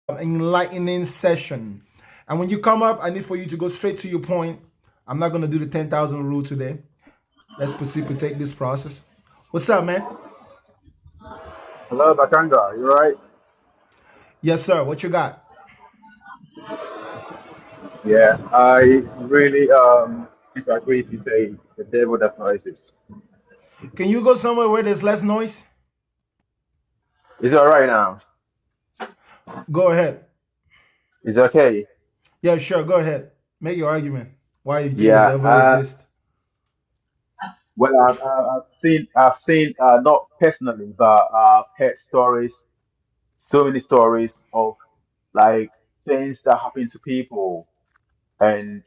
enlightening session. And when you come up, I need for you to go straight to your point. I'm not going to do the 10,000 rule today. Let's proceed to take this process. What's up, man? Hello, Bakanga. You right? Yes, sir. What you got? Yeah, I really disagree if you say the devil does not exist. Can you go somewhere where there's less noise? Is it all right now? Go ahead. Is it okay? Yeah, sure. Go ahead. Make your argument. Why do you think the Yeah. devil exists? Well, I've seen, not personally, but I've heard stories, so many stories of like things that happen to people, and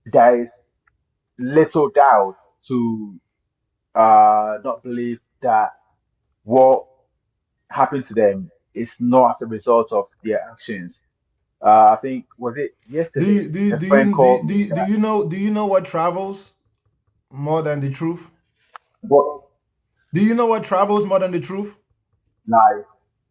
there is little doubts to not believe that what happened to them is not as a result of their actions. I think was it Do yesterday? you do you, A do friend you do you, called do me you, do that, you know what travels more than the truth? but Do you know what travels more than the truth? lies,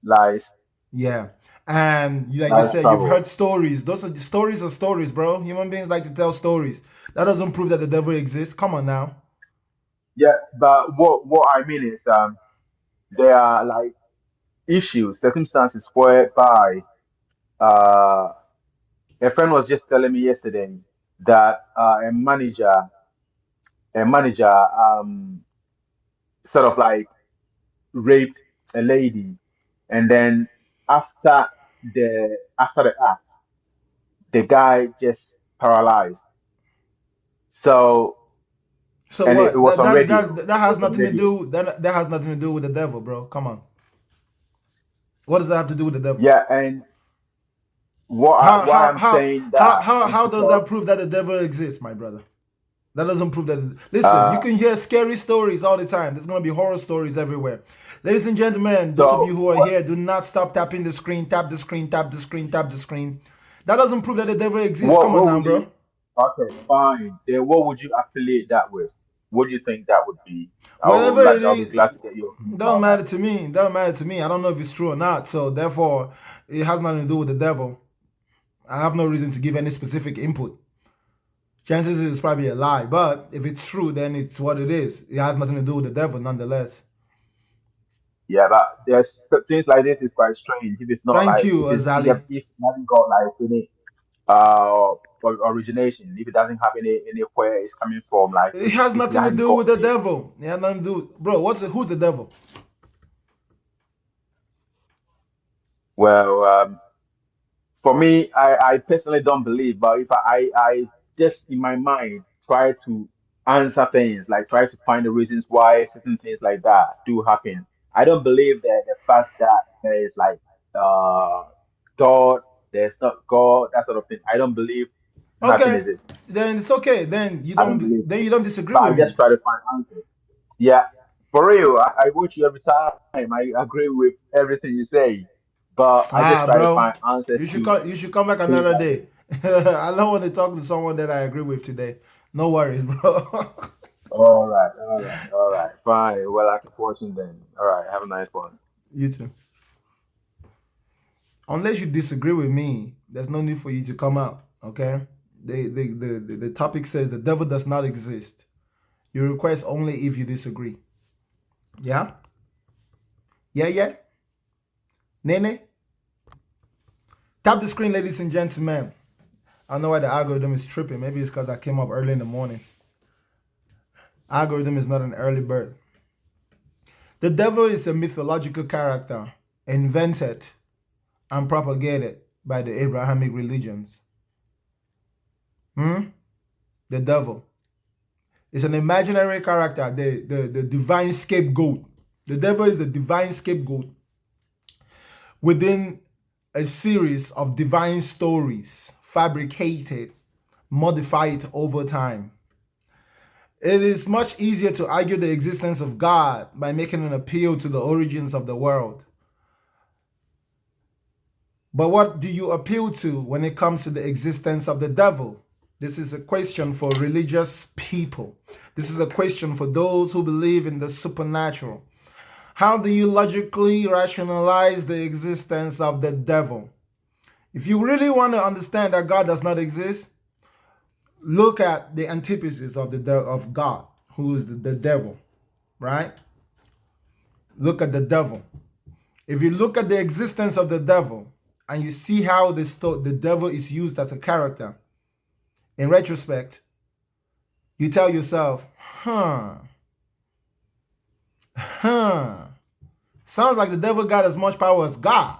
lies, Yeah. And like you lies said, you've travel. heard stories. Those are stories are stories, bro. Human beings like to tell stories. That doesn't prove that the devil exists. Come on now. Yeah, but what I mean is, there are like issues, circumstances whereby uh, a friend was just telling me yesterday that a manager sort of like raped a lady, and then after the act, the guy just paralyzed. So, So and it what? was That on that radio. that that It has was on nothing to radio. do that has nothing to do with the devil, bro. Come on. What does that have to do with the devil? Yeah, and How why how I'm how saying how that how is how does because that prove that the devil exists, my brother? That doesn't prove that. Listen, you uh can hear scary stories all the time. There's gonna be horror stories everywhere. Ladies and gentlemen, those of you so who are what here, do not stop tapping the screen. Tap the screen. Tap the screen. Tap the screen. That doesn't prove that the devil exists. Come on what now, would bro. you, okay, fine. Then what would you affiliate that with? What do you think that would be? Whatever it I'll be is, glad to get your opinion doesn't about matter that. to me. Doesn't matter to me. I don't know if it's true or not. So therefore, it has nothing to do with the devil. I have no reason to give any specific input. Chances is it's probably a lie, but if it's true, then it's what it is. It has nothing to do with the devil, nonetheless. Yeah, but things like this is quite strange. If it's not Thank like you, Azali. if it hasn't got like any uh origination, if it doesn't have any where it's coming from, like It has if it nothing to hasn't do got with the any. devil. It has nothing to do, bro. Who's the devil? Well, for me, I personally don't believe, but if I just in my mind try to answer things, like try to find the reasons why certain things like that do happen. I don't believe that the fact that there is like uh God, there's not God, that sort of thing. I don't believe nothing Okay, exists. then it's okay. Then I don't believe you so. don't disagree But I with just me. try to find answers. Yeah, for real. I watch you every time. I agree with everything you say, but I just Ah, try to bro, find answers to you should come back things another like this. day. I don't want to talk to someone that I agree with today. No worries, bro. All right, all right, all right. Fine. Well, I keep watching then. All right. Have a nice one. You too. Unless you disagree with me, there's no need for you to come out. Okay. The topic says the devil does not exist. You request only if you disagree. Yeah? Yeah, yeah. Nene? Tap the screen, ladies and gentlemen. I don't know why the algorithm is tripping. Maybe it's because I came up early in the morning. Algorithm is not an early bird. The devil is a mythological character invented and propagated by the Abrahamic religions. Hmm? The devil is an imaginary character, the divine scapegoat. The devil is a divine scapegoat within a series of divine stories fabricated, modified over time. It is much easier to argue the existence of God by making an appeal to the origins of the world. But what do you appeal to when it comes to the existence of the devil? This is a question for religious people. This is a question for those who believe in the supernatural. How do you logically rationalize the existence of the devil? If you really want to understand that God does not exist, look at the antithesis of of God, who is the devil, right? Look at the devil. If you look at the existence of the devil and you see how the devil is used as a character, in retrospect, you tell yourself, sounds like the devil got as much power as God.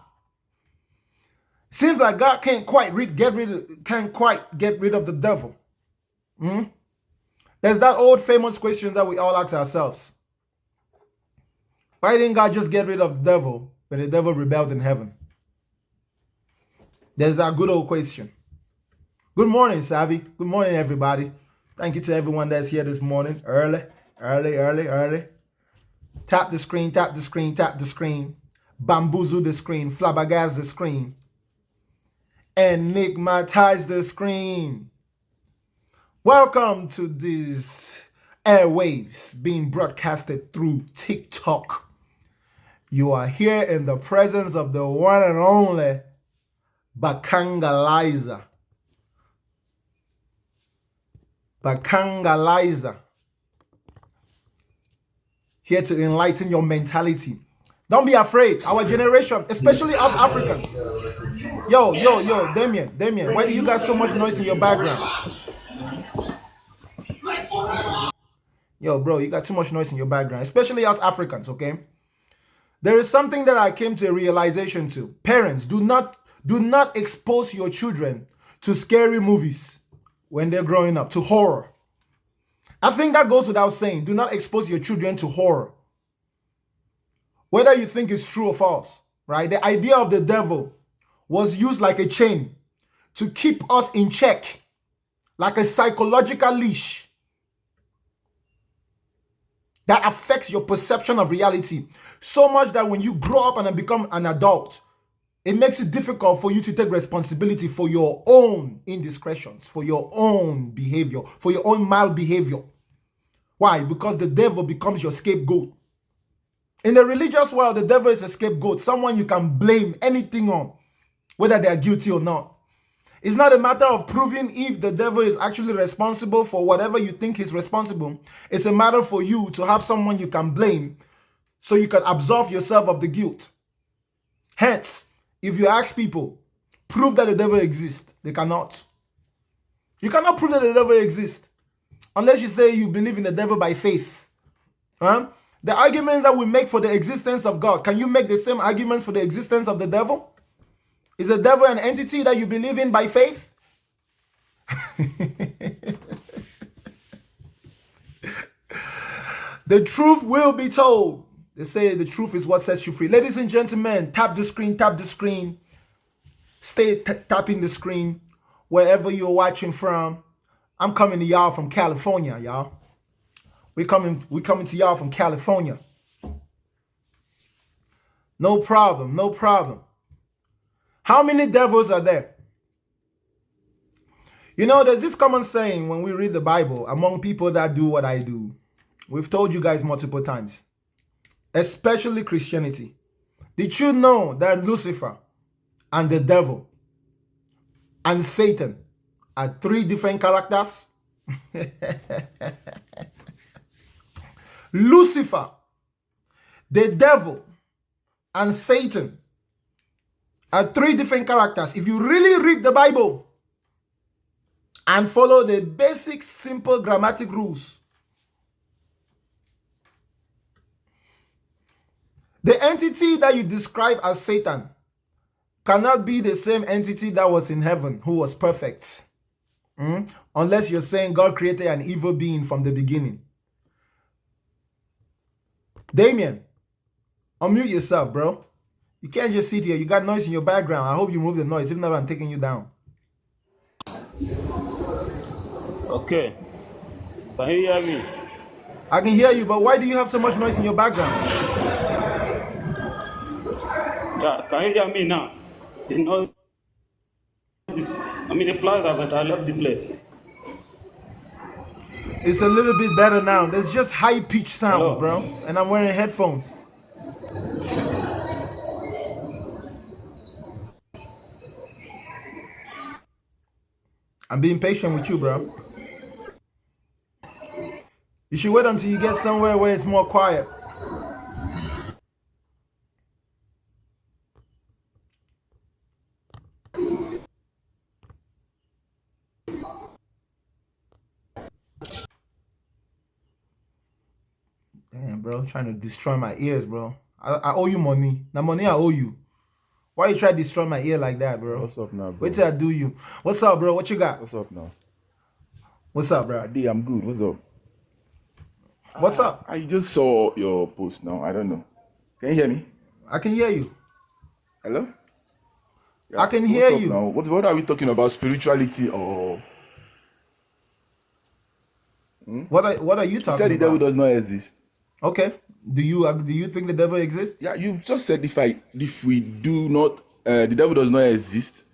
Seems like God can't quite get rid of the devil. There's that old famous question that we all ask ourselves. Why didn't God just get rid of the devil when the devil rebelled in heaven? There's that good old question. Good morning, Savvy. Good morning, everybody. Thank you to everyone that's here this morning. Early. Tap the screen, tap the screen, tap the screen. Bamboozle the screen, flabbergast the screen. Enigmatize the screen. Welcome to these airwaves being broadcasted through TikTok. You are here in the presence of the one and only Bakangalizer. Bakangalizer. Here to enlighten your mentality. Don't be afraid. Our generation, especially us Africans. Yo, Damien, why do you got so much noise in your background? Yo, bro, you got too much noise in your background, especially us Africans, okay? There is something that I came to a realization to. Parents, do not expose your children to scary movies when they're growing up, to horror. I think that goes without saying. Do not expose your children to horror. Whether you think it's true or false, right? The idea of the devil was used like a chain to keep us in check, like a psychological leash that affects your perception of reality so much that when you grow up and become an adult, it makes it difficult for you to take responsibility for your own indiscretions, for your own behavior, for your own malbehavior. Why? Because the devil becomes your scapegoat. In the religious world, the devil is a scapegoat, someone you can blame anything on, whether they are guilty or not. It's not a matter of proving if the devil is actually responsible for whatever you think he's responsible. It's a matter for you to have someone you can blame so you can absolve yourself of the guilt. Hence, if you ask people, prove that the devil exists, they cannot. You cannot prove that the devil exists unless you say you believe in the devil by faith. The arguments that we make for the existence of God, can you make the same arguments for the existence of the devil? Is the devil an entity that you believe in by faith? The truth will be told. They say the truth is what sets you free. Ladies and gentlemen, tap the screen, tap the screen. Stay tapping the screen wherever you're watching from. I'm coming to y'all from California, y'all. We coming to y'all from California. No problem, no problem. How many devils are there? You know, there's this common saying when we read the Bible among people that do what I do. We've told you guys multiple times, especially Christianity. Did you know that Lucifer and the devil and Satan are three different characters? Lucifer, the devil, and Satan are three different characters. If you really read the Bible and follow the basic, simple grammatic rules, the entity that you describe as Satan cannot be the same entity that was in heaven, who was perfect. Unless you're saying God created an evil being from the beginning. Damien, unmute yourself, bro. You can't just sit here. You got noise in your background. I hope you move the noise. If not, I'm taking you down. Okay. Can you hear me? I can hear you, but why do you have so much noise in your background? Yeah, can you hear me now? You know, I'm in the plaza, but I left the place. It's a little bit better now. There's just high-pitched sounds, Hello. bro. And I'm wearing headphones. I'm being patient with you, bro. You should wait until you get somewhere where it's more quiet. Damn, bro, trying to destroy my ears, bro. I owe you money. Now money I owe you. Why you try to destroy my ear like that, bro? What's up now, bro? Wait till I do you. What's up, bro? What you got? What's up now? What's up, bro? Adi, I'm good. What's up? What's up? I just saw your post now. I don't know. Can you hear me? I can hear you. Hello? I can so hear what's up you. now? What are we talking about? Spirituality or What are you you talking said the devil about? does not exist? Okay. Do you think the devil exists? Yeah, you just said if we do not the devil does not exist,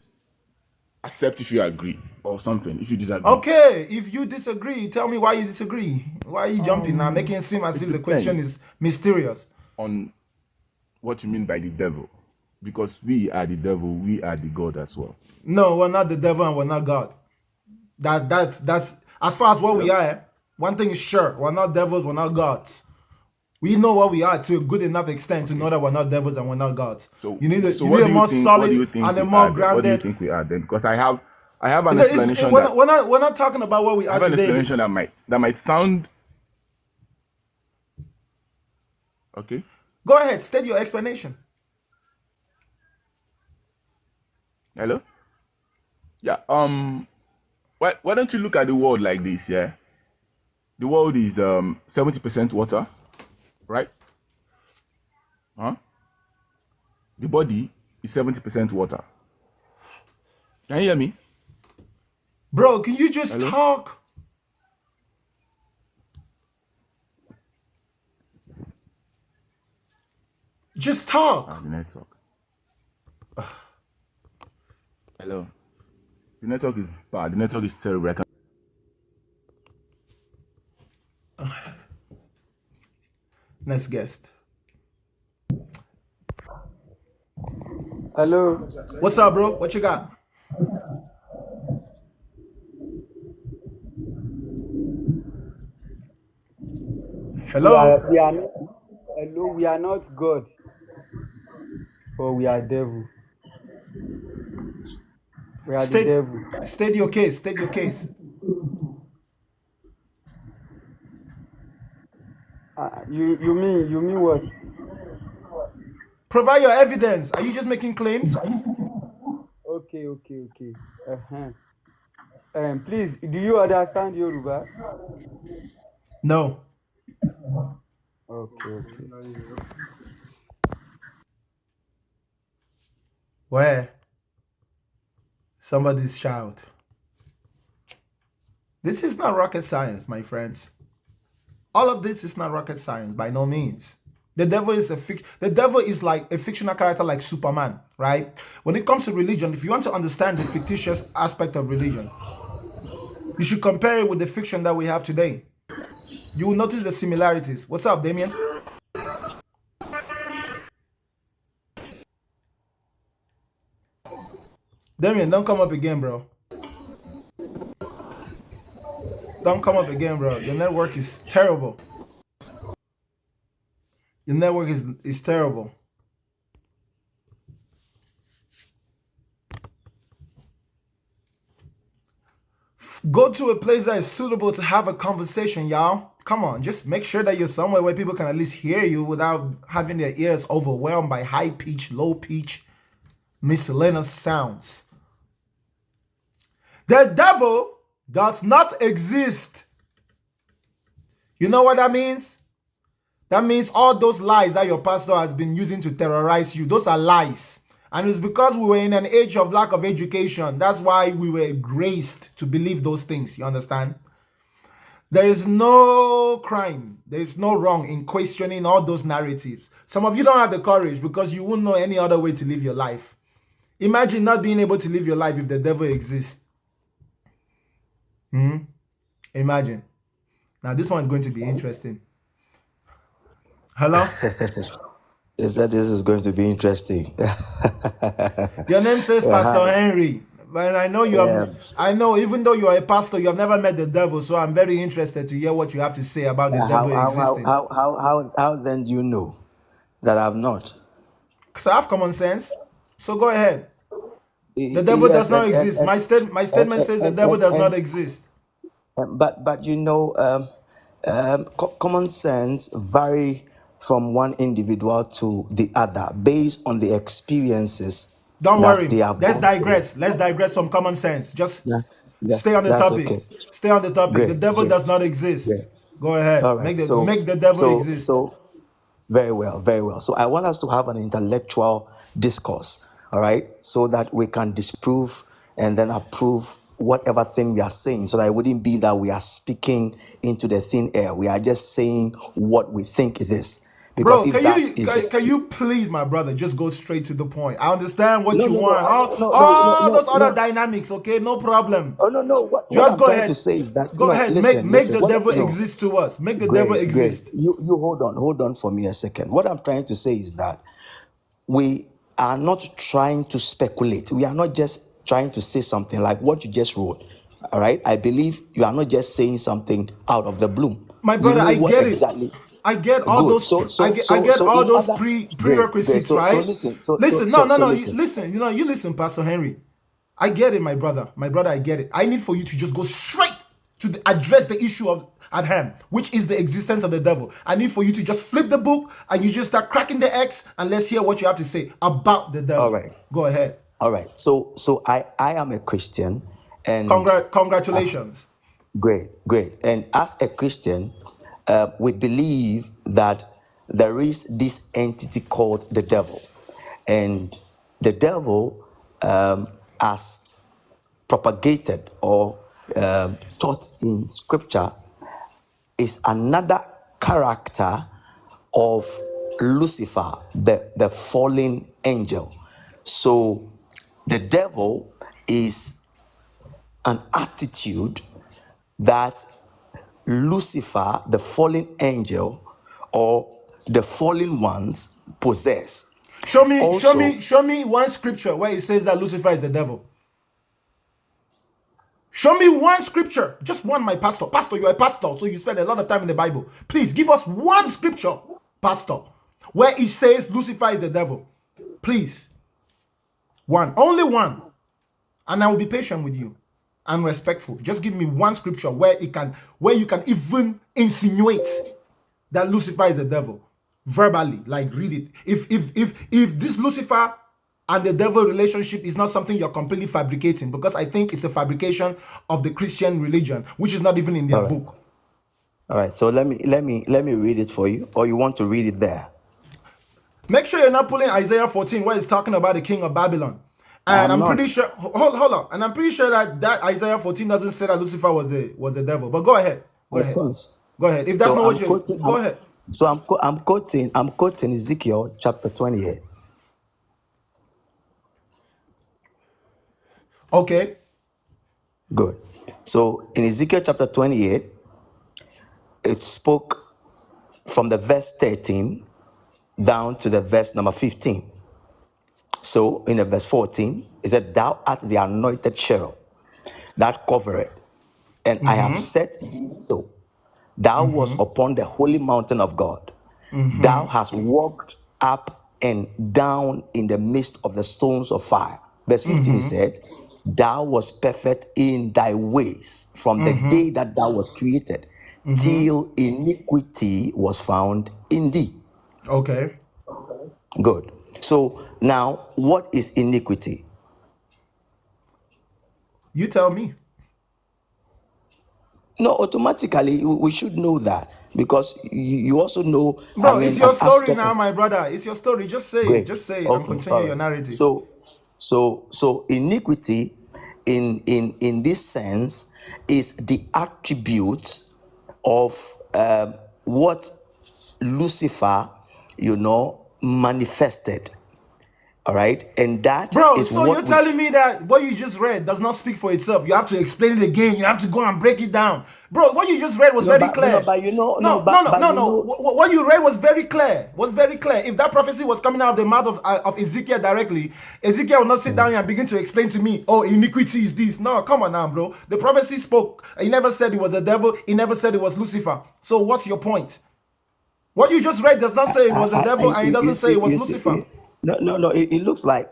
except if you agree or something. If you disagree, Okay. If you disagree, tell me why you disagree. Why are you jumping now, making it seem as it if the question depends is mysterious? on what you mean by the devil, because we are the devil, we are the God as well. No, we're not the devil and we're not God. That's as far as what we Hello? are. One thing is sure, we're not devils, we're not gods. We know what we are to a good enough extent to know that we're not devils and we're not gods. So, You need so a what do you more think? What do solid you think and a we more are then? What do you grounded. think we are then? Because I have an Because explanation we're that we're not talking about what we I are have an today. explanation that might sound okay. Go ahead, state your explanation. Hello? Yeah. Why don't you look at the world like this? Yeah. The world is 70% water, right? Huh? The body is 70% water. Can you hear me? Bro, can you just Hello? talk? Just talk. The network. Hello. The network is bad. The network is terrible. I can Next guest. Hello. What's up, bro? What you got? Hello? We are not, hello, we are not God, but we are devil. We are the State devil. state your case. State your case. You mean what? Provide your evidence. Are you just making claims? Okay. Please, do you understand Yoruba? No. Okay. Where? Somebody's child. This is not rocket science, my friends. All of this is not rocket science by no means. The devil is like a fictional character like Superman, right? When it comes to religion, if you want to understand the fictitious aspect of religion, you should compare it with the fiction that we have today. You will notice the similarities. What's up, Damien? Damien, don't come up again, bro. Don't come up again, bro. Your network is terrible. Your network is terrible. Go to a place that is suitable to have a conversation, y'all. Come on, just make sure that you're somewhere where people can at least hear you without having their ears overwhelmed by high pitch, low pitch, miscellaneous sounds. The devil does not exist. You know what that means? That means all those lies that your pastor has been using to terrorize you, those are lies. And it's because we were in an age of lack of education. That's why we were graced to believe those things. You understand? There is no crime. There is no wrong in questioning all those narratives. Some of you don't have the courage because you won't know any other way to live your life. Imagine not being able to live your life if the devil exists. Imagine. Now this one is going to be interesting. Hello? They said this is going to be interesting. Your name says Pastor Henry, but I know you Yeah. have. I know even though you are a pastor, you have never met the devil. So I'm very interested to hear what you have to say about the devil existing. How then do you know that I've not? Because I have common sense. So go ahead. The devil does Yes, not exist. My statement says the devil does not and exist. but you know, common sense vary from one individual to the other based on the experiences Don't that worry. they have Let's gone through. digress. Let's digress from common sense. Just Yeah, yeah, stay on the that's topic. okay. Stay on the topic. The Great, devil great, does not exist. great. Go ahead. All right. Make the devil exist. So very well, very well. So I want us to have an intellectual discourse, all right, so that we can disprove and then approve whatever thing we are saying, so that it wouldn't be that we are speaking into the thin air. We are just saying what we think it is. Because Bro, if that is the can you please, my brother, just go straight to the point? I understand what no, you no, no, want. no, All those other no. dynamics, okay? No problem. Oh, no. What Just I'm go trying to ahead. say is that Go no. ahead. Listen, Make listen. the What devil no. exist to us. Make the devil Great, great. exist. You hold on for me a second. What I'm trying to say is that we are not trying to speculate. We are not just trying to say something like what you just wrote. All right. I believe you are not just saying something out of the bloom. My You brother, know I what get it. exactly. I get all Good. those. I get So all in those other great. prerequisites, So right? listen. Listen, no, no, So no. You listen. listen. You listen, Pastor Henry. I get it, my brother. My brother, I get it. I need for you to just go straight to address the issue of at hand, which is the existence of the devil. I need for you to just flip the book and you just start cracking the X and let's hear what you have to say about the All devil. right. Go ahead. All right. So I am a Christian, and Congratulations. great, great. And as a Christian, we believe that there is this entity called the devil. And the devil, as propagated or taught in scripture, is another character of Lucifer, the fallen angel. So the devil is an attitude that Lucifer, the fallen angel, or the fallen ones possess. Also, Show me one scripture where it says that Lucifer is the devil. Show me one scripture, just one, my pastor. Pastor, you're a pastor, so you spend a lot of time in the Bible. Please give us one scripture, pastor, where it says Lucifer is the devil. Please. One. Only one. And I will be patient with you and respectful. Just give me one scripture where you can even insinuate that Lucifer is the devil. Verbally, like read it. If this Lucifer and the devil relationship is not something you're completely fabricating, because I think it's a fabrication of the Christian religion, which is not even in their all right, book. all right. So let me read it for you, or you want to read it there? Make sure you're not pulling Isaiah 14 where it's talking about the king of Babylon. And I'm I'm not. pretty sure, hold on. And I'm pretty sure that Isaiah 14 doesn't say that Lucifer was the devil. But go ahead. Go Of ahead. course. Go ahead. If that's So not I'm what you, quoting. go ahead. I'm quoting Ezekiel chapter 28. Okay. Good. So in Ezekiel chapter 28, it spoke from the verse 13 down to the verse number 15. So in the verse 14, it said, "Thou art the anointed cherub that covereth, and I have set thee so. Thou was upon the holy mountain of God. Thou hast walked up and down in the midst of the stones of fire." Verse 15, he said, "Thou was perfect in thy ways from the day that thou was created, till iniquity was found in thee." Okay. Good. So now, what is iniquity? You tell me. No, automatically we should know that, because you also know, I Bro, it's mean, your an story aspect now, of my brother. It's your story. Just say it. great. Just say it and Okay, continue all your right. narrative. So iniquity in this sense is the attribute of what Lucifer, manifested. All right, and that Bro, is so you're what we. telling me that what you just read does not speak for itself. You have to explain it again. You have to go and break it down. Bro, what you just read was very No, clear. but you know, no, No, no, no, but no, you no. know, What you read was very clear. Was very clear. If that prophecy was coming out of the mouth of Ezekiel directly, Ezekiel will not sit down here and begin to explain to me, oh, iniquity is this. No, come on now, bro. The prophecy spoke. He never said it was the devil. He never said it was Lucifer. So what's your point? What you just read does not say it was the devil, and it doesn't say it was Lucifer. no. It looks like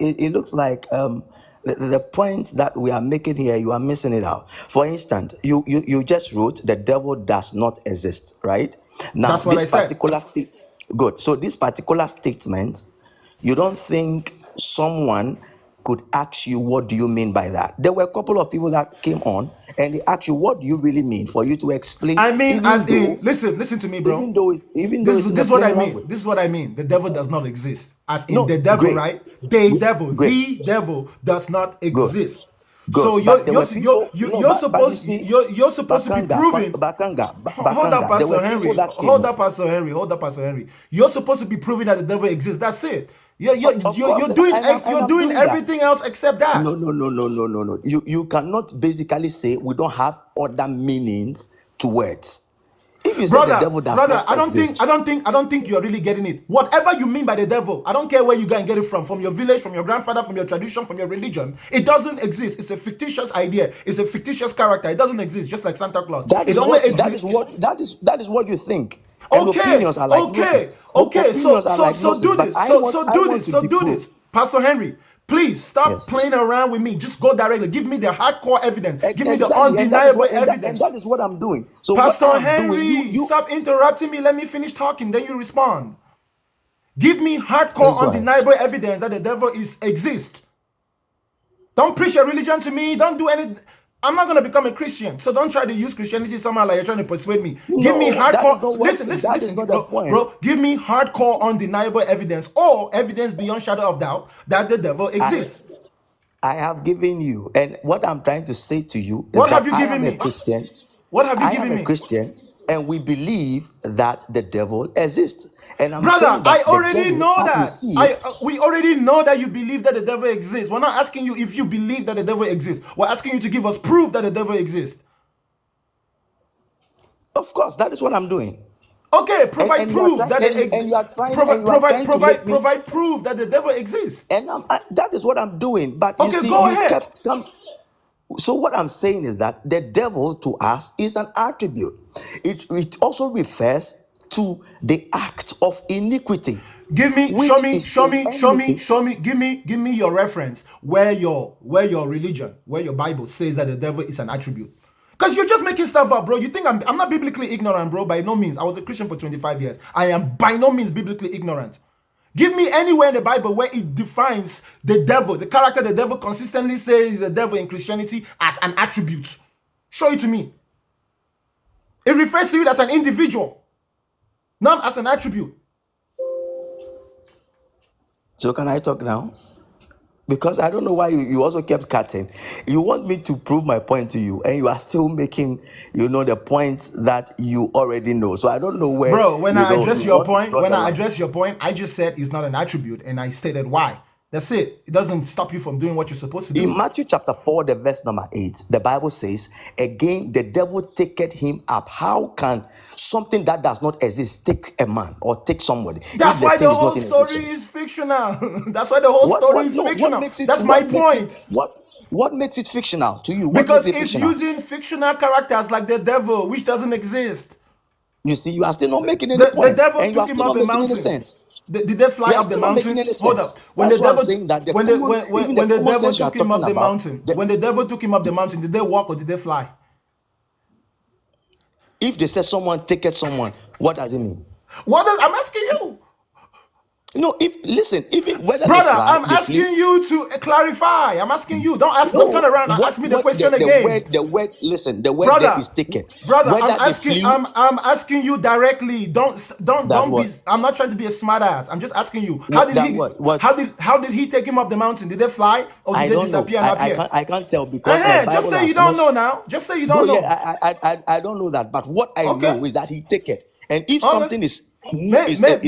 the point that we are making here, you are missing it out. For instance, you just wrote the devil does not exist, right? Now That's what I this said. particular good. So this particular statement, you don't think someone could ask you, what do you mean by that? There were a couple of people that came on and they asked you, what do you really mean, for you to explain, I mean, even as though in, listen to me, bro. even though it's in This a is what I plain mean. language. This is what I mean. The devil does not exist. As in No, the devil, great. right? The devil, Great. the devil does not Good. exist. Good. So But there were people. No, you're but you supposed see, you're supposed to be proving. Hold up, Bakanga. There Pastor were Henry. people that came Hold on. up, Pastor Henry. Hold up, Pastor Henry. You're supposed to be proving that the devil exists. That's it. You're Of you're, course, you're doing and I'm you're doing doing that. everything else except that. No. You cannot basically say we don't have other meanings to words. If you say the devil does not I exist, don't think you're really getting it. Whatever you mean by the devil, I don't care where you go and get it from your village, from your grandfather, from your tradition, from your religion. It doesn't exist. It's a fictitious idea. It's a fictitious character. It doesn't exist, just like Santa Claus. that It is only what exists. that is what you think. And Okay, opinions are like roses. okay. So Opinions are like roses. do But this. I So want to do prove. this. Pastor Henry, please stop Yes. playing around with me. Just go directly. Give me the hardcore evidence. Give me the Exactly, undeniable and evidence. that is what I'm doing. So what Pastor I'm doing, Henry, stop interrupting me. Let me finish talking. Then you respond. Give me please hardcore, go ahead. undeniable evidence that the devil exists. Don't preach your religion to me. Don't do anything. I'm not going to become a Christian. So don't try to use Christianity somehow like you're trying to persuade me. Give me No, that is hardcore. not what. That is Listen, not the point. bro. Give me hardcore, undeniable evidence or evidence beyond shadow of doubt that the devil exists. I have given you, and what I'm trying to say to you is What that have you I given am a me? Christian. What have you I given am a me? Christian, and we believe that the devil exists. And I'm Brother, saying I that the already devil, know as we that. see it, We already know that you believe that the devil exists. We're not asking you if you believe that the devil exists. We're asking you to give us proof that the devil exists. of course, that is what I'm doing. Okay, provide And you are proof trying, that and you are trying, and you are trying to make me, provide proof that the devil exists. and that is what I'm doing. But you Okay, see, go you ahead. kept come. So what I'm saying is that the devil to us is an attribute. It also refers to the act of iniquity, Give me, which is enmity. give me your reference where your religion, where your Bible says that the devil is an attribute. Because you're just making stuff up, bro. You think I'm not biblically ignorant, bro, by no means. I was a Christian for 25 years. I am by no means biblically ignorant. Give me anywhere in the Bible where it defines the devil, the character the devil consistently says the devil in Christianity as an attribute. Show it to me. It refers to it as an individual, not as an attribute. So can I talk now? Because I don't know why you also kept cutting. You want me to prove my point to you, and you are still making, the points that you already know. So I don't know where. Bro, when I address your point, I I just said it's not an attribute, and I stated why. That's it. It doesn't stop you from doing what you're supposed to do. In Matthew chapter 4, the verse number 8, the Bible says, again, the devil taketh him up. How can something that does not exist take a man or take somebody? That's why the whole not in story existence? is fictional. That's why the whole story is fictional. That's my point. What makes it fictional to you? Because it's using fictional characters like the devil, which doesn't exist. You see, you are still not making any point. The devil and you are took him still up not the making any mountain. sense. Did they fly You are up the still not making mountain? any Hold sense. up. When the That's why I'm devil, saying that the when the common- when, even when the the common devil sense you are took him up talking the about, mountain, when the devil took him up the mountain, did they walk or did they fly? if they say someone taketh someone, what does it mean? I'm asking you. No, even whether Brother, they fly, I'm they asking flee. you to clarify. I'm asking you. Don't No, turn around and ask me the question again. The word there Brother, is taken. brother, Whether I'm they asking flee, I'm asking you directly. Don't that be. what? I'm not trying to be a smartass. I'm just asking you. What? How did he take him up the mountain? Did they fly or I did they don't know. disappear and appear? I can't tell because my Bible Just say has you don't not. know now. Just say you No, don't know. yeah, I don't know that. But what I Okay. know is that he take it. And if Okay. something is May- not may-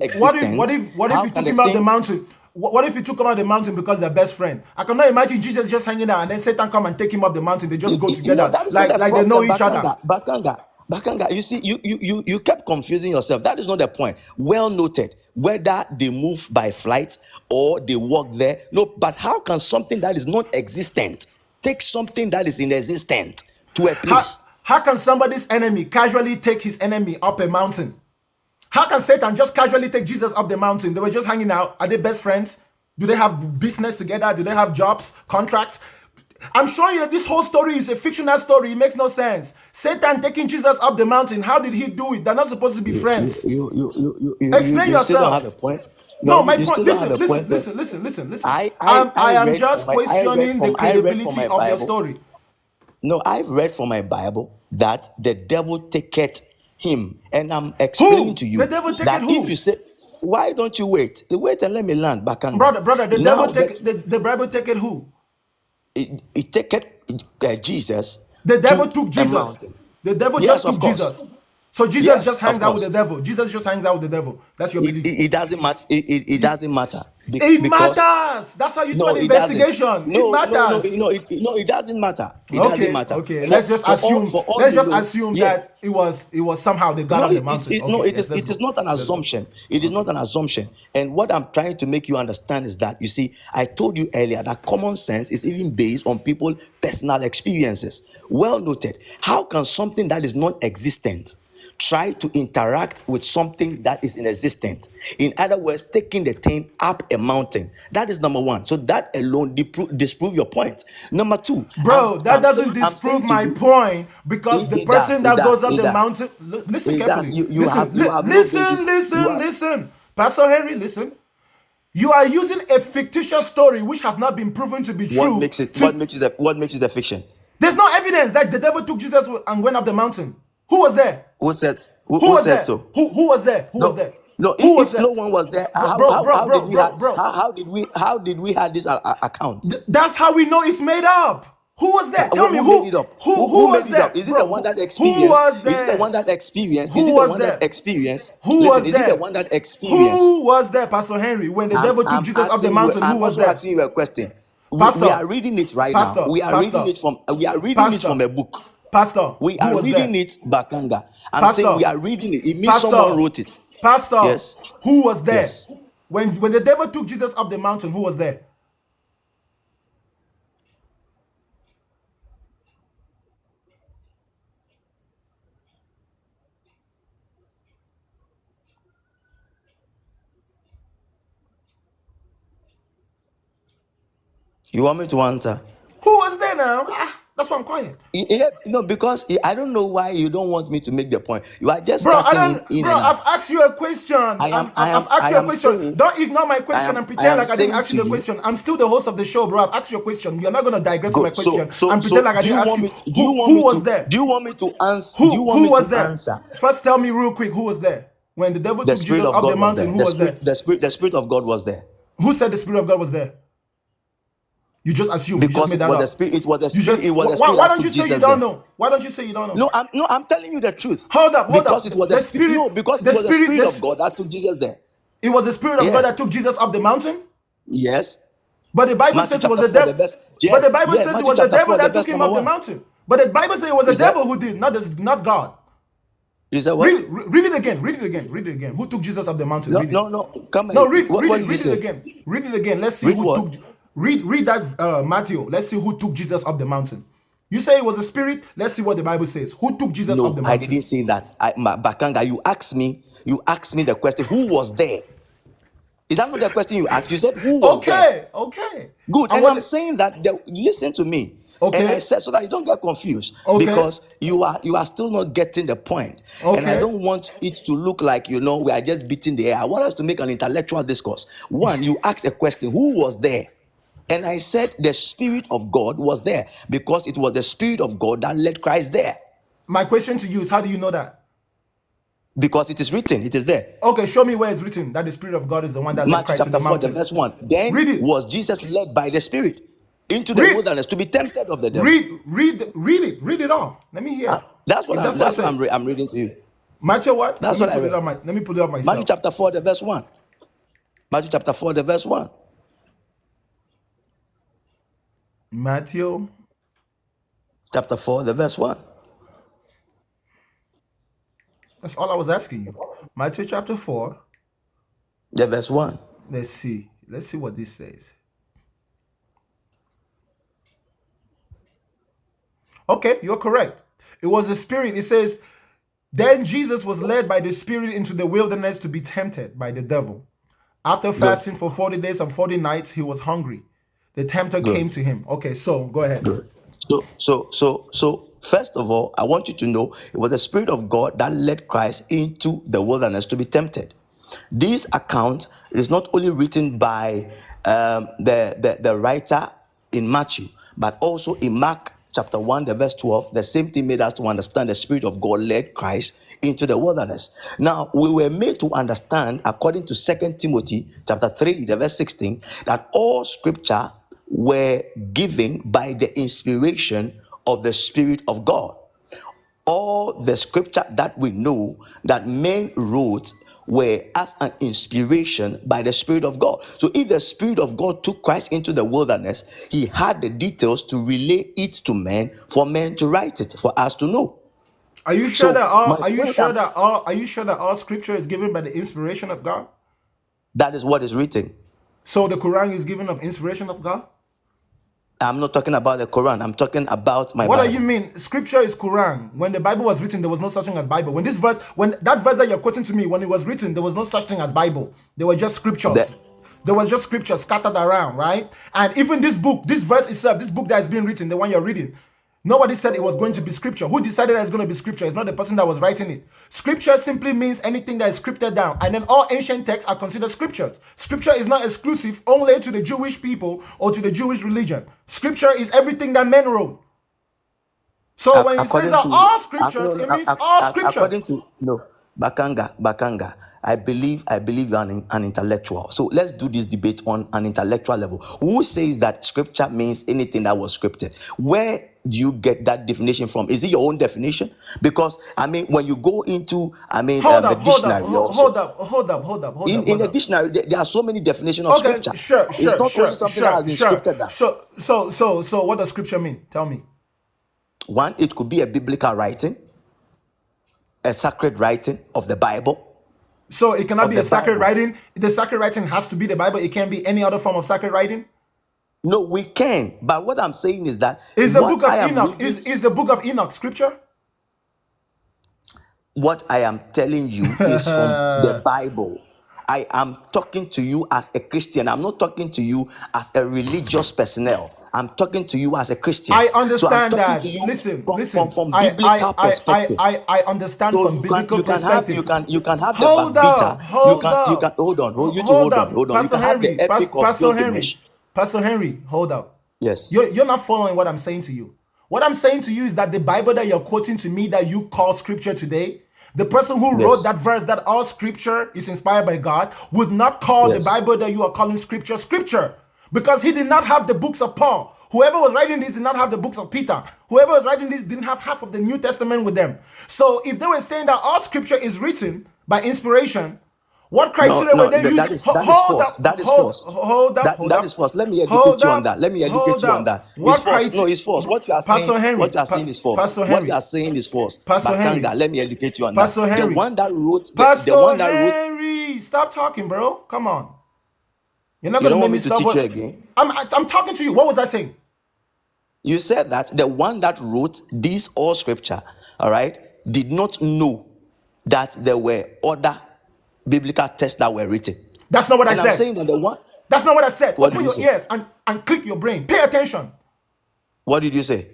existent, what if how you can took the him up the thing? mountain? what if he took him up the mountain because they're best friend? I cannot imagine Jesus just hanging out and then Satan come and take him up the mountain. They just go No, together that is not the like they know problem, each other. Bakanga. You see, you kept confusing yourself. That is not the point. Well noted. Whether they move by flight or they walk there, no. But how can something that is not existent take something that is inexistent to a How, place? how can somebody's enemy casually take his enemy up a mountain? How can Satan just casually take Jesus up the mountain? They were just hanging out. Are they best friends? Do they have business together? Do they have jobs, contracts? I'm showing you that this whole story is a fictional story. It makes no sense. Satan taking Jesus up the mountain. How did he do it? They're not supposed to be friends. Explain You still don't have a yourself. point. No, No, my you point. still don't have Listen, a point. listen. I I am read just from my questioning the I read from credibility my of your Bible. story. No, I've read from my Bible that the devil taketh him, and I'm explaining Who? to The you devil take it that if who? you say, why don't you wait? Wait and let me land, Bakanga. Brother, the Now devil take the Bible take it who? it taketh Jesus The devil to took a Jesus. mountain. The devil Yes, just of took course. Jesus. So Jesus Yes, just of hangs out with the course. devil. Jesus just hangs out with the devil. That's your belief. It doesn't matter. It doesn't matter It because matters. That's how you do no, an it doesn't. investigation. It No, matters. it doesn't matter. It doesn't Okay, matter. okay. Let's just assume. For all Let's you just know, assume yeah. that it was somehow they got No, on the mountain. no, Okay, yes, let's it is go. not an Let's go. assumption. It is not an assumption. And what I'm trying to make you understand is that, you see, I told you earlier that common sense is even based on people's personal experiences. Well noted. How can something that is non-existent try to interact with something that is inexistent? In other words, taking the thing up a mountain. That is number one. So that alone disprove your point. Number two, Bro, that doesn't I'm disprove saying to my you, point because the it does, person that goes up it the does. mountain, listen It does. carefully. You have no Listen, basis. You have listen. Pastor Henry, listen. You are using a fictitious story which has not been proven to be what true. makes it what makes it a fiction? There's no evidence that the devil took Jesus and went up the mountain. Who was there? Who said Who who was said there? so? Who was there? Who was there? No, Who was if there? no one was there, Bro. how did we have this account? That's how we know it's made up. Who was there? Tell me Who who. made it up? Who Made was it there? up? Is it Bro, the one that who was experienced? Is it the there? one that experienced? Is Who it the was one there? that experienced? Who Listen, was is it the there? one that experienced? Who was there, Pastor Henry, when the devil took Jesus up the mountain? Who I'm was also there? asking you a question. We Pastor, are reading it right Pastor, now. We are Pastor, reading it Pastor, from a book. Pastor, We who are was reading there? it, Bakanga. I'm saying Pastor, we are reading it. It means someone wrote it. Pastor, Yes. who was there? Yes. When the devil took Jesus up the mountain, who was there? You want me to answer? Who was there now? That's why I'm quiet. Yeah, no, because I don't know why you don't want me to make the point. You are just Bro, starting in and I've out. asked you a question. I've asked you a question. Saying, Don't ignore my question and I pretend am like I didn't saying ask you to the you. question. I'm still the host of the show, bro. I've asked you a question. You're not gonna digress from my Good. question and pretend like I Do didn't you ask want you. me? Do you want Who me was to? there? Do you want me to answer? Do you want Who me was to there? answer? First, tell me real quick. Who was there when the devil The took Spirit Jesus of up the God was mountain? there. Who was there? The Spirit of God was there. Who said the Spirit of God was there? You just assumed. You just Because made it that was the up. Spirit. It was the You Spirit. just It was the why Spirit why that don't you took say you Jesus don't there. know? Why don't you say you don't know? No, I'm telling you the truth. Hold up. Because it was The Spirit. No, because The it was the Spirit. Spirit of God that took Jesus there. It was the Spirit of Yeah. God that took Jesus up the mountain. Yes. But the Bible Matthew says it was chapter the 4, the devil. verse. But Yeah, the Bible yeah. says it Matthew was the chapter devil 4, the that took verse him number up the 1. mountain. But the Bible says it was the Is that? devil who did, not God. Is that what? Read it again. Read it again. Read it again. Who took Jesus up the mountain? No, Read it. no. Come No, on. What did you read it say? again. Read it again. Let's see Read who what? took. Read that Matthew. Let's see who took Jesus up the mountain. You say it was a spirit. Let's see what the Bible says. Who took Jesus up No, the I mountain? didn't say that. Bakanga, you asked me the question, who was there? Is that not the question you asked? You said, who was there? Okay. Good. And And what? I'm saying that, listen to me. And I Okay. said, so that you don't get confused, Okay. because you are still not getting the point. And I Okay. don't want it to look like, we are just beating the air. I want us to make an intellectual discourse. One, you asked a question, who was there? And I said the Spirit of God was there, because it was the Spirit of God that led Christ there. My question to you is, how do you know that? Because it is written, it is there. Okay, show me where it's written that the Spirit of God is the one that led Matthew Christ to the chapter 4, the mountain. verse 1. Then Read it. was Jesus led by the Spirit into the Read. wilderness to be tempted of the devil. Read it all. Let me hear. That's what If I'm, that's what it says. I'm reading to you. Matthew what? That's Let what I me read. put it up Matthew myself. chapter 4, the verse 1. Matthew chapter 4, the verse 1. Matthew. chapter 4, the verse 1. That's all I was asking you. Matthew chapter 4. The verse 1. Let's see. Let's see what this says. Okay, you're correct. It was the Spirit. It says, then Jesus was led by the Spirit into the wilderness to be tempted by the devil. After Good. fasting for 40 days and 40 nights, he was hungry. The tempter Good. came to him. Okay, so go ahead. Good. So, first of all, I want you to know it was the Spirit of God that led Christ into the wilderness to be tempted. This account is not only written by the writer in Matthew, but also in Mark chapter 1, the verse 12. The same thing made us to understand the Spirit of God led Christ into the wilderness. Now, we were made to understand, according to 2 Timothy chapter 3, the verse 16, that all scripture were given by the inspiration of the Spirit of God. All the scripture that we know that men wrote were as an inspiration by the Spirit of God. So if the Spirit of God took Christ into the wilderness, he had the details to relay it to men, for men to write it, for us to know. Are you sure that So my are you point sure am- that all scripture is given by the inspiration of God? that is what is written. So the Quran is given of inspiration of God? I'm not talking about the Quran. I'm talking about my What do Bible. you mean? Scripture is Quran. When the Bible was written, there was no such thing as Bible. When that verse that you're quoting to me, when it was written, there was no such thing as Bible. There were just scriptures. The- There was just scriptures scattered around, right? And even this book, this verse itself, this book that is being written, the one you're reading, nobody said it was going to be scripture. Who decided that it's going to be scripture? It's not the person that was writing it. Scripture simply means anything that is scripted down. And then all ancient texts are considered scriptures. Scripture is not exclusive only to the Jewish people or to the Jewish religion. Scripture is everything that men wrote. So when it says according that to all scriptures, it means all scriptures. according to no Bakanga, I believe you're an intellectual. So let's do this debate on an intellectual level. Who says that scripture means anything that was scripted? Where do you get that definition from? Is it your own definition? Because I mean, when you go into the dictionary, in the dictionary, there are so many definitions of Okay, scripture. sure, It's sure, not sure, only something that has been sure. scripted down. So what does scripture mean? Tell me. One, it could be a biblical writing, a sacred writing of the Bible. So it cannot Of be a the sacred Bible. writing. The sacred writing has to be the Bible. It can't be any other form of sacred writing. No, we can. But what I'm saying is that Is the what book of I am Enoch reading- is the book of Enoch scripture? what I am telling you is from the Bible. I am talking to you as a Christian. I'm not talking to you as a religious personnel. I'm talking to you as a Christian. I So I'm understand talking that. to you Listen, from I biblical perspective. I understand So from biblical perspective. you can have the Hold up, Babita. You hold can up, hold on. You two hold hold on. up, You Pastor can have Henry, the Epic of Pastor Henry, Gilgamesh. Pastor Henry, hold up. Yes. You're not following what I'm saying to you. What I'm saying to you is that the Bible that you're quoting to me that you call scripture today, the person who wrote Yes. that verse that all scripture is inspired by God would not call the Yes. Bible that you are calling scripture because he did not have the books of Paul. Whoever was writing this did not have the books of Peter. Whoever was writing this didn't have half of the New Testament with them. So if they were saying that all scripture is written by inspiration, what criteria were they using? That is false. That is false. Hold up. That is false. Let me educate Hold you on up, that. Let me educate hold you on up. that. What It's false. criteria? No, it's false. What you are Pastor saying, Henry, what you are saying is false. Pastor What Henry. you are saying is false. Pastor Henry. Bakanga, let me educate you on Pastor that. Henry. The one that wrote, Pastor the one that wrote. Henry, stop talking, bro. Come on. You're not You gonna don't make want me me to stop. teach you again? I'm talking to you. What was I saying? You said that the one that wrote this all scripture, all right, did not know that there were other biblical texts that were written. That's not what And I I'm said. saying that the one. That's not what I said. What Open did you your say? ears and click your brain. Pay attention. What did you say?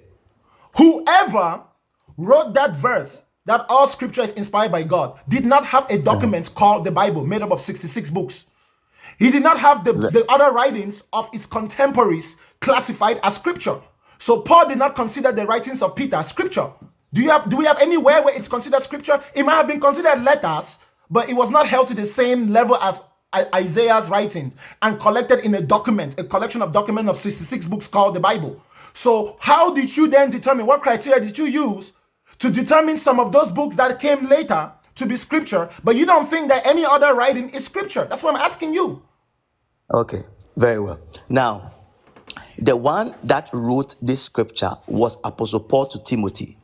Whoever wrote that verse that all scripture is inspired by God did not have a document called the Bible made up of 66 books. He did not have the other writings of his contemporaries classified as scripture. So Paul did not consider the writings of Peter as scripture. Do we have anywhere where it's considered scripture? It might have been considered letters, but it was not held to the same level as Isaiah's writings and collected in a document, a collection of documents of 66 books called the Bible. So how did you then determine, what criteria did you use to determine some of those books that came later to be scripture, but you don't think that any other writing is scripture? That's what I'm asking you. Okay, very well. Now, The one that wrote this scripture was Apostle Paul to Timothy.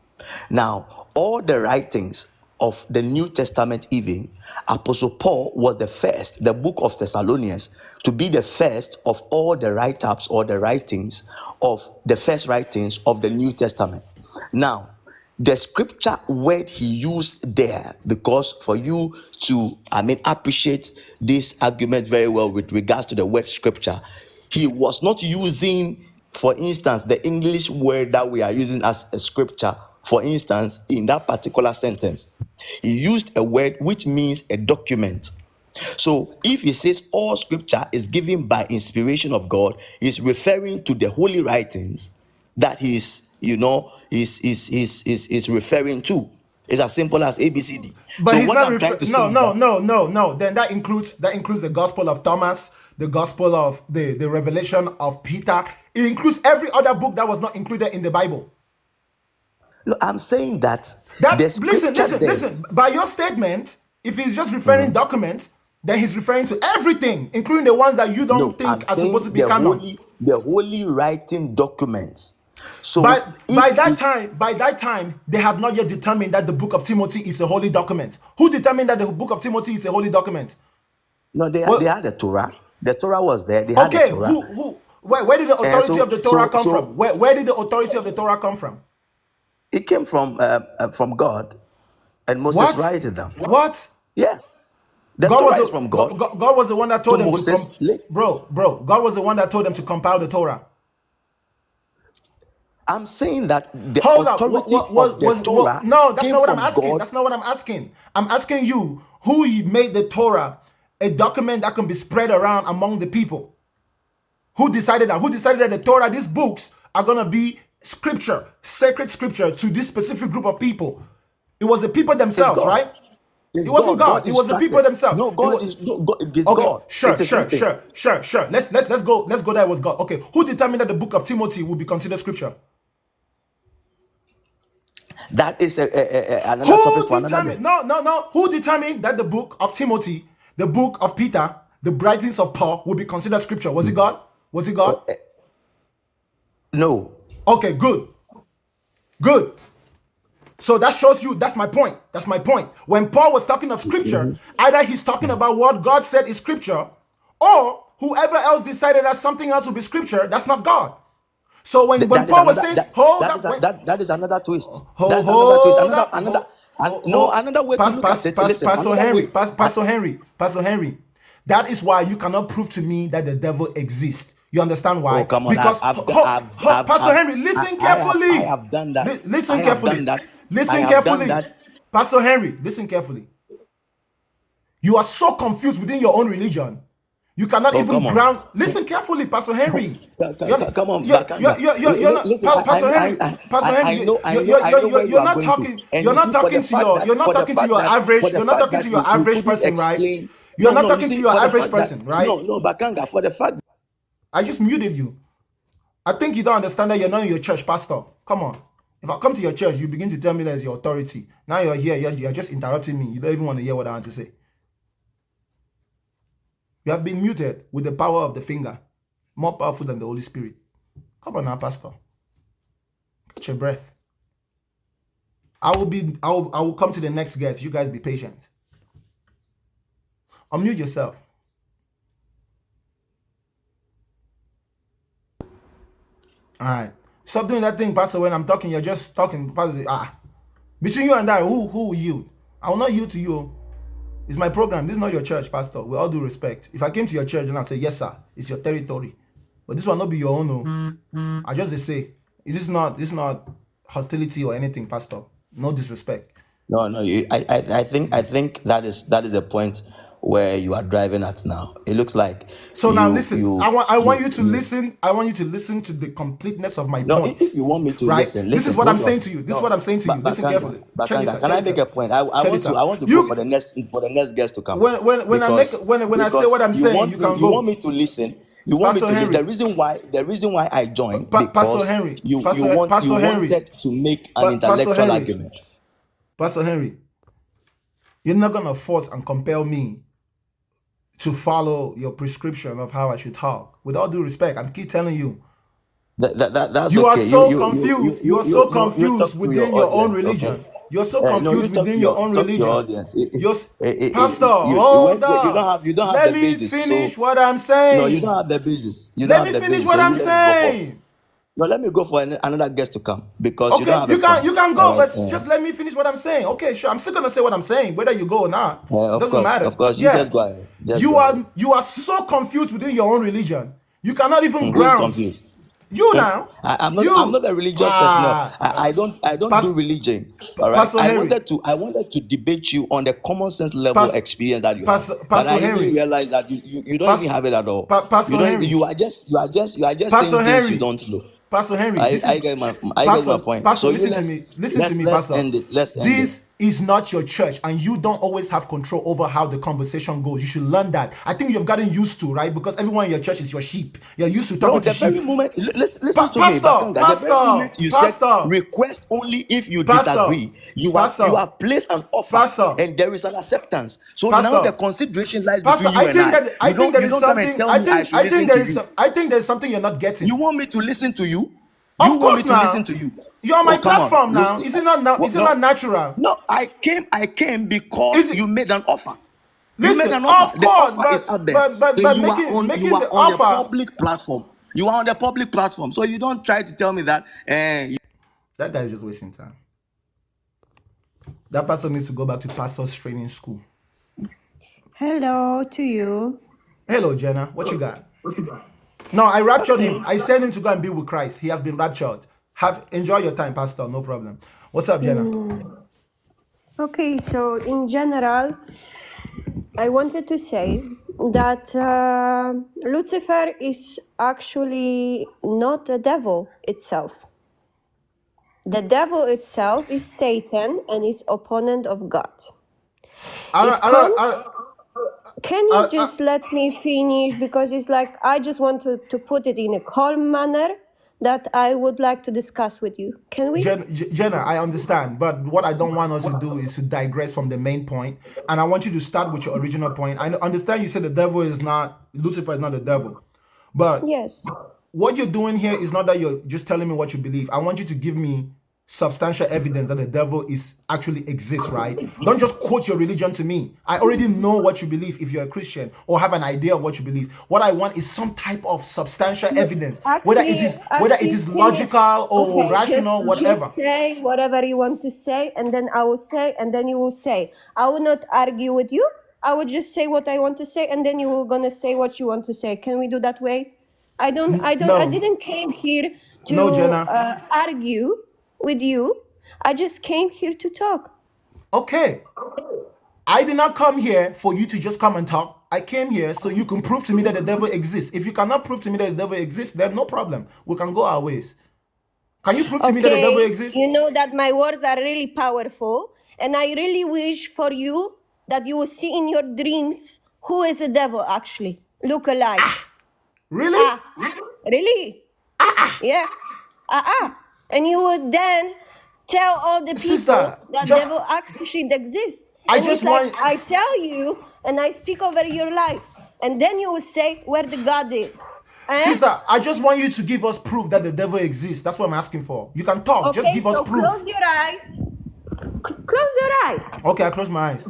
Now, all the writings of the New Testament, even Apostle Paul was the first, the book of Thessalonians, to be the first of all the write-ups or the writings of the first writings of the New Testament. Now, the scripture word he used there, because for you to, appreciate this argument very well with regards to the word scripture, he was not using, for instance, the English word that we are using as a scripture, for instance, in that particular sentence. He used a word which means a document. So if he says all scripture is given by inspiration of God, he's referring to the holy writings that he's referring to. It's as simple as ABCD. But So he's what not I'm trying to say no, is no, that no, no, no. Then that includes the gospel of Thomas, the gospel of the revelation of Peter. It includes every other book that was not included in the Bible. no, I'm saying that the That scripture there. listen. By your statement, if he's just referring documents, then he's referring to everything, including the ones that you don't No, I'm think are supposed to saying be canon. the holy writing documents. By So if that time, they had not yet determined that the book of Timothy is a holy document. Who determined that the book of Timothy is a holy document? no, they Well, had the Torah. The Torah was there. They had the okay, Torah. where did the And authority of the Torah come from? Where did the authority of the Torah come from? it came from God, and Moses What? writes them. What? Yes, the God was Torah is from God God was the one that to told them to Moses. God was the one that told them to compile the Torah. I'm saying that the Hold up. authority of the Torah No, that's came not what I'm from asking. God. That's not what I'm asking. I'm asking you who made the Torah a document that can be spread around among the people. Who decided that? Who decided that the Torah, these books, are going to be scripture, sacred scripture to this specific group of people? It was the people It's themselves, God. right? It's It wasn't God. God. God It was the people instructed. themselves. No, It God was, is no God. It's okay, God. It is written. sure. Let's go. Let's go there. It was God. Okay, who determined that the book of Timothy would be considered scripture? That is another topic Who for another day. determined? No. Who determined that the book of Timothy, the book of Peter, the writings of Paul would be considered scripture? Was it God? Was it God? No. Okay, good. So that shows you, that's my point. That's my point. When Paul was talking of scripture, either he's talking about what God said is scripture, or whoever else decided that something else would be scripture, that's not God. So when That is Paul was another saying, hold that up, is that is another twist. hold, That's another twist. Another up, another and no another way to look at it. Listen, another way. Pastor Henry. That is why you cannot prove to me that the devil exists. You understand why? Oh come on! Because Pastor Henry, listen carefully. I have done that. Listen I have carefully. done that. I Listen have done carefully. that. Pastor Henry, listen carefully. You are so confused within your own religion. You cannot Oh even come on! ground. Listen carefully, Pastor Henry. Come on, You're not, listen. Pastor Henry. Pastor Henry, I know where you you're are not going to. talking. And You're you not see, for talking the to fact your. that You're not for the talking to fact your that average. for the You're not fact talking to that your you average couldn't person, right? explain. You're not You talking to see, your for the average fact that person, right? no, Bakanga, for the fact. I just muted you. I think you don't understand that you're not in your church, Pastor. Come on. If I come to your church, you begin to tell me that's your authority. Now you're here, you're just interrupting me. You don't even want to hear what I want to say. You have been muted with the power of the finger, more powerful than the Holy Spirit. Come on now, Pastor. Catch your breath. I will come to the next guest. You guys be patient. Unmute yourself. All right. Stop doing that thing, Pastor. When I'm talking, you're just talking. Pastor, between you and I, who will yield? I will not yield to you. It's my program. This is not your church, Pastor. With all due respect. If I came to your church and I say, yes, sir, it's your territory. But this will not be your own. No. I just say, this is not hostility or anything, Pastor. No disrespect. No. I think that is the point where you are driving at now. It looks like So now listen. I want you to you- listen. I want you to listen to the completeness of my No, points. if you want me to Right? listen, This is what I'm saying to you. This is what I'm saying to you. Listen carefully. Check this out. Can I make a point? I want to go for the next guest to come. When I say what I'm saying, you can go. You want me to listen. You want me Pastor to Henry. listen. The reason why I joined Pastor because Henry. you Pastor Henry. wanted to make an Pastor intellectual Henry. argument. Pastor Henry, you're not gonna force and compel me to follow your prescription of how I should talk. With all due respect, I keep telling you, That's You are okay. so confused. You are so You talk confused to your within your own audience, okay? religion. You're so No, you confused within your own talk to your religion. audience. Pastor, When hold up. you don't have Let the me basis. So finish what I'm no, you don't saying. have the basis. You don't Let have me the finish basis. what So I'm you let me go for. saying. No, let me go for another guest to come because you don't Okay, have a you point. can All go, right. but just let me finish what I'm saying. Okay, sure. I'm still gonna say what I'm saying, whether you go or not. It doesn't Of matter. course. You Yeah. just go ahead. Just You go ahead. are so confused within your own religion. You cannot even Who is ground. confused? You now. I'm not You a religious person. No, I don't do Pas- religion. All right. Pastor Henry. I wanted to debate you on the common sense level Pas- experience that you have, but Pastor I didn't Henry. realize that you don't even Pas- have it at all. You Pastor don't even, Henry. you are just saying Pastor things you Henry. don't know. Pastor Henry, this is I get my point. Pastor, So you listen to me. Listen to me, let's Pastor. end it. Let's end it. This is not your church, and you don't always have control over how the conversation goes. You should learn that. I think you've gotten used to, right? Because everyone in your church is your sheep. You're used to No, talking to the sheep. very moment, listen to me, Pastor, Bakanga. The very moment you said Pastor, request only if you Pastor, disagree, you Pastor, have placed an offer Pastor, and there is an acceptance. So now the Pastor, consideration lies Pastor. between you and I. I think there You is don't come and something. tell me I should listen to you. I think there's something you're not You getting. want me to listen to you? You Of want me course, to listen now to you? you're on my Oh, come on. platform Look, now. Is it not now? Is it no, not natural? no, I came because Is it? you made an offer. You made Listen, an offer. of The course, offer is out there. So but making you are the on a offer. public platform. You are on the public platform. So you don't try to tell me that That guy is just wasting time. That person needs to go back to pastor's training school. Hello to you. Hello, Jenna. What you got? No, I raptured him. I sent him to go and be with Christ. He has been raptured. Enjoy your time, Pastor. No problem. What's up, Jenna? Okay, so in general, I wanted to say that Lucifer is actually not the devil itself. The devil itself is Satan and is opponent of God. Can you just let me finish? Because it's like I just want to put it in a calm manner that I would like to discuss with you. Can we? Jenna, I understand, but what I don't want us to do is to digress from the main point, and I want you to start with your original point. I understand you said Lucifer is not the devil, but Yes. what you're doing here is not that you're just telling me what you believe. I want you to give me substantial evidence that the devil actually exists, right? Don't just quote your religion to me. I already know what you believe if you're a Christian or have an idea of what you believe. What I want is some type of substantial evidence, whether it is logical or rational, whatever. Just say whatever you want to say, and then I will say, and then you will say. I will not argue with you. I will just say what I want to say, and then you will gonna say what you want to say. Can we do that way? I didn't came here to Jenna. argue with you. I just came here to talk. Okay. I did not come here for you to just come and talk. I came here so you can prove to me that the devil exists. If you cannot prove to me that the devil exists, then no problem. We can go our ways. Can you prove to me that the devil exists? You know that my words are really powerful, and I really wish for you that you will see in your dreams who is the devil actually. Look alive. Really? Really? Yeah. And you would then tell all the people Sister, that devil actually exists. I tell you and I speak over your life. And then you will say where the God is. Sister, I just want you to give us proof that the devil exists. That's what I'm asking for. You can talk. Okay, just give us proof. Close your eyes. Close your eyes. Okay, I close my eyes.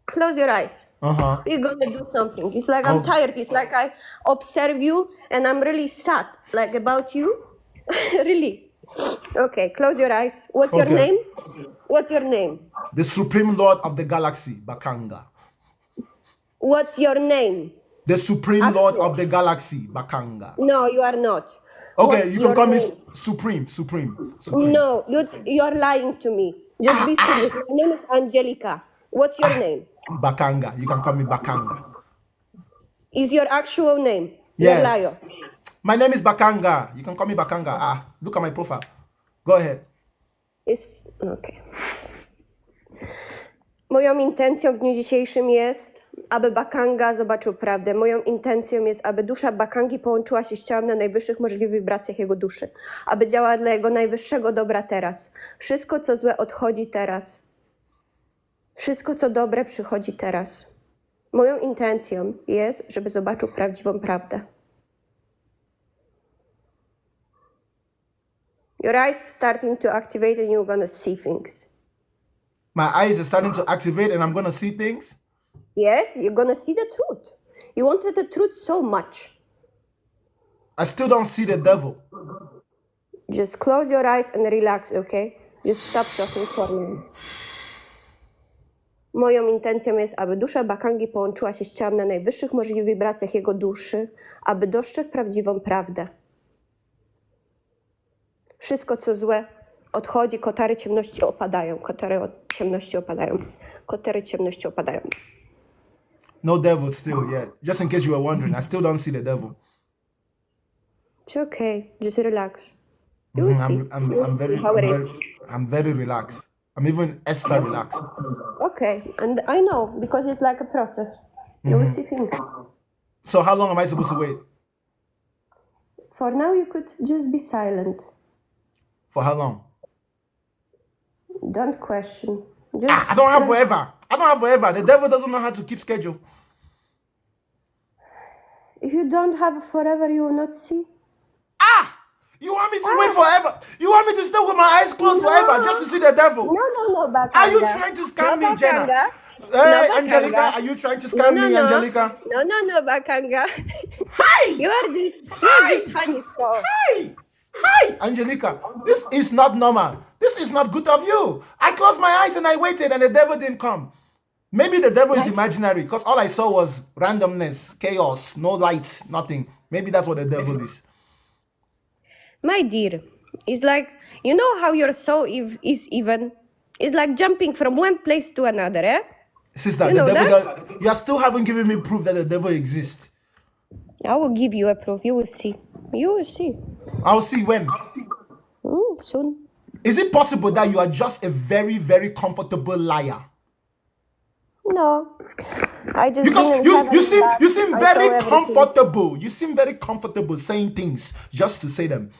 Close your eyes. We're gonna do something. It's like I'm tired. It's like I observe you and I'm really sad, like about you. Really. Okay, close your eyes. What's your name? What's your name? The Supreme Lord of the Galaxy, Bakanga. What's your name? The Supreme Lord of the Galaxy, Bakanga. No, you are not. Okay, you can call me Supreme. No, you're lying to me. Just be serious. My name is Angelica. What's your name? Bakanga. You can call me Bakanga. Is your actual name? Yes. You're a liar. My name is Bakanga. You can call me Bakanga. Look at my profile. Go ahead. Okay. Moją intencją w dniu dzisiejszym jest, aby Bakanga zobaczył prawdę. Moją intencją jest, aby dusza Bakangi połączyła się z ciałem na najwyższych możliwych wibracjach jego duszy. Aby działała dla jego najwyższego dobra teraz. Wszystko, co złe, odchodzi teraz. Wszystko, co dobre, przychodzi teraz. Moją intencją jest, żeby zobaczył prawdziwą prawdę. Your eyes starting to activate and you're gonna see things. My eyes are starting to activate and I'm gonna see things. Yes, you're gonna see the truth. You wanted the truth so much. I still don't see the devil. Just close your eyes and relax, okay? Just stop talking for me. Moją intencją jest, aby dusza Bakangi połączyła się z ciałem na najwyższych możliwych wibracjach jego duszy, aby dostrzec prawdziwą prawdę. Wszystko, co złe, odchodzi, kotary ciemności opadają. Kotary ciemności opadają. Kotary ciemności opadają. No devil still yet. Just in case you were wondering, I still don't see the devil. It's okay. Just relax. You will see. I'm very relaxed. I'm even extra relaxed. Okay, and I know, because it's like a process. You will see things. So how long am I supposed to wait? For now, you could just be silent. For how long? Don't question. Just I don't have forever. I don't have forever. The devil doesn't know how to keep schedule. If you don't have forever, you will not see. You want me to wait forever? You want me to stay with my eyes closed forever just to see the devil? No, Bakanga. Are you trying to scam me, Jenna? Bakanga. Hey, No, Angelica, Bakanga. are you trying to scam me, Angelica? No, Bakanga. Hi! You're this funny soul. Hi, Angelica. This is not normal. This is not good of you. I closed my eyes and I waited and the devil didn't come. Maybe the devil is imaginary because all I saw was randomness, chaos, no light, nothing. Maybe that's what the devil is. My dear, it's like, you know how your soul is even? It's like jumping from one place to another, eh? Sister, You know you still haven't given me proof that the devil exists. I will give you a proof. You will see. You will see. I'll see when. Soon. Is it possible that you are just a very, very comfortable liar? No. I just Because didn't you have you any seem doubt. you seem I very saw everything. comfortable. You seem very comfortable saying things just to say them.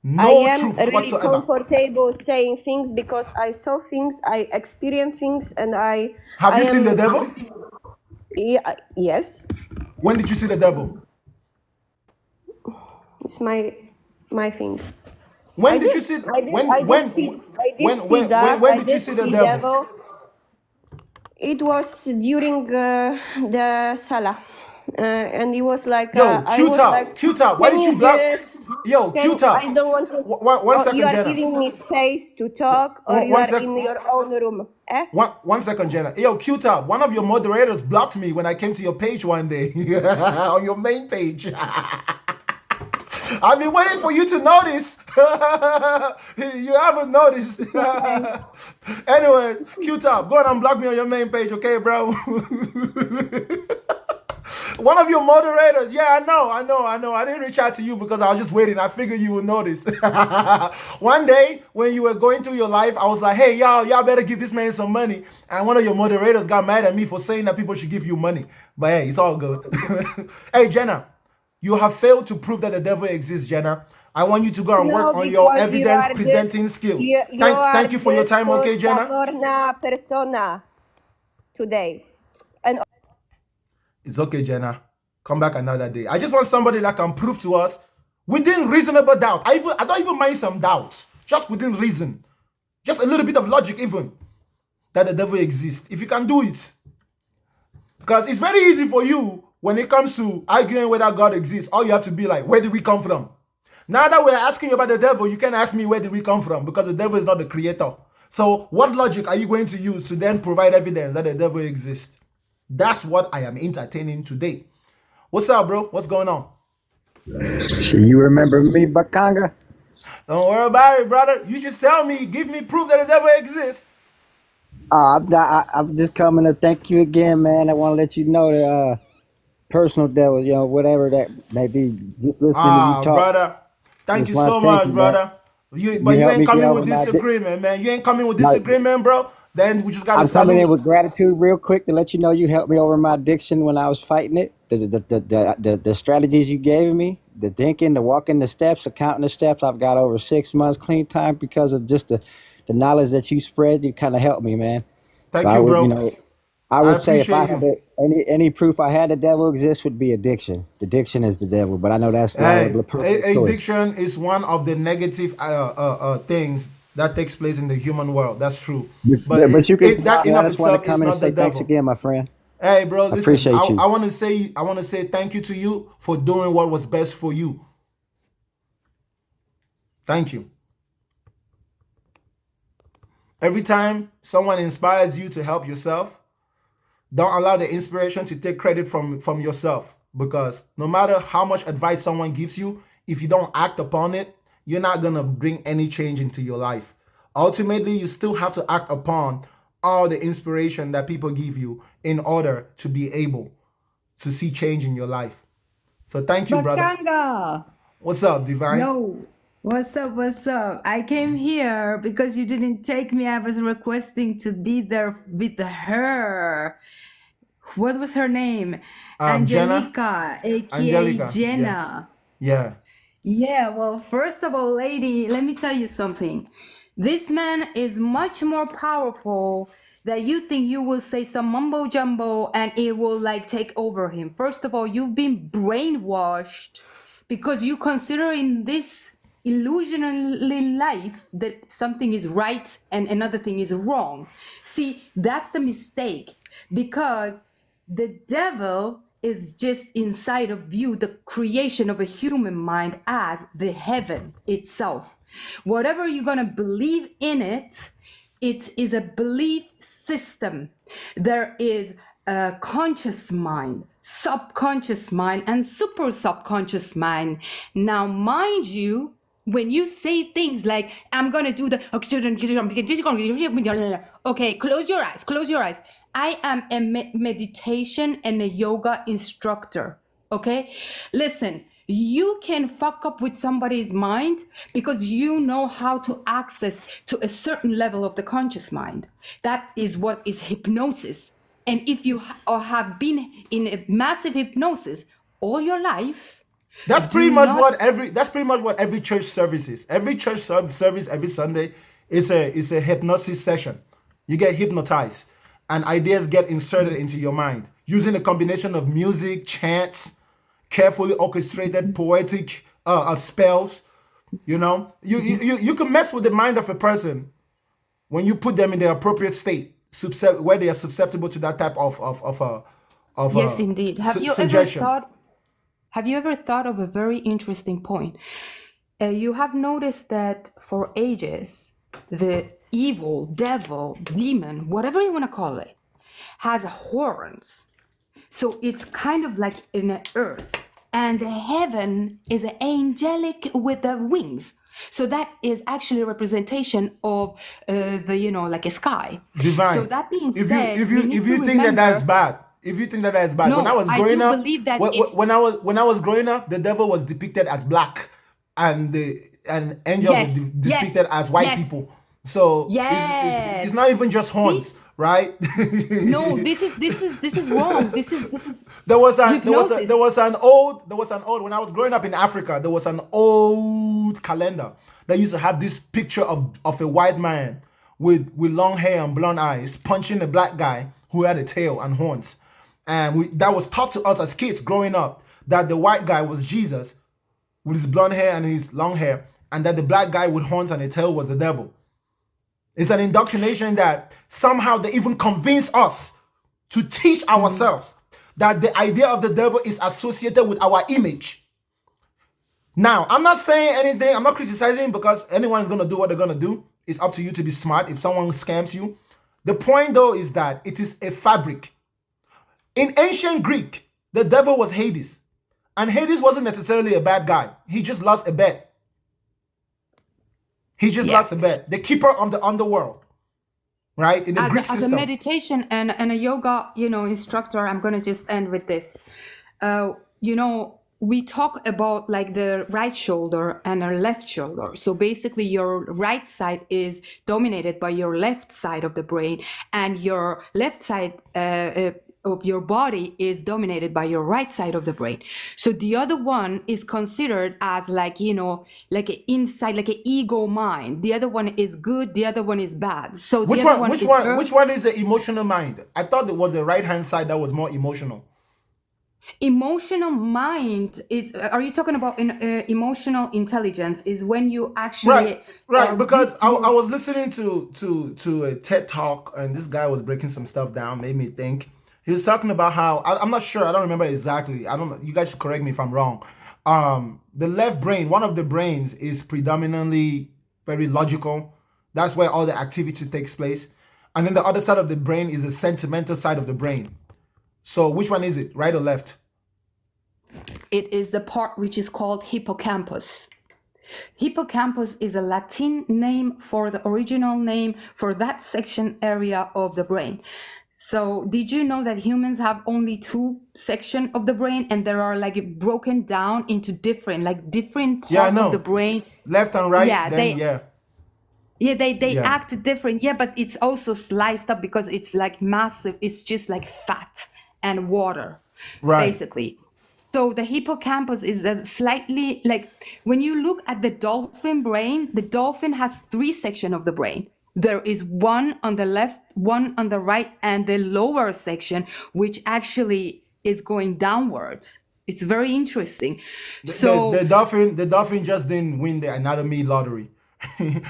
I No am truth really whatsoever. comfortable saying things because I saw things, I experienced things, and I. Have I you seen am- the devil? Yeah, yes. When did you see the devil? It's my thing. When I did did- you see I did- when I did when see- I did when see when that. when I did you see the devil? It was during the Salah. And it was like Yo, I was like, Q-Tap, why "Can did you block? Yo, can- Q-Tap. I don't want to. One second, you are Jenna. giving me space to talk, or One- you one are sec- in your own room. Eh? One second, Jenna. Yo, Q-Tap, one of your moderators blocked me when I came to your page one day on your main page. I've been waiting for you to notice. You haven't noticed. Anyways, Q-Tap, go and unblock me on your main page, okay, bro? One of your moderators. Yeah, I know. I didn't reach out to you because I was just waiting. I figured you would notice. One day when you were going through your life, I was like, hey, y'all better give this man some money. And one of your moderators got mad at me for saying that people should give you money. But hey, it's all good. Hey, Jenna, you have failed to prove that the devil exists, Jenna. I want you to go and No, work on your because you evidence are presenting skills. You Thank you for your time, okay, Jenna? Stubborn persona today. It's okay, Jenna. Come back another day. I just want somebody that can prove to us within reasonable doubt. I don't even mind some doubts. Just within reason. Just a little bit of logic even. That the devil exists. If you can do it. Because it's very easy for you when it comes to arguing whether God exists. All you have to be like, where did we come from? Now that we're asking you about the devil, you can ask me where did we come from? Because the devil is not the creator. So what logic are you going to use to then provide evidence that the devil exists? That's what I am entertaining today. What's up, bro? What's going on? So you remember me, Bakanga? Don't worry about it, brother. You just tell me, give me proof that the devil exists. I'm just coming to thank you again, man. I want to let you know the personal devil, whatever that may be. Just listening to you talk. Brother. Thank Just you wanna so thank much, you, brother. But you helped ain't me coming get with over my disagreement, man. You ain't coming with No. disagreement, bro. Then we just gotta I'm coming in salute. with gratitude real quick to let you know you helped me over my addiction when I was fighting it. The strategies you gave me, the thinking, the walking the steps, the counting the steps. I've got over 6 months clean time because of just the knowledge that you spread. You kind of helped me, man. Thank So you, I would, bro. I I would say if I appreciate had you. any proof I had the devil exists would be addiction. Addiction is the devil, but I know that's not Hey, a perfect choice. addiction is one of the negative things that takes place in the human world. That's true. But But you can. that in I of just want to itself is come in and not the say thanks devil. again, my friend. Hey, bro, I listen. appreciate you. I want to say thank you to you for doing what was best for you. Thank you. Every time someone inspires you to help yourself, don't allow the inspiration to take credit from yourself, because no matter how much advice someone gives you, if you don't act upon it, you're not going to bring any change into your life. Ultimately, you still have to act upon all the inspiration that people give you in order to be able to see change in your life. So thank you, brother. Bakanga. What's up, Divine? Yo. What's up? What's up? I came here because you didn't take me. I was requesting to be there with her. What was her name? Jenna? Angelica, aka Angelica, yeah. Jenna. Yeah. Yeah, well, first of all, lady, let me tell you something. This man is much more powerful that you think you will say some mumbo jumbo and it will like take over him. First of all, you've been brainwashed because you consider in this illusionary life that something is right and another thing is wrong. See, that's the mistake, because the devil is just inside of you, the creation of a human mind as the heaven itself. Whatever you're going to believe in it, it is a belief system. There is a conscious mind, subconscious mind, and super subconscious mind. Now, mind you, when you say things like, I'm going to do the, okay, close your eyes, close your eyes. I am a meditation and a yoga instructor, okay? Listen, you can fuck up with somebody's mind because you know how to access to a certain level of the conscious mind. That is what is hypnosis. And if you have been in a massive hypnosis all your life, That's pretty much what every church service is. Every church service every Sunday is a hypnosis session. You get hypnotized and ideas get inserted into your mind using a combination of music, chants, carefully orchestrated poetic spells. You know, you can mess with the mind of a person when you put them in the appropriate state, where they are susceptible to that type of yes, indeed. suggestion. Have you ever thought of a very interesting point? You have noticed that for ages, the evil, devil, demon, whatever you want to call it, has horns. So it's kind of like in the earth. And the heaven is angelic with the wings. So that is actually a representation of like a sky. Divine. So that being if said, you think that is bad, if you think that is bad, No, when I was I growing do up, believe that when I was growing up, the devil was depicted as black, and angels Yes, were depicted as white yes. people. So Yes. it's not even just horns, right? No, this is wrong. This is There was hypnosis. an old when I was growing up in Africa, there was an old calendar that used to have this picture of a white man with long hair and blonde eyes punching a black guy who had a tail and horns. And that was taught to us as kids growing up, that the white guy was Jesus with his blonde hair and his long hair, and that the black guy with horns and a tail was the devil. It's an indoctrination that somehow they even convince us to teach ourselves that the idea of the devil is associated with our image. Now, I'm not saying anything, I'm not criticizing, because anyone's going to do what they're going to do. It's up to you to be smart if someone scams you. The point, though, is that it is a fabric. In ancient Greek, the devil was Hades. And Hades wasn't necessarily a bad guy. He just lost a bet. Lost a bet. The keeper of the underworld. Right? In the Greek As system. a meditation and a yoga, instructor, I'm gonna just end with this. We talk about like the right shoulder and our left shoulder. So basically your right side is dominated by your left side of the brain, and your left side of your body is dominated by your right side of the brain. So the other one is considered as like, you know, like an inside, like an ego mind. The other one is good, the other one is bad. So the Which other one? one Which is one? earth. Which one is the emotional mind? I thought it was the right hand side that was more emotional. Emotional mind is, are you talking about emotional intelligence is when you actually Right. Because I you, was listening to a TED talk, and this guy was breaking some stuff down, made me think. He was talking about how I'm not sure, I don't remember exactly. I don't know. You guys should correct me if I'm wrong. The left brain, one of the brains, is predominantly very logical. That's where all the activity takes place. And then the other side of the brain is the sentimental side of the brain. So which one is it, right or left? it is the part which is called hippocampus. Hippocampus is a Latin name for the original name for that section area of the brain. So did you know that humans have only 2 sections of the brain, and there are like broken down into different Yeah, I parts of the know. brain? Left and right, Yeah, then yeah. they Yeah. act different. Yeah, but it's also sliced up because it's like massive. It's just like fat and water, Right. basically. So the hippocampus is a slightly like when you look at the dolphin brain, the dolphin has 3 sections of the brain. There is one on the left, one on the right, and the lower section, which actually is going downwards. It's very interesting. So The dolphin just didn't win the anatomy lottery.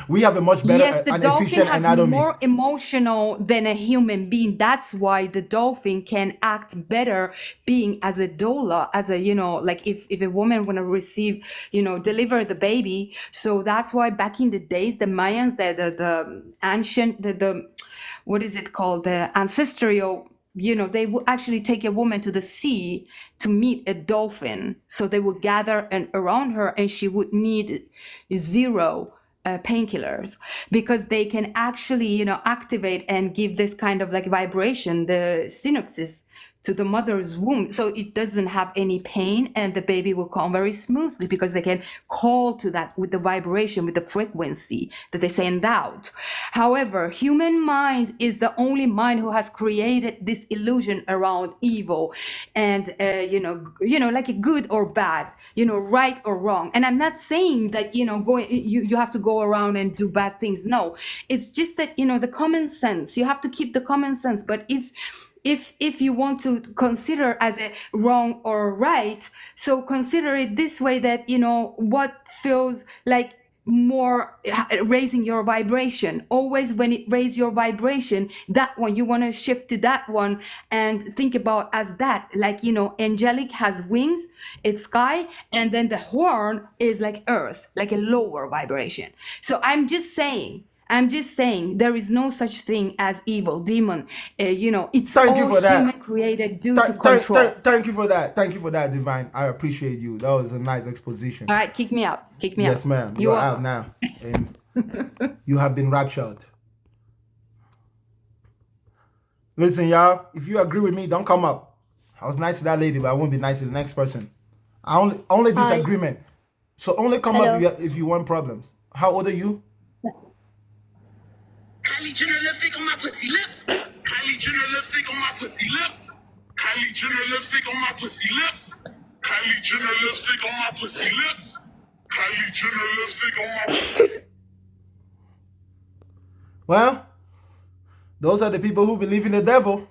We have a much better yes, the and dolphin efficient has anatomy. more emotional than a human being. That's why the dolphin can act better being as a doula, as a, you know, like if a woman want to receive, you know, deliver the baby. So that's why back in the days, the Mayans, the ancient, the what is it called? The ancestral, you know, they would actually take a woman to the sea to meet a dolphin. So they would gather around her, and she would need 0 painkillers, because they can actually, you know, activate and give this kind of like vibration, the synapses, to the mother's womb, so it doesn't have any pain, and the baby will come very smoothly because they can call to that with the vibration, with the frequency that they send out. However, human mind is the only mind who has created this illusion around evil and you know, like a good or bad, you know, right or wrong. And I'm not saying that, you know, you have to go around and do bad things. No, it's just that, you know, the common sense, you have to keep the common sense. But if you want to consider as a wrong or right, so consider it this way, that, you know, what feels like more raising your vibration. Always when it raises your vibration, that one you want to shift to that one and think about as that, like, you know, angelic has wings, it's sky, and then the horn is like earth, like a lower vibration. So I'm just saying there is no such thing as evil, demon. You know, it's Thank you all for that. human created due to control. Thank you for that. Thank you for that, Divine. I appreciate you. That was a nice exposition. All right, kick me out. Kick me out. Yes, ma'am. You're You're out welcome. now. And you have been raptured. Listen, y'all, if you agree with me, don't come up. I was nice to that lady, but I won't be nice to the next person. Only Hi. disagreement. So only come Hello. up if you want problems. How old are you? Kylie Jenner lipstick on my pussy lips. Kylie Jenner lipstick on my pussy lips. Kylie Jenner lipstick on my pussy lips. Kylie Jenner lipstick on my pussy lips. Kylie Jenner lipstick on my. Well, those are the people who believe in the devil.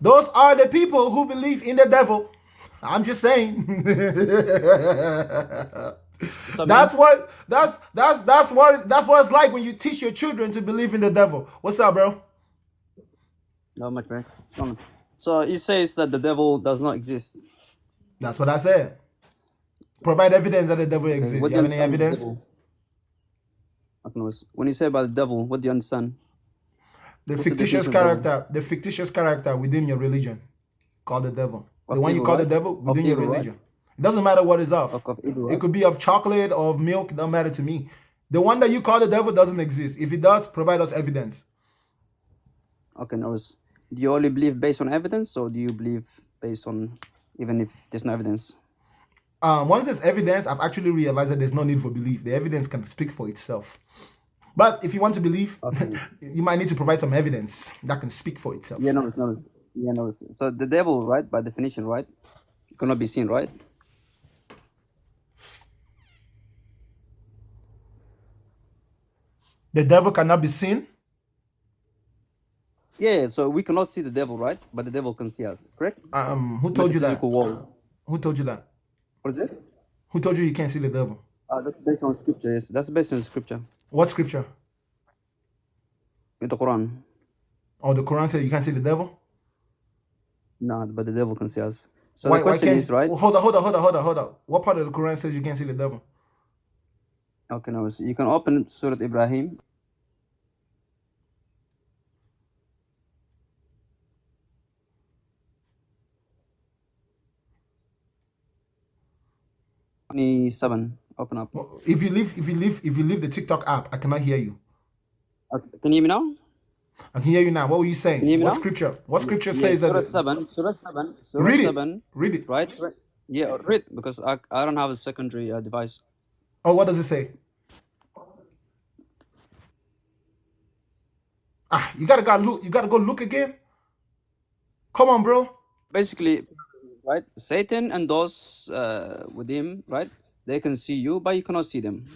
Those are the people who believe in the devil. I'm just saying. That's what it's like when you teach your children to believe in the devil. What's up, bro? Not much, man. It's coming. So it says that the devil does not exist. That's what I said. Provide evidence that the devil Okay, exists. what You do you have any understand by the evidence? devil? When you say about the devil, what do you understand? The What's the fictitious definition of devil? character within your religion called the devil. The Of one you evil, call the right? devil Of within your evil, right? religion. It doesn't matter what it's of. Of evil, It right? could be of chocolate or of milk. It doesn't matter to me. The one that you call the devil doesn't exist. If it does, provide us evidence. Okay, no worries. Do you only believe based on evidence, or do you believe based on even if there's no evidence? Once there's evidence, I've actually realized that there's no need for belief. The evidence can speak for itself. But if you want to believe, Okay. you might need to provide some evidence that can speak for itself. Yeah, no, it's not. Yeah, no. So the devil, right, by definition, right, cannot be seen, right? The devil cannot be seen. Yeah. So we cannot see the devil, right? But the devil can see us, correct? Who told you that? Metaphysical world. Who told you that? What is it? Who told you can't see the devil? That's based on scripture. Yes, that's based on scripture. What scripture? In the Quran. Oh, the Quran says you can't see the devil? No, but the devil can see us. So Why the question can't is, right? hold on. What part of the Quran says you can't see the devil? Okay, no. So you can open Surah Ibrahim. #27. Open up. If you leave the TikTok app, I cannot hear you. Okay. Can you hear me now? I can hear you now. What were you saying? Can you hear me What now? scripture? What scripture Yeah, says Surah that? 7. Surah 7. Surah Read it. 7. Read it. Right? Yeah, read, because I don't have a secondary device. Oh, what does it say? You gotta go look. You gotta go look again. Come on, bro. Basically, right? Satan and those with him, right? They can see you, but you cannot see them.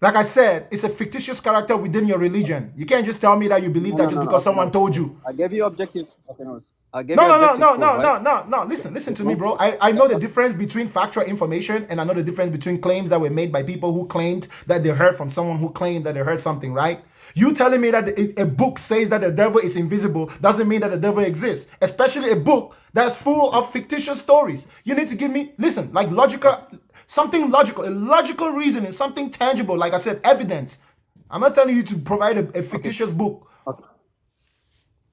Like I said, it's a fictitious character within your religion. You can't just tell me that you believe that just because someone told you. I gave you objective. Okay, no. I gave No. you objective proof, right? No. Listen to me, bro. I know the difference between factual information and I know the difference between claims that were made by people who claimed that they heard from someone who claimed that they heard something, right? You telling me that a book says that the devil is invisible doesn't mean that the devil exists, especially a book that's full of fictitious stories. You need to give me, listen, like something logical, a logical reasoning, something tangible, like I said, evidence. I'm not telling you to provide a fictitious book. Okay.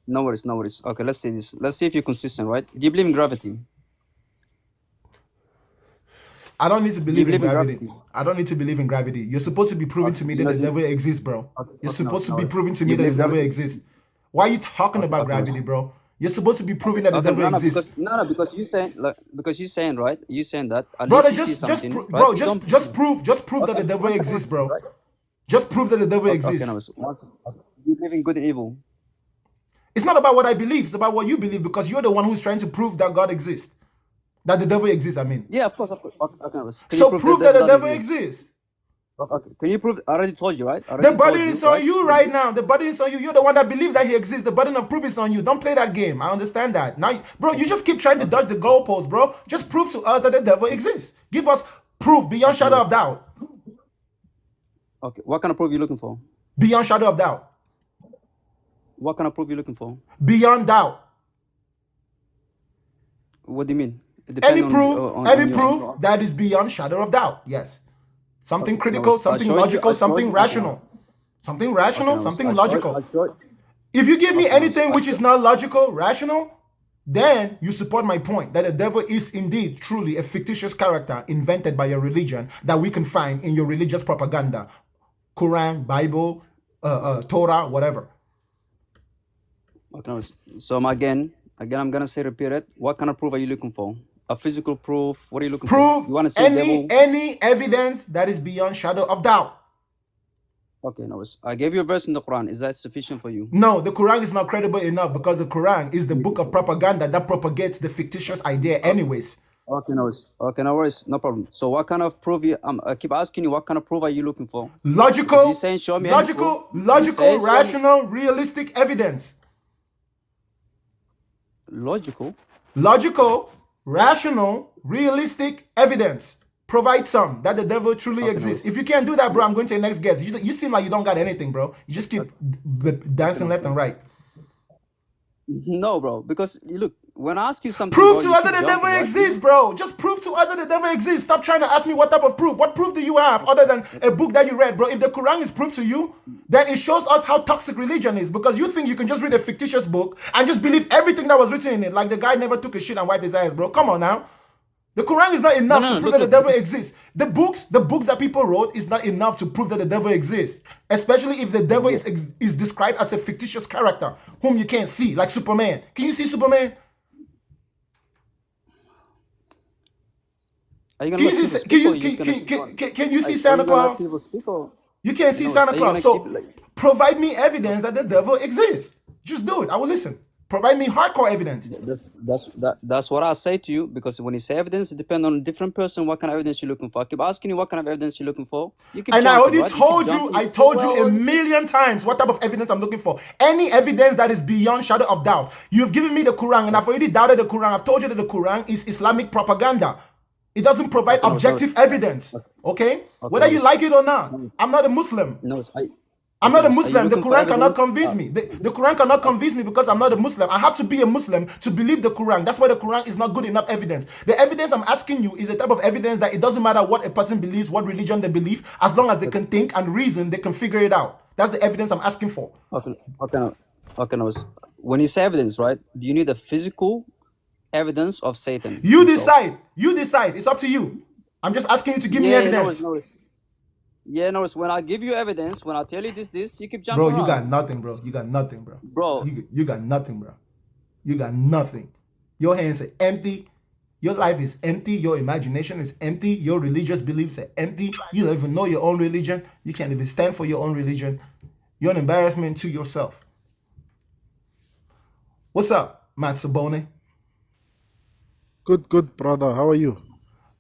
No worries, no worries. Okay, let's see this. Let's see if you're consistent, right? Do you believe in gravity? I don't need to Do you believe in believe in gravity. gravity? I don't need to believe in gravity. You're supposed to be proving to me You that know, the do devil exists, bro. okay, You're okay, no, supposed to no be worries. proving to Do me you that the believe devil gravity? exists. Why are you talking about Okay, no, gravity, bro? You're supposed to be proving that the okay, devil exists. because you saying, like, because you saying, right? You saying that at Brother, least you see something, right? bro, You don't just prove that Okay, the devil one second, exists, bro. right? Just prove that the devil Okay, no, exists. one second. Okay. You believe in good and evil. It's not about what I believe, it's about what you believe because you're the one who's trying to prove that God exists. That the devil exists, I mean. Yeah, of course, of course. Okay, no, can you So prove prove that that the devil devil exists? exists. Okay, can you prove? I already told you, right? I The already told burden you, is on right? you right now. The burden is on you. You're the one that believes that he exists. The burden of proof is on you. Don't play that game. I understand that. Now, bro, you just keep trying to dodge the goalposts, bro. Just prove to us that the devil exists. Give us proof beyond Okay, shadow no. of doubt. Okay, what kind of proof you looking for? Beyond shadow of doubt. What kind of proof you looking for? Beyond doubt. What do you mean? It depends Any proof, on your. that is beyond shadow of doubt. Yes. Something Okay, no, critical, I something showed you. logical, I showed something you. rational. Something Okay, rational, no, something I logical. showed. If you give me Okay, no, anything which is not logical, rational, then you support my point that the devil is indeed truly a fictitious character invented by your religion that we can find in your religious propaganda, Quran, Bible, Torah, whatever. Okay, no, so again, I'm gonna say repeat it. What kind of proof are you looking for? A physical proof? What are you looking for? Prove You want to see devil? any evidence that is beyond shadow of doubt. Okay, no, I gave you a verse in the Quran. Is that sufficient for you? No, the Quran is not credible enough because the Quran is the book of propaganda that propagates the fictitious idea anyways. Okay, no worries. Okay, no worries. No problem. So what kind of proof you, I keep asking you, what kind of proof are you looking for? Logical, He's saying, show me any proof. He logical, says, show me- rational, realistic evidence. Logical? Logical, rational, realistic evidence. Provide some that the devil truly Okay, exists. If you can't do that, bro, I'm going to the next guest. You seem like you don't got anything, bro. You just keep dancing left and right. No, bro, because you look, when I ask you something, Prove bro, to you us keep that the jumping, devil right? exists, bro. Just prove to us that the devil exists. Stop trying to ask me what type of proof. What proof do you have other than a book that you read, bro? If the Quran is proof to you, then it shows us how toxic religion is because you think you can just read a fictitious book and just believe everything that was written in it. Like the guy never took a shit and wiped his eyes, bro. Come on now. The Quran is not enough to prove that the devil exists. The books that people wrote is not enough to prove that the devil exists. Especially if the devil is described as a fictitious character whom you can't see, like Superman. Can you see Superman? Are you Can gonna you let see? people speak, or you just gonna Can you see are Santa you gonna let Claus? people speak, or You can't see no, Santa are you Claus. gonna So keep like provide me evidence that the devil exists. Just do it. I will listen. Provide me hardcore evidence. That's what I say to you, because when you say evidence, it depends on a different person what kind of evidence you're looking for. I keep asking you what kind of evidence you're looking for. You keep And I jumping, already right? You keep told you, jumping. I told you a million times what type of evidence I'm looking for. Any evidence that is beyond shadow of doubt. You've given me the Quran, and I've already doubted the Quran. I've told you that the Quran is Islamic propaganda. It doesn't provide objective evidence. Okay? Whether you like it or not. I'm not a Muslim. I'm not a Muslim. The Quran cannot convince me. The Quran cannot convince me because I'm not a Muslim. I have to be a Muslim to believe the Quran. That's why the Quran is not good enough evidence. The evidence I'm asking you is a type of evidence that it doesn't matter what a person believes, what religion they believe, as long as they can think and reason, they can figure it out. That's the evidence I'm asking for. Okay. When you say evidence, right? Do you need the physical evidence of Satan? You decide. You decide. It's up to you. I'm just asking you to give me evidence. Yeah, no, when I give you evidence, when I tell you this, you keep jumping Bro, around. you got nothing, bro. You got nothing, bro. You got nothing, bro. You got nothing. Your hands are empty. Your life is empty. Your imagination is empty. Your religious beliefs are empty. You don't even know your own religion. You can't even stand for your own religion. You're an embarrassment to yourself. What's up, Matt Sabone? Good, brother. How are you?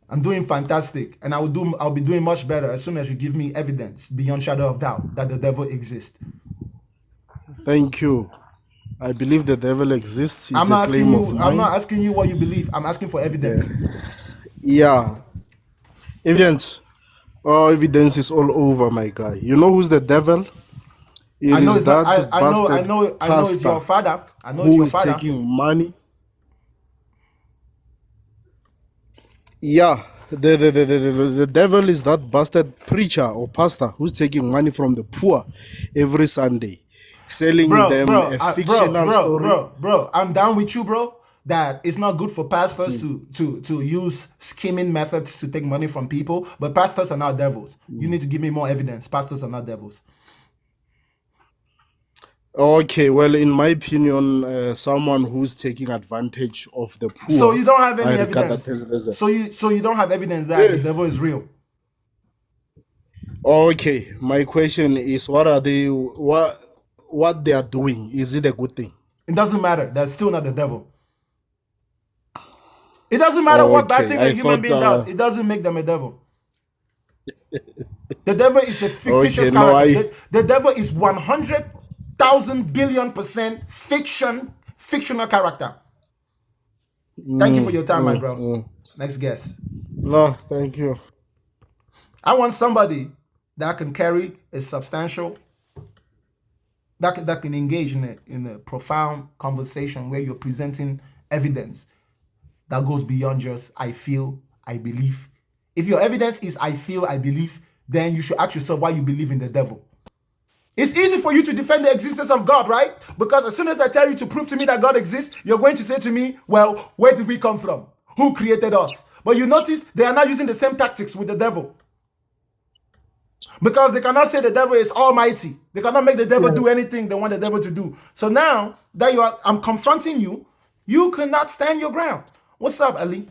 I'm doing fantastic, and I'll be doing much better as soon as you give me evidence beyond shadow of doubt that the devil exists. Thank you. I believe the devil exists. It's I'm not a claim of mine. I'm not asking you what you believe. I'm asking for evidence. Yeah. Evidence. Oh, evidence is all over, my guy. You know who's the devil? I know it's your father. I know it's your father. Who is taking money. Yeah, the devil is that bastard preacher or pastor who's taking money from the poor every Sunday, selling them a fictional story. Bro, I'm down with you, bro. That it's not good for pastors to use scheming methods to take money from people, but pastors are not devils. You need to give me more evidence. Pastors are not devils. Okay, well, in my opinion, someone who's taking advantage of the poor. So you don't have any evidence. So you don't have evidence that the devil is real. Okay, my question is, what they are doing? Is it a good thing? It doesn't matter. That's still not the devil. It doesn't matter what bad thing a human being does. It doesn't make them a devil. The devil is a fictitious character. The devil is 100,000 billion% fictional character. Thank you for your time, my bro. Next guest. No, thank you. I want somebody that can carry a substantial, that can engage in a profound conversation where you're presenting evidence that goes beyond just I feel, I believe. If your evidence is I feel, I believe, then you should ask yourself why you believe in the devil. It's easy for you to defend the existence of God, right? Because as soon as I tell you to prove to me that God exists, you're going to say to me, well, where did we come from? Who created us? But you notice they are not using the same tactics with the devil. Because they cannot say the devil is almighty. They cannot make the devil do anything they want the devil to do. So now that I'm confronting you, you cannot stand your ground. What's up, Ali?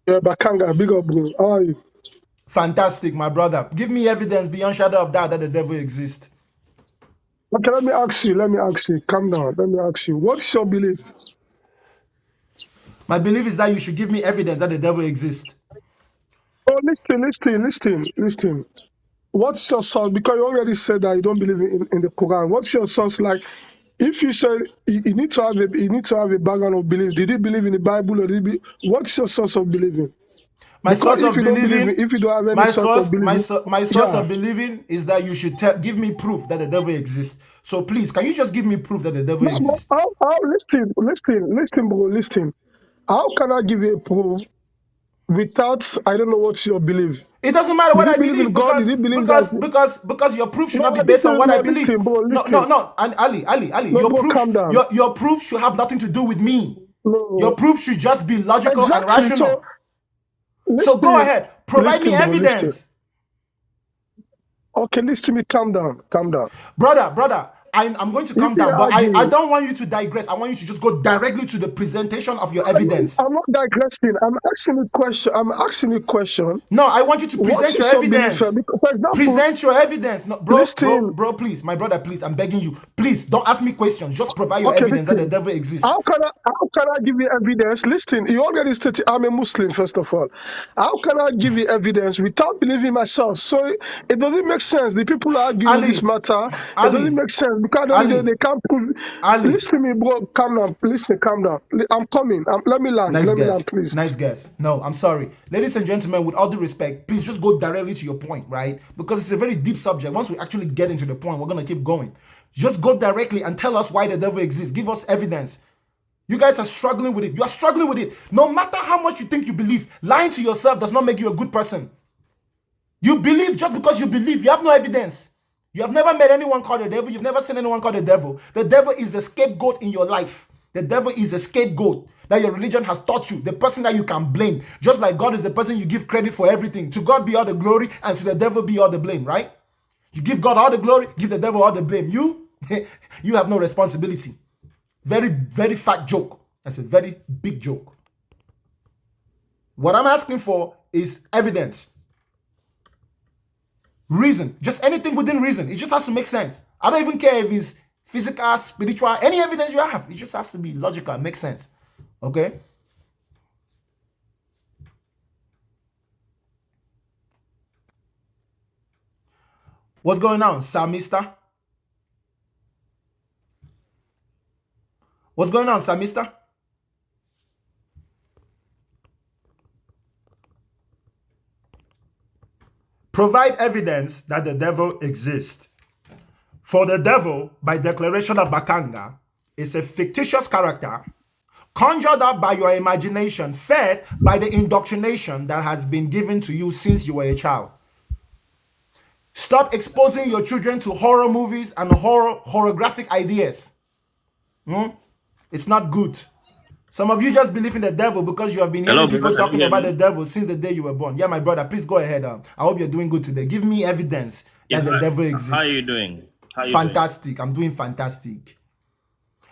Yeah, Bakanga, big up, bro. How are you? Fantastic, my brother. Give me evidence beyond shadow of doubt that the devil exists. Okay, let me ask you. Calm down. Let me ask you. What's your belief? My belief is that you should give me evidence that the devil exists. Oh, listen. What's your source? Because you already said that you don't believe in the Quran. What's your source like? If you say you need to have a background of belief, did you believe in the Bible or what's your source of believing? My source of believing, if you don't have any source of believing, my source of believing is that you should give me proof that the devil exists. So please, can you just give me proof that the devil exists? Listen, bro, listen. How can I give you a proof without I don't know what's your belief? It doesn't matter what I believe because your proof should not be based on what I believe. No, and Ali, your proof should have nothing to do with me. No. Your proof should just be logical and rational. So go ahead, provide me evidence. Okay, listen to me. Calm down. Brother, I'm going to You calm see, down, but I arguing. don't want you to digress. I want you to just go directly to the presentation of your evidence. I'm not digressing. I'm asking a question. No, I want you to What present your is your belief? evidence. Because, for example, Present your evidence. No, bro, listen. please, my brother, please, I'm begging you. Please, don't ask me questions. Just provide your Okay, evidence that the listen. devil exists. How can I give you evidence? Listen, you already stated I'm a Muslim, first of all. How can I give you evidence without believing myself? So it doesn't make sense. The people are arguing this matter. It doesn't make sense because they can't prove. Listen to me, bro. Calm down. Listen, calm down. I'm coming. Let me land. Nice Let me guess. land, please. Nice guess. No, I'm sorry. Ladies and gentlemen, with all due respect, please just go directly to your point, right? Because it's a very deep subject. Once we actually get into the point, we're going to keep going. Just go directly and tell us why the devil exists. Give us evidence. You guys are struggling with it. You are struggling with it. No matter how much you think you believe, lying to yourself does not make you a good person. You believe just because you believe. You have no evidence. You have never met anyone called the devil. You've never seen anyone called the devil. The devil is the scapegoat in your life. The devil is a scapegoat that your religion has taught you, the person that you can blame. Just like God is the person you give credit for everything. To God be all the glory and to the devil be all the blame, right? You give God all the glory, give the devil all the blame. You have no responsibility. Very, very fat joke. That's a very big joke. What I'm asking for is evidence. Reason. Just anything within reason. It just has to make sense. I don't even care if it's physical, spiritual, any evidence you have. It just has to be logical, make sense. Okay? What's going on, Samista? What's going on, Samista? Provide evidence that the devil exists. For the devil, by declaration of Bakanga, is a fictitious character conjured up by your imagination, fed by the indoctrination that has been given to you since you were a child. Stop exposing your children to horror movies and horographic ideas. It's not good. Some of you just believe in the devil because you have been hearing people talking about the devil since the day you were born. Yeah, my brother, please go ahead. I hope you're doing good today. Give me evidence that the devil exists. How are you doing? Fantastic. I'm doing fantastic.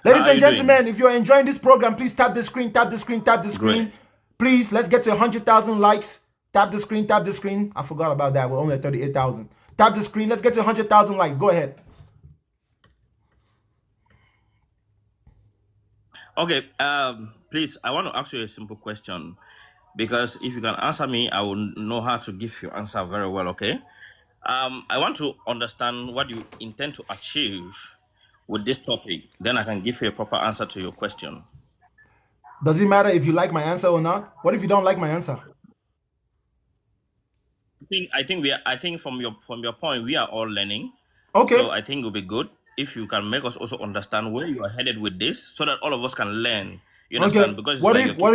Ladies and gentlemen, if you're enjoying this program, please tap the screen, tap the screen, tap the screen. Great. Please, let's get to 100,000 likes. Tap the screen, tap the screen. I forgot about that. We're only at 38,000. Tap the screen. Let's get to 100,000 likes. Go ahead. Okay, please, I want to ask you a simple question, because if you can answer me, I will know how to give your answer very well, okay? I want to understand what you intend to achieve with this topic. Then I can give you a proper answer to your question. Does it matter if you like my answer or not? What if you don't like my answer? I think from your point, we are all learning. Okay. So I think it will be good if you can make us also understand where you are headed with this, so that all of us can learn. You understand? Okay. Because it's What like if what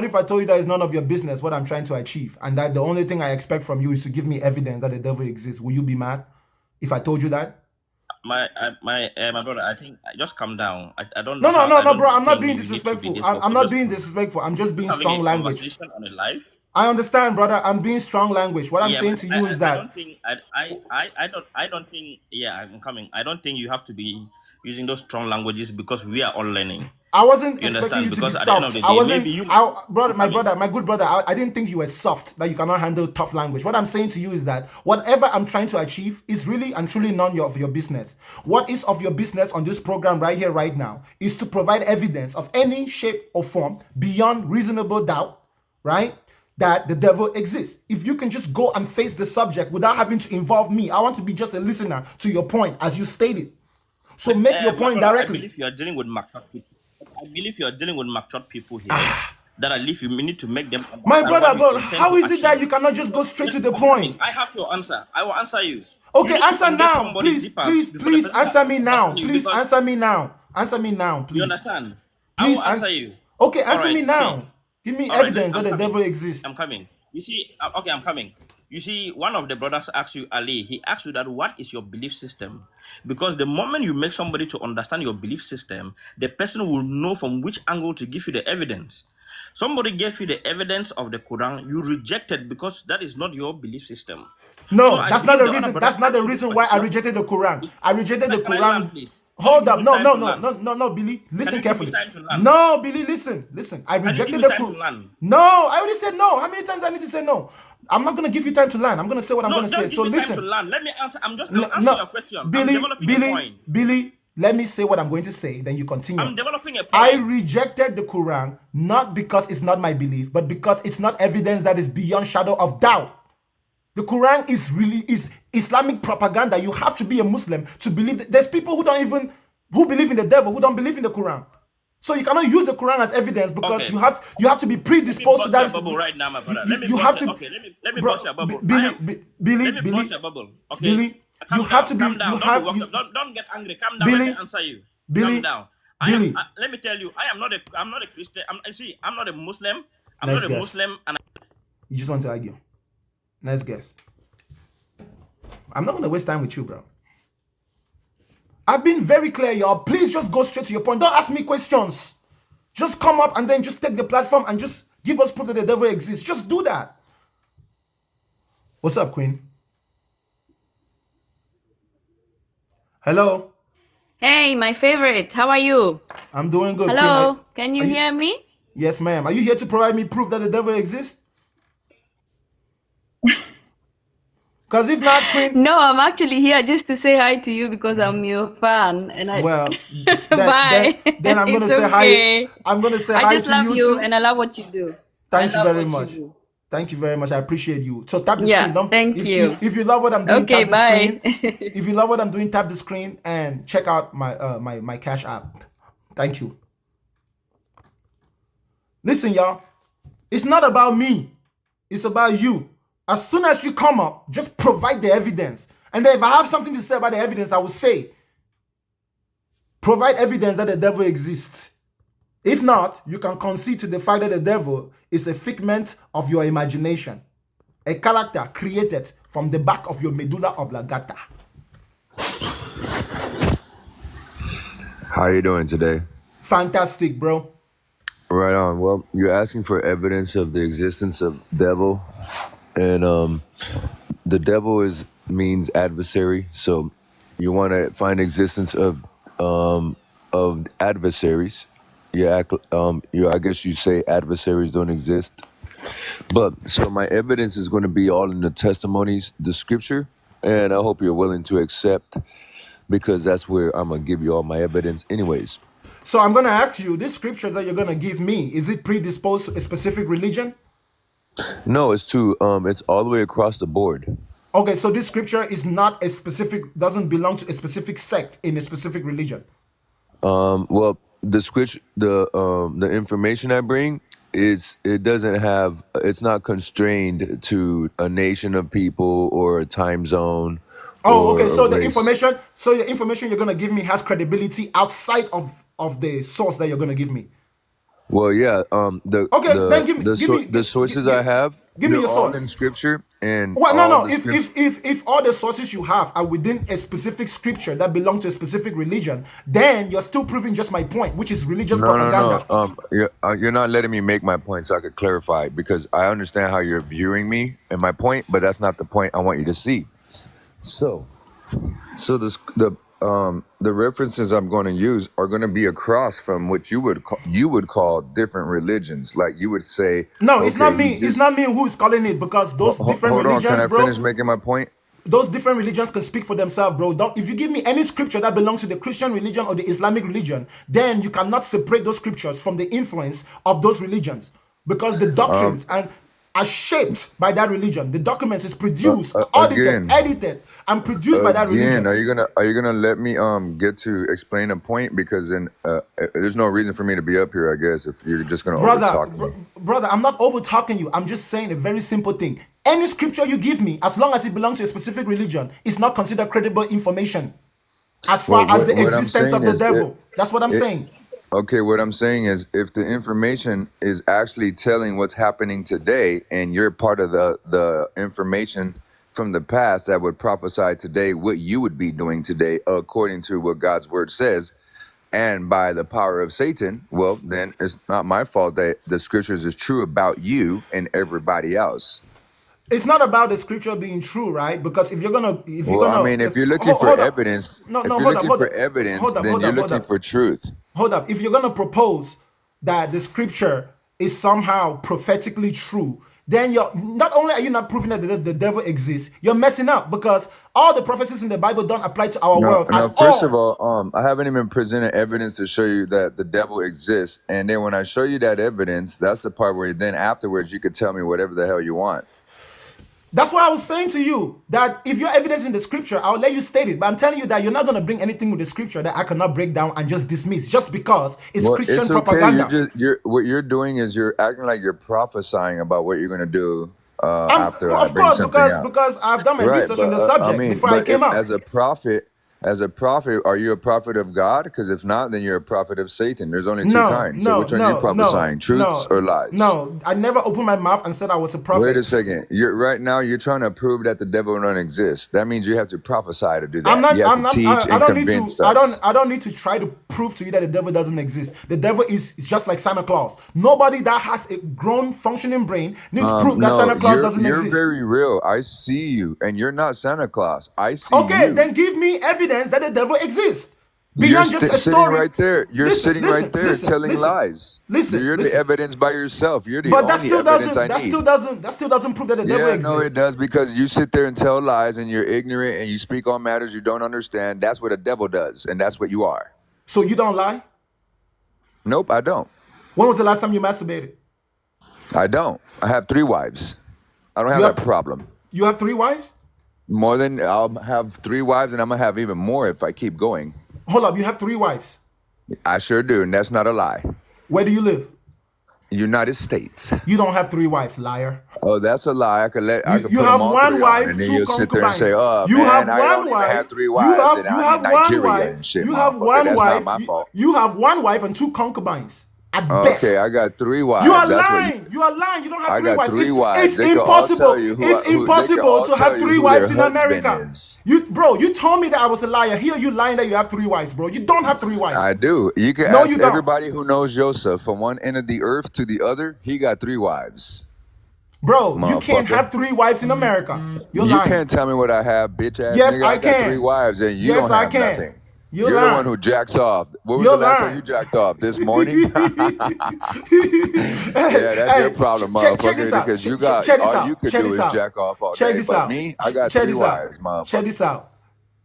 if I told you that it's none of your business what I'm trying to achieve, and that the only thing I expect from you is to give me evidence that the devil exists? Will you be mad if I told you that? My brother, I think just calm down. I don't. No, bro. I'm not being think you need to be disrespectful. this I'm not vocal. being disrespectful. I'm just being Having strong a language. conversation on a live. I understand, brother. I'm being strong language. What I'm Yeah, saying but to you is that I don't think. Yeah, I'm coming. I don't think you have to be using those strong languages, because we are all learning. I wasn't You expecting understand? you to be Because at the end of soft. the I day, wasn't. maybe you. My good brother. I didn't think you were soft, that you cannot handle tough language. What I'm saying to you is that whatever I'm trying to achieve is really and truly none of your business. What is of your business on this program right here, right now, is to provide evidence of any shape or form beyond reasonable doubt, right? That the devil exists. If you can just go and face the subject without having to involve me, I want to be just a listener to your point, as you stated. So make your point directly. I believe you are dealing with matured people. I believe you are dealing with matured people here. That I believe you need to make them. My brother, bro, how is it that you cannot just go straight to the point? I have your answer. I will answer you. Okay, answer now. Please answer me now. Please answer me now. Answer me now, please. You understand? Please I will answer you. Okay, answer me now. See. Give me All right, evidence then, that the devil exists. I'm coming. You see, okay, I'm coming. You see, one of the brothers asked you, Ali, he asked you that what is your belief system? Because the moment you make somebody to understand your belief system, the person will know from which angle to give you the evidence. Somebody gave you the evidence of the Quran, you rejected because that is not your belief system. So No, I that's not believe the the other reason. brother That's not the asked you this reason why I particular. rejected the Quran. I rejected the Can I land, Quran. please? Can you Hold give up. me No, time no, to no, land? no, no, no, Billy. Can Listen you give me carefully. time to land? No, Billy, listen. Listen. I Can you give rejected me the time to Quran. land? No, I already said no. How many times I need to say no? I'm not gonna give you time to land. I'm gonna say what I'm No, gonna say. just give So me time to listen. land. Let me answer. I'm No, answering no, your question. I'm Billy, developing a Billy, point. Billy. Let me say what I'm going to say. Then you continue. I'm developing a I point. rejected the Quran not because it's not my belief, but because it's not evidence that is beyond shadow of doubt. The Quran is Islamic propaganda. You have to be a Muslim to believe that. There's people who believe in the devil, who don't believe in the Quran. So you cannot use the Quran as evidence because Okay. you have to be Let me predisposed to bust your that. bubble right now, my brother. Let me You bust have your to, okay. Let me bro, bust your bubble. Billy, Let me bust your bubble. Okay. Billy. You Calm have down. to be. Calm down. You Don't be have worked you, up. Don't get angry. Calm down. Let me answer you. Calm down. Billy. Let me tell you. I'm not a Christian. I'm not a Muslim. I'm Nice not a guess. Muslim, and You just want to argue. Nice guess. I'm not gonna waste time with you, bro. I've been very clear, y'all. Please just go straight to your point. Don't ask me questions. Just come up and then just take the platform and just give us proof that the devil exists. Just do that. What's up, Queen? Hello. Hey, my favorite. How are you? I'm doing good, Queen. Hello. Can you hear me? Yes, ma'am. Are you here to provide me proof that the devil exists? Because if not, Queen. No, I'm actually here just to say hi to you because I'm your fan, and I. Well, Bye. then I'm gonna It's say okay. hi. I'm gonna say I hi just to love you you, too. and I love what you do. I Thank you love very what you much. do. Thank you very much. I appreciate you. So tap the screen. Yeah. Don't Thank you. if you love what I'm doing, Okay. tap the screen. Bye. If you love what I'm doing, tap the screen and check out my my Cash App. Thank you. Listen, y'all. It's not about me. It's about you. As soon as you come up, just provide the evidence. And then if I have something to say about the evidence, I will say. Provide evidence that the devil exists. If not, you can concede to the fact that the devil is a figment of your imagination. A character created from the back of your medulla oblongata. How you doing today? Fantastic, bro. Right on. Well, you're asking for evidence of the existence of devil, and the devil means adversary. So you want to find existence of adversaries. I guess you say adversaries don't exist. But so my evidence is going to be all in the testimonies, the scripture, and I hope you're willing to accept, because that's where I'm gonna give you all my evidence anyways. So I'm going to ask you, this scripture that you're going to give me, is it predisposed to a specific religion? No, it's all the way across the board. Okay, so this scripture is not a specific, doesn't belong to a specific sect in a specific religion. Well, the scripture, the information I bring it's not constrained to a nation of people or a time zone Oh, okay. or a So the race. information you're gonna give me has credibility outside of the source that you're gonna give me. Well, yeah. Okay, then The sources I have, give me they're your all source. in scripture, and Well, all no. the If scripture. if all the sources you have are within a specific scripture that belong to a specific religion, then you're still proving just my point, which is religious No, no, propaganda. no. You're not letting me make my point, so I could clarify, because I understand how you're viewing me and my point, but that's not the point I want you to see. So the references I'm going to use are going to be across from what you would call different religions. Like you would say, No, it's okay, not me. It's not me who is calling it, because those different hold on. Can religions, I finish bro. making my point? Those different religions can speak for themselves, bro. If you give me any scripture that belongs to the Christian religion or the Islamic religion, then you cannot separate those scriptures from the influence of those religions, because the doctrines are shaped by that religion. The document is produced, audited, Again, edited, and produced by that religion. are you gonna let me get to explain a point? Because then there's no reason for me to be up here, I guess, if you're just gonna overtalk me. Brother, I'm not over talking you. I'm just saying a very simple thing. Any scripture you give me, as long as it belongs to a specific religion, is not considered credible information as far Well, as the what I'm existence of saying the is, devil. That's what I'm saying. okay, what I'm saying is, if the information is actually telling what's happening today, and you're part of the information from the past that would prophesy today what you would be doing today, according to what God's word says, and by the power of Satan, well, then it's not my fault that the scriptures is true about you and everybody else. It's not about the scripture being true, right? Because if you're gonna, Well, I mean, if you're looking for hold up, evidence, no, if no, you're hold up, looking hold for up, evidence, hold up, then hold you're up, hold looking up, for truth. hold up. If you're gonna propose that the scripture is somehow prophetically true, then you're not only are you not proving that the devil exists, you're messing up because all the prophecies in the Bible don't apply to our No, world no. at First of all. all, I haven't even presented evidence to show you that the devil exists. And then when I show you that evidence, that's the part where then afterwards you could tell me whatever the hell you want. That's what I was saying to you, that if you're evidence in the scripture, I'll let you state it. But I'm telling you that you're not going to bring anything with the scripture that I cannot break down and just dismiss just because it's Well, Christian it's okay. propaganda. What you're doing is you're acting like you're prophesying about what you're gonna do I'm, after I of bring course, something out. because I've done my Right, research on but the I subject mean, before I but if came out. as a prophet, are you a prophet of God? Because if not, then you're a prophet of Satan. There's only two No, kinds. So no, which one are you no, prophesying? no, Truths no, or lies? no. I never opened my mouth and said I was a Wait a prophet. second. You're right now. You're trying to prove that the devil don't exist. That means you have to prophesy to do that. You have to teach I and don't need to. convince us. I don't need to try to prove to you that the devil doesn't exist. The devil is just like Santa Claus. Nobody that has a grown, functioning brain needs proof that No, Santa Claus you're doesn't exist. very real. I see you, and you're not Santa Claus. I see Okay, you. then give me evidence that the devil exists You're beyond just a sitting story. right there. You're Listen, sitting right there listen, telling listen, lies. listen, You're the listen. evidence by yourself. You're the But that only still evidence I doesn't. need. That still doesn't prove that the devil Yeah, no, exists. it does because you sit there and tell lies and you're ignorant and you speak on matters you don't understand. That's what a devil does, and that's what you are. So you don't lie? Nope, I don't. When was the last time you masturbated? I don't. I have 3 wives. I don't have You that have problem. you have 3 wives? More than I'll have 3 wives, and I'm gonna have even more if I keep going. Hold up, you have 3 wives. I sure do, and that's not a lie. Where do you live? United States. You don't have 3 wives, liar. Oh, that's a lie. I could You put them have all 1 3 on, wife, and then 2 you'll sit there and concubines. say, "Oh You have man, I don't 1 even wife. have 3 wives, and You I'm have in 1 Nigeria wife. and shit, You have motherfucker. 1 That's wife. not my fault." You have 1 wife and 2 concubines at best. Okay, I got 3 wives. You are That's what lying. You are lying. You don't have I 3 got wives. 3 wives. It's They can all impossible. tell you It's they can impossible all to tell have you 3 who wives their in husband America. is. You told me that I was a liar. Here you lying that you have 3 wives, bro. You don't have 3 wives. I do. You can No, ask you don't. everybody who knows Joseph from one end of the earth to the other. He got 3 wives. Bro, you can't Motherfucker. have 3 wives in America. You're You lying. can't tell me what I have, bitch ass Yes, nigga. I I got 3 can. wives and you Yes, don't I have can. nothing. You're You're the one lying. who jacks off. What was You're the last time lying. you jacked off? This morning? Yeah, that's your problem, check motherfucker. this out. Because you Check got this all out. you could Check do this is out. jack off all Check day. this But out. me, I got Check 3 this out. wives, Check motherfucker. this out.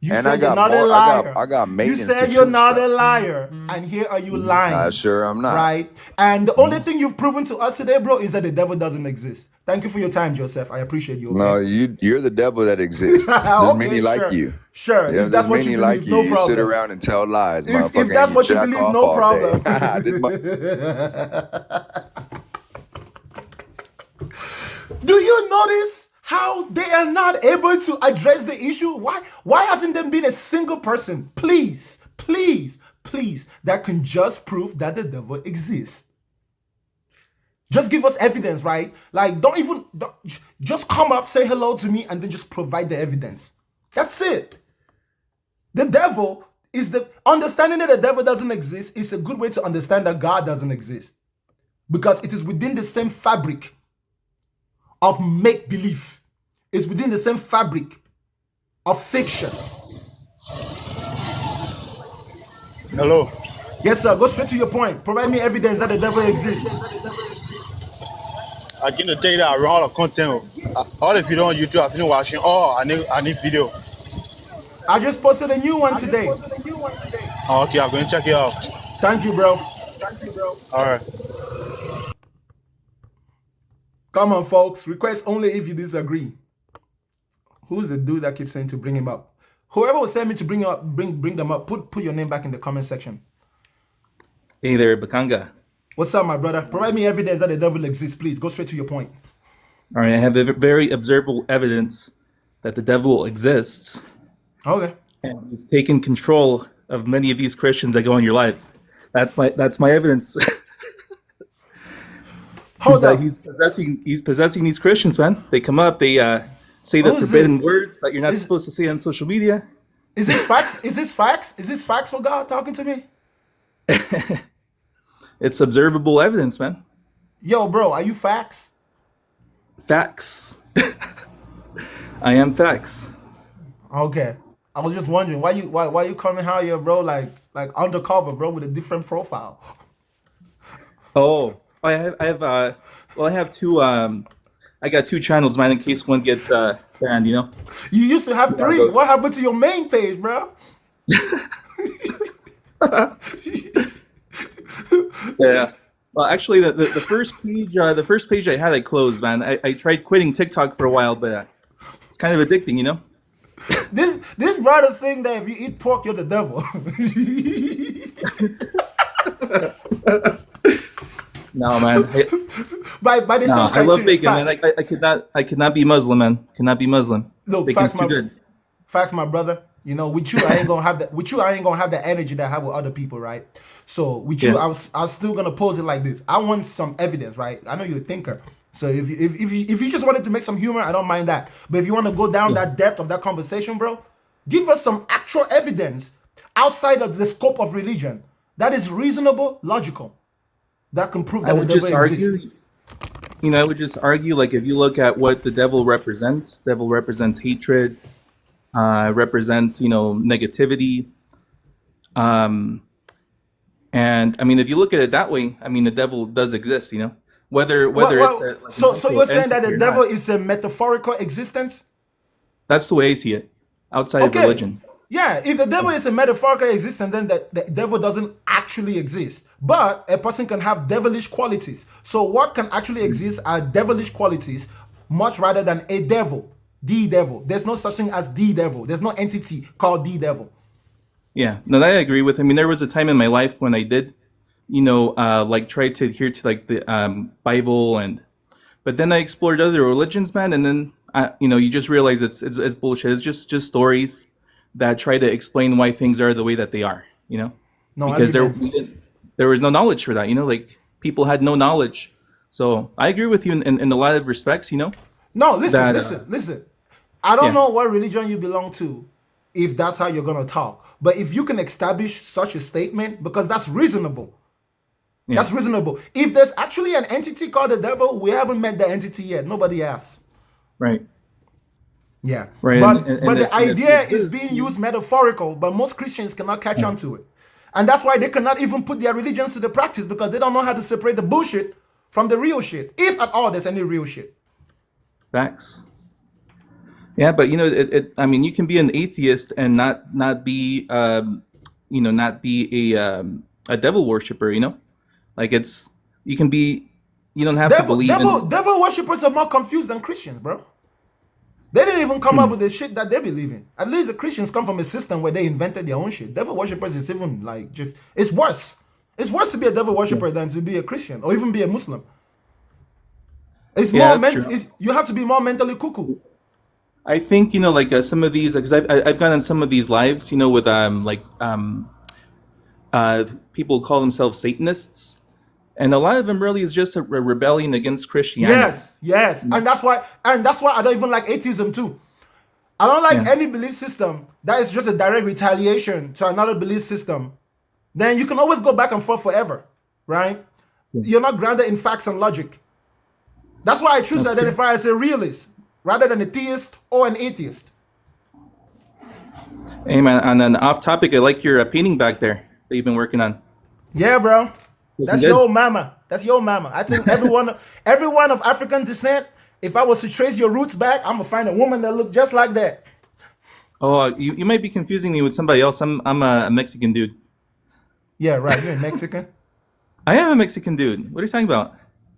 You And I said you're got not a more. liar. I got You maintenance said to you're choose not from. a liar, and here are you lying. Sure I'm not. Right? And the only thing you've proven to us today, bro, is that the devil doesn't exist. Thank you for your time, Joseph. I appreciate you. Okay? No, you're the devil that exists. There's Okay, many like sure. you. Sure. Yeah, If that's there's what you many like believe, you. no You sit problem. around and tell lies, If motherfucker, that's and what you jack believe, off no all problem. day. Do you notice how they are not able to address the issue? Why hasn't there been a single person, please, that can just prove that the devil exists? Just give us evidence, right? Like, just come up, say hello to me, and then just provide the evidence. That's it. The devil is understanding that the devil doesn't exist is a good way to understand that God doesn't exist. Because it is within the same fabric of make-believe. It's within the same fabric of fiction. Hello. Yes, sir. Go straight to your point. Provide me evidence that the devil exists. I can tell you that I run all the content. All the video on YouTube, I've been watching. Oh, I need video. I just posted a new one today. Oh, okay, I'm going to check it out. Thank you, bro. All right. Come on, folks. Request only if you disagree. Who's the dude that keeps saying to bring him up? Whoever will send me to bring them up, put your name back in the comment section. Hey there, Bakanga. What's up, my brother? Provide me evidence that the devil exists, please. Go straight to your point. All right, I have very observable evidence that the devil exists. Okay. And he's taken control of many of these Christians that go in your life. That's my evidence. Hold up. He's possessing these Christians, man. They come up, they say the forbidden words that you're not supposed to say on social media. Is this facts? Is this facts? Is this facts for God talking to me? It's observable evidence, man. Yo, bro, are you facts? Facts. I am facts. Okay. I was just wondering why you coming out here, bro, like undercover, bro, with a different profile. Oh, I have two. I got two channels, man, in case one gets banned. You know. You used to have three. What happened to your main page, bro? Yeah. Well, actually, the first page I had, I closed, man. I tried quitting TikTok for a while, but it's kind of addicting, you know. This brother think that if you eat pork, you're the devil. No, man. By the same criteria. I love bacon, man. I could not be Muslim, man. Cannot be Muslim. Look, Bacon's too good. Facts, my brother. You know, with you, I ain't gonna have that. With you, I ain't gonna have the energy that I have with other people, right? So with you, I was still gonna pose it like this. I want some evidence, right? I know you're a thinker. So if you just wanted to make some humor, I don't mind that. But if you want to go down that depth of that conversation, bro, give us some actual evidence outside of the scope of religion that is reasonable, logical, that can prove that the devil exists. You know, I would just argue, like, if you look at what the devil represents hatred, represents, you know, negativity. And I mean, if you look at it that way, I mean, the devil does exist, you know, whether it's so you're saying that the devil is a metaphorical existence? That's the way I see it, outside of religion. Yeah, if the devil is a metaphorical existence, then the devil doesn't actually exist. But a person can have devilish qualities. So what can actually exist are devilish qualities, much rather than a devil, the devil. There's no such thing as the devil. There's no entity called the devil. Yeah, no, that I agree with. I mean, there was a time in my life when I did, you know, like try to adhere to like the Bible, but then I explored other religions, man, and then you know, you just realize it's bullshit. It's just stories that try to explain why things are the way that they are, you know, because there was no knowledge for that, you know, like people had no knowledge. So I agree with you in a lot of respects, you know. No, listen. I don't know what religion you belong to, if that's how you're gonna talk. But if you can establish such a statement, because that's reasonable. Yeah. That's reasonable. If there's actually an entity called the devil, we haven't met the entity yet. Nobody has. Right. Yeah. Right. But the idea is being used metaphorical, but most Christians cannot catch on to it. And that's why they cannot even put their religions to the practice, because they don't know how to separate the bullshit from the real shit, if at all there's any real shit. Facts. Yeah, but you know, I mean, you can be an atheist and not be, you know, not be a devil worshiper. You know, like you can be. You don't have to believe. Devil worshippers are more confused than Christians, bro. They didn't even come up with the shit that they believe in. At least the Christians come from a system where they invented their own shit. Devil worshippers is even like it's worse. It's worse to be a devil worshipper than to be a Christian or even be a Muslim. It's more you have to be more mentally cuckoo. I think, you know, like some of these, because I've gone on some of these lives, you know, with people call themselves Satanists, and a lot of them really is just a rebellion against Christianity. Yes, and that's why I don't even like atheism too. I don't like any belief system that is just a direct retaliation to another belief system. Then you can always go back and forth forever, right? You're not grounded in facts and logic. That's why I choose to identify as a realist rather than a theist or an atheist. Hey man, and then off topic, I like your painting back there that you've been working on. Yeah, bro. That's your mama. That's your mama. I think everyone of African descent, if I was to trace your roots back, I'm gonna find a woman that look just like that. Oh, you might be confusing me with somebody else. I'm a Mexican dude. Yeah, right. You're a Mexican. I am a Mexican dude. What are you talking about?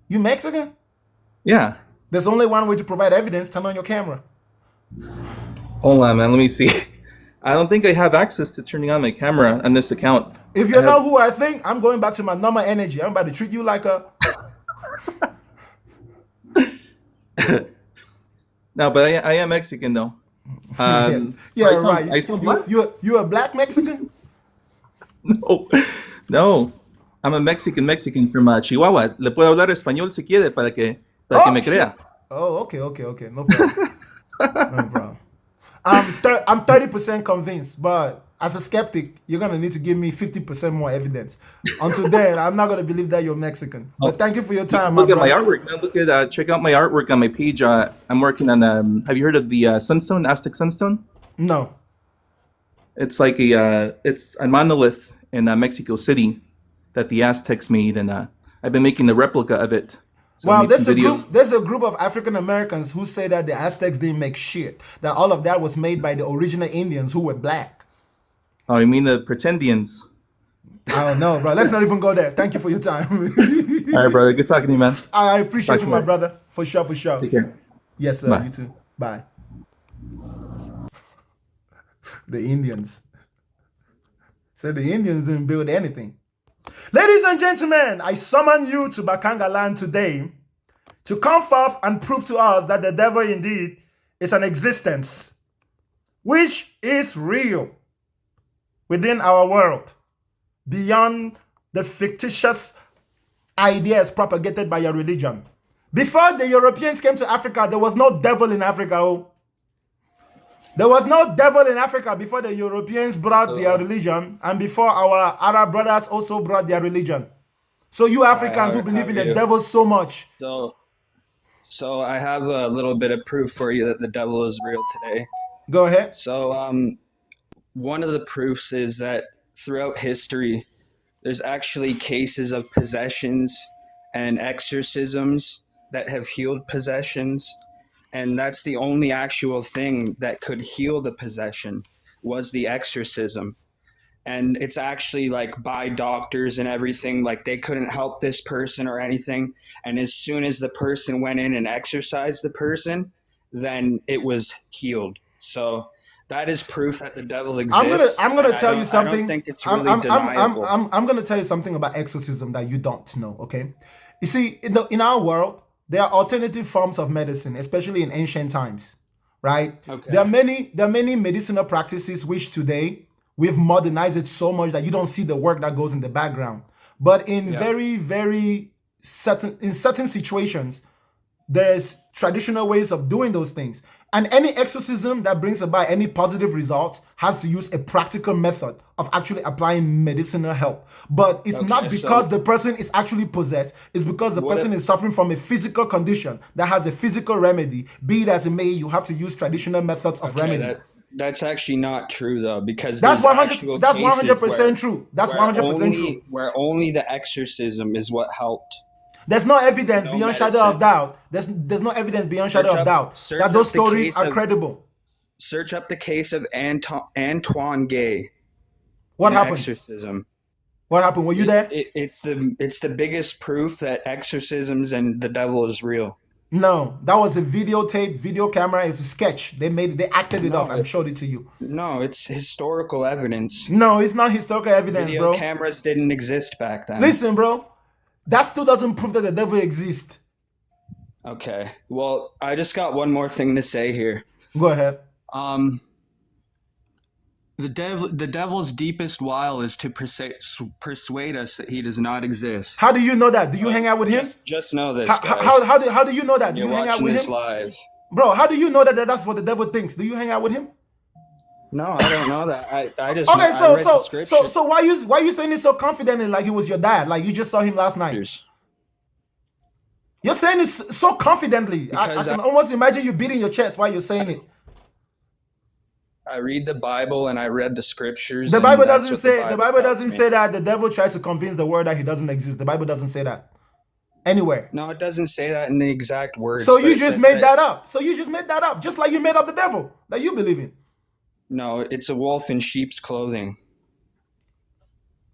You Mexican? Yeah. There's only one way to provide evidence. Turn on your camera. Hold on, man. Let me see. I don't think I have access to turning on my camera on this account. If you know who I think, I'm going back to my normal energy. I'm about to treat you like a... No, but I am Mexican, though. Right. I sound black? You a black Mexican? No. I'm a Mexican from Chihuahua. Le puedo hablar español si quiere para que me crea. Oh, okay. No problem. No problem. I'm 30% convinced, but as a skeptic, you're gonna need to give me 50% more evidence. Until then, I'm not gonna believe that you're Mexican. But thank you for your time, Look my at my brother. artwork, man. Look at check out my artwork on my page. I'm working on. Have you heard of the sunstone, Aztec sunstone? No. It's like it's a monolith in Mexico City that the Aztecs made, and I've been making the replica of it. So I Wow, made there's some a videos. group. There's a group of African Americans who say that the Aztecs didn't make shit. That all of that was made by the original Indians who were black. Oh, you mean the pretendians? I don't know, bro. Let's not even go there. Thank you for your time. All right, brother. Good talking to you, man. I appreciate Talk you, to my later. brother. For sure, for sure. Take care. Yes, sir. Bye. You too. Bye. The Indians. So the Indians didn't build anything. Ladies and gentlemen, I summon you to Bakanga land today to come forth and prove to us that the devil indeed is an existence which is real within our world, beyond the fictitious ideas propagated by your religion. Before the Europeans came to Africa, there was no devil in Africa. Oh. There was no devil in Africa before the Europeans brought their religion, and before our Arab brothers also brought their religion. So you Africans who believe in the devil so much. So I have a little bit of proof for you that the devil is real today. Go ahead. So one of the proofs is that throughout history, there's actually cases of possessions and exorcisms that have healed possessions. And that's the only actual thing that could heal the possession was the exorcism. And it's actually like by doctors and everything, like they couldn't help this person or anything. And as soon as the person went in and exorcised the person, then it was healed. So that is proof that the devil exists. I'm gonna and tell you something. I don't think it's really deniable. I'm gonna tell you something about exorcism that you don't know. Okay, you see, in our world, there are alternative forms of medicine, especially in ancient times, right? Okay. There are many medicinal practices which today we've modernized it so much that you don't see the work that goes in the background. But in very certain situations, there's traditional ways of doing those things. And any exorcism that brings about any positive results has to use a practical method of actually applying medicinal help. But it's not because the person is actually possessed. It's because the person is suffering from a physical condition that has a physical remedy. Be it as it may, you have to use traditional methods of remedy. That's actually not true though, because That's there's 100. actual That's cases 100% true. That's 100% true. Where only the exorcism is what helped. There's no evidence No beyond medicine. shadow of doubt. There's no evidence beyond shadow of doubt that those stories are credible. Search up the case of Antoine Gay. What and happened? Exorcism. What happened? Were you there? It's the biggest proof that exorcisms and the devil is real. No, that was a videotape, video camera. It was a sketch. They acted it up and showed it to you. No, it's historical evidence. No, it's not historical evidence, Video bro. cameras didn't exist back then. Listen, bro. That still doesn't prove that the devil exists. Okay. Well, I just got one more thing to say here. Go ahead. The devil's deepest wile is to persuade us that he does not exist. How do you know that? Do you hang out with him? Just know this, How, guys. how do you know that? Do You're you hang out watching with this him? live. Bro, how do you know that that's what the devil thinks? Do you hang out with him? No, I don't know that. I just Okay, I read the scripture. so why you saying it so confidently like he was your dad? Like you just saw him last night? You're saying it so confidently. I Because can almost imagine you beating your chest while you're saying it. I read the Bible and I read the scriptures. The and Bible that's doesn't what say the Bible tells doesn't me. say that the devil tries to convince the world that he doesn't exist. The Bible doesn't say that anywhere. No, it doesn't say that in the exact words. So but you it just says made that up. So you just made that up, just like you made up the devil that you believe in. No, it's a wolf in sheep's clothing.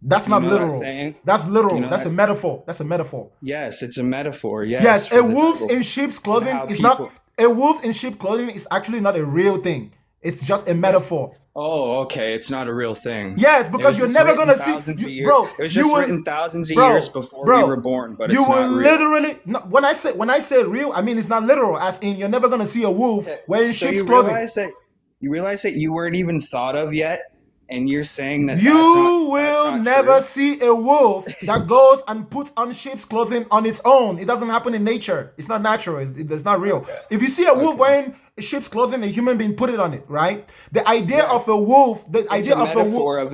That's You not know that literal. saying? That's literal. You know That's a that- metaphor. That's a metaphor. Yes, it's a metaphor. Yes. Yes, for a the wolf devil. in sheep's clothing How is people- not a wolf in sheep clothing is actually not a real thing. It's just a metaphor. Oh, okay. It's not a real thing. Yes, It because was you're just never written gonna thousands see, of years- bro. It was you just will- written thousands of bro, years before bro, we were born, but you it's not will real. literally. No, when I say real, I mean it's not literal. As in, you're never gonna see a wolf wearing So sheep's you clothing. realize that you weren't even thought of yet. and you're saying that You will never see a wolf that goes and puts on sheep's clothing on its own. It doesn't happen in nature. It's not natural. It's not real. If you see a wolf wearing sheep's clothing, a human being put it on it, right? The idea of a wolf, the idea of a wolf,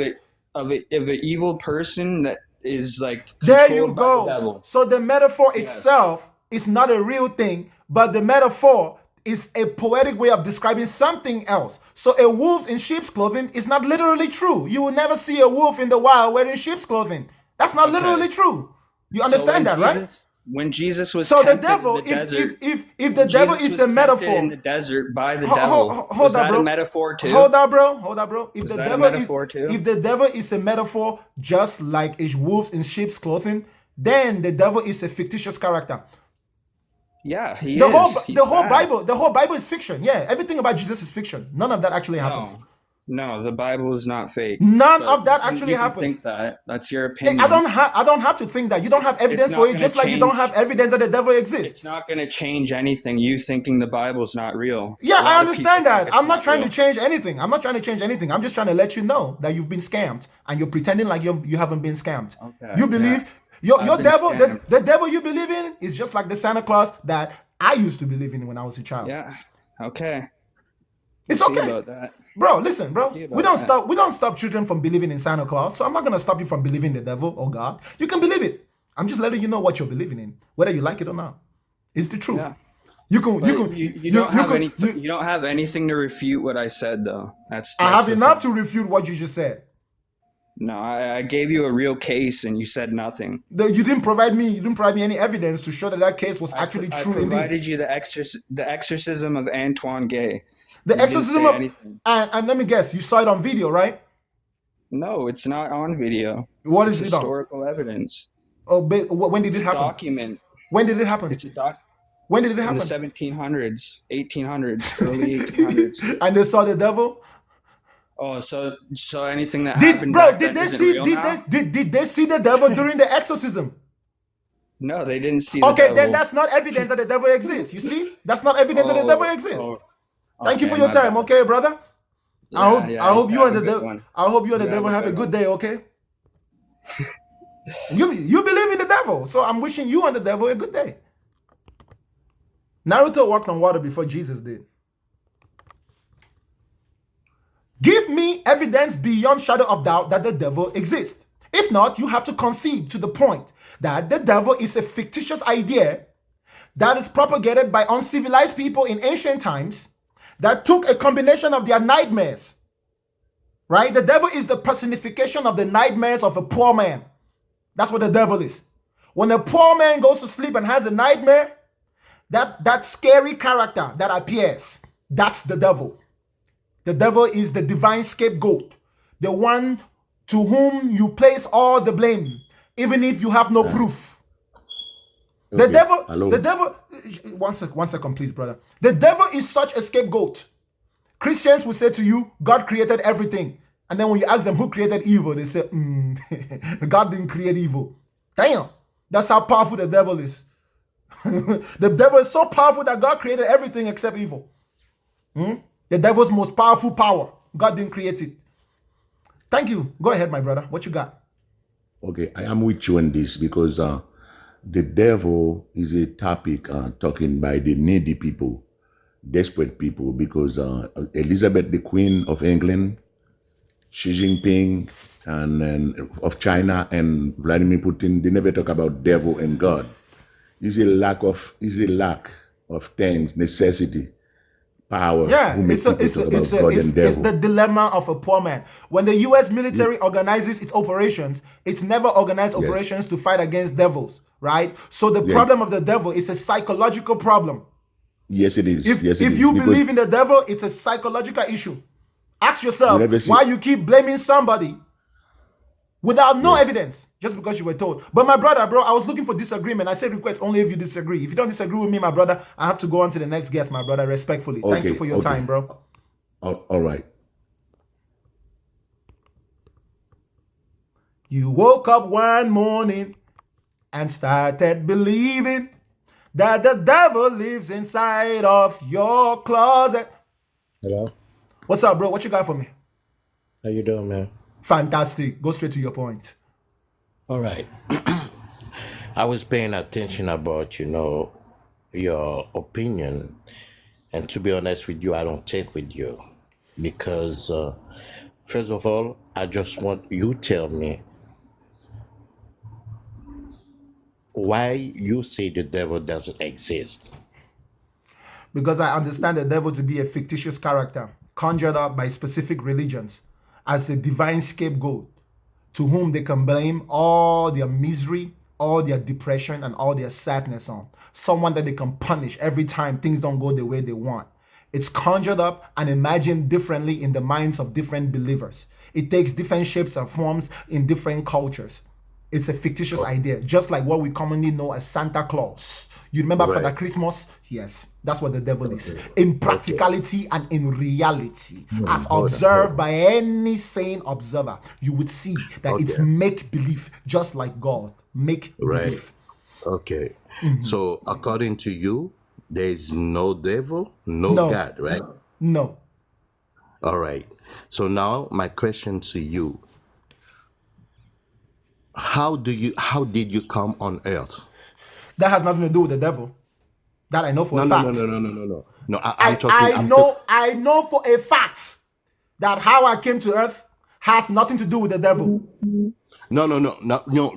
of an evil person that is like there you controlled by the go. devil. So the metaphor itself is not a real thing, but the metaphor is a poetic way of describing something else. So a wolf in sheep's clothing is not literally true. You will never see a wolf in the wild wearing sheep's clothing. That's not literally true. You understand that, right? When Jesus was So the tempted devil, in the desert, if the devil is a metaphor in the desert by the devil, hold was on, that bro. a metaphor too? Hold on, bro. If Was the that a devil metaphor too? if the devil is a metaphor, just like a wolf in sheep's clothing, then the devil is a fictitious character. Yeah, he The is. whole He's the whole bad. Bible is fiction. Yeah, everything about Jesus is fiction. None of that actually happens. No, the Bible is not fake. None But of that you actually can happened. think that. That's your opinion. I don't have to think that. You don't have evidence not for it, gonna just like you don't change. have evidence that the devil exists. It's not going to change anything. You thinking the Bible's not real. Yeah, A I lot of people understand think that. it's I'm not trying real. to change anything. I'm not trying to change anything. I'm just trying to let you know that you've been scammed and you're pretending like you haven't been scammed. Okay, You believe yeah. your I've been devil, scammed. the devil you believe in is just like the Santa Claus that I used to believe in when I was a child. Yeah. Okay. It's We'll see okay. about that. Bro, listen, bro. See about We don't that. stop children from believing in Santa Claus. So I'm not gonna stop you from believing the devil or God. You can believe it. I'm just letting you know what you're believing in, whether you like it or not. It's the truth. Yeah. You can But you can you don't have can anything. You don't have anything to refute what I said, though. That's I have the enough thing. to refute what you just said. No, I gave you a real case, and you said nothing. You didn't provide me any evidence to show that that case was actually I true indeed. provided you the exorcism of Antoine Gay. The You didn't exorcism say of anything. and let me guess, you saw it on video, right? No, it's not on video. What It's is it on? historical evidence. Oh, when did It's it a happen? document. When did it happen? It's a doc When did it in the happen? 1700s, 1800s, early 1800s. And they saw the devil. Oh, so anything that happened Bro, back did then they isn't see real did now? they see the devil during the exorcism? No, they didn't see the Okay, then devil. that's not evidence that the devil exists. You see? That's not evidence that the devil exists. Oh, Thank you okay, for your my time, bad. okay, brother? Yeah, I hope you have and a the good devil one. I hope you and the You devil have a good good one. day, okay? You believe in the devil, so I'm wishing you and the devil a good day. Naruto walked on water before Jesus did. Give me evidence beyond shadow of doubt that the devil exists. If not, you have to concede to the point that the devil is a fictitious idea that is propagated by uncivilized people in ancient times that took a combination of their nightmares. Right? The devil is the personification of the nightmares of a poor man. That's what the devil is. When a poor man goes to sleep and has a nightmare, that scary character that appears, that's the devil. The devil is the divine scapegoat, the one to whom you place all the blame, even if you have no proof. The devil, one second, please, brother. The devil is such a scapegoat. Christians will say to you, God created everything. And then when you ask them who created evil, they say, God didn't create evil. Damn, that's how powerful the devil is. The devil is so powerful that God created everything except evil. The devil's most powerful power. God didn't create it. Thank you. Go ahead, my brother. What you got? Okay, I am with you on this because the devil is a topic talking by the needy people, desperate people, because Elizabeth, the Queen of England, Xi Jinping, and of China, and Vladimir Putin, they never talk about devil and God. It's a lack of things, necessity, power. Yeah, who make it's the dilemma of a poor man. When the U.S. military organizes its operations, it's never organized operations to fight against devils, right? So the problem of the devil is a psychological problem. Yes, it is. If you believe in the devil, it's a psychological issue. Ask yourself why you keep blaming somebody without no evidence, just because you were told. But my brother, I was looking for disagreement. I said request only if you disagree. If you don't disagree with me, my brother, I have to go on to the next guest, my brother, respectfully. Thank you for your time, bro. All right. You woke up one morning and started believing that the devil lives inside of your closet. Hello? What's up, bro? What you got for me? How you doing, man? Fantastic. Go straight to your point. All right. I was paying attention about, your opinion, and to be honest with you, I don't take with you because, first of all, I just want you tell me why you say the devil doesn't exist. Because I understand the devil to be a fictitious character conjured up by specific religions as a divine scapegoat to whom they can blame all their misery, all their depression, and all their sadness on. Someone that they can punish every time things don't go the way they want. It's conjured up and imagined differently in the minds of different believers. It takes different shapes and forms in different cultures. It's a fictitious idea, just like what we commonly know as Santa Claus. You remember Right. Father Christmas? Yes, that's what the devil is. In practicality and in reality, as observed by any sane observer, you would see that it's make-believe, just like God. Right. Make-believe. Okay. Mhm. So according to you, there is no devil, no No, God, right? no. All right. So now my question to you, how did you come on earth? That has nothing to do with the devil. That I know for No, a no, no, fact. no, no, no, no, no. No, I know for a fact that how I came to earth has nothing to do with the devil. No, no, no, no, no.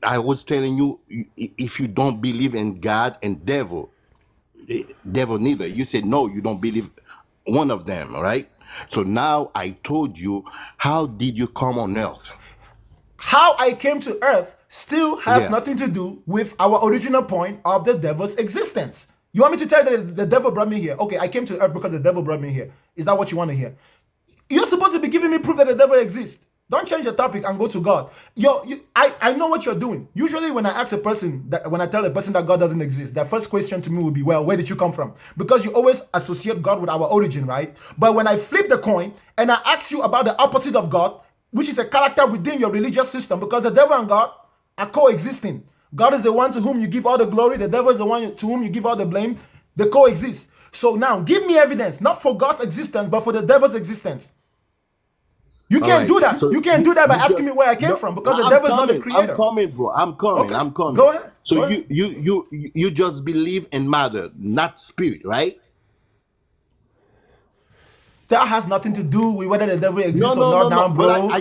I was telling you, if you don't believe in God and devil neither. You said no, you don't believe one of them, right? So now I told you, how did you come on earth? How I came to earth still has Yeah. nothing to do with our original point of the devil's existence. You want me to tell you that the devil brought me here? Okay, I came to earth because the devil brought me here. Is that what you want to hear? You're supposed to be giving me proof that the devil exists. Don't change the topic and go to God. I know what you're doing. Usually when I tell a person that God doesn't exist, their first question to me will be, well, where did you come from? Because you always associate God with our origin, right? But when I flip the coin and I ask you about the opposite of God, which is a character within your religious system, because the devil and God are coexisting. God is the one to whom you give all the glory. The devil is the one to whom you give all the blame. They coexist. So now give me evidence, not for God's existence, but for the devil's existence. You All can't right. do that. So You can't do that by you asking me where I came no, from, because the I'm devil is not the coming. creator. I'm coming, bro. I'm coming. Okay, I'm coming. go ahead. So Go ahead. you just believe in matter, not spirit, right? That has nothing to do with whether the devil No, exists or no, not, no, no. now, But bro. I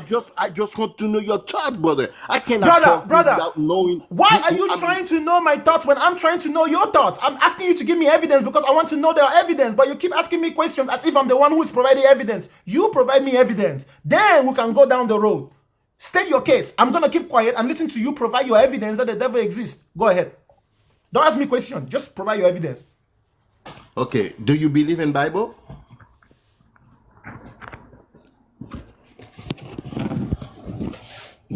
just want to know your thought, brother. I cannot talk to you Brother, without knowing. why are you trying to know my thoughts when I'm trying to know your thoughts? I'm asking you to give me evidence because I want to know the evidence, but you keep asking me questions as if I'm the one who is providing evidence. You provide me evidence, then we can go down the road. State your case. I'm gonna keep quiet and listen to you provide your evidence that the devil exists. Go ahead. Don't ask me questions. Just provide your evidence. Okay. Do you believe in Bible?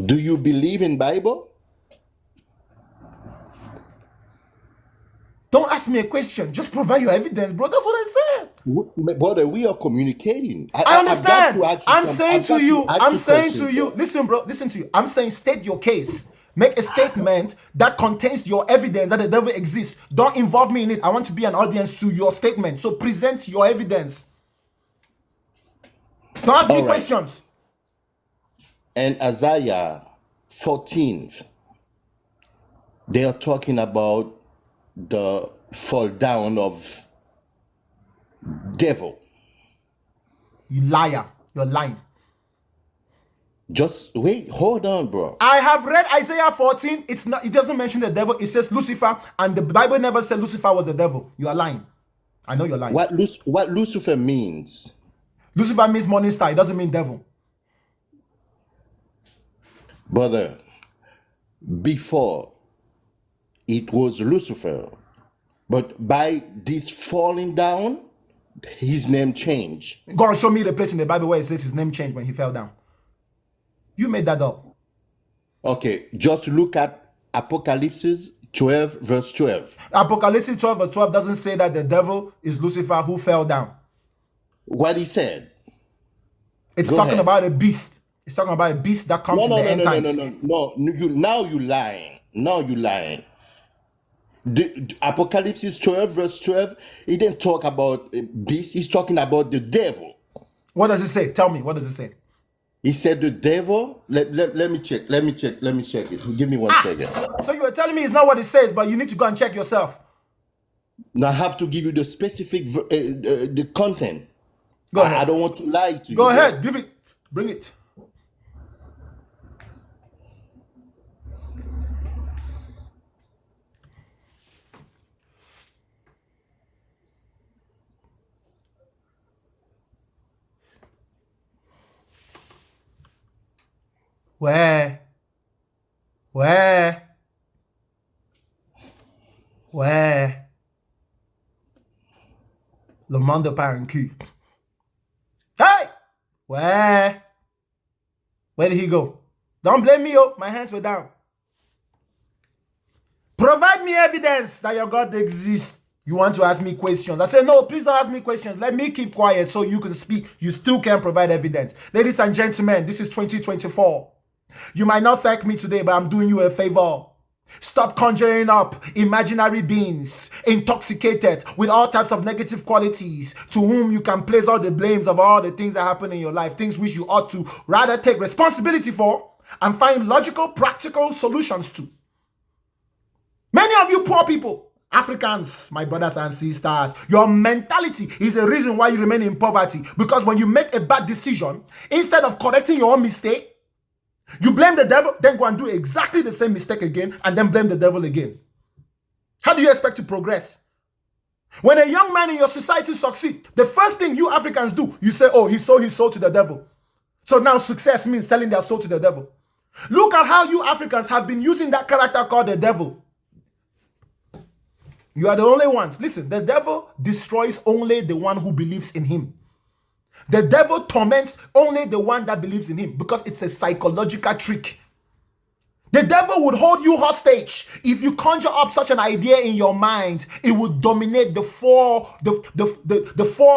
Do you believe in Bible? Don't ask me a question. Just provide your evidence, bro. That's what I said. Brother, we are communicating. I understand. I'm saying to you, Listen, listen, bro, listen to you. I'm saying state your case. Make a statement that contains your evidence that the devil exists. Don't involve me in it. I want to be an audience to your statement. So present your evidence. Don't ask me All right. questions. And Isaiah 14, they are talking about the fall down of devil. You liar. You're lying. Just wait, hold on, bro. I have read Isaiah 14. It doesn't mention the devil. It says Lucifer, and the Bible never said Lucifer was the devil. You are lying. I know you're lying. What Lucifer means? Lucifer means morning star. It doesn't mean devil. Brother, before it was Lucifer, but by this falling down, his name changed. Go and show me the place in the Bible where it says his name changed when he fell down. You made that up. Okay, just look at Apocalypse 12, verse 12. Apocalypse 12 verse 12 doesn't say that the devil is Lucifer who fell down. What he said? It's Go talking ahead. about a beast. It's talking about a beast that comes No, in the end times. no. Now you lying. Now you lying. Apocalypse 12, verse 12, he didn't talk about beast, he's talking about the devil. What does it say? Tell me, what does it say? He said the devil. Let me check it. Give me 1 second. So you were telling me it's not what it says, but you need to go and check yourself. Now I have to give you the specific the content. Go ahead. I don't want to lie to you. Go ahead, give it, bring it. Where? Le monde par un cul. Hey! Where did he go? Don't blame me, oh. My hands were down. Provide me evidence that your God exists. You want to ask me questions. I said, no, please don't ask me questions. Let me keep quiet so you can speak. You still can't provide evidence. Ladies and gentlemen, this is 2024. You might not thank me today, but I'm doing you a favor. Stop conjuring up imaginary beings, intoxicated with all types of negative qualities, to whom you can place all the blames of all the things that happen in your life, things which you ought to rather take responsibility for and find logical, practical solutions to. Many of you poor people, Africans, my brothers and sisters, your mentality is the reason why you remain in poverty. Because when you make a bad decision, instead of correcting your own mistake, you blame the devil, then go and do exactly the same mistake again, and then blame the devil again. How do you expect to progress? When a young man in your society succeeds, the first thing you Africans do, you say, oh, he sold his soul to the devil. So now success means selling their soul to the devil. Look at how you Africans have been using that character called the devil. You are the only ones. Listen, the devil destroys only the one who believes in him. The devil torments only the one that believes in him because it's a psychological trick. The devil would hold you hostage if you conjure up such an idea in your mind. It would dominate the four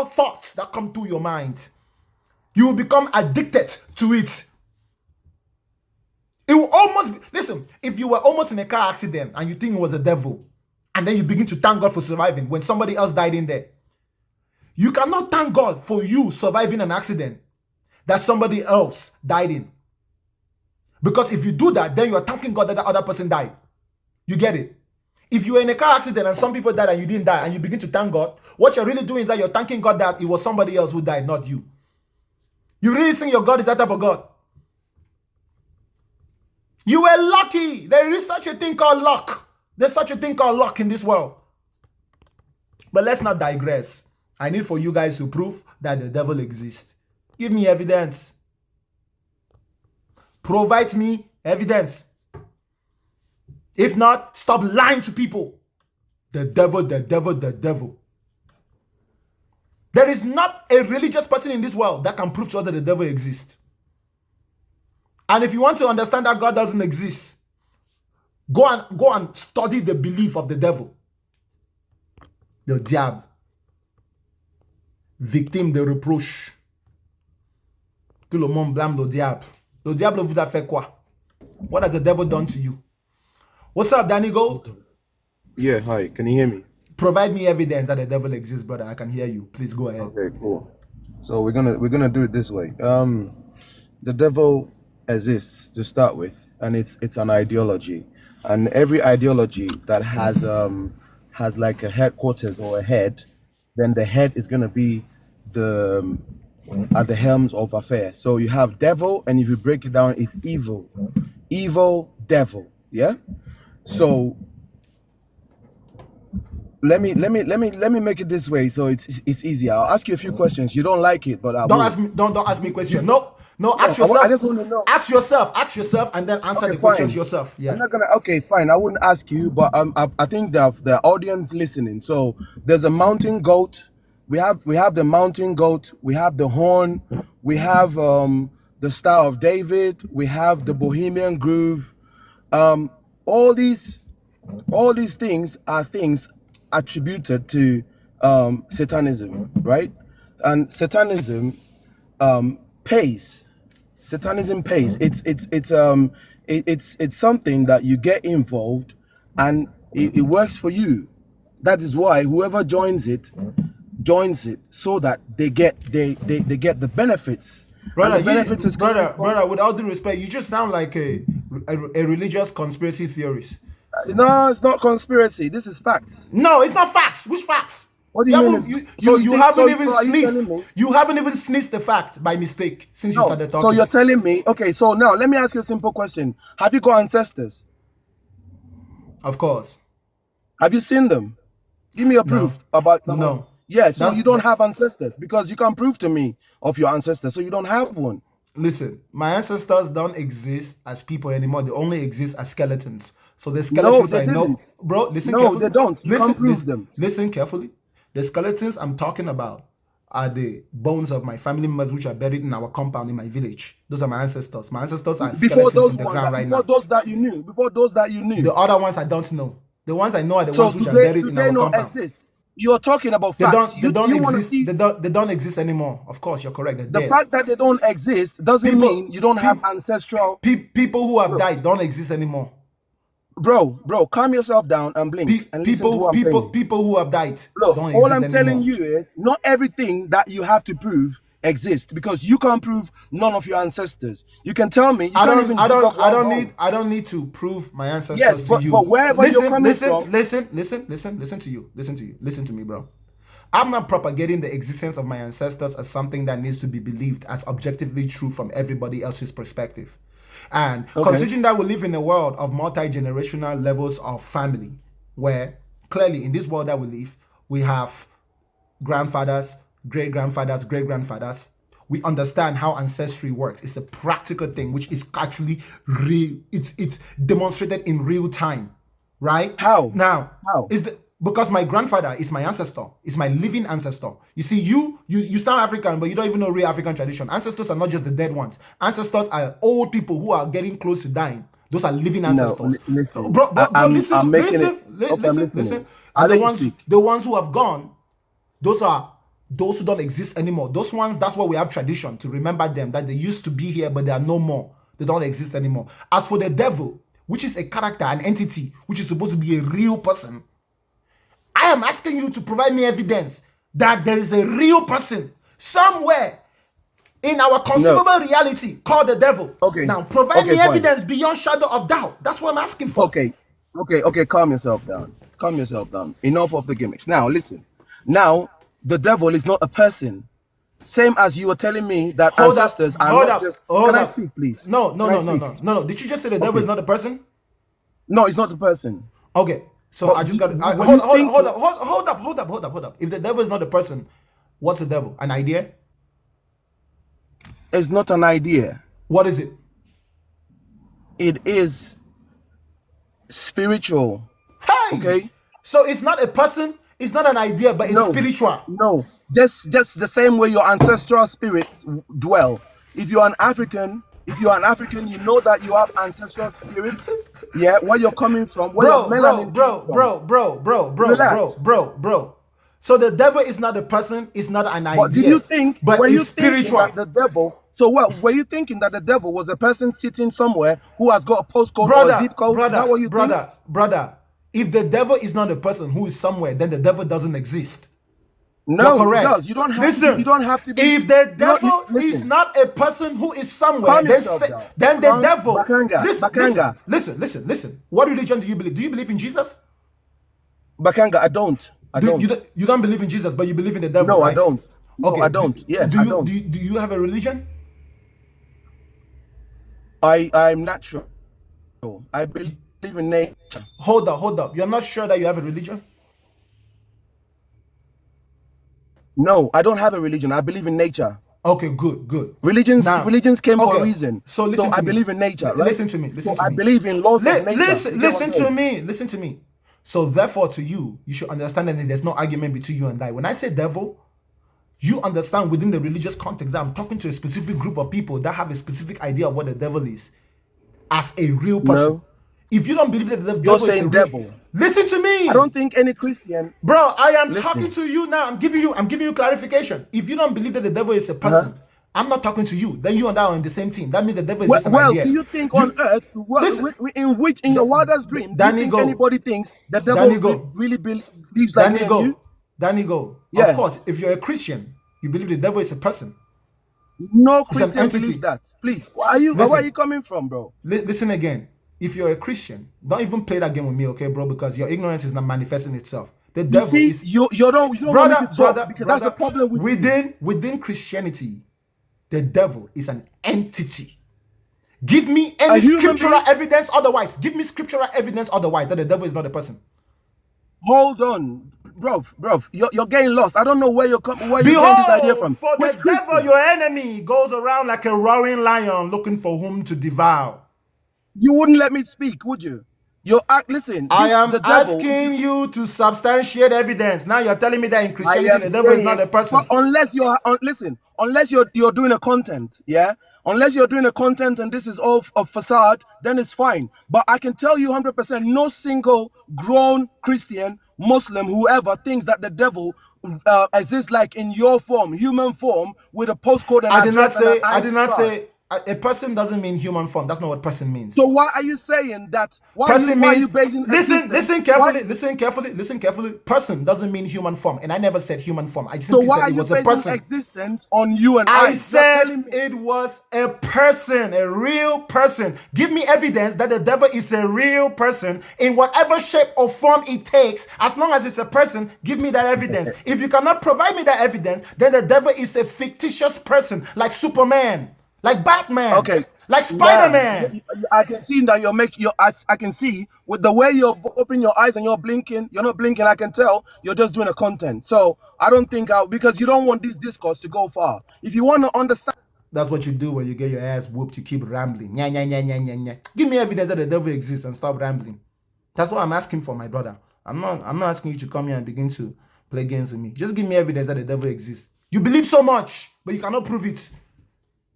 thoughts that come through your mind. You will become addicted to it. It will almost be, listen, if you were almost in a car accident and you think it was a devil, and then you begin to thank God for surviving when somebody else died in there, you cannot thank God for you surviving an accident that somebody else died in. Because if you do that, then you are thanking God that the other person died. You get it? If you were in a car accident and some people died and you didn't die, and you begin to thank God, what you're really doing is that you're thanking God that it was somebody else who died, not you. You really think your God is that type of God? You were lucky. There is such a thing called luck. There's such a thing called luck in this world. But let's not digress. I need for you guys to prove that the devil exists. Give me evidence. Provide me evidence. If not, stop lying to people. The devil, the devil, the devil. There is not a religious person in this world that can prove to us that the devil exists. And if you want to understand that God doesn't exist, go and study the belief of the devil. Le diable. Victime de reproche. Tout le monde blâme le diable. Le diable vous a fait quoi? What has the devil done to you? What's up, Danny Gold? Yeah, hi. Can you hear me? Provide me evidence that the devil exists, brother. I can hear you. Please go ahead. Okay, cool. So we're gonna do it this way. The devil exists to start with, and it's an ideology, and every ideology that has like a headquarters or a head, then the head is gonna be at the helms of affairs. So you have devil, and if you break it down, it's evil, devil. Yeah. So let me make it this way, so it's easier. I'll ask you a few questions. You don't like it, but don't ask me questions. No. Ask yourself. I just want to know. Ask yourself, and then answer the questions yourself. Yeah. I'm not gonna. Okay, fine. I wouldn't ask you, but I think the audience listening. So there's a mountain goat. We have the mountain goat. We have the horn. We have the Star of David. We have the Bohemian Groove. All these things are things attributed to Satanism, right? And Satanism pays. Satanism pays. It's something that you get involved, and It works for you. That is why whoever joins it so that they get the benefits. Brother, And the benefits is coming from- brother, with all due respect, you just sound like a religious conspiracy theorist. No, it's not conspiracy. This is facts. No, it's not facts. Which facts? What do you mean? You haven't even sneezed the fact by mistake since you No. started talking. So you're telling me, okay, so now let me ask you a simple question. Have you got ancestors? Of course. Have you seen them? Give me a proof about them. No. Yeah, so That- you don't have ancestors because you can't prove to me of your ancestors, so you don't have one. Listen, my ancestors don't exist as people anymore. They only exist as skeletons. So the skeletons they I know, didn't. bro. Listen, No, carefully. they don't. You listen, can't prove listen, them. Listen carefully. The skeletons I'm talking about are the bones of my family members, which are buried in our compound in my village. Those are my ancestors. My ancestors are Before skeletons those in the ones, ground right now. before those that you knew, before those that you knew. The other ones I don't know. The ones I know are the So ones which do are they, buried do in they our not compound. exist? You're talking about They facts. don't You wanna exist. see They don't exist anymore. Of course, you're correct. They're the dead. fact that they don't exist doesn't People- mean you don't have ancestral. People who have died don't exist anymore. Bro, calm yourself down and blink and listen to what I'm saying. People who have died Look, don't all exist I'm telling anymore. you is not everything that you have to prove exists because you can't prove none of your ancestors. You can tell me. You I can't don't. even I dig don't. up I one don't bone. need. I don't need to prove my ancestors Yes, to but- you. but wherever you're coming from- Listen to you. Listen to me, bro. I'm not propagating the existence of my ancestors as something that needs to be believed as objectively true from everybody else's perspective. And Okay. considering that we live in a world of multi-generational levels of family, where clearly in this world that we live, we have grandfathers, great-grandfathers, great-grandfathers. We understand how ancestry works. It's a practical thing, which is actually real. It's demonstrated in real time, right? How? Now, How? Because my grandfather is my ancestor. Is my living ancestor. You see, you sound African, but you don't even know real African tradition. Ancestors are not just the dead ones. Ancestors are old people who are getting close to dying. Those are living ancestors. No, listen. Bro, I'm listen, making listen, it. Okay, I'm listening. listen. I'll And let you speak. the ones who have gone, those are those who don't exist anymore. Those ones, that's why we have tradition to remember them, that they used to be here, but they are no more. They don't exist anymore. As for the devil, which is a character, an entity, which is supposed to be a real person, I am asking you to provide me evidence that there is a real person somewhere in our conceivable reality called the devil. Okay. Now, provide me fine. evidence beyond shadow of doubt. That's what I'm asking for. Okay. Calm yourself down. Calm yourself down. Enough of the gimmicks. Now, listen. Now, the devil is not a person. Same as you were telling me that ancestors are not just. Can I speak, please? No. Can I speak? Did you just say the devil is not a person? No, it's not a person. Okay. So But I just you- got to what hold you think- up. If the devil is not a person, what's the devil? An idea? It's not an idea. What is it? It is spiritual. Hey! Okay. So it's not a person, it's not an idea, but it's spiritual. No. Just the same way your ancestral spirits dwell. If you're an African, you know that you have ancestral spirits. Yeah, where you're coming from, where your melanin came from. Bro. So the devil is not a person, it's not an idea. But did you think? But were it's you thinking spiritual? that the devil? So what? Were you thinking that the devil was a person sitting somewhere who has got a postcode or a zip code? Is that what you think? Brother. If the devil is not a person who is somewhere, then the devil doesn't exist. No, You're correct. it does. You don't have Listen, to. You don't have to be. If the No, devil is listen. not a person who is somewhere, Calm then, yourself down. then the Calm- devil. Bakanga. Listen. What religion do you believe? Do you believe in Jesus? Bakanga, I don't. You don't believe in Jesus, but you believe in the devil. No, right? I don't. No, Okay, I don't. Yeah, Do I you don't. do you have a religion? I'm natural. I believe in nature. Hold up. You're not sure that you have a religion? No, I don't have a religion. I believe in nature. Okay, good. Religions Now- came for a okay, reason. So listen to I me. believe in nature. Right? Listen to me. So I believe in laws of nature. Listen You get what I'm saying? Listen to me. So therefore, to you, you should understand that there's no argument between you and I. When I say devil, you understand within the religious context that I'm talking to a specific group of people that have a specific idea of what the devil is as a real person. No. If you don't believe that the devil You're is a saying real- devil. Listen to me. I don't think any Christian. Bro, I am Listen. talking to you now. I'm giving you clarification. If you don't believe that the devil is a person, I'm not talking to you. Then you and I are on the same team. That means the devil is Well, just an well, idea. do you think on earth, Listen, in your wildest dream, do you Danny think go. anybody thinks the devil Danny go. really believes like Danny me and go. you? Danny go. Yeah. Of course, if you're a Christian, you believe the devil is a person. No It's an Christian entity. believes that. Please, where are you Listen. coming from, bro? Listen again. If you're a Christian, don't even play that game with me, okay, bro? Because your ignorance is not manifesting itself. The You devil see, is you don't brother, want me to talk brother, because brother. that's a problem with you. Within Christianity, the devil is an entity. Give me any scriptural evidence otherwise. Give me scriptural evidence otherwise that the devil is not a person. Hold on, bro. You're getting lost. I don't know where you're getting this Behold, idea from. for the Which devil, Christian? your enemy, goes around like a roaring lion looking for whom to devour. You wouldn't let me speak, would you? Listen. I am the devil, asking you to substantiate evidence. Now you're telling me that in I Christianity am the devil is not a saying, person. but unless you're doing a content, yeah. Unless you're doing a content and this is all a facade, then it's fine. But I can tell you 100%, no single grown Christian, Muslim, whoever thinks that the devil exists like in your form, human form, with a postcode and I did not address and say. an I ID did not card. say. A person doesn't mean human form. That's not what person means. So why are you saying that? Why Person are means. you basing Listen carefully. Listen carefully. Person doesn't mean human form, and I never said human form. I So simply why said are it you was a basing person. existence on you and I? I said it was a person, a real person. Give me evidence that the devil is a real person in whatever shape or form it takes. As long as it's a person, give me that evidence. If you cannot provide me that evidence, then the devil is a fictitious person, like Superman, like Batman, Okay. like Spider-Man. I can see that I can see with the way you're opening your eyes and you're blinking. You're not blinking. I can tell you're just doing a content. So I don't think because you don't want this discourse to go far. If you want to understand. That's what you do when you get your ass whooped. You keep rambling. Nya, nya, nya, nya, nya, nya. Give me evidence that the devil exists and stop rambling. That's what I'm asking for, my brother. I'm not asking you to come here and begin to play games with me. Just give me evidence that the devil exists. You believe so much, but you cannot prove it.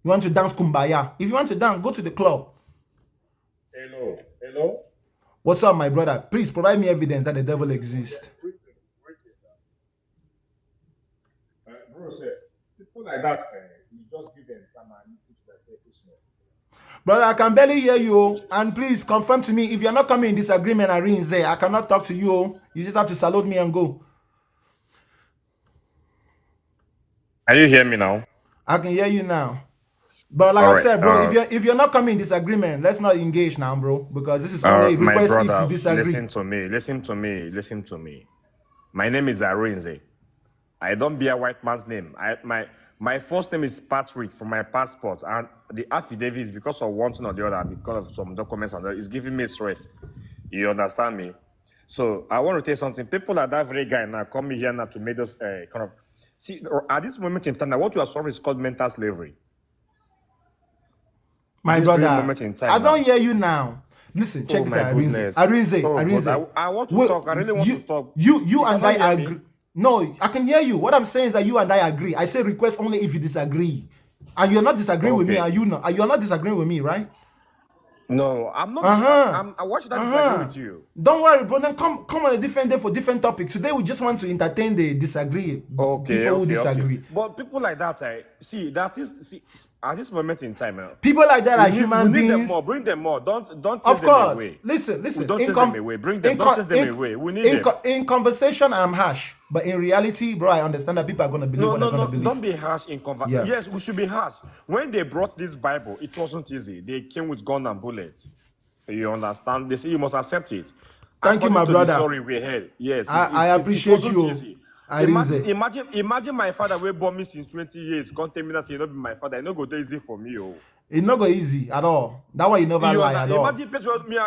You want to dance kumbaya. If you want to dance, go to the club. Hello. What's up, my brother? Please provide me evidence that the devil exists. Bro, sir, people like that, you just give them some Brother, I can barely hear you. And please confirm to me if you're not coming in disagreement, Arinze, I cannot talk to you. You just have to salute me and go. Can you hear me now? I can hear you now. But like I said, bro, if you're not coming in disagreement, let's not engage now, bro. Because this is only a my request if brother, you disagree. listen to me. My name is Arinze. I don't bear white man's name. My first name is Patrick from my passport, and the affidavit is because of one thing or the other, because of some documents and it's giving me stress. You understand me? So I want to tell you something. People like that very guy now coming here now to make us kind of see at this moment in time. Now what you are suffering is called mental slavery. My This brother, very moment in time I now. don't hear you now. Listen, check this out, Arinze. God, I want to talk. I really want to talk. You and cannot I hear me? agree. No, I can hear you. What I'm saying is that you and I agree. I say request only if you disagree. And you're not disagreeing with me, Okay. are you not? You're not disagreeing with me, right? No, I'm not. Why should I disagree with you? Don't worry, bro. Then come on a different day for different topics. Today we just want to entertain the disagree. Okay, People who disagree. Okay. But people like that, at this moment in time, People like that are human we need them beings. more. Bring them more. Don't chase Of them course. away. Listen. Don't in chase com- them away. Bring them. in Don't co- chase them in- away. We need in them. co- in conversation, I'm harsh. But in reality, bro, I understand that people are going to believe what they're going to believe. Don't be harsh in conversation. Yeah. Yes, we should be harsh. When they brought this Bible, it wasn't easy. They came with gun and bullets. You understand? They say you must accept it. Thank you, my According to the brother. story we heard. Yes, I appreciate it wasn't you. easy. Arinze. Imagine my father will born me since 20 years. Can't tell me that he not be my father. It not go easy for me. Oh. It's not go easy at all. That's why you never lie at all. Imagine me.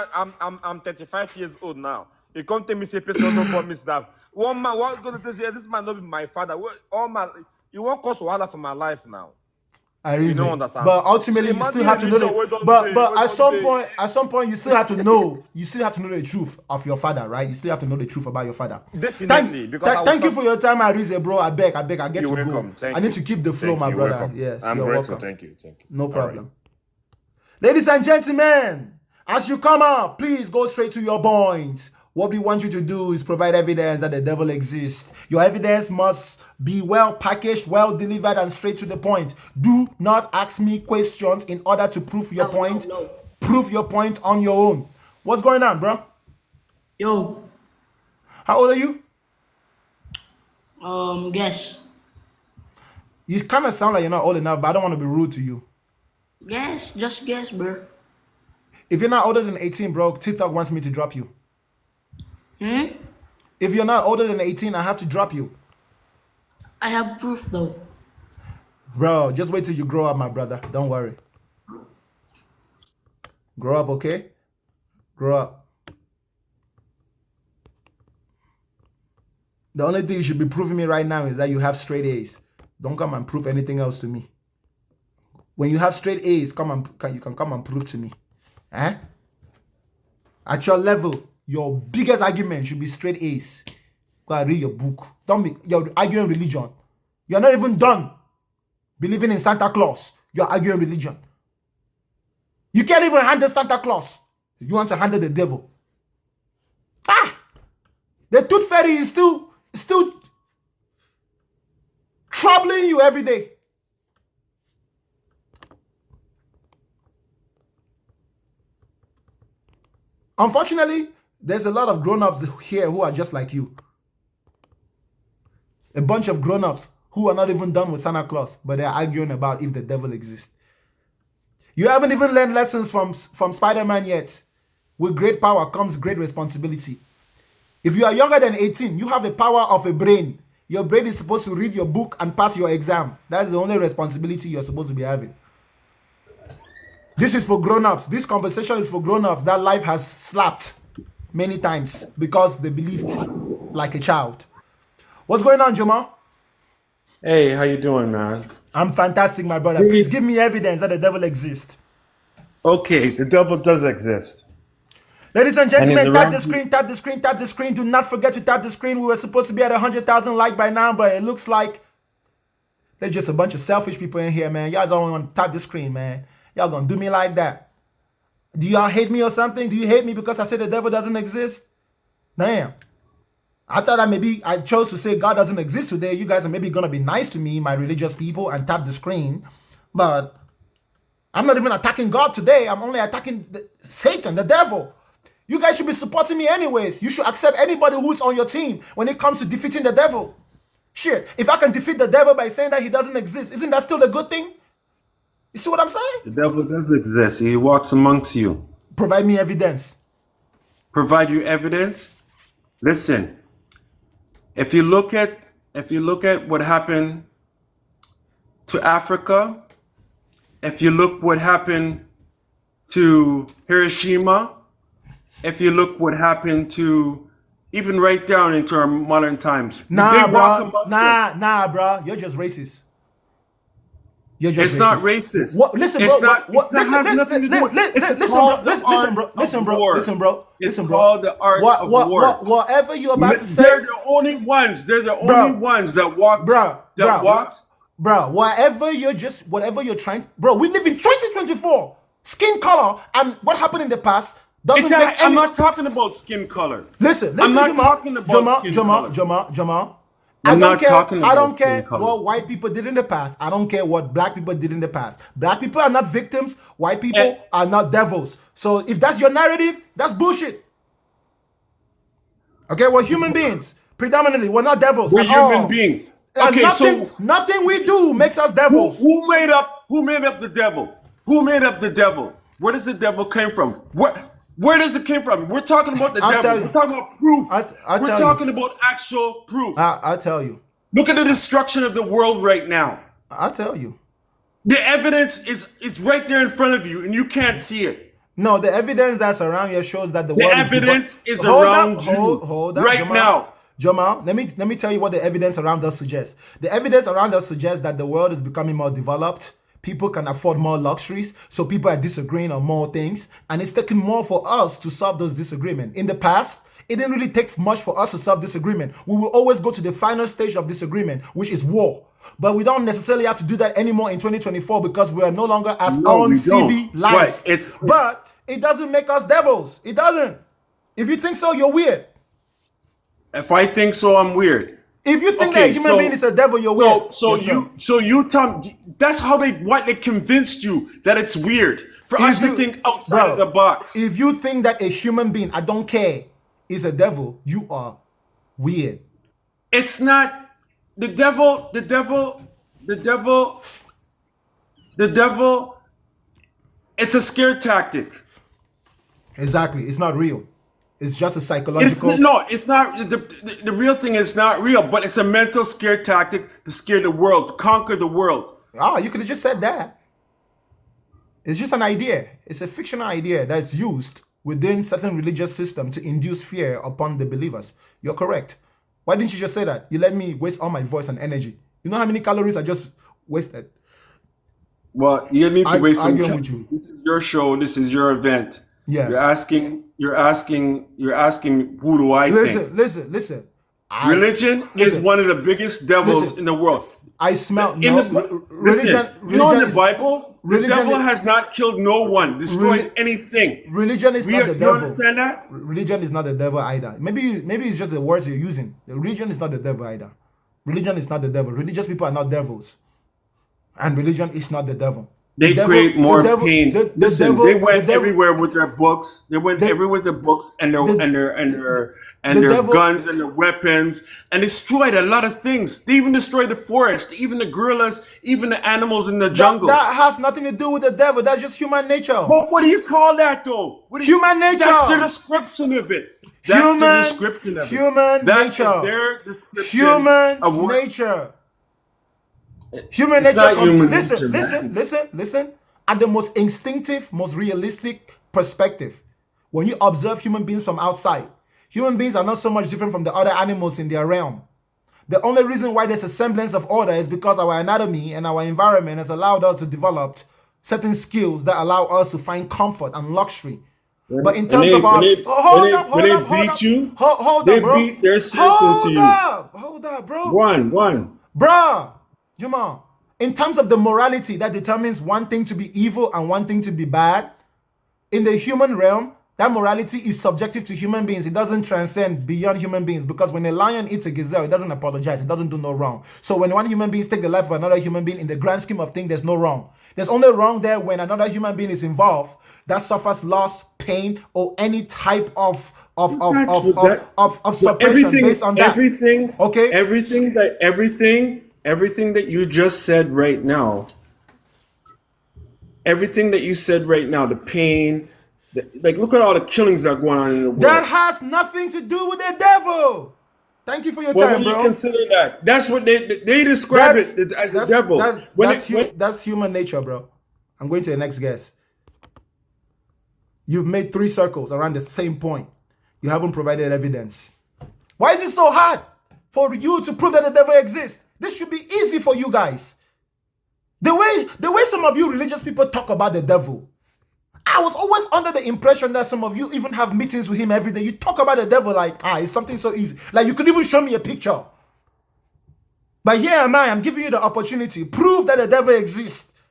I'm 35 years old now. You can't tell me say person don't born me that. One man, what going to say this man not be my father? You won't cause wahala for my life now. You don't understand. But ultimately, So you still imagine have to a know. religion wey The, don but dey, but wey at don some dey. point, you still have to know. You still have to know the truth of your father, right? You still have to know the truth about your father. Definitely, because Thank you for your time, Arinze, bro. I beg. I get You're to welcome. go. Thank I need you. to keep the flow, Thank my you. brother. Welcome. Yes, I'm you're grateful. welcome. Thank you. No All right. problem. Ladies and gentlemen, as you come up, please go straight to your points. What we want you to do is provide evidence that the devil exists. Your evidence must be well packaged, well delivered, and straight to the point. Do not ask me questions in order to prove your point. No. Prove your point on your own. What's going on, bro? Yo. How old are you? Guess. You kind of sound like you're not old enough, but I don't want to be rude to you. Guess. Just guess, bro. If you're not older than 18, bro, TikTok wants me to drop you. If you're not older than 18, I have to drop you. I have proof, though. Bro, just wait till you grow up, my brother. Don't worry. Grow up, okay? Grow up. The only thing you should be proving me right now is that you have straight A's. Don't come and prove anything else to me. When you have straight A's, you can come and prove to me. Eh? At your level, your biggest argument should be straight A's. Go and read your book. You're arguing religion. You're not even done believing in Santa Claus. You're arguing religion. You can't even handle Santa Claus. You want to handle the devil. The tooth fairy is still troubling you every day. Unfortunately, there's a lot of grown-ups here who are just like you. A bunch of grown-ups who are not even done with Santa Claus, but they're arguing about if the devil exists. You haven't even learned lessons from Spider-Man yet. With great power comes great responsibility. If you are younger than 18, you have the power of a brain. Your brain is supposed to read your book and pass your exam. That's the only responsibility you're supposed to be having. This is for grown-ups. This conversation is for grown-ups that life has slapped many times because they believed like a child. What's going on, Jamal? Hey, how you doing, man? I'm fantastic, my brother. Please give me evidence that the devil exists. Okay, the devil does exist. Ladies and gentlemen, And tap he's the screen, tap the screen, tap the screen. Do not forget to tap the screen. We were supposed to be at 100,000 likes by now, but it looks like there's just a bunch of selfish people in here, man. Y'all don't want to tap the screen, man. Y'all gonna do me like that. Do y'all hate me or something? Do you hate me because I said the devil doesn't exist? Damn. I thought that maybe I chose to say God doesn't exist today. You guys are maybe gonna be nice to me, my religious people, and tap the screen. But I'm not even attacking God today. I'm only attacking Satan, the devil. You guys should be supporting me anyways. You should accept anybody who's on your team when it comes to defeating the devil. Shit, if I can defeat the devil by saying that he doesn't exist, isn't that still a good thing? You see what I'm saying? The devil does exist. He walks amongst you. Provide me evidence. Provide you evidence? Listen, if you look at what happened to Africa, if you look what happened to Hiroshima, if you look what happened to even right down into our modern times. Nah, bro. You're just racist. You're just it's racist. not racist. What? Listen, it's bro. not. It's not has nothing to do with it. It's called the art of war. Whatever you're about to say. They're the only ones. They're the only ones that walked. Bro, whatever you're trying. Bro, we live in 2024. Skin color and what happened in the past doesn't make any. I'm not talking about skin color. Listen, I'm not talking about skin color. Jamal. I'm not talking about I don't care skin color. what white people did in the past. I don't care what black people did in the past. Black people are not victims. White people are not devils. So if that's your narrative, that's bullshit. Okay, we're human beings. Predominantly, we're not devils. We're at all. human beings. And Okay, nothing we do makes us devils. Who made up the devil? Who made up the devil? Where does the devil came from? Where does it came from? We're talking about the devil. We're talking about proof. We're talking about actual proof. I'll tell you. Look at the destruction of the world right now. I'll tell you. The evidence is right there in front of you, and you can't see it. No, the evidence that's around you shows that the world evidence is around you hold up, right Jamal. now. Jamal, let me tell you what the evidence around us suggests. The evidence around us suggests that the world is becoming more developed. People can afford more luxuries, so people are disagreeing on more things, and it's taking more for us to solve those disagreements. In the past, it didn't really take much for us to solve disagreement. We will always go to the final stage of disagreement, which is war. But we don't necessarily have to do that anymore in 2024 because we are no longer as uncivilized. Right. But it doesn't make us devils. It doesn't. If you think so, you're weird. If I think so, I'm weird. If you think that a human being is a devil, you're weird. So you tell me, that's how they convinced you that it's weird for us to think outside of the box. If you think that a human being, I don't care, is a devil, you are weird. It's not the devil. It's a scare tactic. Exactly. It's not real. It's just a psychological. It's not. The real thing is not real, but it's a mental scare tactic to scare the world, to conquer the world. Oh, you could have just said that. It's just an idea. It's a fictional idea that's used within certain religious system to induce fear upon the believers. You're correct. Why didn't you just say that? You let me waste all my voice and energy. You know how many calories I just wasted? Well, you need to waste some arguing with you. This is your show. This is your event. Yeah. You're asking who do I think? Listen. Religion is one of the biggest devils in the world. I smell religion. You know in the Bible, the devil has not killed no one, destroyed anything. Religion is not the devil. You understand that? Religion is not the devil either. Maybe it's just the words you're using. The religion is not the devil either. Religion is not the devil. Religious people are not devils. And religion is not the devil. They create more pain. Listen, they went everywhere with their books. They went everywhere with their books and their guns and their weapons, and destroyed a lot of things. They even destroyed the forest, even the gorillas, even the animals in the jungle. That has nothing to do with the devil. That's just human nature. But what do you call that, though? Human nature. That's the description of it. That's the description of it. Human nature. That is their description human of what, nature. Human it's nature. not human nature, Listen. At the most instinctive, most realistic perspective, when you observe human beings from outside, human beings are not so much different from the other animals in their realm. The only reason why there's a semblance of order is because our anatomy and our environment has allowed us to develop certain skills that allow us to find comfort and luxury. But in terms of our hold up, bro. One. Bruh, Jamal, in terms of the morality that determines one thing to be evil and one thing to be bad, in the human realm, that morality is subjective to human beings. It doesn't transcend beyond human beings, because when a lion eats a gazelle, it doesn't apologize. It doesn't do no wrong. So when one human being takes the life of another human being, in the grand scheme of things, there's no wrong. There's only wrong there when another human being is involved that suffers loss, pain, or any type of suppression based on that. Everything that you just said right now, the pain, look at all the killings that are going on in the world. That has nothing to do with the devil. Thank you for your time, bro. What do you consider that? That's what they describe it as the devil. That's human nature, bro. I'm going to the next guest. You've made 3 circles around the same point. You haven't provided evidence. Why is it so hard for you to prove that the devil exists? This should be easy for you guys. The way some of you religious people talk about the devil, I was always under the impression that some of you even have meetings with him every day. You talk about the devil like, it's something so easy. Like you could even show me a picture. But here am I, I'm giving you the opportunity. Prove that the devil exists.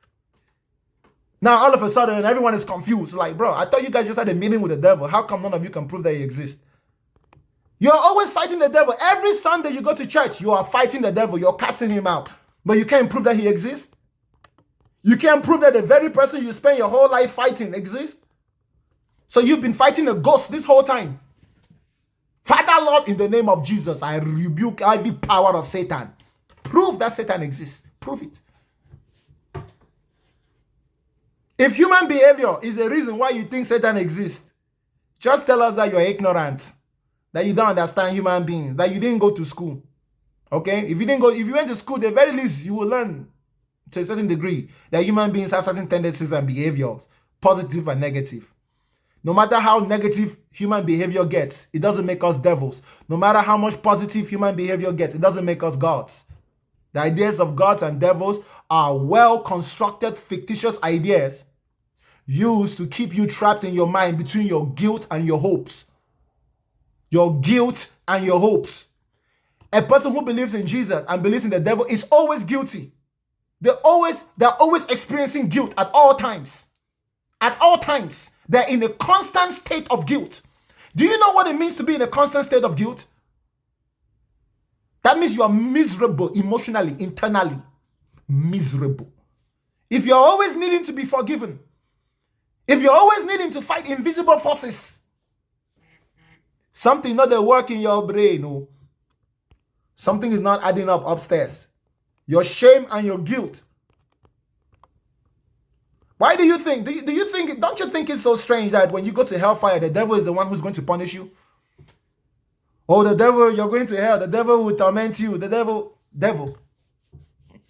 Now all of a sudden everyone is confused. Like, bro, I thought you guys just had a meeting with the devil. How come none of you can prove that he exists? You're always fighting the devil. Every Sunday you go to church, you are fighting the devil. You're casting him out. But you can't prove that he exists. You can't prove that the very person you spend your whole life fighting exists. So you've been fighting a ghost this whole time. Father Lord, in the name of Jesus, I rebuke every power of Satan. Prove that Satan exists. Prove it. If human behavior is the reason why you think Satan exists, just tell us that you're ignorant. That you don't understand human beings, that you didn't go to school. Okay? If you went to school, the very least you will learn to a certain degree that human beings have certain tendencies and behaviors, positive and negative. No matter how negative human behavior gets, it doesn't make us devils. No matter how much positive human behavior gets, it doesn't make us gods. The ideas of gods and devils are well-constructed, fictitious ideas used to keep you trapped in your mind between your guilt and your hopes. Your guilt and your hopes. A person who believes in Jesus and believes in the devil is always guilty. They're always experiencing guilt at all times. At all times. They're in a constant state of guilt. Do you know what it means to be in a constant state of guilt? That means you are miserable emotionally, internally. Miserable. If you're always needing to be forgiven, if you're always needing to fight invisible forces, something not at work in your brain, no. Something is not adding up upstairs. Your shame and your guilt. Why do you think? Don't you think it's so strange that when you go to hellfire, the devil is the one who's going to punish you? Oh, the devil, you're going to hell. The devil will torment you. The devil.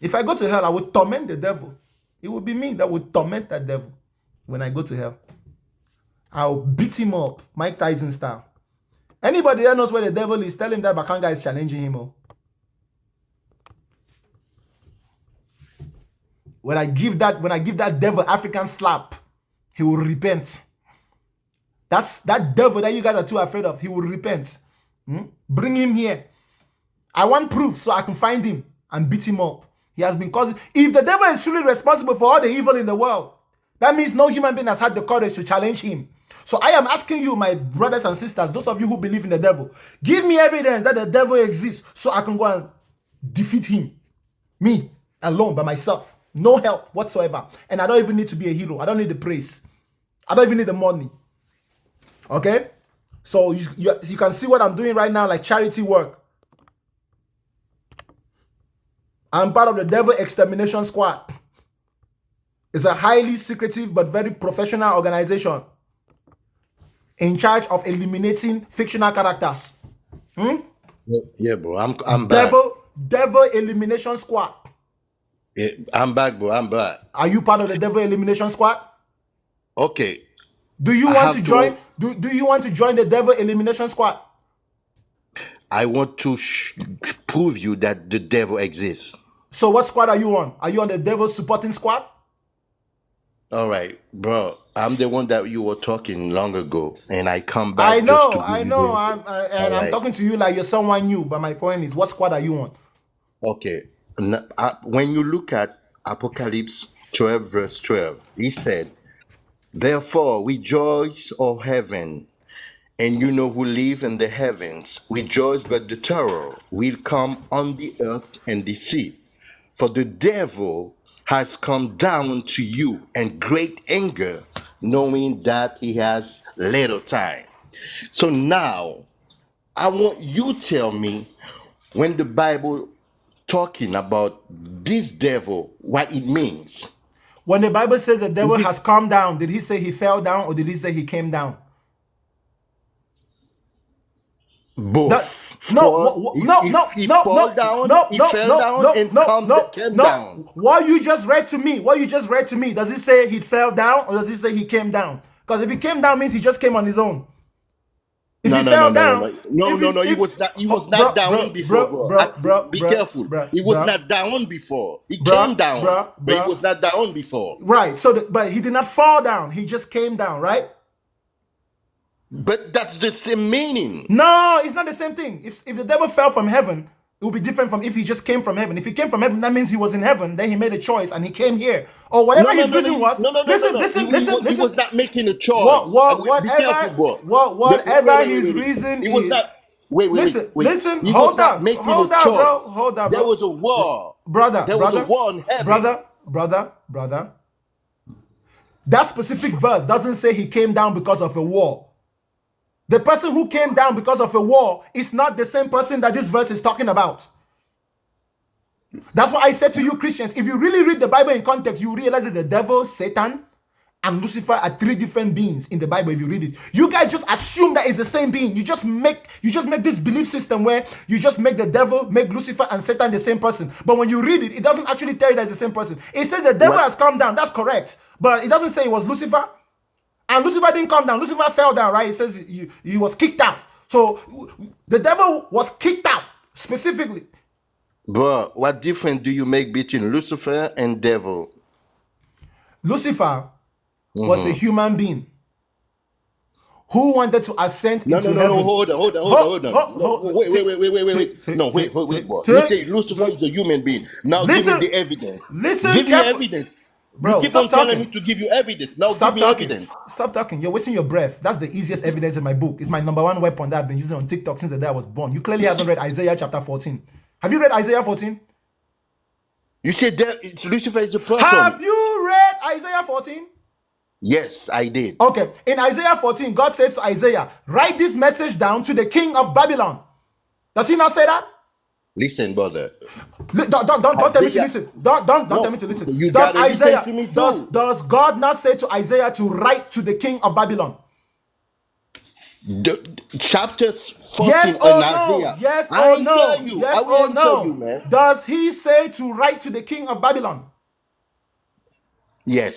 If I go to hell, I will torment the devil. It will be me that will torment that devil when I go to hell. I'll beat him up, Mike Tyson style. Anybody that knows where the devil is, tell him that Bakanga is challenging him. Oh. When I give that devil African slap, he will repent. That's that devil that you guys are too afraid of. He will repent. Bring him here. I want proof so I can find him and beat him up. He has been causing. If the devil is truly responsible for all the evil in the world, that means no human being has had the courage to challenge him. So I am asking you, my brothers and sisters, those of you who believe in the devil, give me evidence that the devil exists so I can go and defeat him. Me, alone, by myself. No help whatsoever. And I don't even need to be a hero. I don't need the praise. I don't even need the money. Okay? So you can see what I'm doing right now, like charity work. I'm part of the Devil Extermination Squad. It's a highly secretive but very professional organization in charge of eliminating fictional characters. Yeah, bro. I'm back. Devil Elimination Squad. Yeah, I'm back, bro. I'm back. Are you part of the Devil Elimination Squad? Okay. Do you want to join? Do you want to join the Devil Elimination Squad? I want to prove you that the devil exists. So what squad are you on? Are you on the Devil Supporting Squad? All right, bro. I'm the one that you were talking long ago, and I come back. I know. I'm talking to you like you're someone new. But my point is, what squad are you on? Okay. When you look at Apocalypse 12, verse 12, he said, "Therefore rejoice, O heaven, and you know who live in the heavens. Rejoice, but the terror will come on the earth and the sea. For the devil has come down to you in great anger, knowing that he has little time." So now, I want you to tell me, when the Bible talking about this devil, what it means. When the Bible says the devil has come down, did he say he fell down or did he say he came down? Both. No. What you just read to me, does it say he fell down or does it say he came down? Because if he came down means he just came on his own. If he fell down, he was not down before, bro. Be careful. He was not down before. He came down, but he was not down before. Right. So, but he did not fall down. He just came down, right? But that's the same meaning. No, it's not the same thing. If the devil fell from heaven, it would be different from if he just came from heaven. If he came from heaven, that means he was in heaven. Then he made a choice and he came here, or whatever his reason was. Listen. He was not making a choice. Whatever his reason is. Listen. Hold on, bro. There was a war, brother. There was a war in heaven, brother. That specific verse doesn't say he came down because of a war. The person who came down because of a war is not the same person that this verse is talking about. That's why I said to you, Christians, if you really read the Bible in context, you realize that the devil, Satan, and Lucifer are three different beings in the Bible. If you read it, you guys just assume that it's the same being. You just make this belief system where you just make the devil, make Lucifer and Satan the same person. But when you read it, it doesn't actually tell you that it's the same person. It says the devil has come down. That's correct. But it doesn't say it was Lucifer. And Lucifer didn't come down. Lucifer fell down, right? It says he was kicked out. So the devil was kicked out specifically. Bro, what difference do you make between Lucifer and devil? Lucifer was a human being who wanted to ascend into heaven. No, hold on. Wait. No, wait. You say Lucifer is a human being. Now give me the evidence. Listen give me evidence. Bro, keep stop on telling talking. me to give you evidence. Now Stop give me talking. evidence. Stop talking. You're wasting your breath. That's the easiest evidence in my book. It's my number one weapon that I've been using on TikTok since the day I was born. You clearly haven't read Isaiah chapter 14. Have you read Isaiah 14? You said that Lucifer is a person. Have you read Isaiah 14? Yes, I did. Okay. In Isaiah 14, God says to Isaiah, write this message down to the king of Babylon. Does he not say that? Listen, brother. Don't tell me to listen. Don't tell me to listen. You Does gotta listen Isaiah to me too. does God not say to Isaiah to write to the king of Babylon? Chapter 14 Yes in or no? Isaiah. Yes I or ain't no? tell you. Yes I or will tell you, no? man. Does he say to write to the king of Babylon? Yes.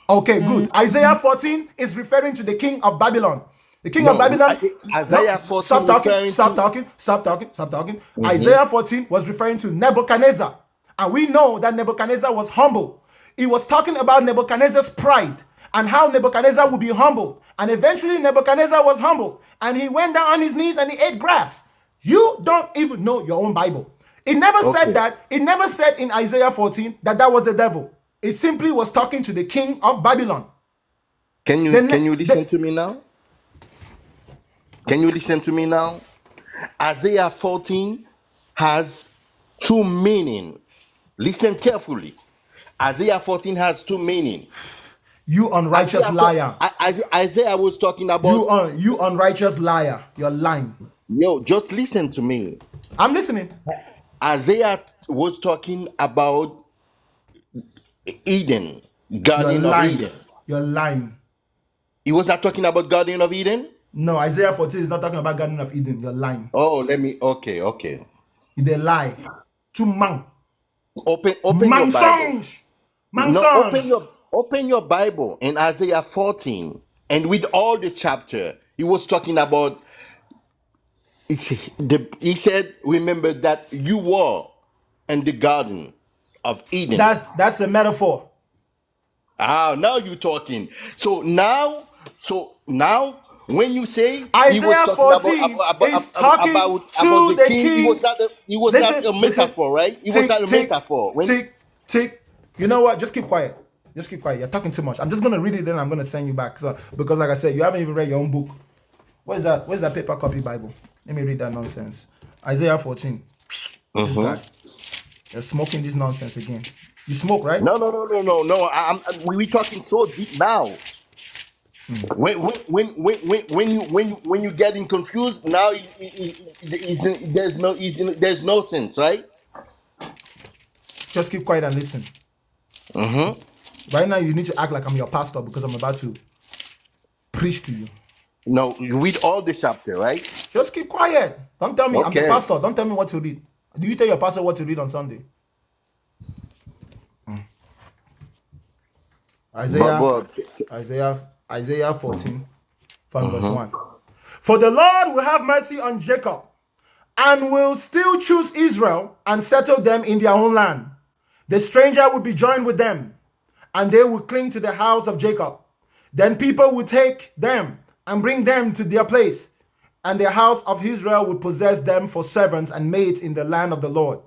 Okay, good. Isaiah 14 is referring to the king of Babylon. The king No, of Babylon. Isaiah 14 Stop talking. referring Stop to- talking. Stop talking. Stop talking. Mhm. Isaiah 14 was referring to Nebuchadnezzar. And we know that Nebuchadnezzar was humble. He was talking about Nebuchadnezzar's pride and how Nebuchadnezzar would be humbled. And eventually Nebuchadnezzar was humbled. And he went down on his knees and he ate grass. You don't even know your own Bible. It never said that. It never said in Isaiah 14 that that was the devil. It simply was talking to the king of Babylon. Can you listen to me now? Can you listen to me now? Isaiah 14 has two meanings. Listen carefully. Isaiah 14 has two meanings. You unrighteous liar. Isaiah was talking about You unrighteous liar. You're lying. Yo, just listen to me. I'm listening. Isaiah was talking about Eden, You're Garden of lying. Eden. You're lying. He was not talking about Garden of Eden? No, Isaiah 14 is not talking about Garden of Eden. You're lying. Oh, okay. They lie. To man. Open your Bible. Mensonge. No, open your Bible in Isaiah 14 and read all the chapter. He was talking about. He said, "Remember that you were in the Garden of Eden." That's a metaphor. Now you're talking. So now, when you say Isaiah 14 is talking to the king. He was not a metaphor, right? He was not a metaphor. Tick. You know what? Just keep quiet. Just keep quiet. You're talking too much. I'm just gonna read it, then I'm gonna send you back. So because, like I said, you haven't even read your own book. Where's that? Where's that paper copy Bible? Let me read that nonsense. Isaiah 14. This guy. You're smoking this nonsense again. You smoke, right? No. We're talking so deep now. When you getting confused now, there's no sense, right? Just keep quiet and listen. Right now, you need to act like I'm your pastor because I'm about to preach to you. No, you read all the chapter, right? Just keep quiet. Don't tell me I'm the Okay. pastor. Don't tell me what to read. Do you tell your pastor what to read on Sunday? Isaiah 14 from verse 1. For the Lord will have mercy on Jacob and will still choose Israel and settle them in their own land. The stranger will be joined with them and they will cling to the house of Jacob. Then people will take them and bring them to their place, and the house of Israel will possess them for servants and maids in the land of the Lord.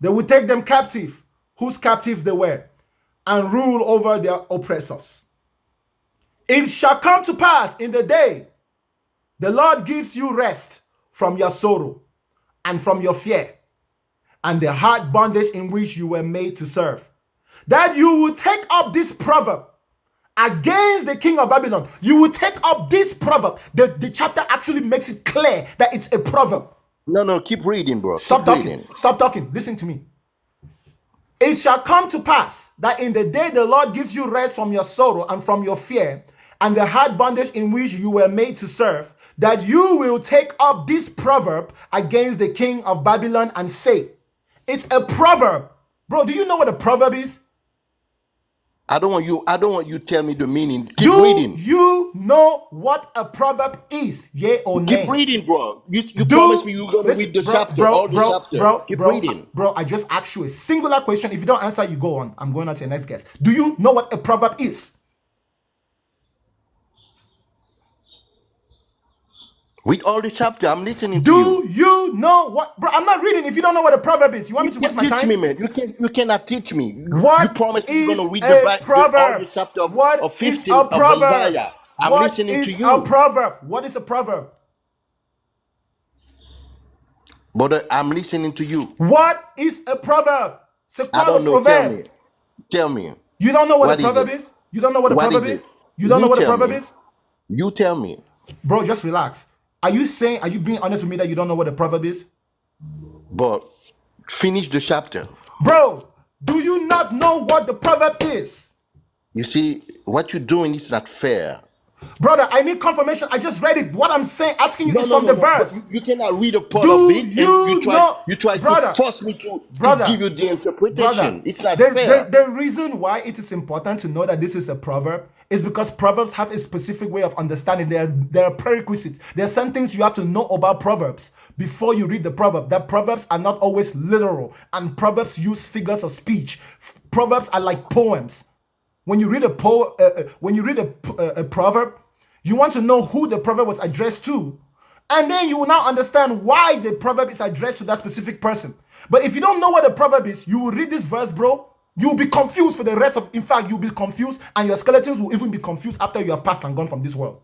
They will take them captive, whose captives they were, and rule over their oppressors. It shall come to pass in the day the Lord gives you rest from your sorrow and from your fear and the hard bondage in which you were made to serve, that you will take up this proverb against the king of Babylon. You will take up this proverb. The chapter actually makes it clear that it's a proverb. No, keep reading, bro. Stop talking. Listen to me. It shall come to pass that in the day the Lord gives you rest from your sorrow and from your fear and the hard bondage in which you were made to serve, that you will take up this proverb against the king of Babylon and say, it's a proverb. Bro, do you know what a proverb is? I don't want you to tell me the meaning. Keep Do reading. you know what a proverb is? Yea or nay? Keep reading, bro. You promised me you were going to read the chapter, all the chapter. Keep reading. Bro, I just asked you a singular question. If you don't answer, you go on. I'm going on to the next guest. Do you know what a proverb is? Read all the chapter. I'm listening to Do you know what, bro? I'm not reading. If you don't know what a proverb is, you want me to waste my teach time? me, man. You cannot teach me. You What promised you're is gonna read a all proverb? the chapter of What is 15 a of proverb? Isaiah. I'm What listening to is you. a proverb? What is a proverb? Brother, I'm listening to you. What is a proverb? C'est I quoi le don't know. Tell proverbe? me. Tell me. You don't know what a What is proverb it? is? You don't know what a What proverb is is? it? You don't know what a tell proverb me. is? You tell me. Bro, just relax. Are you being honest with me that you don't know what a proverb is? But finish the chapter. Bro, do you not know what the proverb is? You see, what you're doing is not fair. Brother, I need confirmation. I just read it. What I'm saying, asking you is from the But verse. you cannot read a part Do of it and you know, you try brother, to force me to brother, give you the interpretation. brother, It's not fair. the reason why it is important to know that this is a proverb is because proverbs have a specific way of understanding. There are prerequisites. There are some things you have to know about proverbs before you read the proverb. That proverbs are not always literal, and proverbs use figures of speech. Proverbs are like poems. When you read a proverb, you want to know who the proverb was addressed to, and then you will now understand why the proverb is addressed to that specific person. But if you don't know what a proverb is, you will read this verse, bro. You will be confused for the rest of. In fact, you'll be confused, and your skeletons will even be confused after you have passed and gone from this world.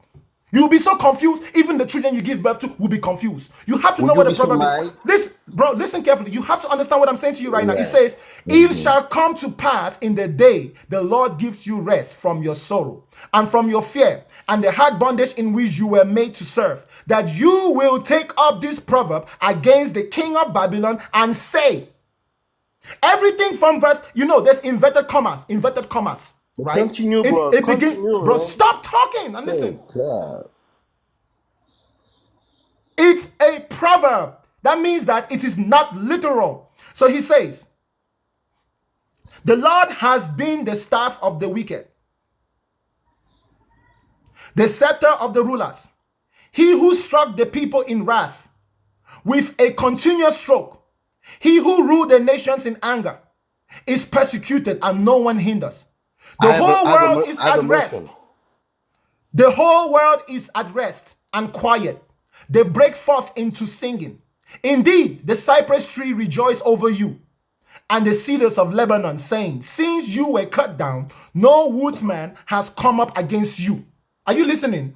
You'll be so confused. Even the children you give birth to will be confused. You have to know what a proverb is. Listen, bro, listen carefully. You have to understand what I'm saying to you right now. It says, "It shall come to pass in the day the Lord gives you rest from your sorrow and from your fear and the hard bondage in which you were made to serve, that you will take up this proverb against the king of Babylon and say." Everything from verse, there's inverted commas, right? Continue, bro. It begins, bro. Stop talking and listen. God. It's a proverb. That means that it is not literal. So he says, "The Lord has been the staff of the wicked, the scepter of the rulers. He who struck the people in wrath with a continuous stroke. He who ruled the nations in anger is persecuted and no one hinders. The whole world is at rest. The whole world is at rest and quiet. They break forth into singing. Indeed, the cypress tree rejoice over you, and the cedars of Lebanon, saying, since you were cut down, no woodsman has come up against you." Are you listening?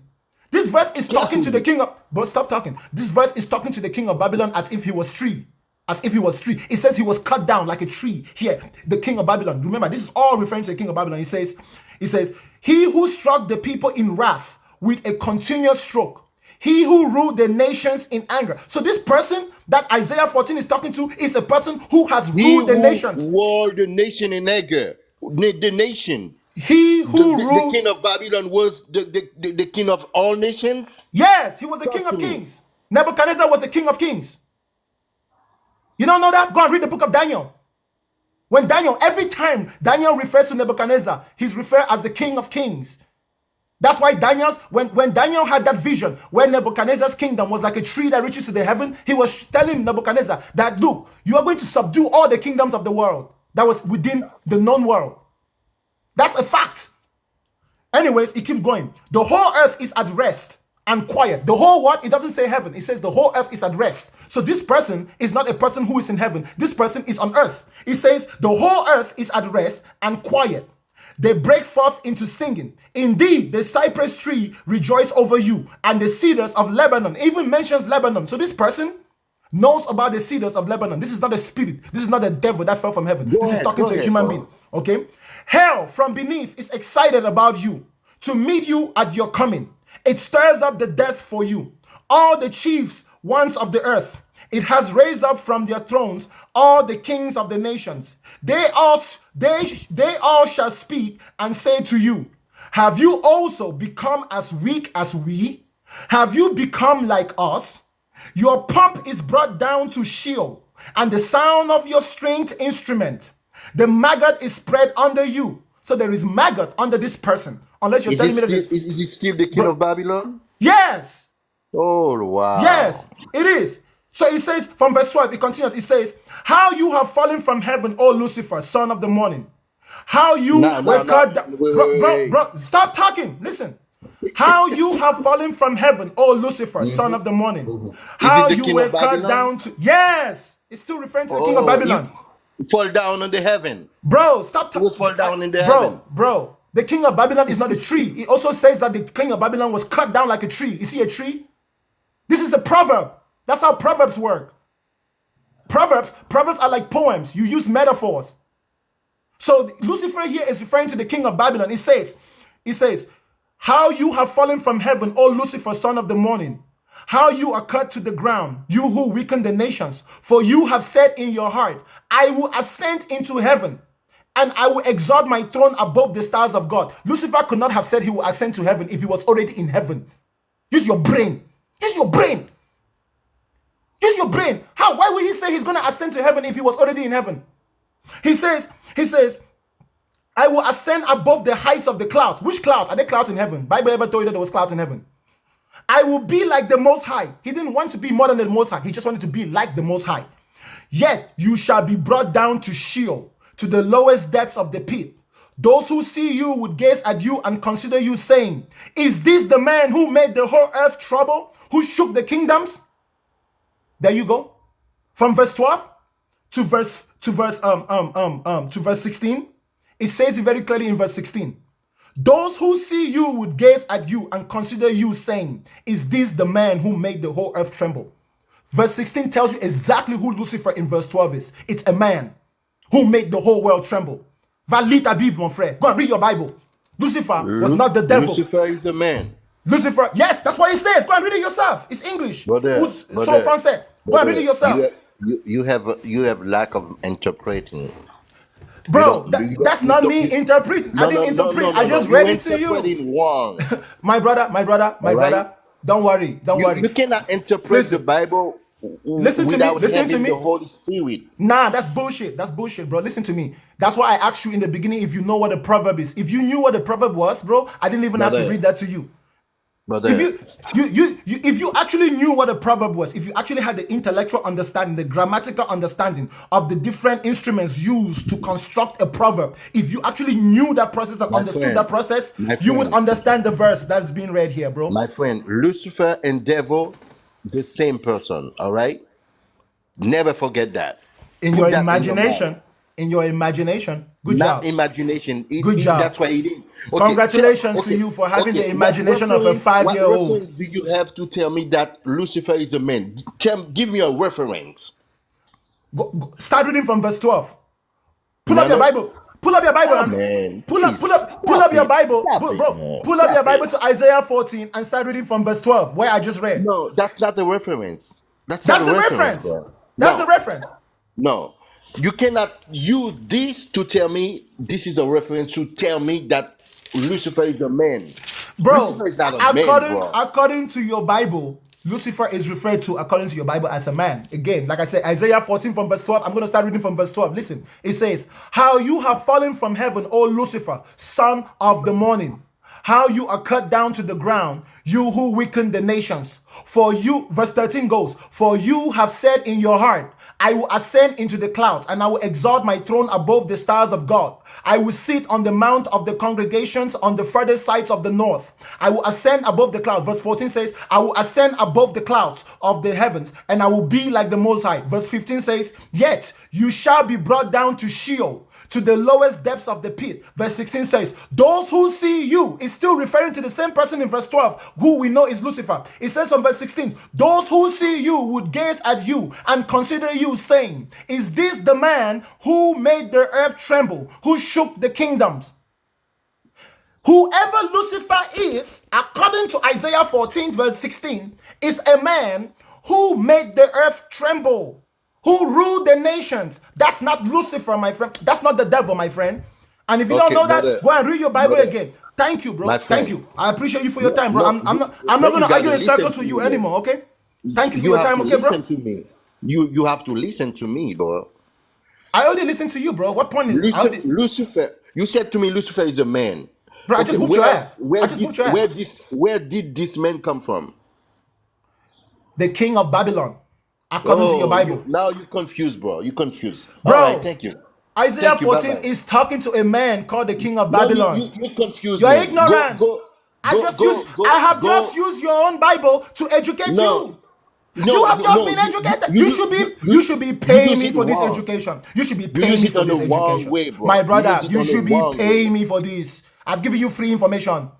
This verse is talking to the king of... Bro, stop talking. This verse is talking to the king of Babylon as if he was tree. As if he was tree. It says he was cut down like a tree. Here, the king of Babylon. Remember, this is all referring to the king of Babylon. He says, "He who struck the people in wrath with a continuous stroke. He who ruled the nations in anger." So this person that Isaiah 14 is talking to is a person who has ruled the nations. Ruled the nation in anger. The nation. He who ruled... The king of Babylon was the king of all nations? Yes, he was the king of kings. Nebuchadnezzar was the king of kings. You don't know that? Go and read the book of Daniel. When Daniel, every time Daniel refers to Nebuchadnezzar, he's referred as the king of kings. That's why when Daniel had that vision, where Nebuchadnezzar's kingdom was like a tree that reaches to the heaven, he was telling Nebuchadnezzar that, look, you are going to subdue all the kingdoms of the world that was within the known world. That's a fact. Anyways, it keeps going. The whole earth is at rest and quiet. The whole what? It doesn't say heaven. It says the whole earth is at rest. So this person is not a person who is in heaven. This person is on earth. It says the whole earth is at rest and quiet. They break forth into singing. Indeed, the cypress tree rejoice over you, and the cedars of Lebanon. Even mentions Lebanon. So this person knows about the cedars of Lebanon. This is not a spirit. This is not a devil that fell from heaven. This is talking to a human being. Okay? Hell from beneath is excited about you to meet you at your coming. It stirs up the death for you. All the chiefs, ones of the earth. It has raised up from their thrones all the kings of the nations. They all shall speak and say to you, have you also become as weak as we? Have you become like us? Your pomp is brought down to Sheol, and the sound of your stringed instrument. The maggot is spread under you. So there is maggot under this person. Unless you're telling me that... Is he still the king of Babylon? Yes. Oh, wow. Yes, it is. So it says, from verse 12, it continues. It says, how you have fallen from heaven, O Lucifer, son of the morning. How you were cut down. Bro, stop talking. Listen. How you have fallen from heaven, O Lucifer, son of the morning. How the you king were of cut Babylon? down to... Yes! It's still referring to the king of Oh, Babylon. you fall down on the heaven. Bro, stop You fall down in the heaven. Bro, the king of Babylon is not a tree. It also says that the king of Babylon was cut down like a tree. You see a tree? This is a proverb. That's how proverbs work. Proverbs are like poems. You use metaphors. So Lucifer here is referring to the king of Babylon. It says, how you have fallen from heaven, O Lucifer, son of the morning. How you are cut to the ground, you who weaken the nations. For you have said in your heart, I will ascend into heaven, and I will exalt my throne above the stars of God. Lucifer could not have said he will ascend to heaven if he was already in heaven. Use your brain. Use your brain. Use your brain. How? Why would he say he's going to ascend to heaven if he was already in heaven? He says, I will ascend above the heights of the clouds. Which clouds? Are there clouds in heaven? Bible ever told you that there was clouds in heaven? I will be like the Most High. He didn't want to be more than the Most High. He just wanted to be like the Most High. Yet you shall be brought down to Sheol, to the lowest depths of the pit. Those who see you would gaze at you and consider you, saying, is this the man who made the whole earth trouble, who shook the kingdoms? There you go. From verse 12 to verse 16. It says it very clearly in verse 16. Those who see you would gaze at you and consider you, saying, is this the man who made the whole earth tremble? Verse 16 tells you exactly who Lucifer in verse 12 is. It's a man who made the whole world tremble. Valid Abib, mon frère. Go and read your Bible. Lucifer was not the devil. Lucifer is the man. Lucifer, yes, that's what it says. Go and read it yourself. It's English. Brother, So français. Go and read it yourself. You have lack of interpreting. Bro, that's not me interpreting. I didn't interpret. I just read it to you. Wrong. My brother. Don't worry. You cannot interpret the Bible Listen to without me. Listen to having me. the Holy Spirit. Nah, that's bullshit. That's bullshit, bro. Listen to me. That's why I asked you in the beginning if you know what a proverb is. If you knew what a proverb was, bro, I didn't even have to read that to you. If you actually knew what a proverb was, if you actually had the intellectual understanding, the grammatical understanding of the different instruments used to construct a proverb, if you actually knew that process and understood that process, you would understand the verse that is being read here, bro. My friend, Lucifer and devil, the same person, all right? Never forget that. In your imagination, good job. Imagination. Good job. That's why it is. Okay, congratulations to you for having the imagination of a 5-year-old. What reference do you have to tell me that Lucifer is a man? Give me a reference. Start reading from verse 12. Pull up your Bible. Pull up your Bible. Pull up your Bible. Pull up your Bible to Isaiah 14 and start reading from verse 12, where I just read. No, that's not the reference. That's the reference. That's the reference. No. You cannot use this to tell me this is a reference to tell me that Lucifer is a man. Bro, Lucifer is not a man, bro. According to your Bible, Lucifer is referred to, according to your Bible, as a man. Again, like I said, Isaiah 14 from verse 12. I'm going to start reading from verse 12. Listen, it says, how you have fallen from heaven, O Lucifer, son of the morning. How you are cut down to the ground, you who weaken the nations. For you, verse 13 goes, for you have said in your heart, I will ascend into the clouds, and I will exalt my throne above the stars of God. I will sit on the mount of the congregations on the furthest sides of the north. I will ascend above the clouds. Verse 14 says, I will ascend above the clouds of the heavens, and I will be like the Most High. Verse 15 says, yet you shall be brought down to Sheol, to the lowest depths of the pit. Verse 16 says, those who see you, is still referring to the same person in verse 12, who we know is Lucifer. It says from verse 16, those who see you would gaze at you and consider you, saying, is this the man who made the earth tremble, who shook the kingdoms? Whoever Lucifer is, according to Isaiah 14 verse 16, is a man who made the earth tremble, who ruled the nations. That's not Lucifer, my friend. That's not the devil, my friend. And if you don't know that, go and read your Bible again. Thank you, bro. Thank you. I appreciate you for your time, bro. I'm not going to argue in circles with you anymore, okay? Thank you for your time, okay, bro? Listen to me. You have to listen to me, bro. I already listened to you, bro. What point is Lucifer? You said to me Lucifer is a man. Bro, I just whooped your ass. Where did this man come from? The king of Babylon, according to your Bible. Now you're confused, bro. You're confused. Bro, all right, thank you. Isaiah 14 is talking to a man called the king of Babylon. You're confused. You're ignorant. I have just used your own Bible to educate you. You have just been educated. You should be paying me for this education. You should be paying me for this education. My brother, you should be paying me for this. I've given you free information.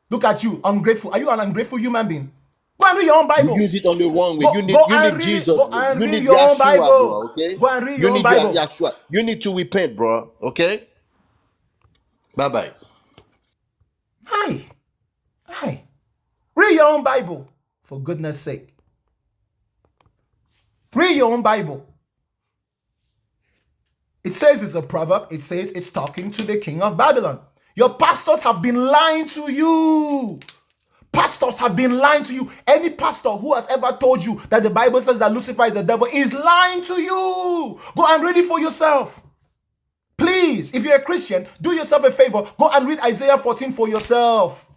Look at you, ungrateful. Are you an ungrateful human being? Go and read your own Bible. You use it on the wrong way. You need Jesus. Go and You read need your own Yeshua, Bible. bro. Okay. Go and read You your own need Bible. Yeshua. You need to repent, bro. Okay. Bye bye. Hi. Read your own Bible, for goodness sake. Read your own Bible. It says it's a proverb. It says it's talking to the king of Babylon. Your pastors have been lying to you. Pastors have been lying to you. Any pastor who has ever told you that the Bible says that Lucifer is the devil is lying to you. Go and read it for yourself. Please, if you're a Christian, do yourself a favor. Go and read Isaiah 14 for yourself.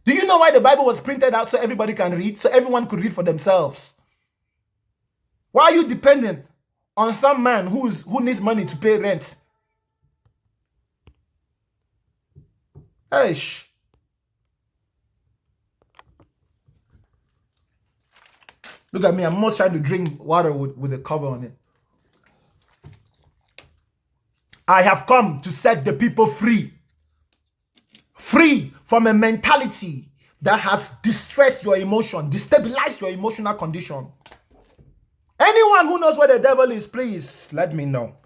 Do you know why the Bible was printed out so everybody can read? So everyone could read for themselves. Why are you dependent on some man who needs money to pay rent? Eish. Look at me, I'm almost trying to drink water with a cover on it. I have come to set the people free. Free from a mentality that has distressed your emotion, destabilized your emotional condition. Anyone who knows where the devil is, please let me know.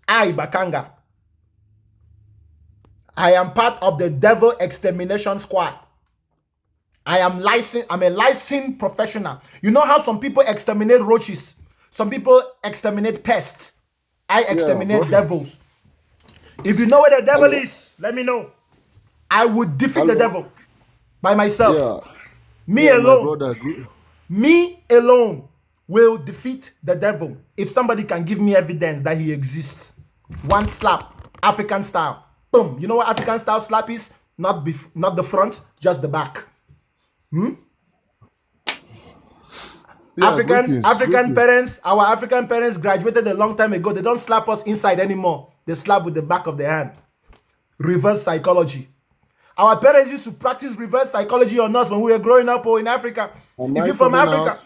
I, Bakanga, I am part of the devil extermination squad. I'm a licensed professional. You know how some people exterminate roaches? Some people exterminate pests. I exterminate devils. If you know where the devil is, let me know. I would defeat the devil by myself. Me alone will defeat the devil if somebody can give me evidence that he exists. One slap, African style. Boom. You know what African style slap is? Not the front, just the back. African parents, our African parents graduated a long time ago. They don't slap us inside anymore. They slap with the back of their hand. Reverse psychology. Our parents used to practice reverse psychology on us when we were growing up or in Africa. If you're from Africa,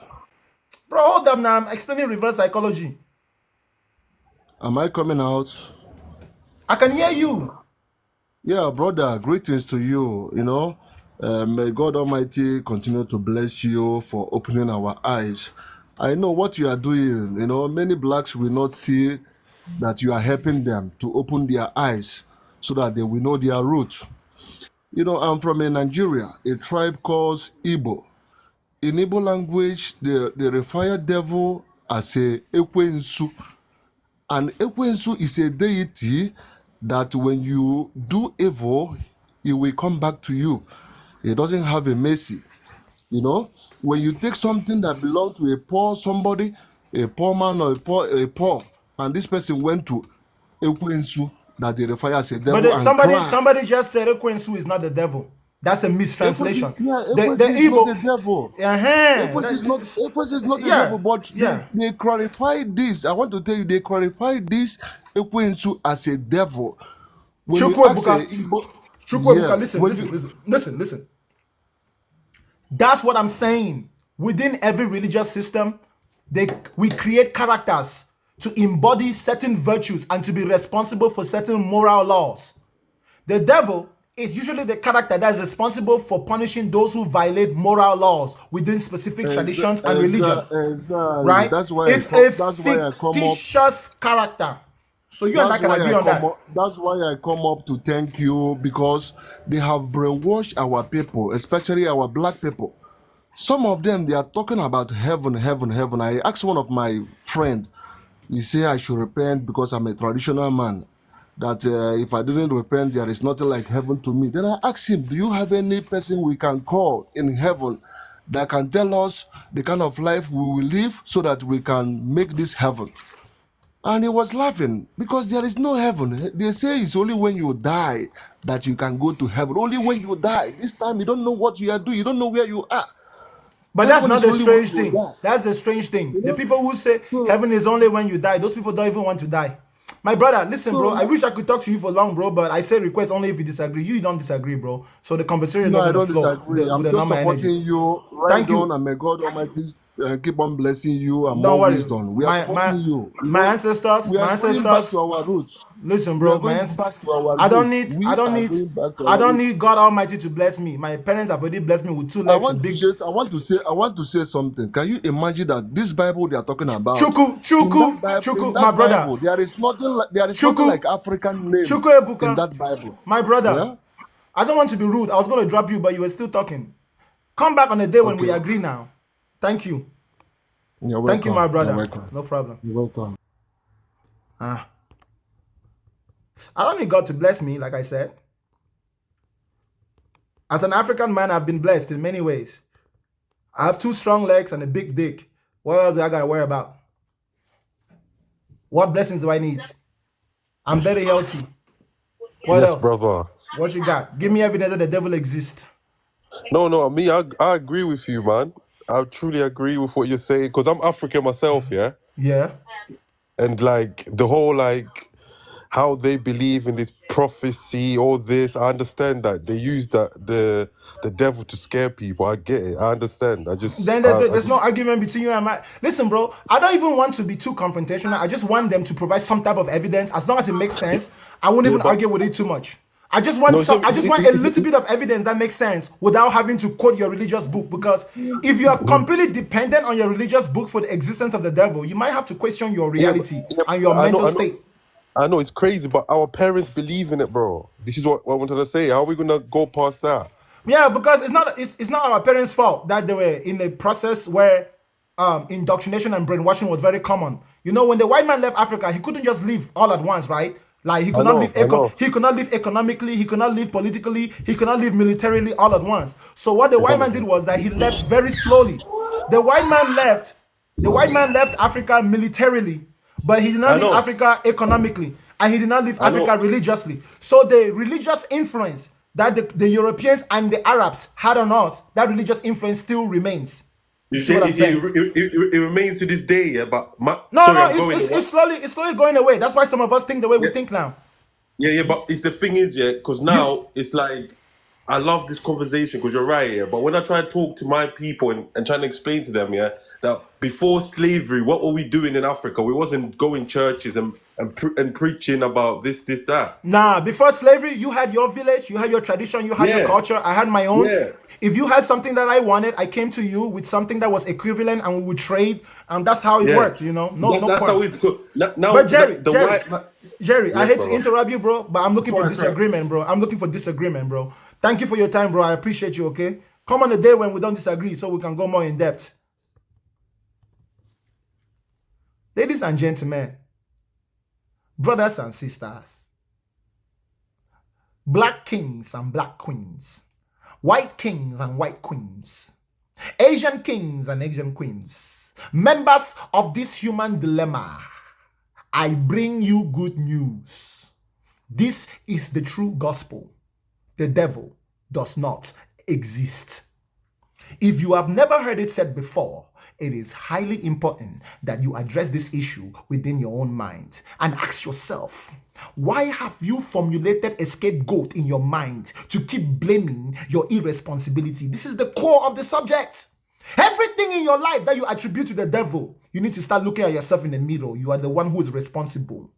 bro, hold up now. I'm explaining reverse psychology. Am I coming out? I can hear you. Yeah, brother, greetings to you. May God Almighty continue to bless you for opening our eyes. I know what you are doing. Many blacks will not see that you are helping them to open their eyes so that they will know their roots. I'm from Nigeria, a tribe called Igbo. In Igbo language, they refer devil as a Ekwensu. And Ekwensu is a deity that when you do evil, it will come back to you. It doesn't have a mercy. When you take something that belongs to a poor somebody, a poor man or a poor, and this person went to Ekwensu, that they refer as a devil. But somebody just said Ekwensu is not the devil. That's a mistranslation. Ekwensu is not the devil. Ekwensu is not the devil, but they clarify this. I want to tell you, they clarify this Ekwensu as a devil. Listen. That's what I'm saying. Within every religious system, we create characters to embody certain virtues and to be responsible for certain moral laws. The devil is usually the character that is responsible for punishing those who violate moral laws within specific traditions and religion. Right? That's why it's a fictitious character. So you and I can agree on that. That's why I come up to thank you, because they have brainwashed our people, especially our black people. Some of them, they are talking about heaven. I asked one of my friends, he said I should repent because I'm a traditional man, that if I didn't repent, there is nothing like heaven to me. Then I asked him, do you have any person we can call in heaven that can tell us the kind of life we will live so that we can make this heaven? And he was laughing because there is no heaven. They say it's only when you die that you can go to heaven. Only when you die. This time you don't know what you are doing. You don't know where you are. But that's not the strange thing. That's the strange thing. The people who say heaven is only when you die, those people don't even want to die. My brother, listen, bro. I So wish I could talk to you for long, bro, but I say request only if you disagree. You don't disagree, bro. So the conversation is no, not I gonna don't flow with disagree. the, with I'm the just normal energy. supporting you right Thank on, you. and may God Almighty keep on blessing you and Don't more worry. wisdom. We are supporting you. You My know, ancestors, we my are going back ancestors. to our roots. Listen, We are bro, going man. back to our I don't roots. need, We I don't are need, going back to I our don't roots. need God Almighty to bless me. My parents have already blessed me with 2 I legs, a want to big say, I want to say something. Can you imagine that this Bible they are talking about? In my that brother, Bible, there is nothing Chuku, like African name Chuku in Ebuka, that Bible. my brother. Yeah. I don't want to be rude. I was going to drop you, but you were still talking. Come back on the day when we Okay. agree now. Thank you. You're Thank you, my welcome. You're brother. welcome. No problem. You're welcome. I don't need God to bless me, like I said. As an African man, I've been blessed in many ways. I have 2 strong legs and a big dick. What else do I got to worry about? What blessings do I need? I'm very healthy. What Yes, else? brother. What you got? Give me evidence that the devil exists. No, me, I agree with you, man. I truly agree with what you're saying because I'm African myself, yeah? Yeah. And like the whole like how they believe in this prophecy, all this, I understand that. They use the devil to scare people. I get it. I understand. Then there's no argument between you and my. Listen, bro, I don't even want to be too confrontational. I just want them to provide some type of evidence. As long as it makes sense, I won't even argue with it too much. I just want I just want a little bit of evidence that makes sense without having to quote your religious book. Because if you are completely dependent on your religious book for the existence of the devil, you might have to question your reality and your mental state. I know it's crazy, but our parents believe in it, bro. This is what I wanted to say. How are we gonna go past that? Yeah, because it's not our parents' fault that they were in a process where indoctrination and brainwashing was very common. You know, when the white man left Africa, he couldn't just leave all at once, right? Like he could not live he could not live economically, he could not live politically, he could not live militarily all at once. So what the white man did was that he left very slowly. The white man left Africa militarily, but he did not leave Africa economically, and he did not leave Africa religiously. So the religious influence that the Europeans and the Arabs had on us, that religious influence still remains. You see what I'm saying? It remains to this day, yeah. But it's slowly going away. That's why some of us think the way we think now. Yeah. But it's the thing is, yeah, because now it's like I love this conversation because you're right, yeah. But when I try to talk to my people and trying to explain to them, yeah, that before slavery, what were we doing in Africa? We wasn't going churches and preaching about this, that. Nah, before slavery, you had your village, you had your tradition, you had your culture. I had my own. Yeah. If you had something that I wanted, I came to you with something that was equivalent, and we would trade, and that's how it worked. You know, that's how it's cool. Now, but Jerry, I hate brother. to interrupt you, bro, but I'm looking for disagreement, bro. I'm looking for disagreement, bro. Thank you for your time, bro. I appreciate you. Okay, come on a day when we don't disagree, so we can go more in depth. Ladies and gentlemen, brothers and sisters, black kings and black queens, white kings and white queens, Asian kings and Asian queens, members of this human dilemma, I bring you good news. This is the true gospel. The devil does not exist. If you have never heard it said before, it is highly important that you address this issue within your own mind and ask yourself, why have you formulated a scapegoat in your mind to keep blaming your irresponsibility? This is the core of the subject. Everything in your life that you attribute to the devil, you need to start looking at yourself in the mirror. You are the one who is responsible.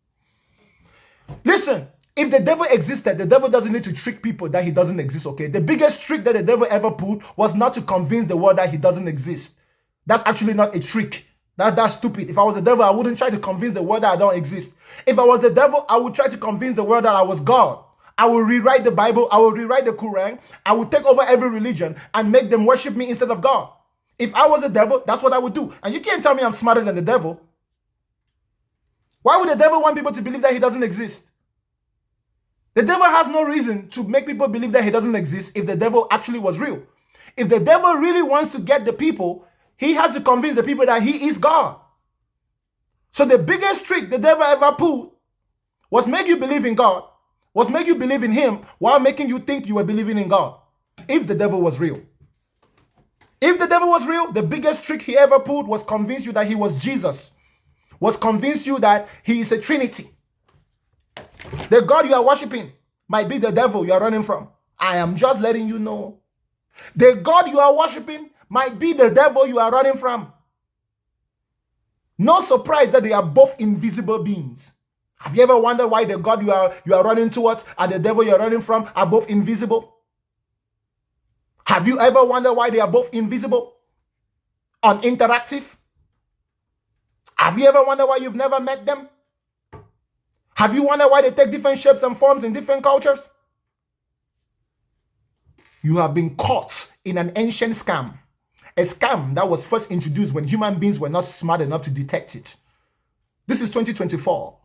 Listen, if the devil existed, the devil doesn't need to trick people that he doesn't exist, okay? The biggest trick that the devil ever pulled was not to convince the world that he doesn't exist. That's actually not a trick. That's stupid. If I was the devil, I wouldn't try to convince the world that I don't exist. If I was the devil, I would try to convince the world that I was God. I will rewrite the Bible. I will rewrite the Quran. I will take over every religion and make them worship me instead of God. If I was the devil, that's what I would do. And you can't tell me I'm smarter than the devil. Why would the devil want people to believe that he doesn't exist? The devil has no reason to make people believe that he doesn't exist if the devil actually was real. If the devil really wants to get the people, he has to convince the people that he is God. So the biggest trick the devil ever pulled was make you believe in God, was make you believe in him while making you think you were believing in God. If the devil was real. If the devil was real, the biggest trick he ever pulled was convince you that he was Jesus, was convince you that he is a Trinity. The God you are worshiping might be the devil you are running from. I am just letting you know. The God you are worshiping might be the devil you are running from. No surprise that they are both invisible beings. Have you ever wondered why the God you are running towards and the devil you are running from are both invisible? Have you ever wondered why they are both invisible? Uninteractive? Have you ever wondered why you've never met them? Have you wondered why they take different shapes and forms in different cultures? You have been caught in an ancient scam. A scam that was first introduced when human beings were not smart enough to detect it. This is 2024.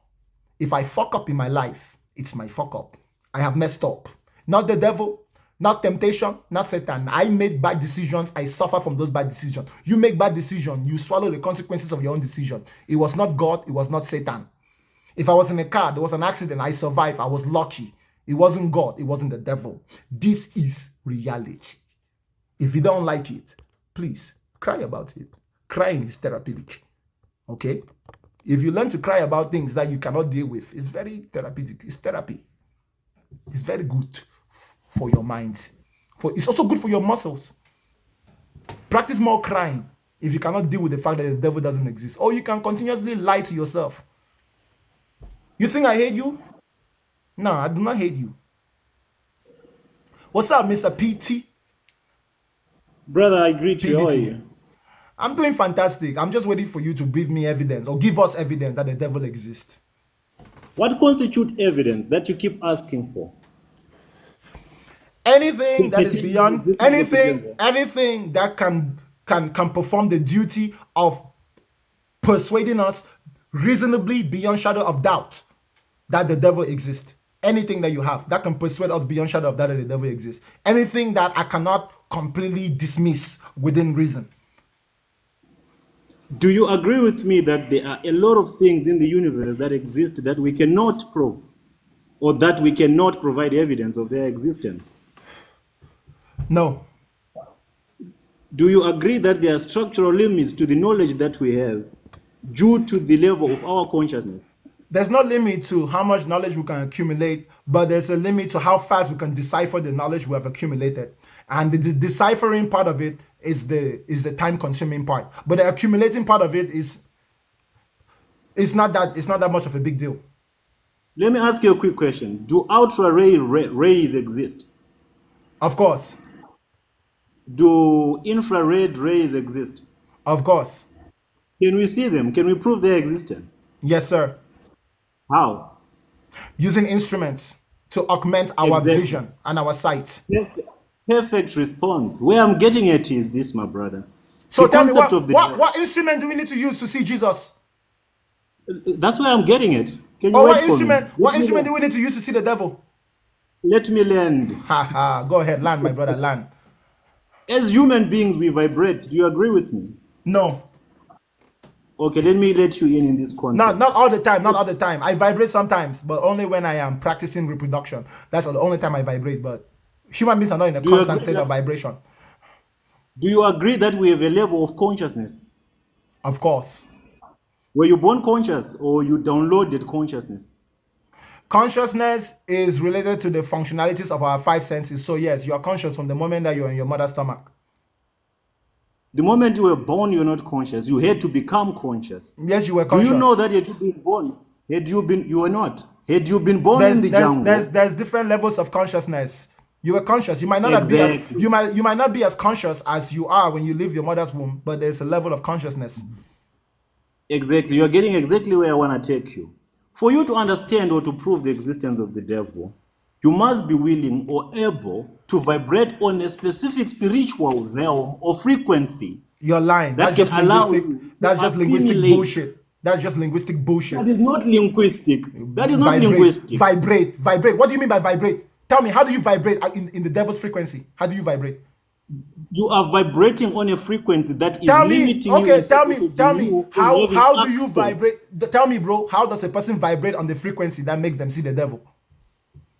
If I fuck up in my life, it's my fuck up. I have messed up. Not the devil, not temptation, not Satan. I made bad decisions. I suffer from those bad decisions. You make bad decisions. You swallow the consequences of your own decision. It was not God. It was not Satan. If I was in a car, there was an accident. I survived. I was lucky. It wasn't God. It wasn't the devil. This is reality. If you don't like it, please cry about it. Crying is therapeutic. Okay? If you learn to cry about things that you cannot deal with, it's very therapeutic. It's therapy. It's very good for your mind. It's also good for your muscles. Practice more crying if you cannot deal with the fact that the devil doesn't exist. Or you can continuously lie to yourself. You think I hate you? No, I do not hate you. What's up, Mr. PT? Brother, I greet you. How are PDT. you? I'm doing fantastic. I'm just waiting for you to give me evidence or give us evidence that the devil exists. What constitutes evidence that you keep asking for? Anything that is beyond Existence of the anything that can perform the duty of persuading us reasonably beyond shadow of doubt that the devil exists. Anything that you have that can persuade us beyond shadow of doubt that the devil exists. Anything that I cannot completely dismiss within reason. Do you agree with me that there are a lot of things in the universe that exist that we cannot prove or that we cannot provide evidence of their existence? No. Do you agree that there are structural limits to the knowledge that we have due to the level of our consciousness? There's no limit to how much knowledge we can accumulate, but there's a limit to how fast we can decipher the knowledge we have accumulated. And the deciphering part of it is the time-consuming part. But the accumulating part of it is not that much of a big deal. Let me ask you a quick question. Do rays exist? Of course. Do infrared rays exist? Of course. Can we see them? Can we prove their existence? Yes, sir. How? Using instruments to augment our vision and our sight. Perfect response. Where I'm getting at is this, my brother. So tell me, what instrument do we need to use to see Jesus? That's where I'm getting it. Can you Or wait for me? what instrument do we need to use to see the devil? Let me land. Go ahead, land, my brother, land. As human beings, we vibrate. Do you agree with me? No. Okay, let me let you in this concept. Not all the time, not all the time. I vibrate sometimes, but only when I am practicing reproduction. That's the only time I vibrate, but human beings are not in a constant state of vibration. Do you agree that we have a level of consciousness? Of course. Were you born conscious or you downloaded consciousness? Consciousness is related to the functionalities of our five senses. So yes, you are conscious from the moment that you're in your mother's stomach. The moment you were born, you're not conscious. You had to become conscious. Yes, you were conscious. Do you know that had you been born? You were not. Had you been born in the jungle? There's different levels of consciousness. You were conscious. You might not be as you might not be as conscious as you are when you leave your mother's womb, but there's a level of consciousness. Exactly. You're getting exactly where I want to take you. For you to understand or to prove the existence of the devil, you must be willing or able to vibrate on a specific spiritual realm or frequency. You're lying. That's just linguistic bullshit. That's just linguistic bullshit. That is not linguistic. That is not linguistic. Vibrate. What do you mean by vibrate? Tell me, how do you vibrate in the devil's frequency? How do you vibrate? You are vibrating on a frequency that is limiting you. Okay, tell me, how do you vibrate? Tell me, bro, how does a person vibrate on the frequency that makes them see the devil?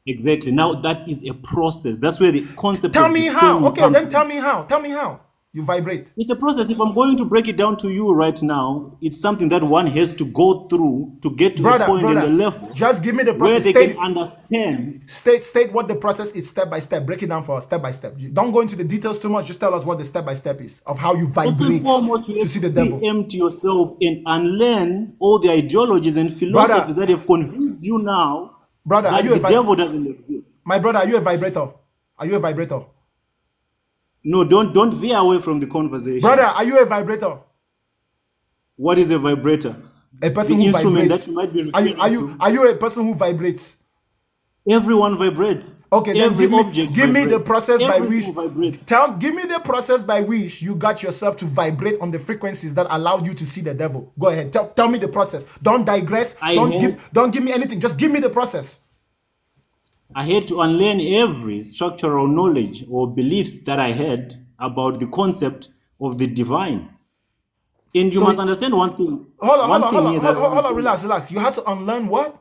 Exactly. Now that is a process. That's where the concept. Tell me how. Okay, then tell me how. You vibrate. It's a process. If I'm going to break it down to you right now, it's something that one has to go through to get to Brother, a point in brother, the level just give me the where process. they State, can understand. state what the process is step by step. Break it down for us step by step. Don't go into the details too much. Just tell us what the step by step is of how you First and vibrate foremost, you to have see the to devil. empty yourself and unlearn all the ideologies and philosophies that have convinced you now Brother, are that you the devil doesn't exist. My brother, are you a vibrator? Are you a vibrator? No, don't veer away from the conversation. Brother, are you a vibrator? What is a vibrator? A person The who instrument vibrates. that you might be Are referring to. you a person who vibrates? Everyone vibrates. Okay, then Every give me object the vibrates. process by which Everything vibrates. give me the process by which you got yourself to vibrate on the frequencies that allowed you to see the devil. Go ahead. Tell me the process. Don't digress. Don't give me anything. Just give me the process. I had to unlearn every structural knowledge or beliefs that I had about the concept of the divine. And you So- must understand one thing. Hold on, One hold thing on, here hold that- on, hold on, relax. You had to unlearn what?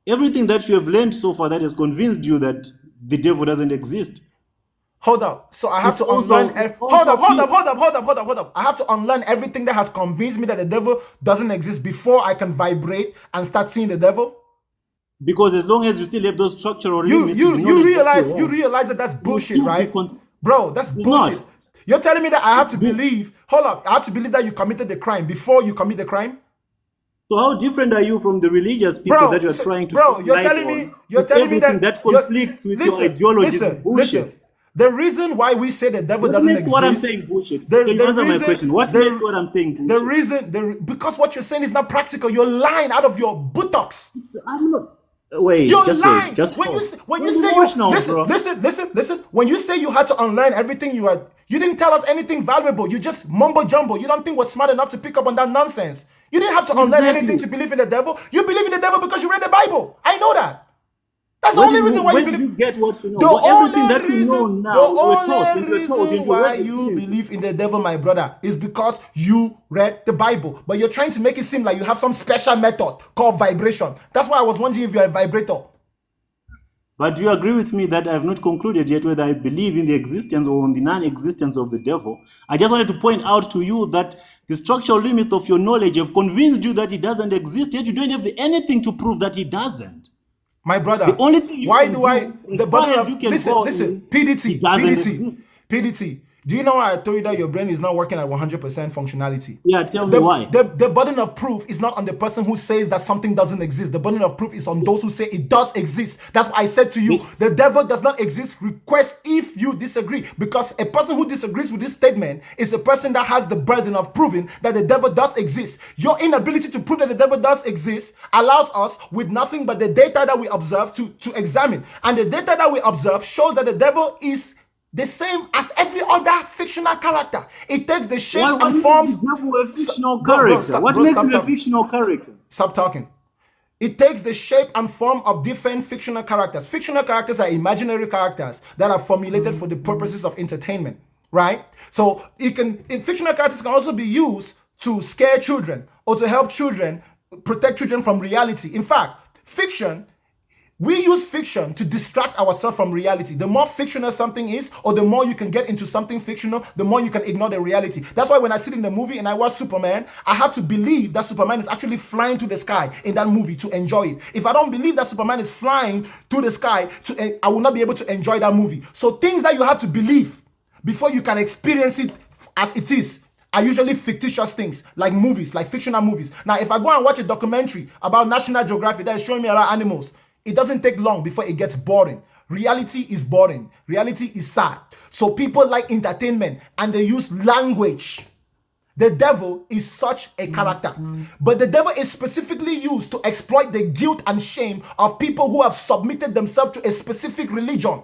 Everything that you have learned so far that has convinced you that the devil doesn't exist. Hold up. So I have It's to also- unlearn. it's Hold also up. key- I have to unlearn everything that has convinced me that the devil doesn't exist before I can vibrate and start seeing the devil. Because as long as you still have those structural You limits, to the you knowledge that realize that that's you bullshit, still be right? con- Bro, that's It's bullshit. not. You're telling me that I have to believe. Hold up. I have to believe that you committed the crime before you commit the crime. So how different are you from the religious people Bro, that you're so- trying to bro, put you're light telling on? me- you're If telling me everything that- that conflicts with your ideologies is bullshit. listen. The reason why we say the devil What doesn't makes exist. what I'm saying bullshit? The, Can you the answer my reason- question? What the- makes what I'm saying bullshit? The reason, because what you're saying is not practical. You're lying out of your buttocks. I'm not. Wait, You're just lying. wait. Just when you pause. say, when you Don't be say emotional, you, bro. listen. When you say you had to unlearn everything you had, you didn't tell us anything valuable. You just mumbo jumbo. You don't think we're smart enough to pick up on that nonsense. You didn't have to unlearn Exactly. anything to believe in the devil. You believe in the devil because you read the Bible. I know that. That's the Where only did reason why where you did believe. you get what you know? The Well, everything only that you know reason- now, the you were taught. only You were told. reason You why read the you experience. believe in the devil, my brother, is because you read the Bible. But you're trying to make it seem like you have some special method called vibration. That's why I was wondering if you're a vibrator. But do you agree with me that I have not concluded yet whether I believe in the existence or on the non-existence of the devil? I just wanted to point out to you that the structural limit of your knowledge have convinced you that it doesn't exist, yet you don't have anything to prove that it doesn't. My brother, The only thing you why can do I do, the as far burden as of you can listen, go, listen, is PDT, it doesn't PDT, exist. PDT. Do you know why I told you that your brain is not working at 100% functionality? Yeah, tell me why. The burden of proof is not on the person who says that something doesn't exist. The burden of proof is on those who say it does exist. That's why I said to you, the devil does not exist. Request if you disagree. Because a person who disagrees with this statement is a person that has the burden of proving that the devil does exist. Your inability to prove that the devil does exist allows us with nothing but the data that we observe to examine. And the data that we observe shows that the devil is the same as every other fictional character. It takes the shapes What and makes forms. the devil a fictional Bro, character? stop- What bro, makes stop him a talking. fictional character? Stop talking. It takes the shape and form of different fictional characters. Fictional characters are imaginary characters that are formulated for the purposes of entertainment, right? So fictional characters can also be used to scare children or to help children, protect children from reality. In fact, we use fiction to distract ourselves from reality. The more fictional something is, or the more you can get into something fictional, the more you can ignore the reality. That's why when I sit in the movie and I watch Superman, I have to believe that Superman is actually flying to the sky in that movie to enjoy it. If I don't believe that Superman is flying to the sky, I will not be able to enjoy that movie. So things that you have to believe before you can experience it as it is are usually fictitious things, like movies, like fictional movies. Now, if I go and watch a documentary about National Geographic that is showing me about animals, it doesn't take long before it gets boring. Reality is boring. Reality is sad. So people like entertainment and they use language. The devil is such a character. But the devil is specifically used to exploit the guilt and shame of people who have submitted themselves to a specific religion.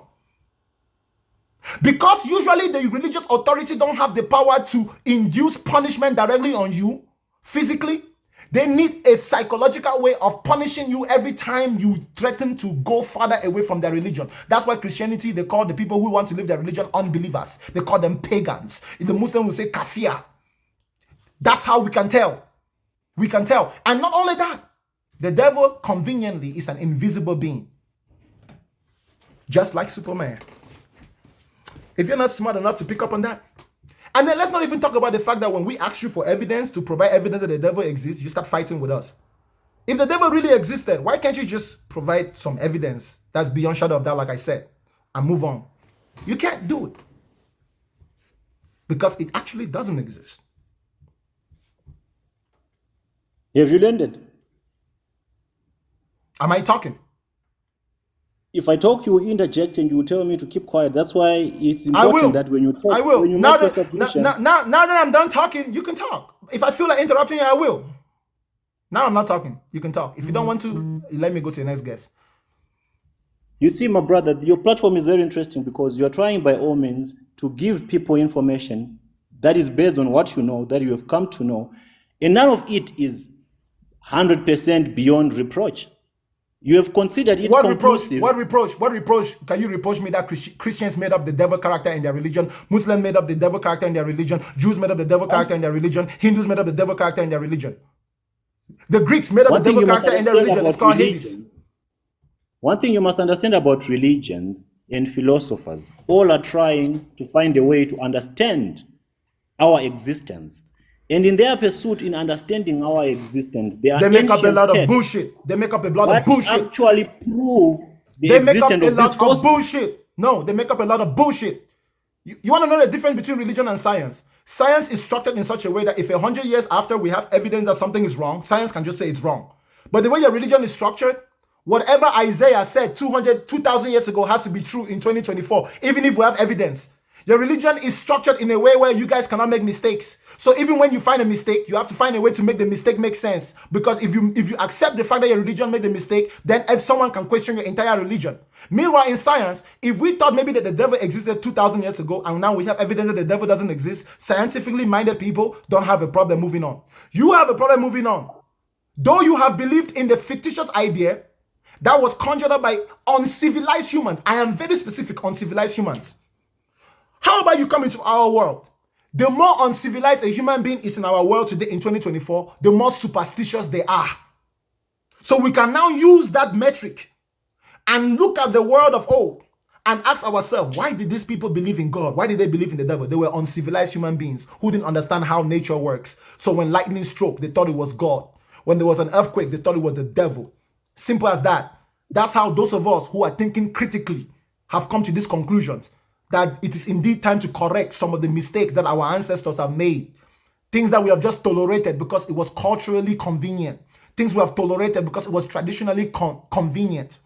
Because usually the religious authority don't have the power to induce punishment directly on you physically. They need a psychological way of punishing you every time you threaten to go farther away from their religion. That's why Christianity, they call the people who want to live their religion unbelievers. They call them pagans. The Muslim will say kafir. That's how we can tell. We can tell. And not only that, the devil conveniently is an invisible being. Just like Superman. If you're not smart enough to pick up on that, And then let's not even talk about the fact that when we ask you for evidence to provide evidence that the devil exists, you start fighting with us. If the devil really existed, why can't you just provide some evidence that's beyond shadow of doubt, like I said, and move on? You can't do it because it actually doesn't exist. Have you landed? Am I talking? If I talk, you will interject and you will tell me to keep quiet. That's why it's I will. important that when you talk, I will. when you Now make your that, submissions, now that I'm done talking, you can talk. If I feel like interrupting you, I will. Now I'm not talking. You can talk. If you don't want to, let me go to the next guest. you see, my brother, your platform is very interesting because you're trying by all means to give people information that is based on what you know, that you have come to know. And none of it is 100% beyond reproach. You have considered it What reproach? conclusive. What reproach? What reproach? Can you reproach me that Christians made up the devil character in their religion? Muslims made up the devil character in their religion. Jews made up the devil character in their religion. Hindus made up the devil character in their religion. The Greeks made up One the thing devil you must character in their understand religion. It's about called religion. Hades. One thing you must understand about religions and philosophers, all are trying to find a way to understand our existence. And in their pursuit in understanding our existence, they are They make up a lot of texts bullshit. They make up a lot that of bullshit. actually prove the They make up existence a of these lot of forces. bullshit. No, they make up a lot of bullshit. You want to know the difference between religion and science? Science is structured in such a way that if 100 years after we have evidence that something is wrong, science can just say it's wrong. But the way your religion is structured, whatever Isaiah said 2,000 years ago has to be true in 2024, even if we have evidence. Your religion is structured in a way where you guys cannot make mistakes. So even when you find a mistake, you have to find a way to make the mistake make sense. Because if you accept the fact that your religion made the mistake, then if someone can question your entire religion. Meanwhile, in science, if we thought maybe that the devil existed 2,000 years ago and now we have evidence that the devil doesn't exist, scientifically minded people don't have a problem moving on. You have a problem moving on. Though you have believed in the fictitious idea that was conjured up by uncivilized humans. I am very specific, uncivilized humans. How about you come into our world? The more uncivilized a human being is in our world today in 2024, the more superstitious they are. So we can now use that metric and look at the world of old and ask ourselves, why did these people believe in God? Why did they believe in the devil? They were uncivilized human beings who didn't understand how nature works. So when lightning struck, they thought it was God. When there was an earthquake, they thought it was the devil. Simple as that. That's how those of us who are thinking critically have come to these conclusions, that it is indeed time to correct some of the mistakes that our ancestors have made. Things that we have just tolerated because it was culturally convenient. Things we have tolerated because it was traditionally convenient.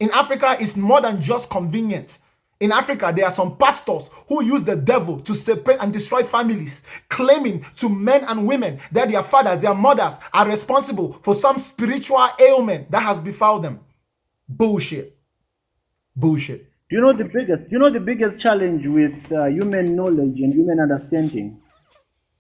In Africa, it's more than just convenient. In Africa, there are some pastors who use the devil to separate and destroy families, claiming to men and women that their fathers, their mothers are responsible for some spiritual ailment that has befallen them. Bullshit. Bullshit. Do you know the biggest challenge with human knowledge and human understanding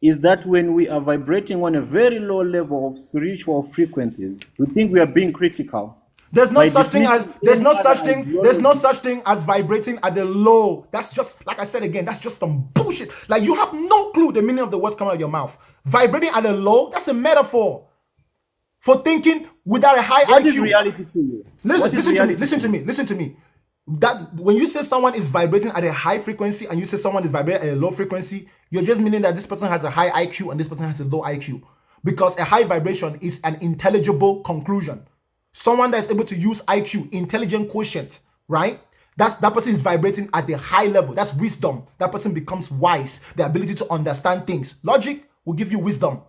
is that when we are vibrating on a very low level of spiritual frequencies, we think we are being critical. There's no By such thing as dismissing there's no any such other thing ideology. there's no such thing as vibrating at the low. That's just, like I said again, that's just some bullshit. Like, you have no clue the meaning of the words coming out of your mouth. Vibrating at a low, that's a metaphor for thinking without a high What IQ. is reality to you? What is reality Listen to me. That when you say someone is vibrating at a high frequency and you say someone is vibrating at a low frequency, you're just meaning that this person has a high IQ and this person has a low IQ. Because a high vibration is an intelligible conclusion. Someone that is able to use IQ, intelligent quotient, right? That person is vibrating at the high level. That's wisdom. That person becomes wise. The ability to understand things. Logic will give you wisdom.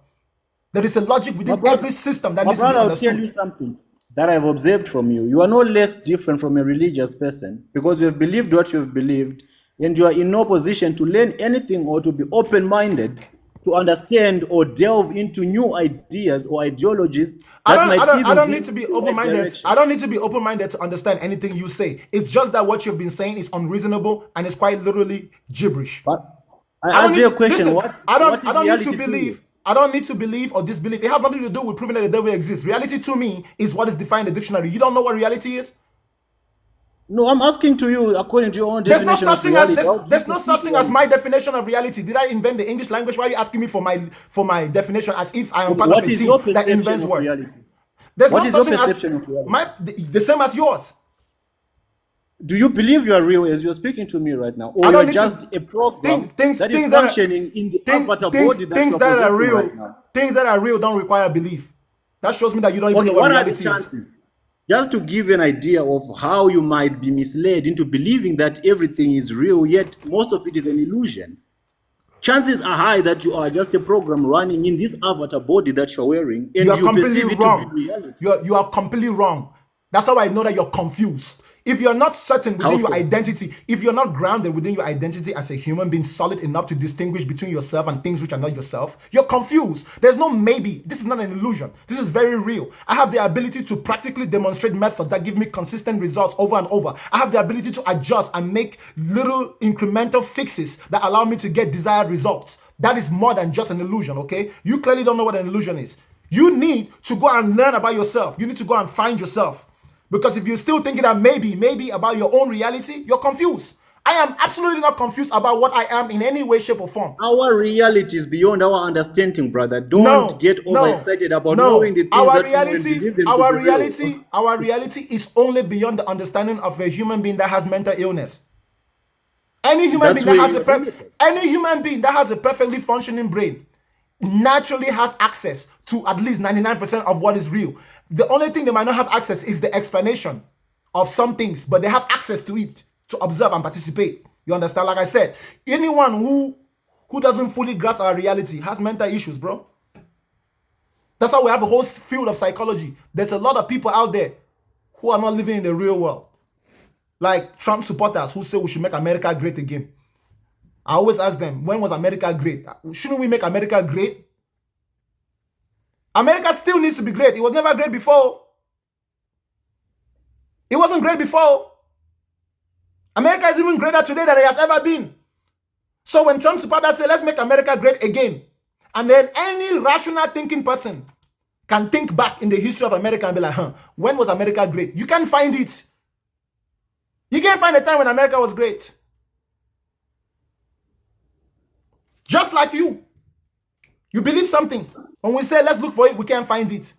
There is a logic within every system that My needs to be brother, I'll understood. tell you something that I've observed from you. You are no less different from a religious person because you have believed what you have believed and you are in no position to learn anything or to be open-minded to understand or delve into new ideas or ideologies that I don't be need to be in the right open-minded. direction. I don't need to be open-minded to understand anything you say. It's just that what you've been saying is unreasonable and it's quite literally gibberish. But I don't asked need you a to- question. listen, What I don't is need reality to to believe. you? I don't need to believe or disbelieve. It has nothing to do with proving that the devil exists. Reality to me is what is defined in the dictionary. You don't know what reality is? No, I'm asking to you according to your own There's no definition such of thing as reality. How do there's you no see such thing as reality? my definition of reality. Did I invent the English language? Why are you asking me for my definition as if I am part What of a is team your that perception invents of words? reality? There's What no is such your thing perception of reality? as the same as yours. Do you believe you are real as you're speaking to me right now, or I don't you're need to just a program things that is things that are functioning in the avatar body that things you're that are possessing real, right now? things that are real don't require belief. That shows me that you don't even Okay, know what what are the reality is. chances? Just to give you an idea of how you might be misled into believing that everything is real, yet most of it is an illusion. Chances are high that you are just a program running in this avatar body that you're wearing, and You are you perceive completely it to wrong. be reality. You are completely wrong. That's how I know that you're confused. If you're not certain within How your so? identity, if you're not grounded within your identity as a human being solid enough to distinguish between yourself and things which are not yourself, you're confused. There's no maybe. This is not an illusion. This is very real. I have the ability to practically demonstrate methods that give me consistent results over and over. I have the ability to adjust and make little incremental fixes that allow me to get desired results. That is more than just an illusion, okay? You clearly don't know what an illusion is. You need to go and learn about yourself. You need to go and find yourself. Because if you're still thinking that maybe about your own reality, you're confused. I am absolutely not confused about what I am in any way, shape, or form. Our reality is beyond our understanding, brother. Don't get overexcited about knowing the things Our that you know and reality, believe them our to be real. reality, our reality is only beyond the understanding of a human being that has mental illness. Any human That's being that where has you're limited. any human being that has a perfectly functioning brain naturally has access to at least 99% of what is real. The only thing they might not have access is the explanation of some things, but they have access to it to observe and participate. You understand? Like I said, anyone who doesn't fully grasp our reality has mental issues, bro. That's why we have a whole field of psychology. There's a lot of people out there who are not living in the real world. Like Trump supporters who say we should make America great again. I always ask them, when was America great? Shouldn't we make America great? America still needs to be great. It was never great before. It wasn't great before. America is even greater today than it has ever been. So when Trump supporters say, let's make America great again, and then any rational thinking person can think back in the history of America and be like, when was America great? You can't find it. You can't find a time when America was great. Just like you. You believe something. When we say, let's look for it, we can't find it.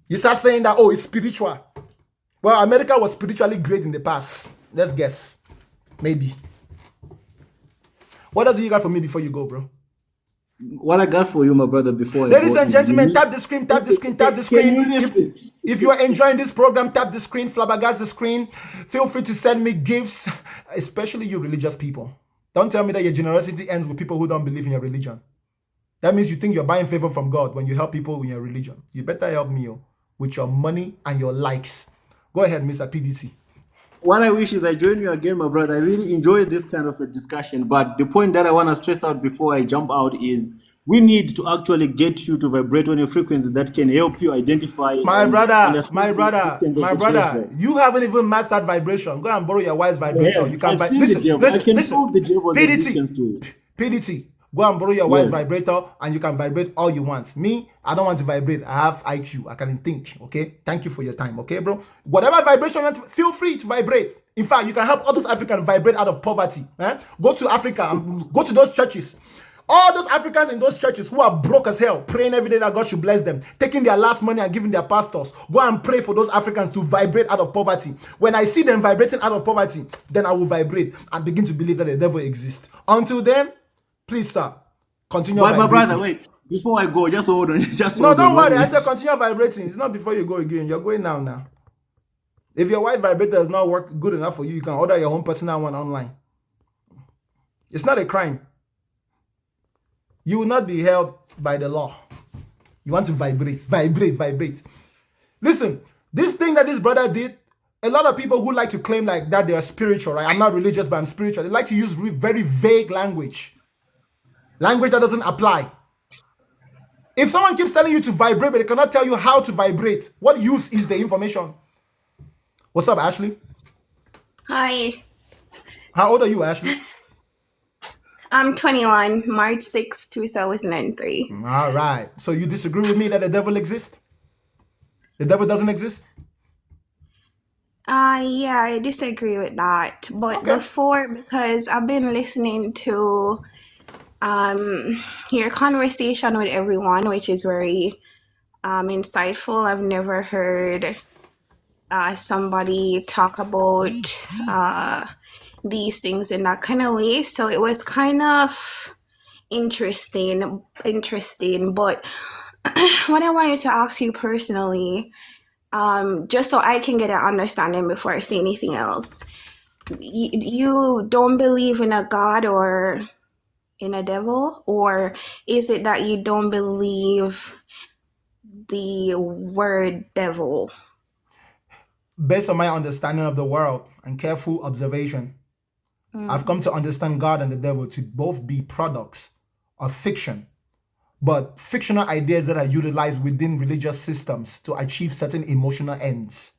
You start saying that, oh, it's spiritual. Well, America was spiritually great in the past. Let's guess. Maybe. What else do you got for me before you go, bro? What I got for you, my brother, before Ladies and gentlemen, tap the screen, tap the screen, tap the screen. If you are enjoying this program, tap the screen, flabbergast the screen. Feel free to send me gifts, especially you religious people. Don't tell me that your generosity ends with people who don't believe in your religion. That means you think you're buying favor from God when you help people in your religion. You better help me with your money and your likes. Go ahead, Mr. PDT. What I wish is I join you again, my brother. I really enjoy this kind of a discussion. But the point that I want to stress out before I jump out is we need to actually get you to vibrate on a frequency that can help you identify. My brother, you haven't even mastered vibration. Go and borrow your wife's vibrator. You can listen. PDT. Go and borrow your wife's vibrator and you can vibrate all you want. Me, I don't want to vibrate. I have IQ. I can think. Okay. Thank you for your time. Okay, bro. Whatever vibration you want, feel free to vibrate. In fact, you can help all those Africans vibrate out of poverty. Go to Africa and go to those churches. All those Africans in those churches who are broke as hell, praying every day that God should bless them, taking their last money and giving their pastors, go and pray for those Africans to vibrate out of poverty. When I see them vibrating out of poverty, then I will vibrate and begin to believe that the devil exists. Until then, please, sir, continue vibrating. My brother, wait. Before I go, just hold on. Don't worry. I said continue vibrating. It's not before you go again. You're going now. If your wife vibrator does not work good enough for you, you can order your own personal one online. It's not a crime. You will not be held by the law. You want to vibrate. Listen, this thing that this brother did, a lot of people who like to claim like that they are spiritual, right? I'm not religious, but I'm spiritual. They like to use very vague language. Language that doesn't apply. If someone keeps telling you to vibrate, but they cannot tell you how to vibrate, what use is the information? What's up, Ashley? Hi. How old are you, Ashley? I'm 21, March 6, 2003. All right. So you disagree with me that the devil exists? The devil doesn't exist? Yeah, I disagree with that. But before, because I've been listening to your conversation with everyone, which is very insightful. I've never heard somebody talk about these things in that kind of way. So it was kind of interesting. But what I wanted to ask you personally, just so I can get an understanding before I say anything else, you don't believe in a God or in a devil, or is it that you don't believe the word devil? Based on my understanding of the world and careful observation, I've come to understand God and the devil to both be products of fiction, but fictional ideas that are utilized within religious systems to achieve certain emotional ends.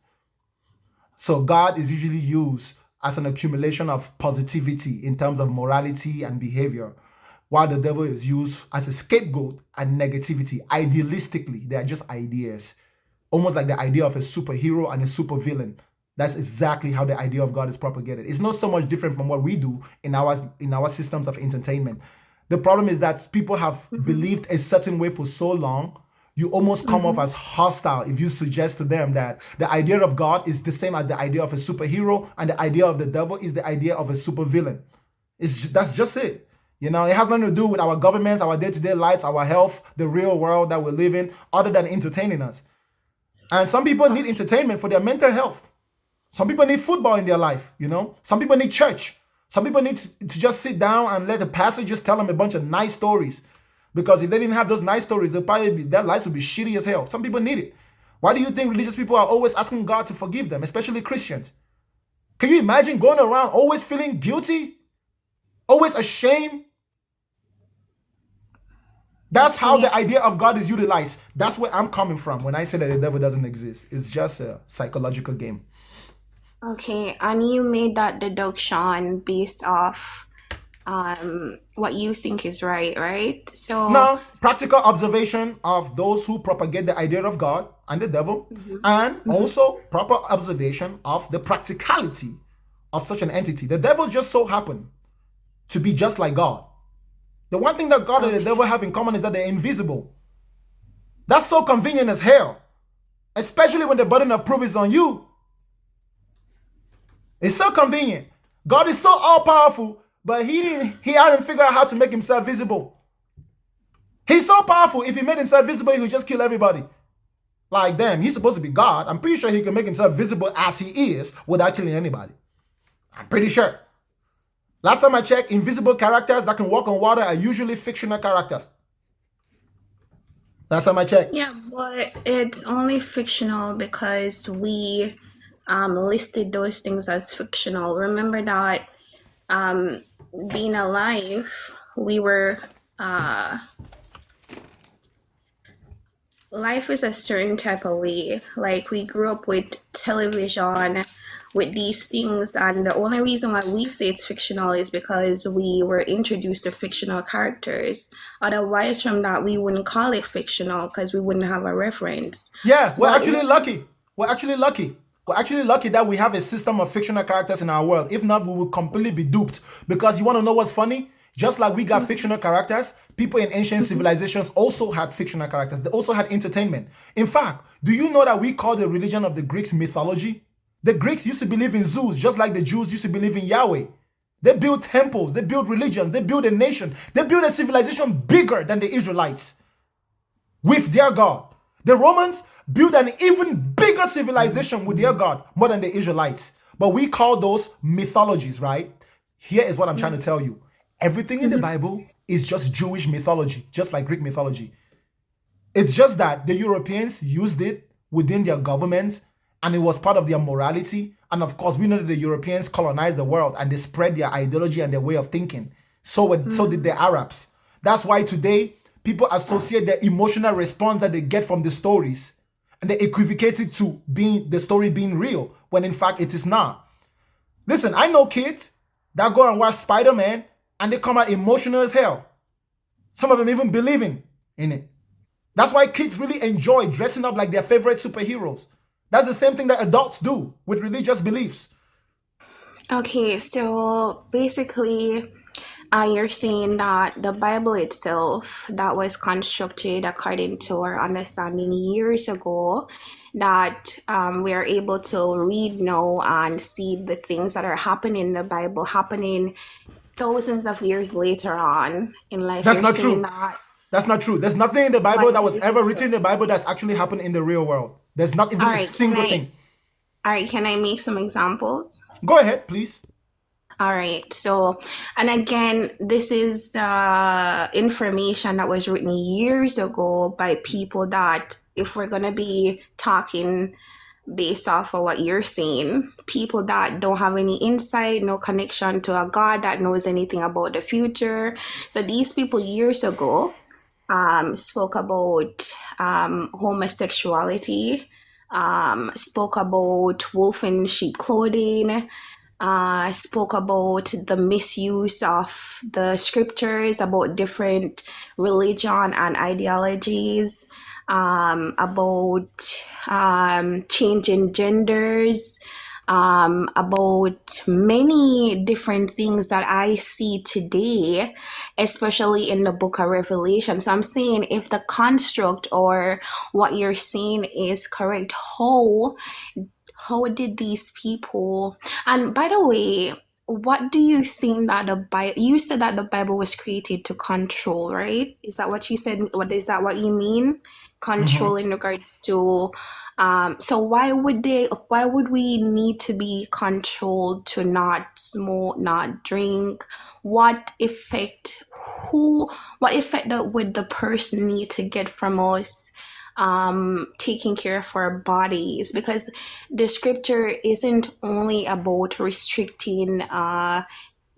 So God is usually used as an accumulation of positivity in terms of morality and behavior, while the devil is used as a scapegoat and negativity. Idealistically, they are just ideas, almost like the idea of a superhero and a supervillain. That's exactly how the idea of God is propagated. It's not so much different from what we do in our systems of entertainment. The problem is that people have believed a certain way for so long, you almost come off as hostile if you suggest to them that the idea of God is the same as the idea of a superhero, and the idea of the devil is the idea of a supervillain. That's just it. You know, it has nothing to do with our governments, our day-to-day lives, our health, the real world that we live in, other than entertaining us. And some people need entertainment for their mental health. Some people need football in their life, you know. Some people need church. Some people need to just sit down and let the pastor just tell them a bunch of nice stories. Because if they didn't have those nice stories, their lives would be shitty as hell. Some people need it. Why do you think religious people are always asking God to forgive them, especially Christians? Can you imagine going around always feeling guilty? Always ashamed? That's how the idea of God is utilized. That's where I'm coming from when I say that the devil doesn't exist. It's just a psychological game. Okay, and you made that deduction based off what you think is right? So No, practical observation of those who propagate the idea of God and the devil, and also proper observation of the practicality of such an entity. The devil just so happened to be just like God. The one thing that God and the devil have in common is that they're invisible. That's so convenient as hell, especially when the burden of proof is on you. It's so convenient. God is so all-powerful, but he hadn't figured out how to make himself visible. He's so powerful, if he made himself visible, he could just kill everybody. Like, damn, he's supposed to be God. I'm pretty sure he can make himself visible as he is without killing anybody. I'm pretty sure. Last time I checked, invisible characters that can walk on water are usually fictional characters. Last time I checked. yeah, but it's only fictional because we listed those things as fictional. Remember that being alive, we were life is a certain type of way. Like, we grew up with television, with these things, and the only reason why we say it's fictional is because we were introduced to fictional characters. Otherwise, from that, we wouldn't call it fictional because we wouldn't have a reference. Yeah, we're But actually lucky. We're actually lucky. We're actually lucky that we have a system of fictional characters in our world. If not, we would completely be duped. Because you want to know what's funny? Just like we got fictional characters, people in ancient civilizations also had fictional characters. They also had entertainment. In fact, do you know that we call the religion of the Greeks mythology? The Greeks used to believe in Zeus, just like the Jews used to believe in Yahweh. They built temples, they built religions, they built a nation, they built a civilization bigger than the Israelites with their God. The Romans built an even bigger civilization with their God, more than the Israelites. But we call those mythologies, right? Here is what I'm trying to tell you. Everything in the Bible is just Jewish mythology, just like Greek mythology. It's just that the Europeans used it within their governments, and it was part of their morality. And of course, we know that the Europeans colonized the world and they spread their ideology and their way of thinking. So did the Arabs. That's why today people associate the emotional response that they get from the stories, and they equivocate it to being the story being real, when in fact it is not. Listen, I know kids that go and watch Spider-Man and they come out emotional as hell. Some of them even believing in it. That's why kids really enjoy dressing up like their favorite superheroes. That's the same thing that adults do with religious beliefs. okay, so basically, You're saying that the Bible itself, that was constructed according to our understanding years ago, that we are able to read now and see the things that are happening in the Bible happening thousands of years later on in life. That's You're not saying true. that. That's not true. There's nothing in the Why Bible that do was you ever think written so? in the Bible that's actually happened in the real world. There's not even All a right, single thing. can I make some examples? Go ahead, please. All right. So, and again, this is information that was written years ago by people that, if we're going to be talking based off of what you're saying, people that don't have any insight, no connection to a God that knows anything about the future. So these people years ago spoke about homosexuality, spoke about wolf in sheep clothing, spoke about the misuse of the scriptures, about different religion and ideologies, about changing genders, about many different things that I see today, especially in the book of Revelation. So I'm saying, if the construct or what you're saying is correct, how did these people? And by the way, what do you think that the Bible? You said that the Bible was created to control, right? Is that what you said? What is that? What you mean? Control in regards to. So why would they? Why would we need to be controlled to not smoke, not drink? What effect? What effect that would the person need to get from us? Taking care of our bodies, because the scripture isn't only about restricting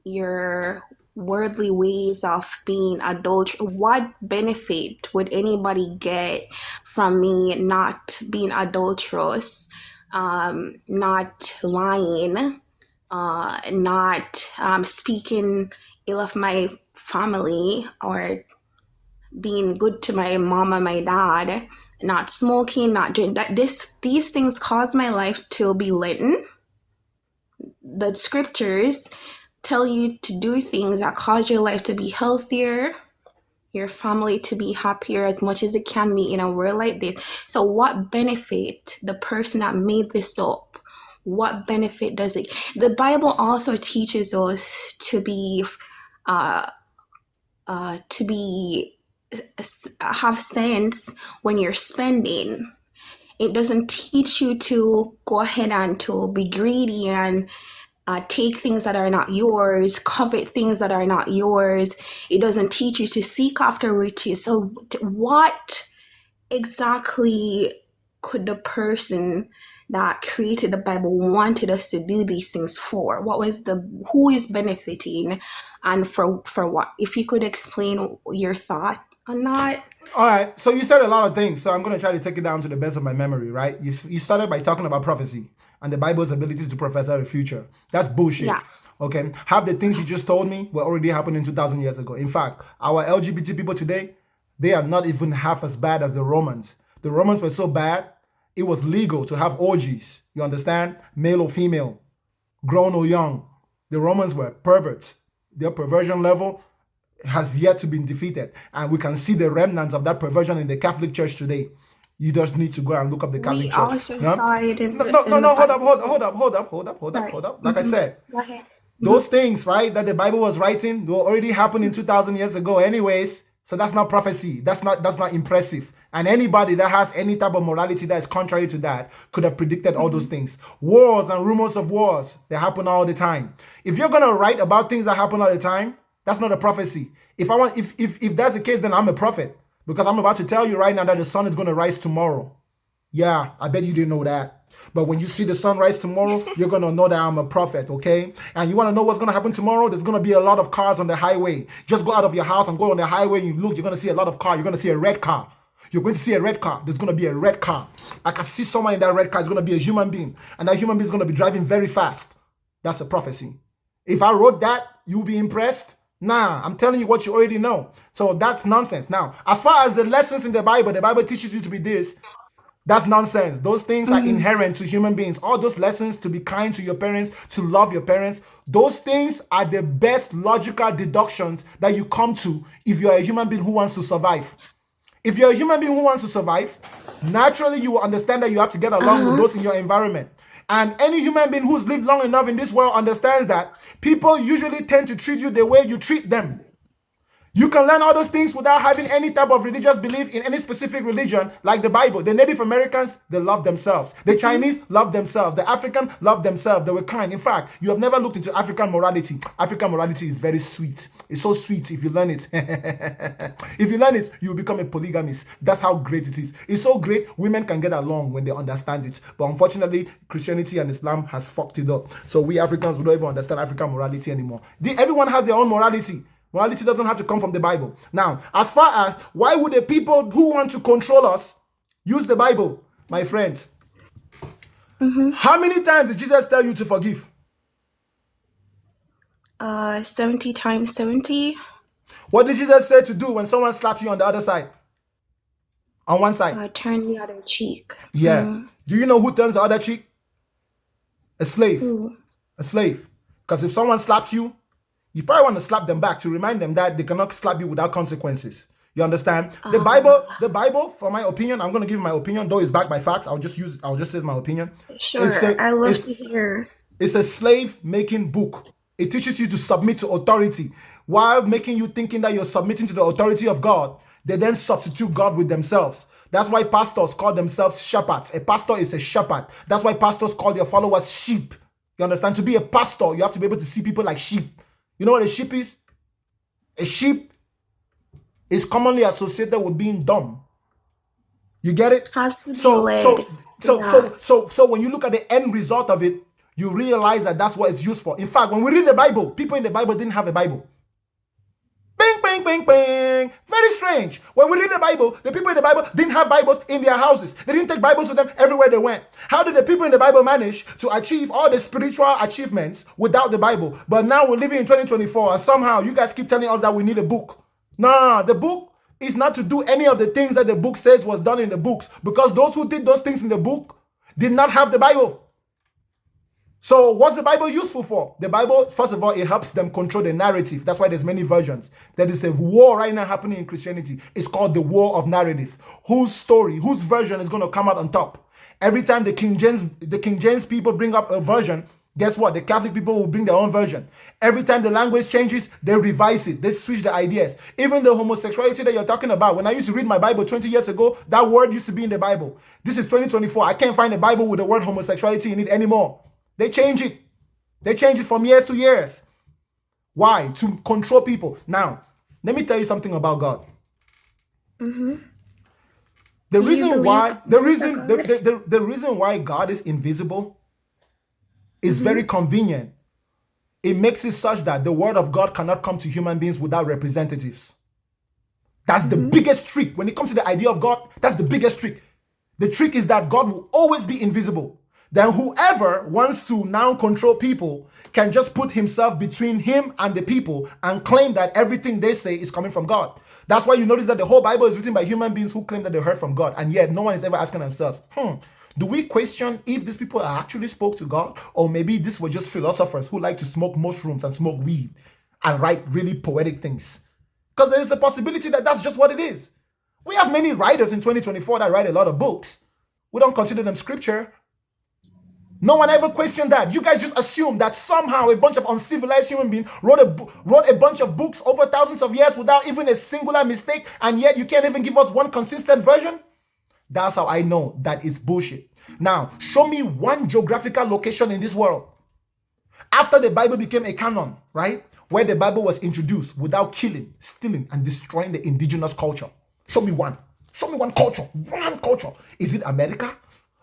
your worldly ways of being adulterous. What benefit would anybody get from me not being adulterous, not lying, not speaking ill of my family, or being good to my mama, my dad, not smoking, not doing that? These things cause my life to be litten. The scriptures tell you to do things that cause your life to be healthier, your family to be happier as much as it can be in a world like this. So what benefit the person that made this up? What benefit does it? The Bible also teaches us to be have sense when you're spending. It doesn't teach you to go ahead and to be greedy and take things that are not yours, covet things that are not yours. It doesn't teach you to seek after riches. So what exactly could the person that created the Bible wanted us to do these things for? Who is benefiting, and for what? If you could explain your thought on that. All right. So you said a lot of things. So I'm going to try to take it down to the best of my memory, right? You started by talking about prophecy and the Bible's ability to prophesy the future. That's bullshit. Yeah. Okay. Half the things you just told me were already happening 2,000 years ago. In fact, our LGBT people today, they are not even half as bad as the Romans. The Romans were so bad, it was legal to have orgies. You understand? Male or female, grown or young. The Romans were perverts. Their perversion level has yet to be defeated. And we can see the remnants of that perversion in the Catholic Church today. You just need to go and look up the Catholic We Church. also saw it in No, the hold up. Like I said, Go ahead. those things, right, that the Bible was writing, they were already happening 2,000 years ago anyways. So that's not prophecy. That's not impressive. And anybody that has any type of morality that is contrary to that could have predicted all those things. Wars and rumors of wars, they happen all the time. If you're gonna write about things that happen all the time, that's not a prophecy. If that's the case, then I'm a prophet, because I'm about to tell you right now that the sun is gonna rise tomorrow. Yeah, I bet you didn't know that. But when you see the sun rise tomorrow, you're going to know that I'm a prophet, okay? And you want to know what's going to happen tomorrow? There's going to be a lot of cars on the highway. Just go out of your house and go on the highway and you look, you're going to see a lot of cars. You're going to see a red car. You're going to see a red car. There's going to be a red car. I can see someone in that red car. It's going to be a human being. And that human being is going to be driving very fast. That's a prophecy. If I wrote that, you'll be impressed? Nah, I'm telling you what you already know. So that's nonsense. Now, as far as the lessons in the Bible teaches you to be this. That's nonsense. Those things are inherent to human beings. All those lessons to be kind to your parents, to love your parents, those things are the best logical deductions that you come to if you're a human being who wants to survive. If you're a human being who wants to survive, naturally you will understand that you have to get along with those in your environment. And any human being who's lived long enough in this world understands that people usually tend to treat you the way you treat them. You can learn all those things without having any type of religious belief in any specific religion, like the Bible. The Native Americans, they love themselves. The Chinese love themselves. The African love themselves. They were kind. In fact, you have never looked into African morality. African morality is very sweet. It's so sweet if you learn it. If you learn it, you will become a polygamist. That's how great it is. It's so great, women can get along when they understand it. But unfortunately, Christianity and Islam has fucked it up. So we Africans, we don't even understand African morality anymore. Everyone has their own morality. Morality doesn't have to come from the Bible. Now, as far as why would the people who want to control us use the Bible, my friends? How many times did Jesus tell you to forgive? 70 times 70. What did Jesus say to do when someone slaps you on the other side? On one side? Turn the other cheek. Yeah. Do you know who turns the other cheek? A slave. Who? A slave. Because if someone slaps you, you probably want to slap them back to remind them that they cannot slap you without consequences. You understand? The Bible, for my opinion, I'm going to give my opinion, though it's backed by facts. I'll just say my opinion. Sure, I love to hear. It's a slave-making book. It teaches you to submit to authority while making you thinking that you're submitting to the authority of God. They then substitute God with themselves. That's why pastors call themselves shepherds. A pastor is a shepherd. That's why pastors call their followers sheep. You understand? To be a pastor, you have to be able to see people like sheep. You know what a sheep is? A sheep is commonly associated with being dumb. You get it? So when you look at the end result of it, you realize that that's what it's used for. In fact, when we read the Bible, people in the Bible didn't have a Bible. Bing, bing, bing, bing. Very strange. When we read the Bible, the people in the Bible didn't have Bibles in their houses. They didn't take Bibles with them everywhere they went. How did the people in the Bible manage to achieve all the spiritual achievements without the Bible? But now we're living in 2024 and somehow you guys keep telling us that we need a book. Nah, the book is not to do any of the things that the book says was done in the books, because those who did those things in the book did not have the Bible. So what's the Bible useful for? The Bible, first of all, it helps them control the narrative. That's why there's many versions. There is a war right now happening in Christianity. It's called the war of narrative. Whose story, whose version is going to come out on top? Every time the King James people bring up a version, guess what? The Catholic people will bring their own version. Every time the language changes, they revise it. They switch the ideas. Even the homosexuality that you're talking about, when I used to read my Bible 20 years ago, that word used to be in the Bible. This is 2024. I can't find a Bible with the word homosexuality in it anymore. They change it. They change it from years to years. Why? To control people. Now, let me tell you something about God. The reason why God is invisible is very convenient. It makes it such that the word of God cannot come to human beings without representatives. That's the biggest trick. When it comes to the idea of God, that's the biggest trick. The trick is that God will always be invisible. Then whoever wants to now control people can just put himself between him and the people and claim that everything they say is coming from God. That's why you notice that the whole Bible is written by human beings who claim that they heard from God, and yet no one is ever asking themselves, do we question if these people actually spoke to God, or maybe these were just philosophers who like to smoke mushrooms and smoke weed and write really poetic things? Because there is a possibility that that's just what it is. We have many writers in 2024 that write a lot of books. We don't consider them scripture. No one ever questioned that. You guys just assume that somehow a bunch of uncivilized human beings wrote a bunch of books over thousands of years without even a singular mistake, and yet you can't even give us one consistent version? That's how I know that it's bullshit. Now, show me one geographical location in this world after the Bible became a canon, right? Where the Bible was introduced without killing, stealing, and destroying the indigenous culture. Show me one. Show me one culture. One culture. Is it America?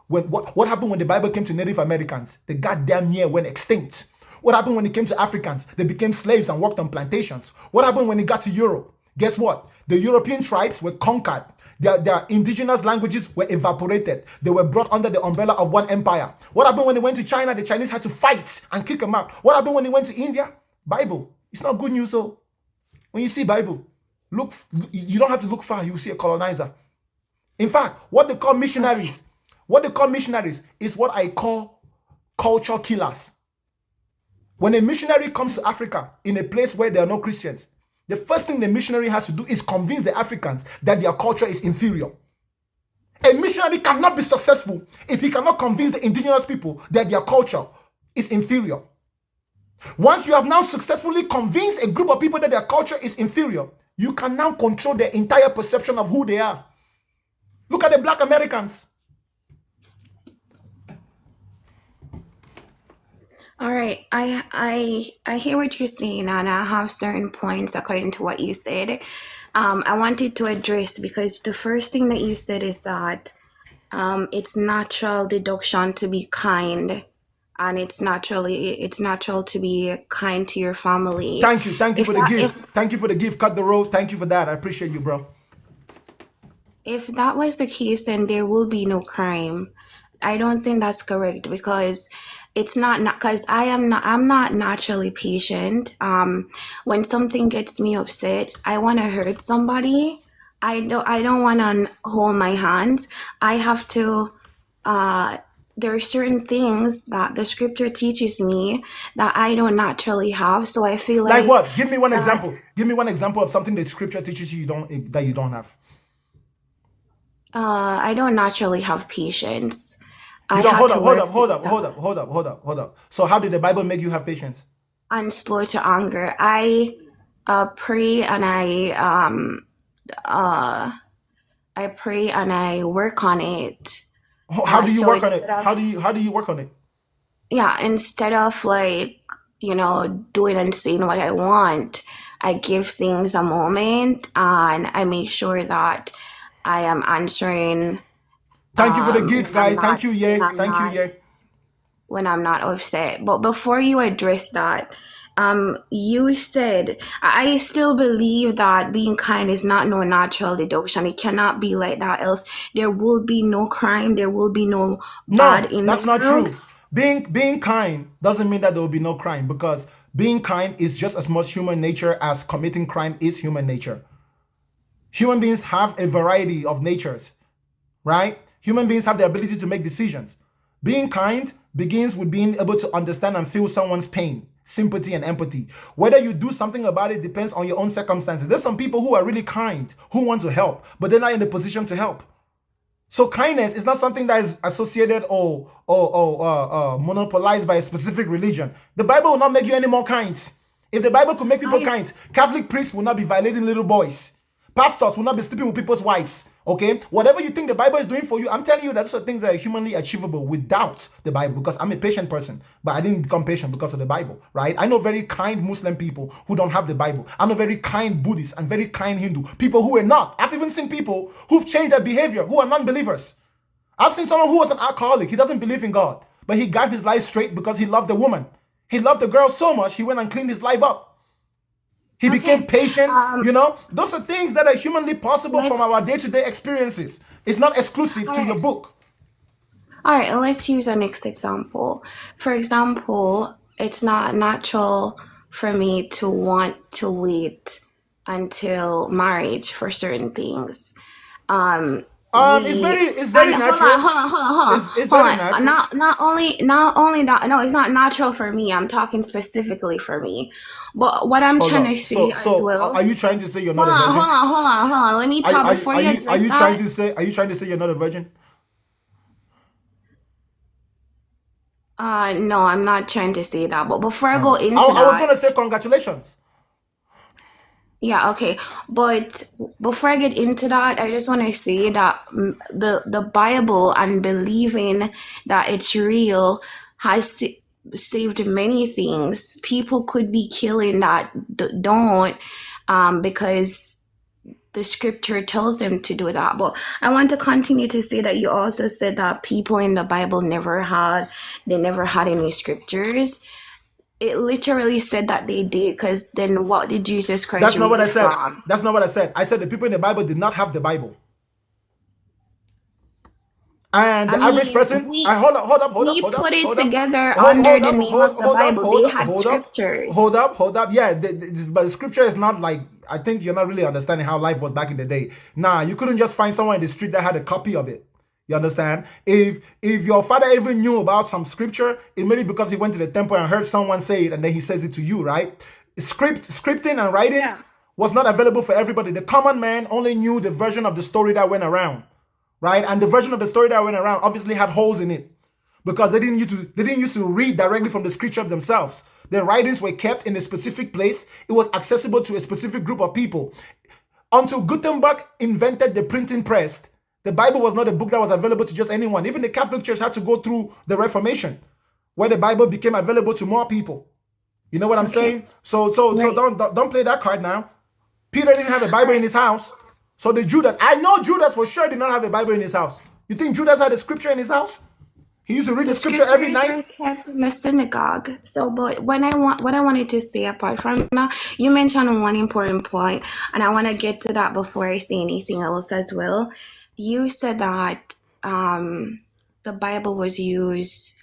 What happened when the Bible came to Native Americans? They goddamn near went extinct. What happened when it came to Africans? They became slaves and worked on plantations. What happened when it got to Europe? Guess what? The European tribes were conquered. Their indigenous languages were evaporated. They were brought under the umbrella of one empire. What happened when they went to China? The Chinese had to fight and kick them out. What happened when they went to India? Bible. It's not good news, so when you see Bible, look. You don't have to look far. You see a colonizer. In fact, what they call missionaries What they call missionaries is what I call culture killers. When a missionary comes to Africa in a place where there are no Christians, the first thing the missionary has to do is convince the Africans that their culture is inferior. A missionary cannot be successful if he cannot convince the indigenous people that their culture is inferior. Once you have now successfully convinced a group of people that their culture is inferior, you can now control their entire perception of who they are. Look at the Black Americans. All right, I hear what you're saying, and I have certain points according to what you said. I wanted to address, because the first thing that you said is that it's natural deduction to be kind, and it's natural to be kind to your family. Thank you If for the that gift. if Thank you for the gift. Cut the road. Thank you for that. I appreciate you, bro. if that was the case, then there will be no crime. I don't think that's correct, because it's not because I'm not naturally patient. When something gets me upset, I want to hurt somebody. I don't want to hold my hands. I have to. There are certain things that the scripture teaches me that I don't naturally have. So I feel Like like what? Give me one that example. Give me one example of something that scripture teaches you that you don't have. I don't naturally have patience. I You don't. had Hold to up. work it So how did the Bible make you have patience? and slow to anger. I pray and I pray and I work on it. How do you So work on it? instead of How do you work on it? instead of like, doing and saying what I want, I give things a moment, and I make sure that I am answering Thank you for the gift, when I'm guy. not Thank you, when yeah. I'm Thank you, not yeah. when I'm not upset. But before you address that, you said, I still believe that being kind is not no natural deduction. It cannot be like that, else there will be no crime, there will be no bad No, in the that's not world. true. Being kind doesn't mean that there will be no crime, because being kind is just as much human nature as committing crime is human nature. Human beings have a variety of natures, right? Human beings have the ability to make decisions. Being kind begins with being able to understand and feel someone's pain, sympathy, and empathy. Whether you do something about it depends on your own circumstances. There's some people who are really kind, who want to help, but they're not in the position to help. So kindness is not something that is associated or monopolized by a specific religion. The Bible will not make you any more kind. If the Bible could make people kind, Catholic priests will not be violating little boys. Pastors will not be sleeping with people's wives. Okay? Whatever you think the Bible is doing for you, I'm telling you that those are things that are humanly achievable without the Bible, because I'm a patient person, but I didn't become patient because of the Bible, right? I know very kind Muslim people who don't have the Bible. I know very kind Buddhists and very kind Hindu, people who are not. I've even seen people who've changed their behavior, who are non-believers. I've seen someone who was an alcoholic. He doesn't believe in God, but he got his life straight because he loved the woman. He loved the girl so much, he went and cleaned his life up. He became patient, Those are things that are humanly possible from our day-to-day experiences. It's not exclusive to your book. All right, let's use a next example. For example, it's not natural for me to want to wait until marriage for certain things. It's very natural. It's very natural. Not only that. No, it's not natural for me. I'm talking specifically for me. But what I'm trying to say as well. Are you trying to say you're not a virgin? Hold on. Let me talk before you address Are you that. trying to say you're not a virgin? No, I'm not trying to say that. But before I go into I was that, gonna say congratulations. yeah, okay. But before I get into that, I just want to say that the Bible and believing that it's real has saved many things. People could be killing that don't, because the scripture tells them to do that. But I want to continue to say that you also said that people in the Bible never had any scriptures. It literally said that they did, because then what did Jesus Christ That's not what I read said. from? That's not what I said. I said the people in the Bible did not have the Bible. And the average person, hold up. We put it together under the name of the Bible. They had scriptures. Hold up. Yeah, but the scripture is not like, I think you're not really understanding how life was back in the day. Nah, you couldn't just find someone in the street that had a copy of it. You understand? If your father even knew about some scripture, it may be because he went to the temple and heard someone say it, and then he says it to you, right? Scripting and writing was not available for everybody. The common man only knew the version of the story that went around, right? And the version of the story that went around obviously had holes in it because they didn't used to read directly from the scripture themselves. The writings were kept in a specific place. It was accessible to a specific group of people. Until Gutenberg invented the printing press, the Bible was not a book that was available to just anyone. Even the Catholic Church had to go through the Reformation, where the Bible became available to more people. You know what I'm saying? So don't play that card now. Peter didn't have a Bible in his house. So the Judas, I know Judas for sure did not have a Bible in his house. You think Judas had a scripture in his house? He used to read the scripture every night. Were kept in the synagogue. So, but what I wanted to say apart from that, you mentioned one important point, and I want to get to that before I say anything else as well. You said that the Bible was used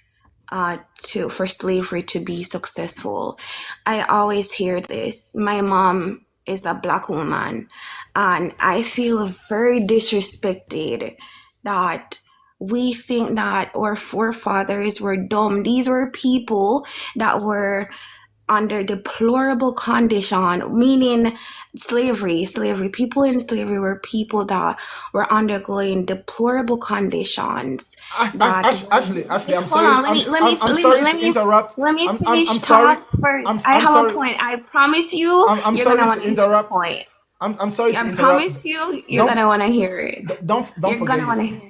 for slavery to be successful. I always hear this. My mom is a Black woman, and I feel very disrespected that we think that our forefathers were dumb. These were people that were under deplorable condition, meaning slavery. People in slavery were people that were undergoing deplorable conditions. Ashley, I'm Hold on, sorry to interrupt. Let me I'm finish sorry. talk first. I'm I have sorry. a point. I promise you, I'm you're sorry gonna to want to hear the interrupt. point. I'm sorry to I interrupt. promise you, you're Don't gonna want to hear it. don't You're forget. gonna want to hear.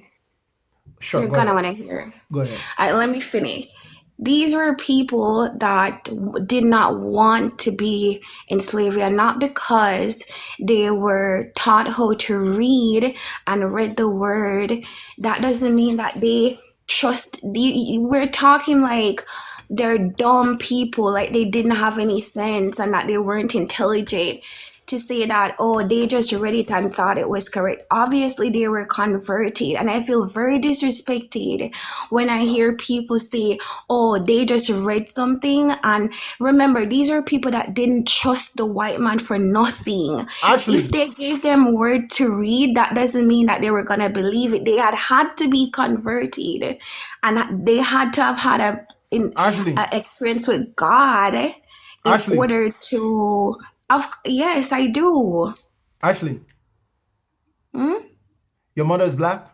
Sure, You're go gonna ahead. want to hear it. Go ahead. Let me finish. These were people that did not want to be in slavery, and not because they were taught how to read and read the word. That doesn't mean that they trust. We're talking like they're dumb people, like they didn't have any sense and that they weren't intelligent. To say that, oh, they just read it and thought it was correct. Obviously, they were converted. And I feel very disrespected when I hear people say, oh, they just read something. And remember, these are people that didn't trust the white man for nothing. Ashley, If they gave them word to read, that doesn't mean that they were going to believe it. They had to be converted. And they had to have had Ashley, a experience with God in Ashley, order to... Yes, I do. Ashley, Hmm? your mother is Black?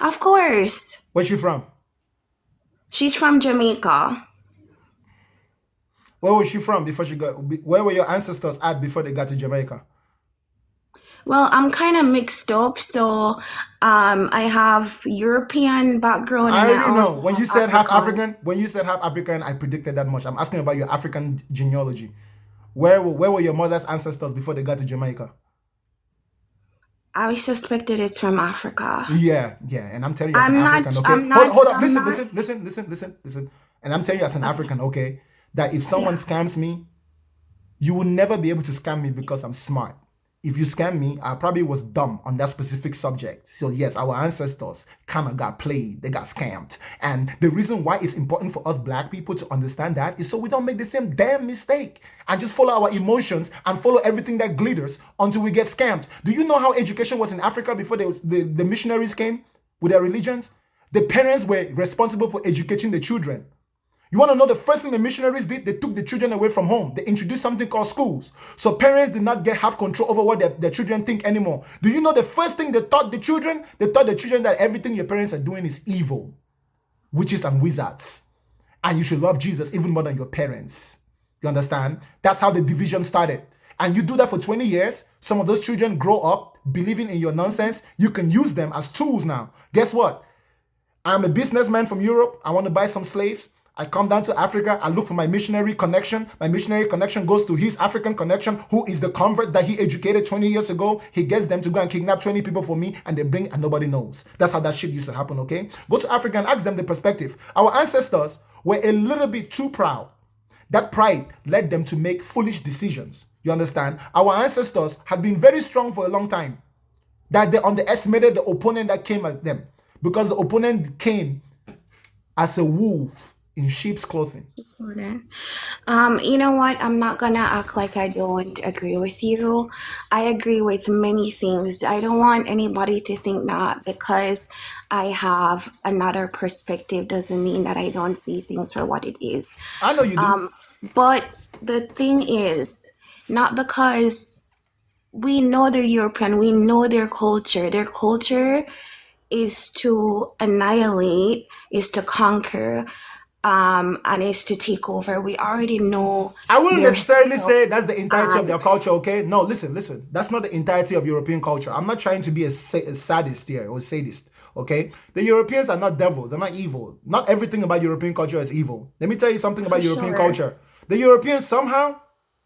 Of course. Where's she from? She's from Jamaica. Where was she from before she got? Where were your ancestors at before they got to Jamaica? Well, I'm kind of mixed up, so I have European background I and I already know. also When you have said half African. African, I predicted that much. I'm asking about your African genealogy. Where were your mother's ancestors before they got to Jamaica? I suspected it's from Africa. Yeah, and I'm telling you as an I'm African, not. okay? I'm not. Hold up, I'm not. listen. And I'm telling you as an African, okay, that if someone scams me, you will never be able to scam me because I'm smart. If you scam me, I probably was dumb on that specific subject. So yes, our ancestors kind of got played. They got scammed. And the reason why it's important for us Black people to understand that is so we don't make the same damn mistake and just follow our emotions and follow everything that glitters until we get scammed. Do you know how education was in Africa before the missionaries came with their religions? The parents were responsible for educating the children. You want to know the first thing the missionaries did? They took the children away from home. They introduced something called schools. So parents did not have control over what their children think anymore. Do you know the first thing they taught the children? They taught the children that everything your parents are doing is evil. Witches and wizards. And you should love Jesus even more than your parents. You understand? That's how the division started. And you do that for 20 years. Some of those children grow up believing in your nonsense. You can use them as tools now. Guess what? I'm a businessman from Europe. I want to buy some slaves. I come down to Africa, I look for my missionary connection. My missionary connection goes to his African connection, who is the convert that he educated 20 years ago. He gets them to go and kidnap 20 people for me, and they bring, and nobody knows. That's how that shit used to happen, okay? Go to Africa and ask them the perspective. Our ancestors were a little bit too proud. That pride led them to make foolish decisions. You understand? Our ancestors had been very strong for a long time. That they underestimated the opponent that came at them. Because the opponent came as a wolf in sheep's clothing. You know what? I'm not gonna act like I don't agree with you. I agree with many things. I don't want anybody to think that because I have another perspective doesn't mean that I don't see things for what it is. I know you do. But the thing is, not because we know they're European, we know their culture. Their culture is to annihilate, is to conquer, and is to take over. We already know. I wouldn't their necessarily stuff, say that's the entirety of and their culture, okay? No, listen. That's not the entirety of European culture. I'm not trying to be a sadist here or sadist, okay? The Europeans are not devils. They're not evil. Not everything about European culture is evil. Let me tell you something for about European sure. culture. The Europeans somehow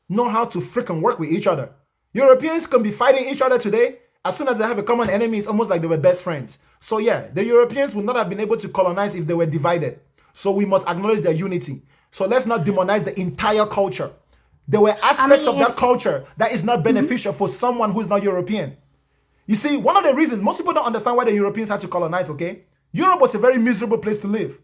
know how to freaking work with each other. Europeans can be fighting each other today. As soon as they have a common enemy, it's almost like they were best friends. So yeah, the Europeans would not have been able to colonize if they were divided. So we must acknowledge their unity. So let's not demonize the entire culture. There were I aspects of mean, that culture that is not beneficial for someone who's not European. You see, one of the reasons most people don't understand why the Europeans had to colonize, okay? Europe was a very miserable place to live.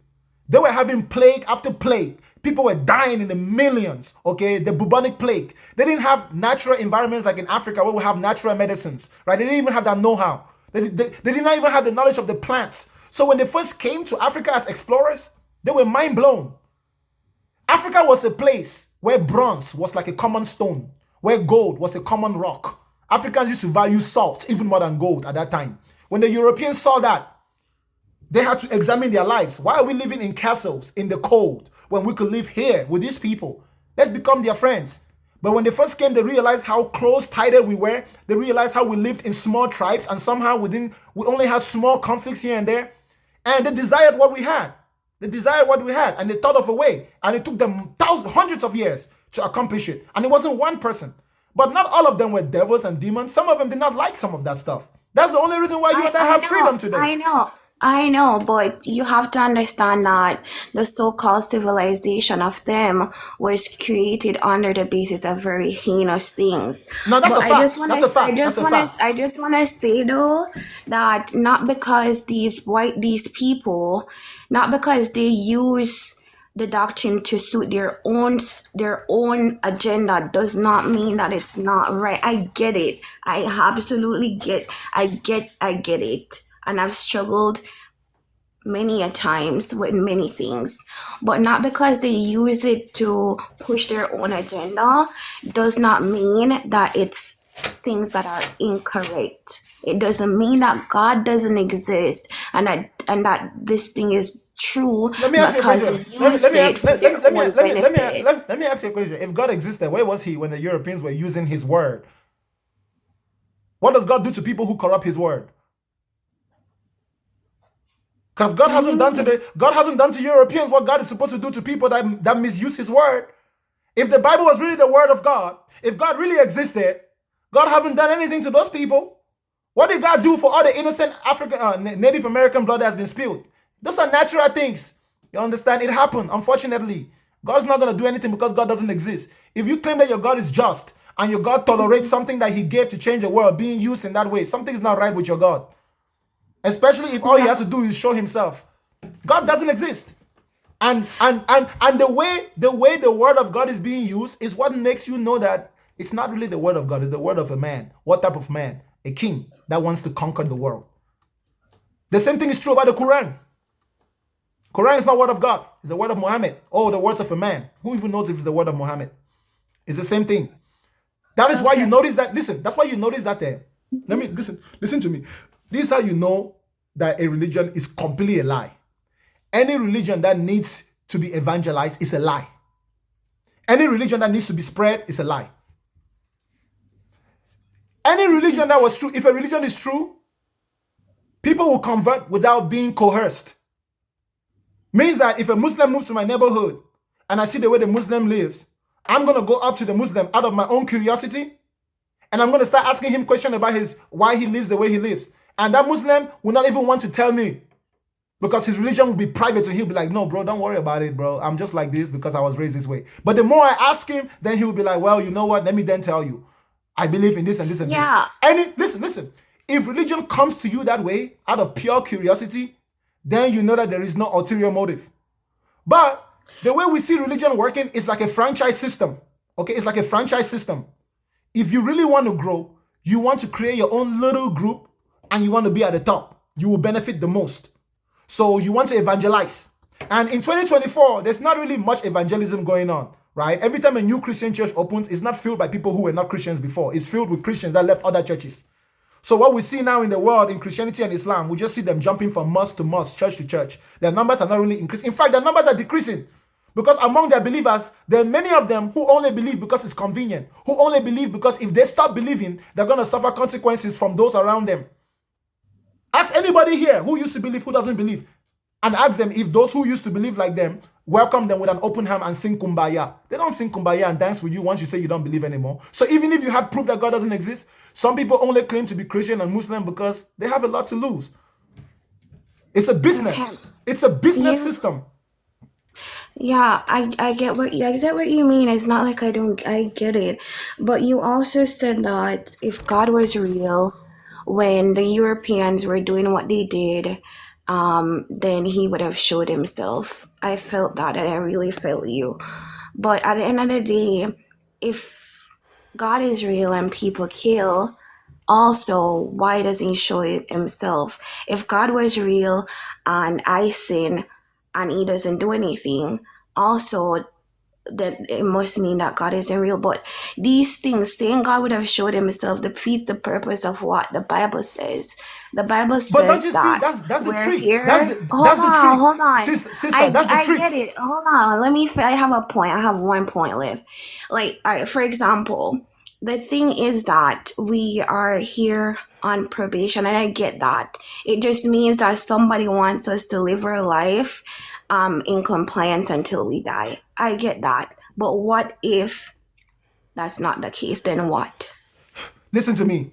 They were having plague after plague. People were dying in the millions, okay? The bubonic plague. They didn't have natural environments like in Africa where we have natural medicines, right? They didn't even have that know-how. They did not even have the knowledge of the plants. So when they first came to Africa as explorers, they were mind blown. Africa was a place where bronze was like a common stone, where gold was a common rock. Africans used to value salt even more than gold at that time. When the Europeans saw that, they had to examine their lives. Why are we living in castles in the cold when we could live here with these people? Let's become their friends. But when they first came, they realized how close-tided we were. They realized how we lived in small tribes, and somehow we only had small conflicts here and there. And they desired what we had. They desired what we had, and they thought of a way. And it took them hundreds of years to accomplish it. And it wasn't one person. But not all of them were devils and demons. Some of them did not like some of that stuff. That's the only reason why you and I have freedom today. I know, but you have to understand that the so-called civilization of them was created under the basis of very heinous things. No, that's But a I fact. just want That's a to, fact. That's a fact. I just want to say though that not because these people, not because they use the doctrine to suit their own agenda does not mean that it's not right. I get it. I absolutely I get it. And I've struggled many a times with many things, but not because they use it to push their own agenda does not mean that it's things that are incorrect. It doesn't mean that God doesn't exist and that this thing is true Let me ask you a because question. they used it for their own benefit. Let me ask you a question. If God existed, where was he when the Europeans were using his word? What does God do to people who corrupt his word? Because God hasn't done to Europeans what God is supposed to do to people that misuse his word. If the Bible was really the word of God, if God really existed, God haven't done anything to those people. What did God do for all the innocent African, Native American blood that has been spilled? Those are natural things. You understand? It happened, unfortunately. God's not going to do anything because God doesn't exist. If you claim that your God is just and your God tolerates something that he gave to change the world being used in that way, something's not right with your God. Especially if all he has to do is show himself. God doesn't exist. And the way the word of God is being used is what makes you know that it's not really the word of God, it's the word of a man. What type of man? A king that wants to conquer the world. The same thing is true about the Quran. Quran is not word of God, it's the word of Muhammad. Oh, the words of a man. Who even knows if it's the word of Muhammad? It's the same thing. That is why you notice that, listen, that's why you notice that there. Listen to me. This is how you know that a religion is completely a lie. Any religion that needs to be evangelized is a lie. Any religion that needs to be spread is a lie. Any religion that was true, if a religion is true, people will convert without being coerced. Means that if a Muslim moves to my neighborhood and I see the way the Muslim lives, I'm going to go up to the Muslim out of my own curiosity and I'm going to start asking him questions about why he lives the way he lives. And that Muslim will not even want to tell me because his religion will be private and he'll be like, no, bro, don't worry about it, bro. I'm just like this because I was raised this way. But the more I ask him, then he will be like, well, you know what? Let me then tell you. I believe in this and this and this. Listen. If religion comes to you that way, out of pure curiosity, then you know that there is no ulterior motive. But The way we see religion working is like a franchise system. Okay, it's like a franchise system. If you really want to grow, you want to create your own little group and you want to be at the top, you will benefit the most. So you want to evangelize. And in 2024, there's not really much evangelism going on, right? Every time a new Christian church opens, it's not filled by people who were not Christians before. It's filled with Christians that left other churches. So what we see now in the world in Christianity and Islam, we just see them jumping from mosque to mosque, church to church. Their numbers are not really increasing. In fact, their numbers are decreasing. Because among their believers, there are many of them who only believe because it's convenient, who only believe because if they stop believing, they're going to suffer consequences from those around them. Ask anybody here who used to believe, who doesn't believe, and ask them if those who used to believe like them welcome them with an open hand and sing kumbaya. They don't sing kumbaya and dance with you once you say you don't believe anymore. So even if you had proof that God doesn't exist, some people only claim to be Christian and Muslim because they have a lot to lose. It's a business. It's a business system. Yeah, I get what you mean. It's not like I get it. But you also said that if God was real, when the Europeans were doing what they did, then he would have showed himself. I felt that, and I really felt you. But at the end of the day, if God is real and people kill, also, why doesn't he show it himself? If God was real and I sin and he doesn't do anything, also, then it must mean that God isn't real. But these things, saying God would have showed himself, defeats the purpose of what the Bible says. The Bible But says don't you see, that that's the we're trick. here. That's the Hold trick. on. Sister, I that's the I trick. get it. Hold on. I have a point. I have one point left. Like, all right, for example, the thing is that we are here on probation, and I get that. It just means that somebody wants us to live our life in compliance until we die. I get that. But what if that's not the case? Then what? Listen to me.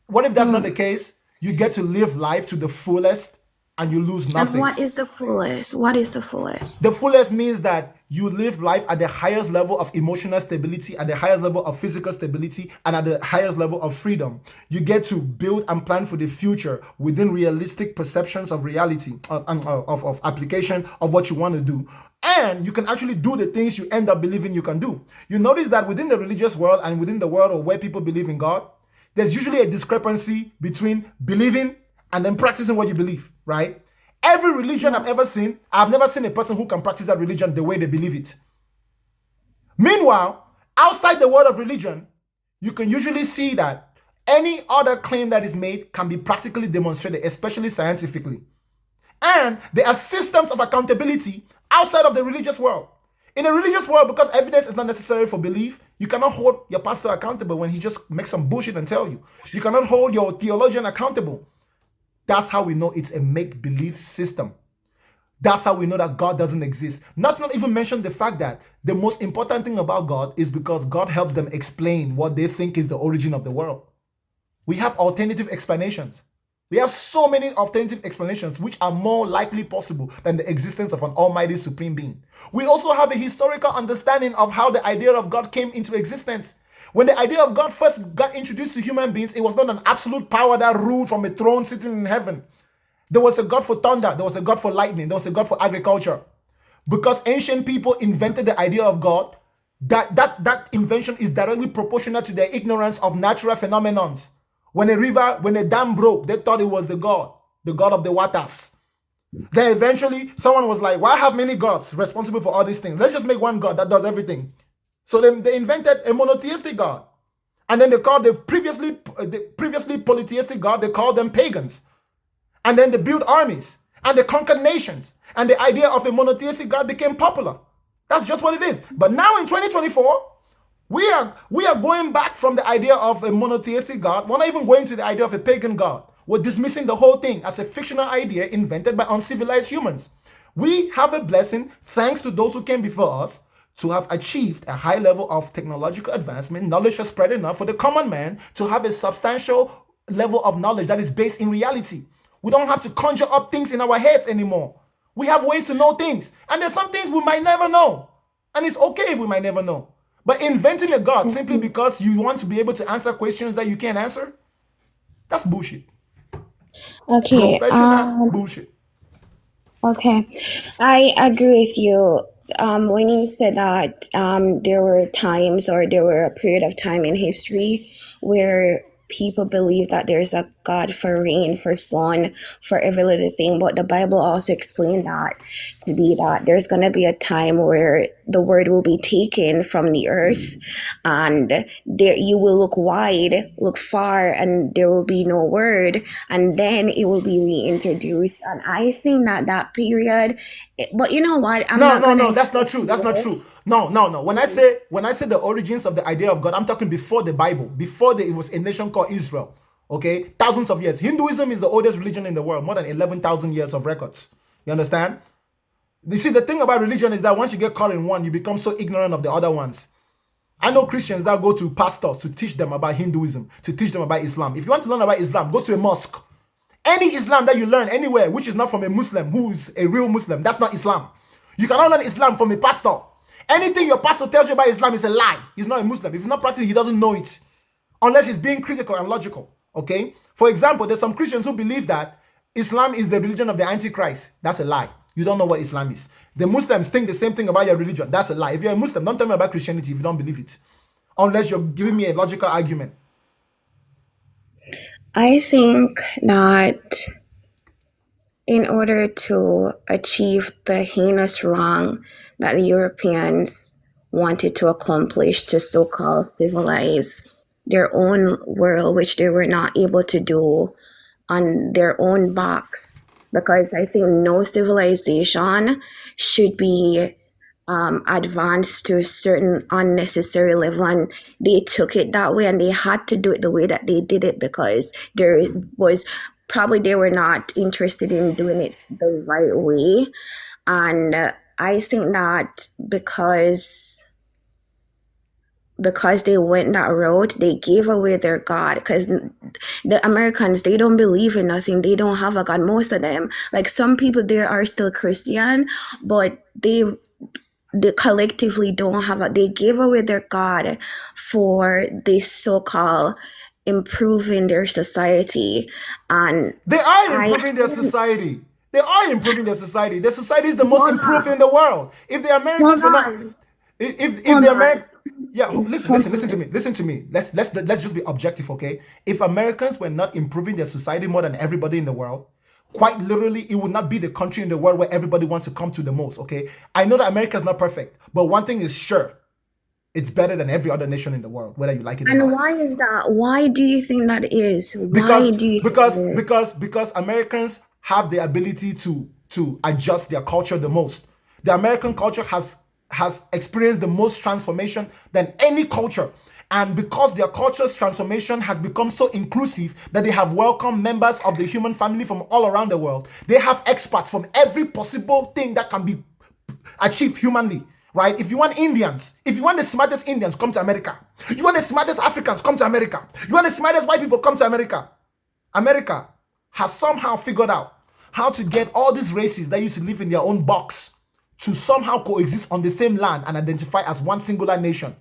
What if that's not the case? You get to live life to the fullest and you lose And nothing. what is the fullest? What is the fullest? The fullest means that you live life at the highest level of emotional stability, at the highest level of physical stability, and at the highest level of freedom. You get to build and plan for the future within realistic perceptions of reality, of application of what you want to do. And you can actually do the things you end up believing you can do. You notice that within the religious world and within the world of where people believe in God, there's usually a discrepancy between believing and then practicing what you believe, right? Every religion I've ever seen, I've never seen a person who can practice that religion the way they believe it. Meanwhile, outside the world of religion, you can usually see that any other claim that is made can be practically demonstrated, especially scientifically. And there are systems of accountability outside of the religious world. In a religious world, because evidence is not necessary for belief, you cannot hold your pastor accountable when he just makes some bullshit and tell you. You cannot hold your theologian accountable. That's how we know it's a make-believe system. That's how we know that God doesn't exist. Not even mention the fact that the most important thing about God is because God helps them explain what they think is the origin of the world. We have alternative explanations. We have so many alternative explanations which are more likely possible than the existence of an almighty supreme being. We also have a historical understanding of how the idea of God came into existence. When the idea of God first got introduced to human beings, it was not an absolute power that ruled from a throne sitting in heaven. There was a God for thunder, there was a God for lightning, there was a God for agriculture. Because ancient people invented the idea of God, that invention is directly proportional to their ignorance of natural phenomenons. When a dam broke, they thought it was the God of the waters. Then eventually, someone was like, why have many gods responsible for all these things? Let's just make one God that does everything. So they invented a monotheistic God. And then they called the previously polytheistic God, they called them pagans. And then they built armies, and they conquered nations. And the idea of a monotheistic God became popular. That's just what it is. But now in 2024, we are going back from the idea of a monotheistic God. We're not even going to the idea of a pagan God. We're dismissing the whole thing as a fictional idea invented by uncivilized humans. We have a blessing, thanks to those who came before us, to have achieved a high level of technological advancement. Knowledge has spread enough for the common man to have a substantial level of knowledge that is based in reality. We don't have to conjure up things in our heads anymore. We have ways to know things. And there's some things we might never know. And it's okay if we might never know. But inventing a God simply because you want to be able to answer questions that you can't answer, that's bullshit. Okay. Professional bullshit. Okay. I agree with you when you said that there were times or there were a period of time in history where people believe that there's a God for rain, for sun, for every little thing, but the Bible also explained that to be that there's going to be a time where the word will be taken from the earth, and there you will look wide, look far, and there will be no word, and then it will be reintroduced. And I think that that period, but you know what, I'm No, not no, gonna no, that's not true. That's not true. No, no, no. When I say the origins of the idea of God, I'm talking before the Bible, before it was a nation called Israel. Okay, thousands of years. Hinduism is the oldest religion in the world, more than 11,000 years of records. You understand? You see, the thing about religion is that once you get caught in one, you become so ignorant of the other ones. I know Christians that go to pastors to teach them about Hinduism, to teach them about Islam. If you want to learn about Islam, go to a mosque. Any Islam that you learn anywhere, which is not from a Muslim who is a real Muslim, that's not Islam. You cannot learn Islam from a pastor. Anything your pastor tells you about Islam is a lie. He's not a Muslim. If he's not practicing, he doesn't know it. Unless he's being critical and logical. Okay? For example, there's some Christians who believe that Islam is the religion of the Antichrist. That's a lie. You don't know what Islam is. The Muslims think the same thing about your religion. That's a lie. If you're a Muslim, don't tell me about Christianity if you don't believe it. Unless you're giving me a logical argument. I think that in order to achieve the heinous wrong that the Europeans wanted to accomplish to so-called civilize their own world, which they were not able to do on their own backs, because I think no civilization should be advanced to a certain unnecessary level, and they took it that way, and they had to do it the way that they did it because there was probably they were not interested in doing it the right way. And I think that because they went that route, they gave away their God. Because the Americans, they don't believe in nothing. They don't have a God. Most of them, like some people there are still Christian, but they collectively don't have a, they gave away their God for this so-called improving their society. And they are improving their society. They are improving their society. Their society is the most improved in the world. If the Americans were not, if the Americans, yeah, listen to me. Let's just be objective, okay? If Americans were not improving their society more than everybody in the world, quite literally, it would not be the country in the world where everybody wants to come to the most, okay? I know that America is not perfect, but one thing is sure. It's better than every other nation in the world, whether you like it or not. And why is that? Why do you think that is? Because Americans have the ability to adjust their culture the most. The American culture has experienced the most transformation than any culture. And because their culture's transformation has become so inclusive that they have welcomed members of the human family from all around the world. They have experts from every possible thing that can be achieved humanly, right? If you want Indians, if you want the smartest Indians, come to America. You want the smartest Africans, come to America. You want the smartest white people, come to America. America has somehow figured out how to get all these races that used to live in their own box to somehow coexist on the same land and identify as one singular nation.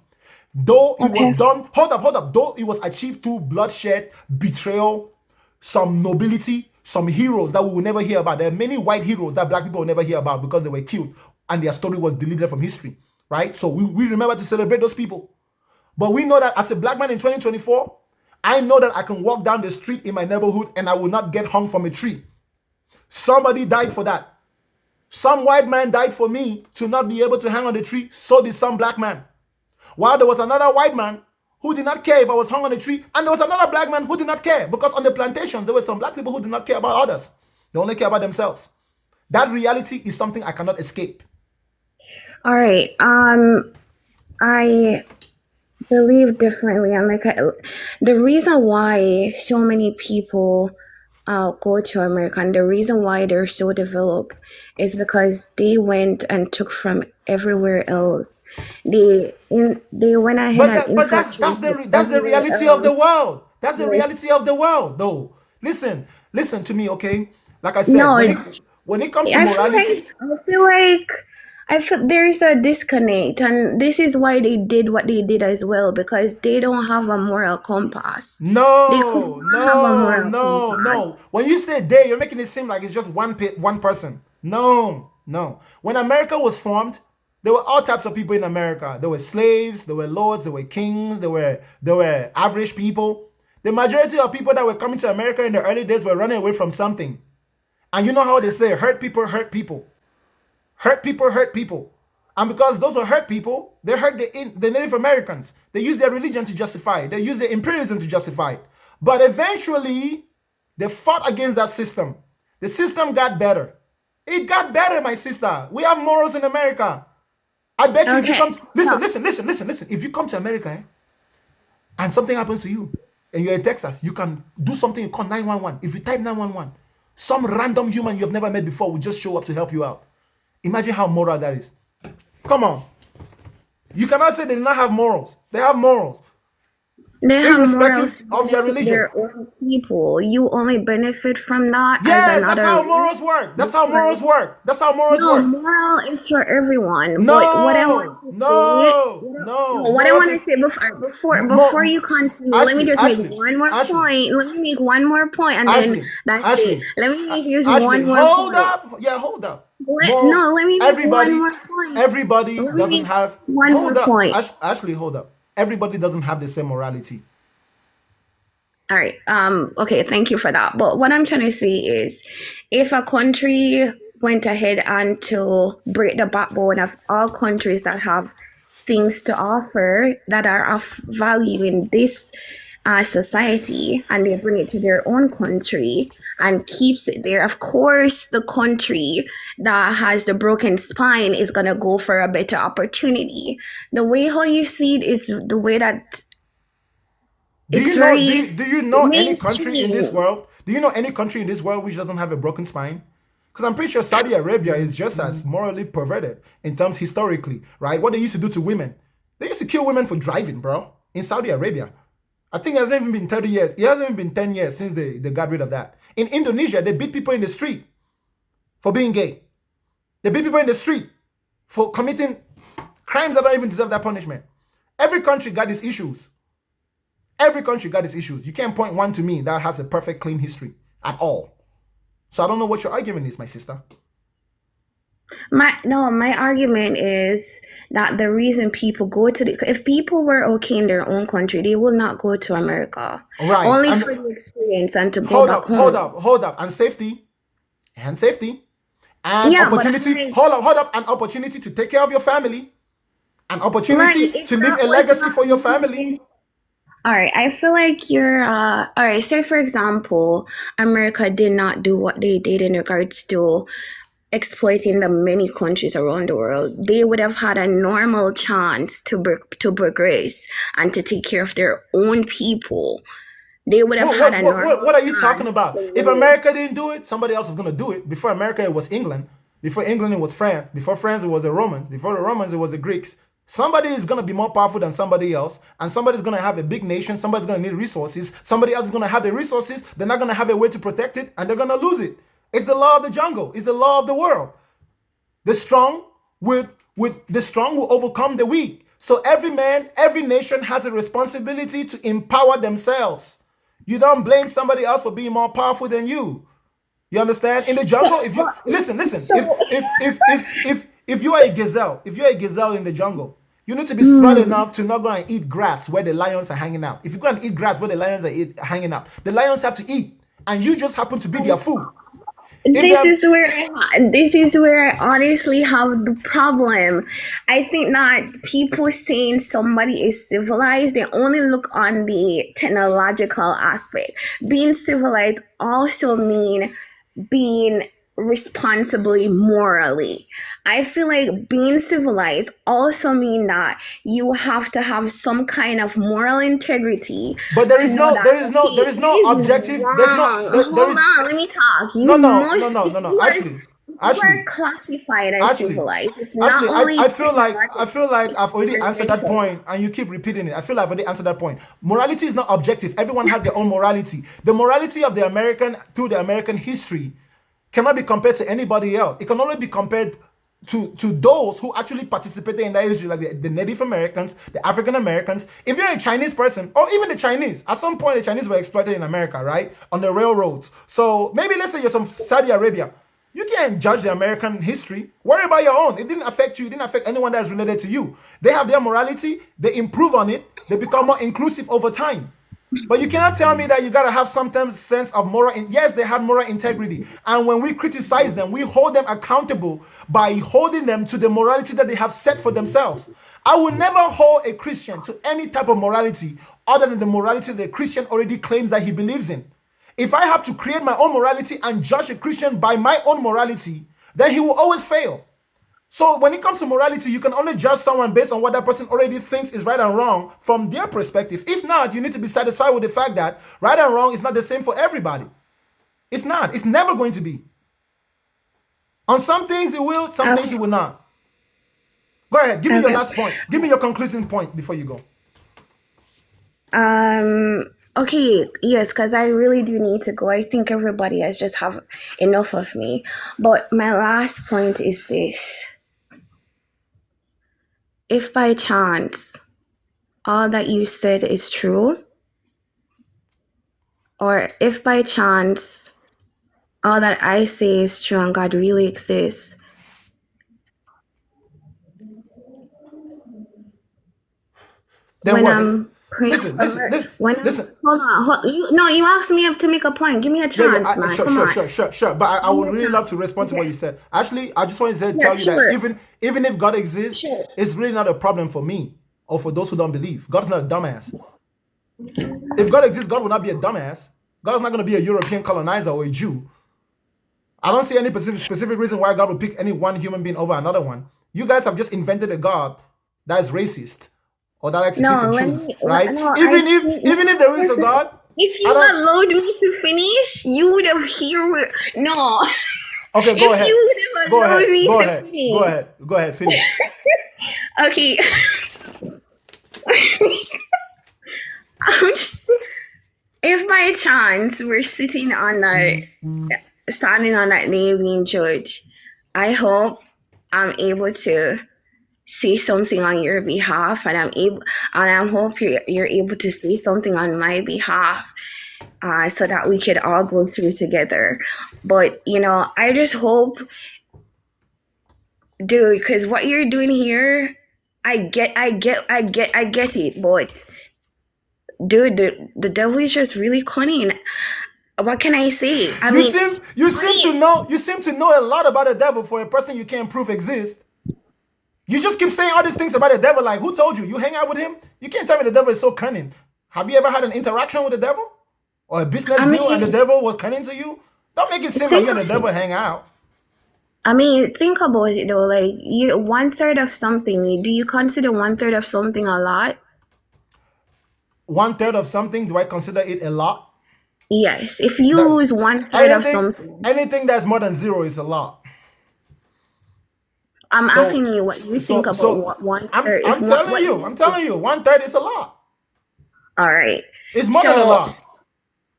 Though it was done, hold up, though it was achieved through bloodshed, betrayal, some nobility, some heroes that we will never hear about. There are many white heroes that black people will never hear about because they were killed and their story was deleted from history, right? So we remember to celebrate those people. But we know that as a black man in 2024, I know that I can walk down the street in my neighborhood and I will not get hung from a tree. Somebody died for that. Some white man died for me to not be able to hang on the tree. So did some black man. While there was another white man who did not care if I was hung on a tree, and there was another black man who did not care, because on the plantation, there were some black people who did not care about others. They only care about themselves. That reality is something I cannot escape. All right. I believe differently. I'm like, the reason why so many people go to America, and the reason why they're so developed is because they went and took from everywhere else. They went ahead but that's the reality of the world. That's the reality of the world, though. Listen to me, okay? Like I said, when it comes to morality, I feel there is a disconnect, and this is why they did what they did as well, because they don't have a moral compass. No. When you say they, you're making it seem like it's just one person. No. When America was formed, There were all types of people in America. There were slaves, there were lords, there were kings, there were average people. The majority of people that were coming to America in the early days were running away from something. And you know how they say, hurt people hurt people. Hurt people hurt people. And because those were hurt people, they hurt the Native Americans. They used their religion to justify it. They used their imperialism to justify it. But eventually, they fought against that system. The system got better. It got better, my sister. We have morals in America. I bet you if you come to, listen. If you come to America and something happens to you and you're in Texas, you can do something you call 911. If you type 911, some random human you've never met before will just show up to help you out. Imagine how moral that is. Come on. You cannot say they do not have morals. They have morals. They have morals Irrespective of their religion. their own people. You only benefit from that as Yes, another. that's how morals work. That's how morals work. That's how morals No, work. moral is for everyone. No, But what I want to what I Morals want to is, say before you continue, let me just make one more Ashley, point. Let me make one more point, and then that's Ashley, it. Let me make just Ashley, one more hold point. up. Yeah, hold up. Let me make Everybody, one more point. everybody Let me doesn't make have. one Hold more up, point. Ashley, hold up. Everybody doesn't have the same morality. All right. Okay, thank you for that. But what I'm trying to say is if a country went ahead and to break the backbone of all countries that have things to offer that are of value in this society, and they bring it to their own country and keeps it there, of course the country that has the broken spine is going to go for a better opportunity. The way how you see it is the way that Do it's you know? very Do you know any country in this mainstream. world? Do you know any country in this world which doesn't have a broken spine? Because I'm pretty sure Saudi Arabia is just as morally perverted in terms historically, right? What they used to do to women. They used to kill women for driving, bro, in Saudi Arabia. I think it hasn't even been 30 years. It hasn't even been 10 years since they got rid of that. In Indonesia, they beat people in the street for being gay. They beat people in the street for committing crimes that don't even deserve that punishment. Every country got these issues. Every country got these issues. You can't point one to me that has a perfect, clean history at all. So I don't know what your argument is, my sister. My argument is that the reason people go to if people were okay in their own country, they will not go to America. Right. Only And for the experience and to go hold back up, home. hold up. And safety. And Yeah, but opportunity. Hold up. An opportunity to take care of your family. An opportunity if to leave that a was legacy not for your family. all right, I feel like you're all right, say for example, America did not do what they did in regards to exploiting the many countries around the world. They would have had a normal chance to progress and to take care of their own people. They would have had a normal What are you talking chance about? to If live. America didn't do it, somebody else was going to do it. Before America, it was England. Before England, it was France. Before France, it was the Romans. Before the Romans, it was the Greeks. Somebody is going to be more powerful than somebody else, and somebody's going to have a big nation. Somebody's going to need resources. Somebody else is going to have the resources. They're not going to have a way to protect it, and they're going to lose it. It's the law of the jungle. It's the law of the world. The strong will overcome the weak. So every man, every nation has a responsibility to empower themselves. You don't blame somebody else for being more powerful than you. You understand? In the jungle, if you listen, if you are a gazelle, in the jungle, you need to be smart enough to not go and eat grass where the lions are hanging out. If you go and eat grass where the lions are hanging out, the lions have to eat, and you just happen to be their food. This is where I honestly have the problem. I think that people saying somebody is civilized, they only look on the technological aspect. Being civilized also mean being responsibly morally. I feel like being civilized also mean that you have to have some kind of moral integrity. But there is no objective. Hold on, let me talk. No. Ashley, you are classified as civilized. It's not Ashley, only I feel like I've already answered that point, and you keep repeating it. I feel like I've already answered that point. Morality is not objective. Everyone has their own morality. The morality of the American through the American history cannot be compared to anybody else. It can only be compared to those who actually participated in that history, like the Native Americans, the African Americans. If you're a Chinese person, or even the Chinese, at some point the Chinese were exploited in America, right? On the railroads. So maybe let's say you're from Saudi Arabia. You can't judge the American history. Worry about your own. It didn't affect you. It didn't affect anyone that's related to you. They have their morality. They improve on it. They become more inclusive over time. But you cannot tell me that you gotta have some sense of moral. Yes, they had moral integrity, and when we criticize them, we hold them accountable by holding them to the morality that they have set for themselves. I will never hold a Christian to any type of morality other than the morality that the Christian already claims that he believes in. If I have to create my own morality and judge a Christian by my own morality, then he will always fail. So when it comes to morality, you can only judge someone based on what that person already thinks is right and wrong from their perspective. If not, you need to be satisfied with the fact that right and wrong is not the same for everybody. It's not. It's never going to be. On some things it will, some things it will not. Go ahead. Give me your last point. Give me your concluding point before you go. Okay, yes, because I really do need to go. I think everybody has just have enough of me. But my last point is this. If by chance all that you said is true, or if by chance all that I say is true and God really exists, then when what? I'm praying Listen. hold on, you asked me to make a point. Give me a chance, man. Come on. Sure. But I would really love to respond to what you said. Actually, I just wanted to tell you that even if God exists, it's really not a problem for me or for those who don't believe. God's not a dumbass. If God exists, God will not be a dumbass. God's not going to be a European colonizer or a Jew. I don't see any specific reason why God would pick any one human being over another one. You guys have just invented a God that is racist. Or that likes to pick and choose, right? Even if there is a God, if you allowed me to finish, you would have heard. No. Okay, go ahead. You would have allowed me to finish. Go ahead, finish. Okay. If by chance we're standing on that Navy judge, I hope I'm able to say something on your behalf, and I hope you're able to say something on my behalf, so that we could all go through together. But I just hope, dude, because what you're doing here, I get it, but dude, the devil is just really cunning. What can I say? You seem to know a lot about the devil for a person you can't prove exists. You just keep saying all these things about the devil. Like, who told you? You hang out with him? You can't tell me the devil is so cunning. Have you ever had an interaction with the devil? Or a business deal and the devil was cunning to you? Don't make it seem like you and the devil hang out. Think about it though. Like, 1/3 of something. Do you consider 1/3 of something a lot? 1/3 of something? Do I consider it a lot? Yes. If you lose 1/3 of something. Anything that's more than 0 is a lot. I'm asking you what you think about 1/3. I'm telling you, 1/3 is a lot. All right. It's more than a lot.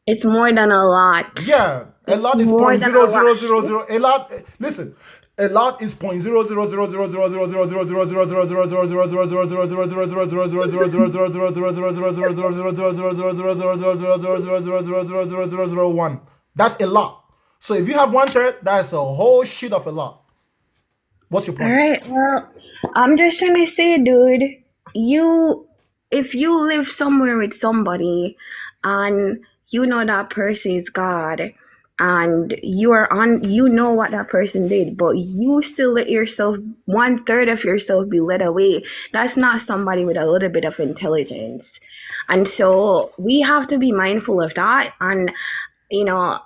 It's more than a lot. Yeah, a lot is 0.0000. A lot. Listen, a lot is 0.000000000000000000000001. That's a lot. So if you have 1/3, that's a whole shit of a lot. What's your point? All right. Well, I'm just trying to say, dude, if you live somewhere with somebody and you know that person is God and you know what that person did, but you still let yourself, 1/3 of yourself be led away, that's not somebody with a little bit of intelligence. And so we have to be mindful of that. And I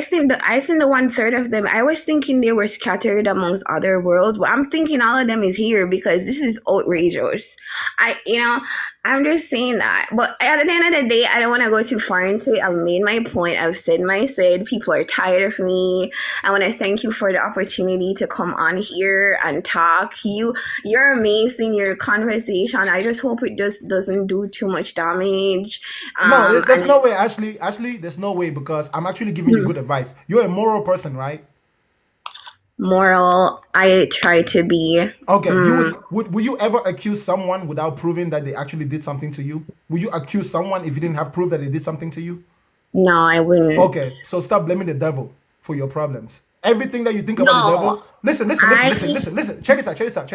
think the 1/3 of them, I was thinking they were scattered amongst other worlds, but I'm thinking all of them is here because this is outrageous. I'm just saying that. But at the end of the day, I don't want to go too far into it. I've made my point. I've said my said. People are tired of me. I want to thank you for the opportunity to come on here and talk. You're amazing. Your conversation. I just hope it just doesn't do too much damage. No, there's no way, Ashley. Ashley, there's no way, because I'm actually giving you good advice. You're a moral person, right? Moral, I try to be. Okay, would you ever accuse someone without proving that they actually did something to you? Would you accuse someone if you didn't have proof that they did something to you? No, I wouldn't. Okay, so stop blaming the devil for your problems. Everything that you think about the No, devil, listen. I Check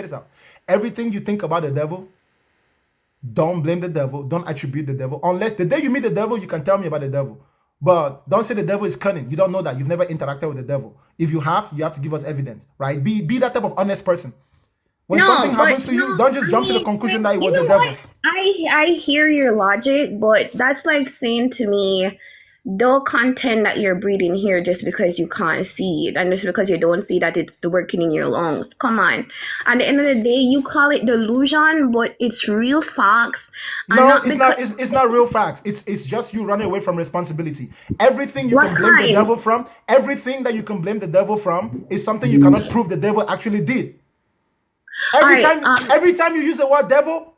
this out. Everything you think about the devil, don't blame the devil. Don't attribute the devil. Unless the day you meet the devil, you can tell me about the devil. But don't say the devil is cunning. You don't know that. You've never interacted with the devil. If you have to give us evidence, right? Be that type of honest person. When something no, but happens to you, no. don't just I jump to the mean, conclusion that it you was the know devil. what? I hear your logic, but that's like saying to me, don't contend that you're breathing here just because you can't see it, and just because you don't see that it's working in your lungs. Come on. At the end of the day, you call it delusion, but it's real facts, and No, not it's not. because It's not real facts. It's just you running away from responsibility. Everything you what can blame the kind? devil from, everything that you can blame the devil from, is something you cannot prove the devil actually did. All Every right. time, every time you use the word devil,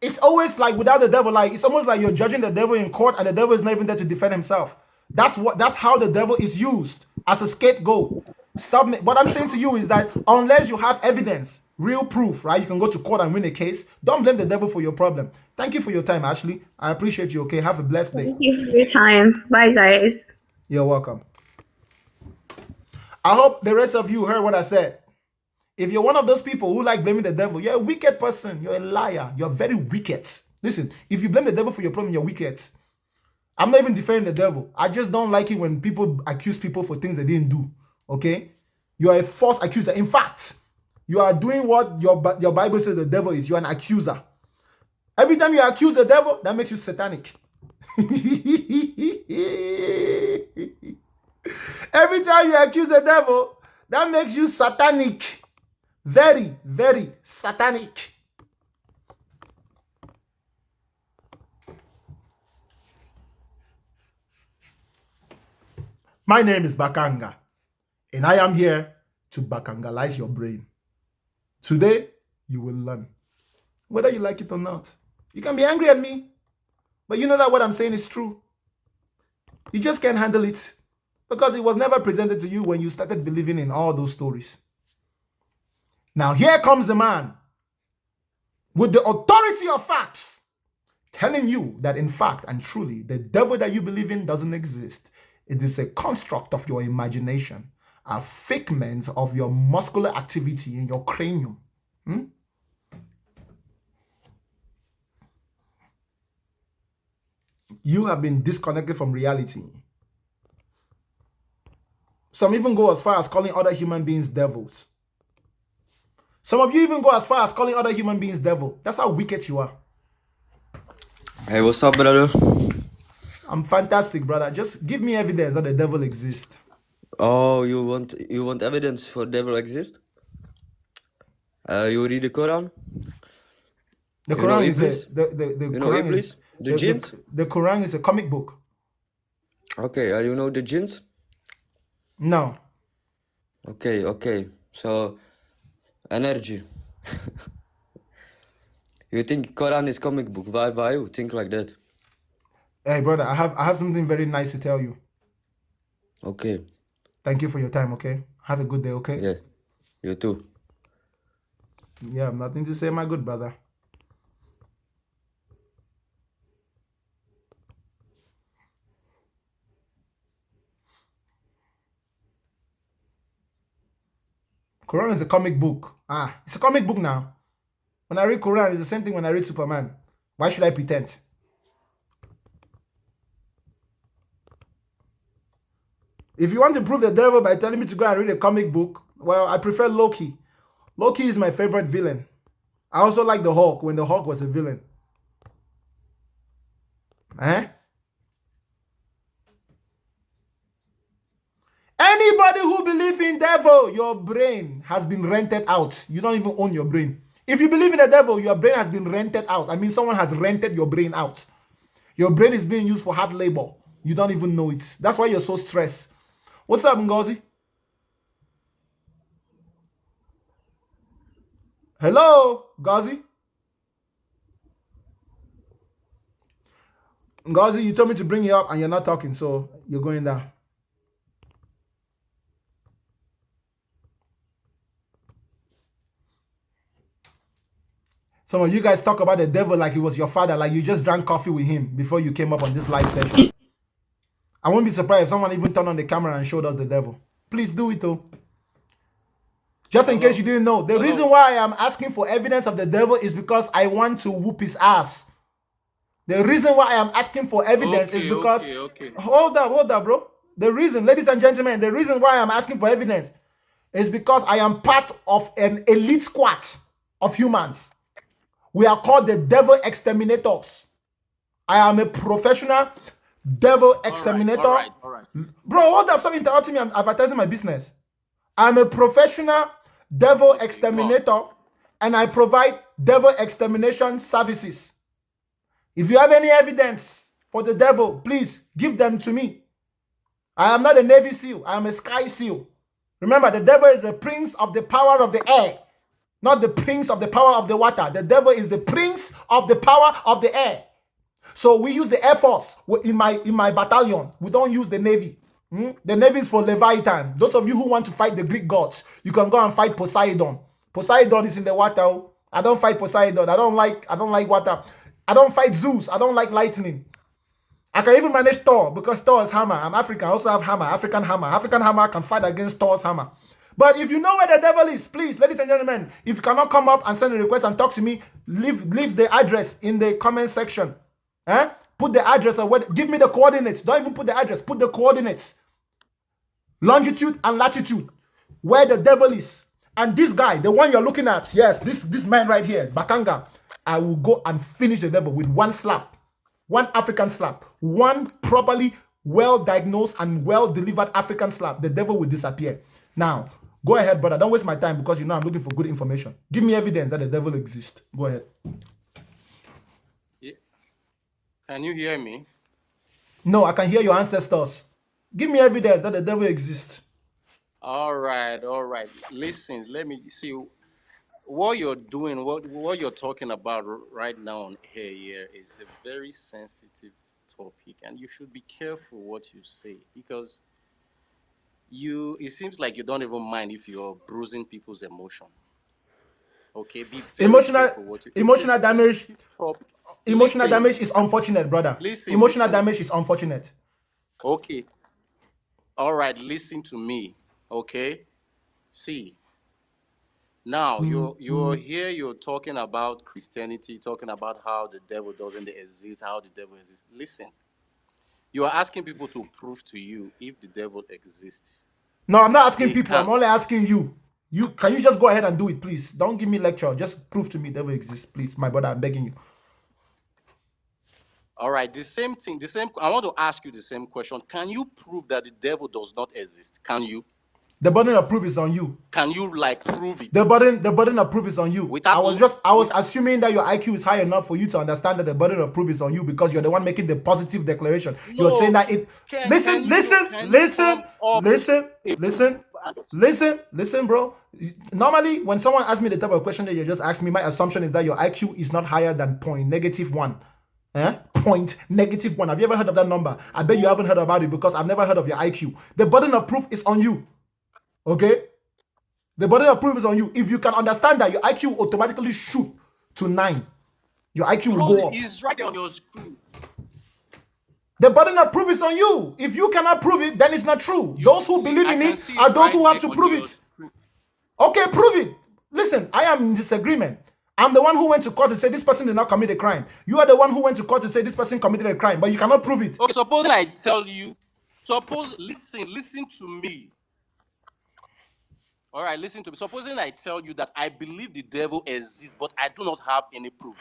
it's always like without the devil. Like it's almost like you're judging the devil in court, and the devil is not even there to defend himself. That's how the devil is used as a scapegoat. What I'm saying to you is that unless you have evidence, real proof, right? You can go to court and win a case. Don't blame the devil for your problem. Thank you for your time, Ashley. I appreciate you. Okay, have a blessed day. Thank you for your time. Bye, guys. You're welcome. I hope the rest of you heard what I said. If you're one of those people who like blaming the devil, you're a wicked person. You're a liar. You're very wicked. Listen, if you blame the devil for your problem, you're wicked. I'm not even defending the devil. I just don't like it when people accuse people for things they didn't do. Okay? You are a false accuser. In fact, you are doing what your Bible says the devil is. You're an accuser. Every time you accuse the devil, that makes you satanic. Every time you accuse the devil, that makes you satanic. Very, very satanic. My name is Bakanga, and I am here to Bakangalize your brain. Today, you will learn, whether you like it or not. You can be angry at me, but you know that what I'm saying is true. You just can't handle it because it was never presented to you when you started believing in all those stories. Now here comes the man with the authority of facts telling you that in fact and truly the devil that you believe in doesn't exist. It is a construct of your imagination, a figment of your muscular activity in your cranium. You have been disconnected from reality. Some even go as far as calling other human beings devils. Some of you even go as far as calling other human beings devil. That's how wicked you are. Hey, what's up, brother? I'm fantastic, brother. Just give me evidence that the devil exists. Oh, you want evidence for devil exist? You read the Quran? The You know Quran is Iblis? the You know Quran Iblis? is The jinns? the Quran is a comic book. Okay, you know the jinns? No. Okay. So, energy. You think Quran is comic book? Why you think like that? Hey, brother, I have something very nice to tell you. Okay. Thank you for your time, okay? Have a good day, okay? Yeah. You too. Yeah, nothing to say, my good brother. Quran is a comic book. It's a comic book now. When I read Quran, it's the same thing when I read Superman. Why should I pretend? If you want to prove the devil by telling me to go and read a comic book, well, I prefer Loki. Loki is my favorite villain. I also like the Hulk when the Hulk was a villain. Anybody who believes in devil, your brain has been rented out. You don't even own your brain. If you believe in the devil, your brain has been rented out. I mean, someone has rented your brain out. Your brain is being used for hard labor. You don't even know it. That's why you're so stressed. What's up, Ngozi? Hello, Ngozi? Ngozi, you told me to bring you up and you're not talking, so you're going down. Some of you guys talk about the devil like he was your father, like you just drank coffee with him before you came up on this live session. I won't be surprised if someone even turned on the camera and showed us the devil. Please do it, oh. Just in case you didn't know. The reason why I am asking for evidence of the devil is because I want to whoop his ass. The reason why I am asking for evidence is because... Hold up, bro. The reason, ladies and gentlemen, the reason why I am asking for evidence is because I am part of an elite squad of humans. We are called the devil exterminators. I am a professional devil exterminator. All right. Bro, hold up, stop interrupting me. I'm advertising my business. I'm a professional devil exterminator and I provide devil extermination services. If you have any evidence for the devil, please give them to me. I am not a Navy SEAL. I am a Sky SEAL. Remember, the devil is the prince of the power of the air, not the prince of the power of the water. The devil is the prince of the power of the air. So we use the Air Force in my battalion. We don't use the Navy. The Navy is for Leviathan. Those of you who want to fight the Greek gods, you can go and fight Poseidon. Poseidon is in the water. I don't fight Poseidon. I don't like water. I don't fight Zeus. I don't like lightning. I can even manage Thor because Thor is hammer. I'm African. I also have hammer. African hammer. African hammer can fight against Thor's hammer. But if you know where the devil is, please, ladies and gentlemen, if you cannot come up and send a request and talk to me, leave the address in the comment section. Put the address of what. Give me the coordinates. Don't even put the address. Put the coordinates. Longitude and latitude. Where the devil is. And this guy, the one you're looking at, yes, this man right here, Bakanga, I will go and finish the devil with one slap. One African slap. One properly well-diagnosed and well-delivered African slap. The devil will disappear. Now, go ahead, brother. Don't waste my time because you know I'm looking for good information. Give me evidence that the devil exists. Go ahead. Yeah. Can you hear me? No, I can hear your ancestors. Give me evidence that the devil exists. All right. Listen, let me see what you're doing, what you're talking about right now on here is a very sensitive topic, and you should be careful what you say because it seems like you don't even mind if you're bruising people's emotion. Okay, be very careful what you emotional damage. Emotional Listen. damage is unfortunate, brother. Emotional damage is unfortunate. Okay. All right, listen to me. Okay. See. Now you're talking about Christianity, talking about how the devil doesn't exist, how the devil exists. Listen. You are asking people to prove to you if the devil exists. No, I'm not asking people. I'm only asking you. Can you just go ahead and do it, please? Don't give me lecture. Just prove to me the devil exists, please, my brother. I'm begging you. All right, the same thing. I want to ask you the same question. Can you prove that the devil does not exist? Can you? The burden of proof is on you. Can you prove it? The burden of proof is on you. I was assuming that your IQ is high enough for you to understand that the burden of proof is on you because you're the one making the positive declaration. You're saying that it. Listen, bro. Normally, when someone asks me the type of question that you just asked me, my assumption is that your IQ is not higher than -1. -1. Have you ever heard of that number? I bet you haven't heard about it because I've never heard of your IQ. The burden of proof is on you. Okay? The burden of proof is on you. If you can understand that, your IQ will automatically shoot to 9. Your IQ will go up. It's right there on your screen. The burden of proof is on you. If you cannot prove it, then it's not true. Those who believe in it are those who have to prove it. Okay, prove it. Listen, I am in disagreement. I'm the one who went to court to say this person did not commit a crime. You are the one who went to court to say this person committed a crime, but you cannot prove it. Okay, suppose I tell you, listen to me. All right, listen to me. Supposing I tell you that I believe the devil exists, but I do not have any proof.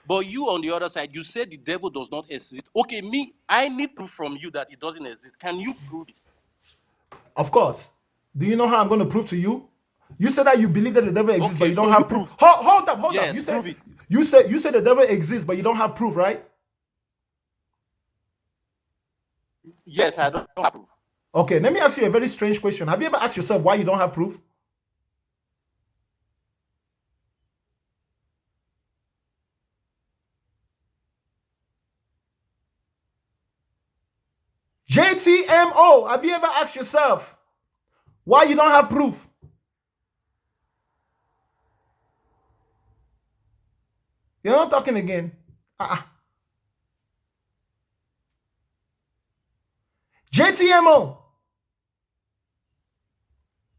But you, on the other side, you said the devil does not exist. Okay, I need proof from you that it doesn't exist. Can you prove it? Of course. Do you know how I'm going to prove to you? You said that you believe that the devil exists, but you don't have proof. Hold up. You said the devil exists, but you don't have proof, right? Yes, I don't have proof. Okay, let me ask you a very strange question. Have you ever asked yourself why you don't have proof? JTMO, have you ever asked yourself why you don't have proof? You're not talking again. JTMO.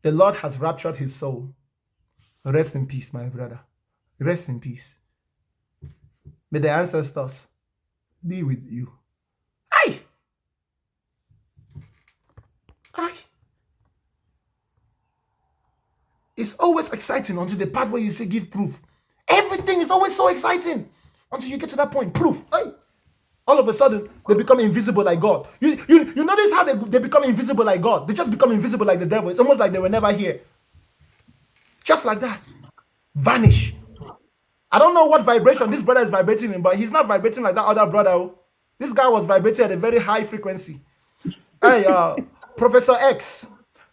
The Lord has raptured his soul. Rest in peace, my brother. Rest in peace. May the ancestors be with you. Aye! Aye! It's always exciting until the part where you say give proof. Everything is always so exciting until you get to that point. Proof. Aye! All of a sudden, they become invisible like God. You notice how they become invisible like God? They just become invisible like the devil. It's almost like they were never here. Just like that. Vanish. I don't know what vibration this brother is vibrating in, but he's not vibrating like that other brother. This guy was vibrating at a very high frequency. Hey, Professor X,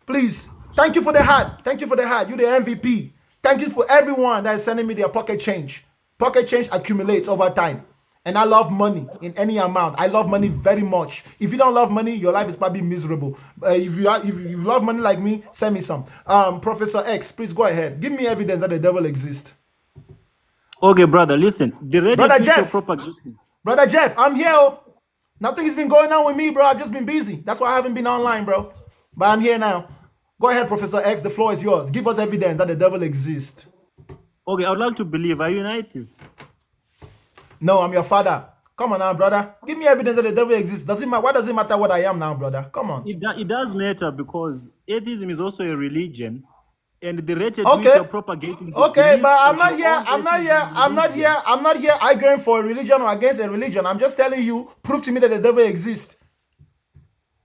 please, thank you for the heart. Thank you for the heart. You're the MVP. Thank you for everyone that is sending me their pocket change. Pocket change accumulates over time. And I love money in any amount. I love money very much. If you don't love money, your life is probably miserable. If you love money like me, send me some. Professor X, please go ahead. Give me evidence that the devil exists. Okay, brother, listen. The radio Brother Jeff, Jeff, propagating. Brother Jeff, I'm here. Oh. Nothing's been going on with me, bro. I've just been busy. That's why I haven't been online, bro. But I'm here now. Go ahead, Professor X. The floor is yours. Give us evidence that the devil exists. Okay, I would like to believe. Are you an atheist? No, I'm your father. Come on now, brother. Give me evidence that the devil exists. Why does it matter what I am now, brother? Come on. It does matter because atheism is also a religion, and the rate at which Okay. you're propagating. the Okay, but beliefs I'm of not your here. own I'm not atheism here. is I'm not religion. here. I'm not here arguing for a religion or against a religion. I'm just telling you, prove to me that the devil exists.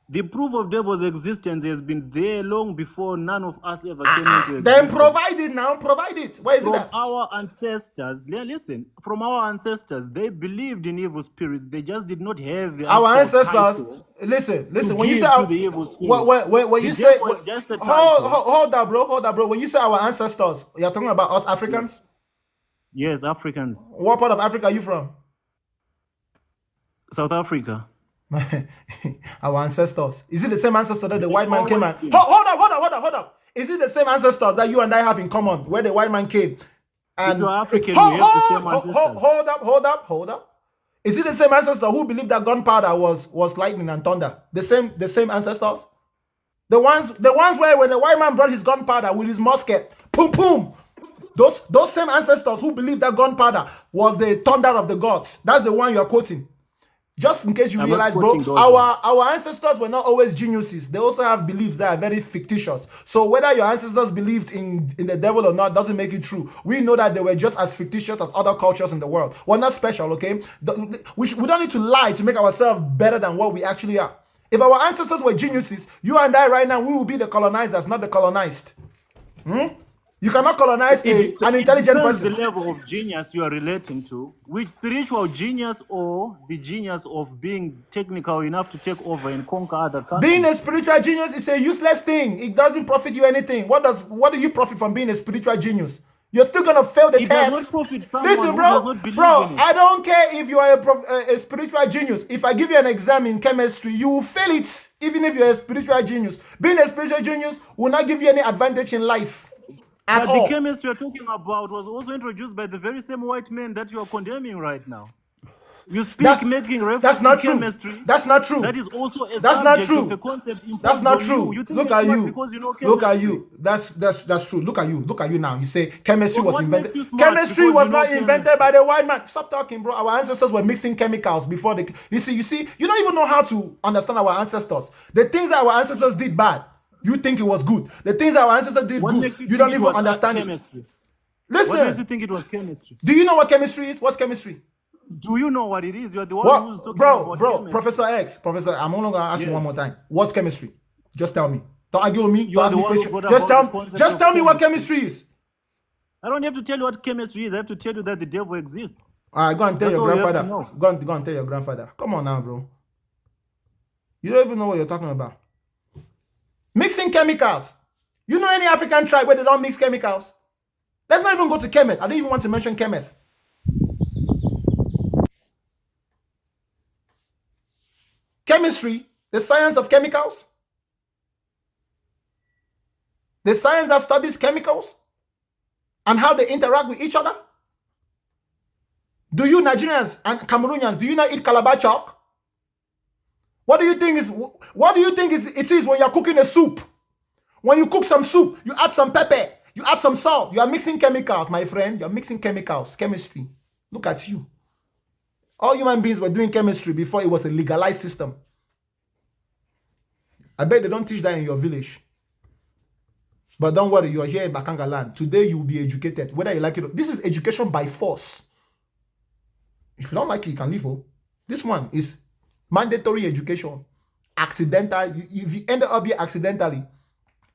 The proof of devil's existence has been there long before none of us ever came into existence. Then provide it now. Provide it. Where is it From at? our ancestors, listen, from our ancestors, they believed in evil spirits. They just did not have the Our actual ancestors. title Listen. to When you give say to the evil spirit. when The you say devil is just a title. hold that, bro. When you say our ancestors, you're talking about us Africans. Yes, Africans. What part of Africa are you from? South Africa. Our ancestors. Is it the same ancestor that the white man came and hold up. Is it the same ancestors that you and I have in common where the white man came? And If you're African, you have the same ancestors. hold up. Is it the same ancestor who believed that gunpowder was lightning and thunder? The same ancestors? The ones where when the white man brought his gunpowder with his musket, boom, boom. Those same ancestors who believed that gunpowder was the thunder of the gods. That's the one you're quoting. Just in case you I'm not realize, bro, quoting those our ancestors were not always geniuses. They also have beliefs that are very fictitious. So whether your ancestors believed in the devil or not doesn't make it true. We know that they were just as fictitious as other cultures in the world. We're not special, okay? We don't need to lie to make ourselves better than what we actually are. If our ancestors were geniuses, you and I right now, we will be the colonizers, not the colonized. You cannot colonize an intelligent person. The level of genius you are relating to, which spiritual genius or the genius of being technical enough to take over and conquer other countries. Being a spiritual genius is a useless thing. It doesn't profit you anything. What do you profit from being a spiritual genius? You're still gonna fail the It test. does not profit someone Listen, who does not believe in it. I don't care if you are a spiritual genius. If I give you an exam in chemistry, you will fail it, even if you're a spiritual genius. Being a spiritual genius will not give you any advantage in life. But the chemist you're talking about was also introduced by the very same white men that you are condemning right now. You speak making reference to chemistry. That's not true. That is also a That's not subject true. of a concept imposed That's not on true. You think Look you're at smart you. because you know chemistry. Look at you. That's true. Look at you now. You say chemistry But was what invented. makes you smart? Chemistry Because was you know not invented by the white man. Stop talking, bro. Our ancestors were mixing chemicals before they. You see. You don't even know how to understand our ancestors. The things that our ancestors did bad, you think it was good. The things that our ancestors did What good, makes you you think don't it even was understand it. chemistry? Listen. What makes you think it was chemistry? Do you know what chemistry is? What's chemistry? Do you know what it is? You're the one who's talking about chemistry. Professor X, I'm only gonna ask you Yes. one more time. What's chemistry? Just tell me. Don't argue with me. You are Don't the ask me one who questions. brought about the concept Just of tell me what chemistry. chemistry is. I don't have to tell you what chemistry is. I have to tell you that the devil exists. All right, go and tell That's your all you have to grandfather. know. Go and tell your grandfather. Come on now, bro. You don't even know what you're talking about. Mixing chemicals. You know any African tribe where they don't mix chemicals? Let's not even go to Kemet. I don't even want to mention Kemet. Chemistry, the science of chemicals. The science that studies chemicals and how they interact with each other. Do you Nigerians and Cameroonians, do you not eat calabar chalk? What do you think it is when you're cooking a soup? When you cook some soup, you add some pepper, you add some salt. You are mixing chemicals, my friend. You're mixing chemicals, chemistry. Look at you. All human beings were doing chemistry before it was a legalized system. I bet they don't teach that in your village. But don't worry, you're here in Bakanga land. Today you will be educated, whether you like it or not. This is education by force. If you don't like it, you can leave. Oh. This one is mandatory education. Accidental. If you end up here accidentally,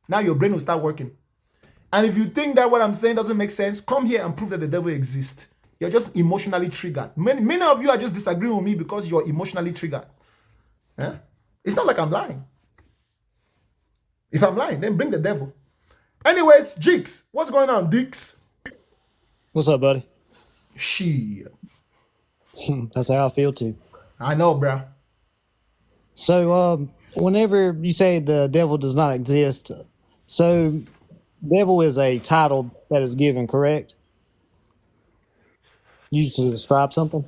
now your brain will start working. And if you think that what I'm saying doesn't make sense, come here and prove that the devil exists. You're just emotionally triggered. Many of you are just disagreeing with me because you're emotionally triggered. Eh? It's not like I'm lying. If I'm lying, then bring the devil. Anyways, Jigs, what's going on, Dix? What's up, buddy? Shit. That's how I feel too. I know, bro. So, whenever you say the devil does not exist, so devil is a title that is given, correct? Used to describe something?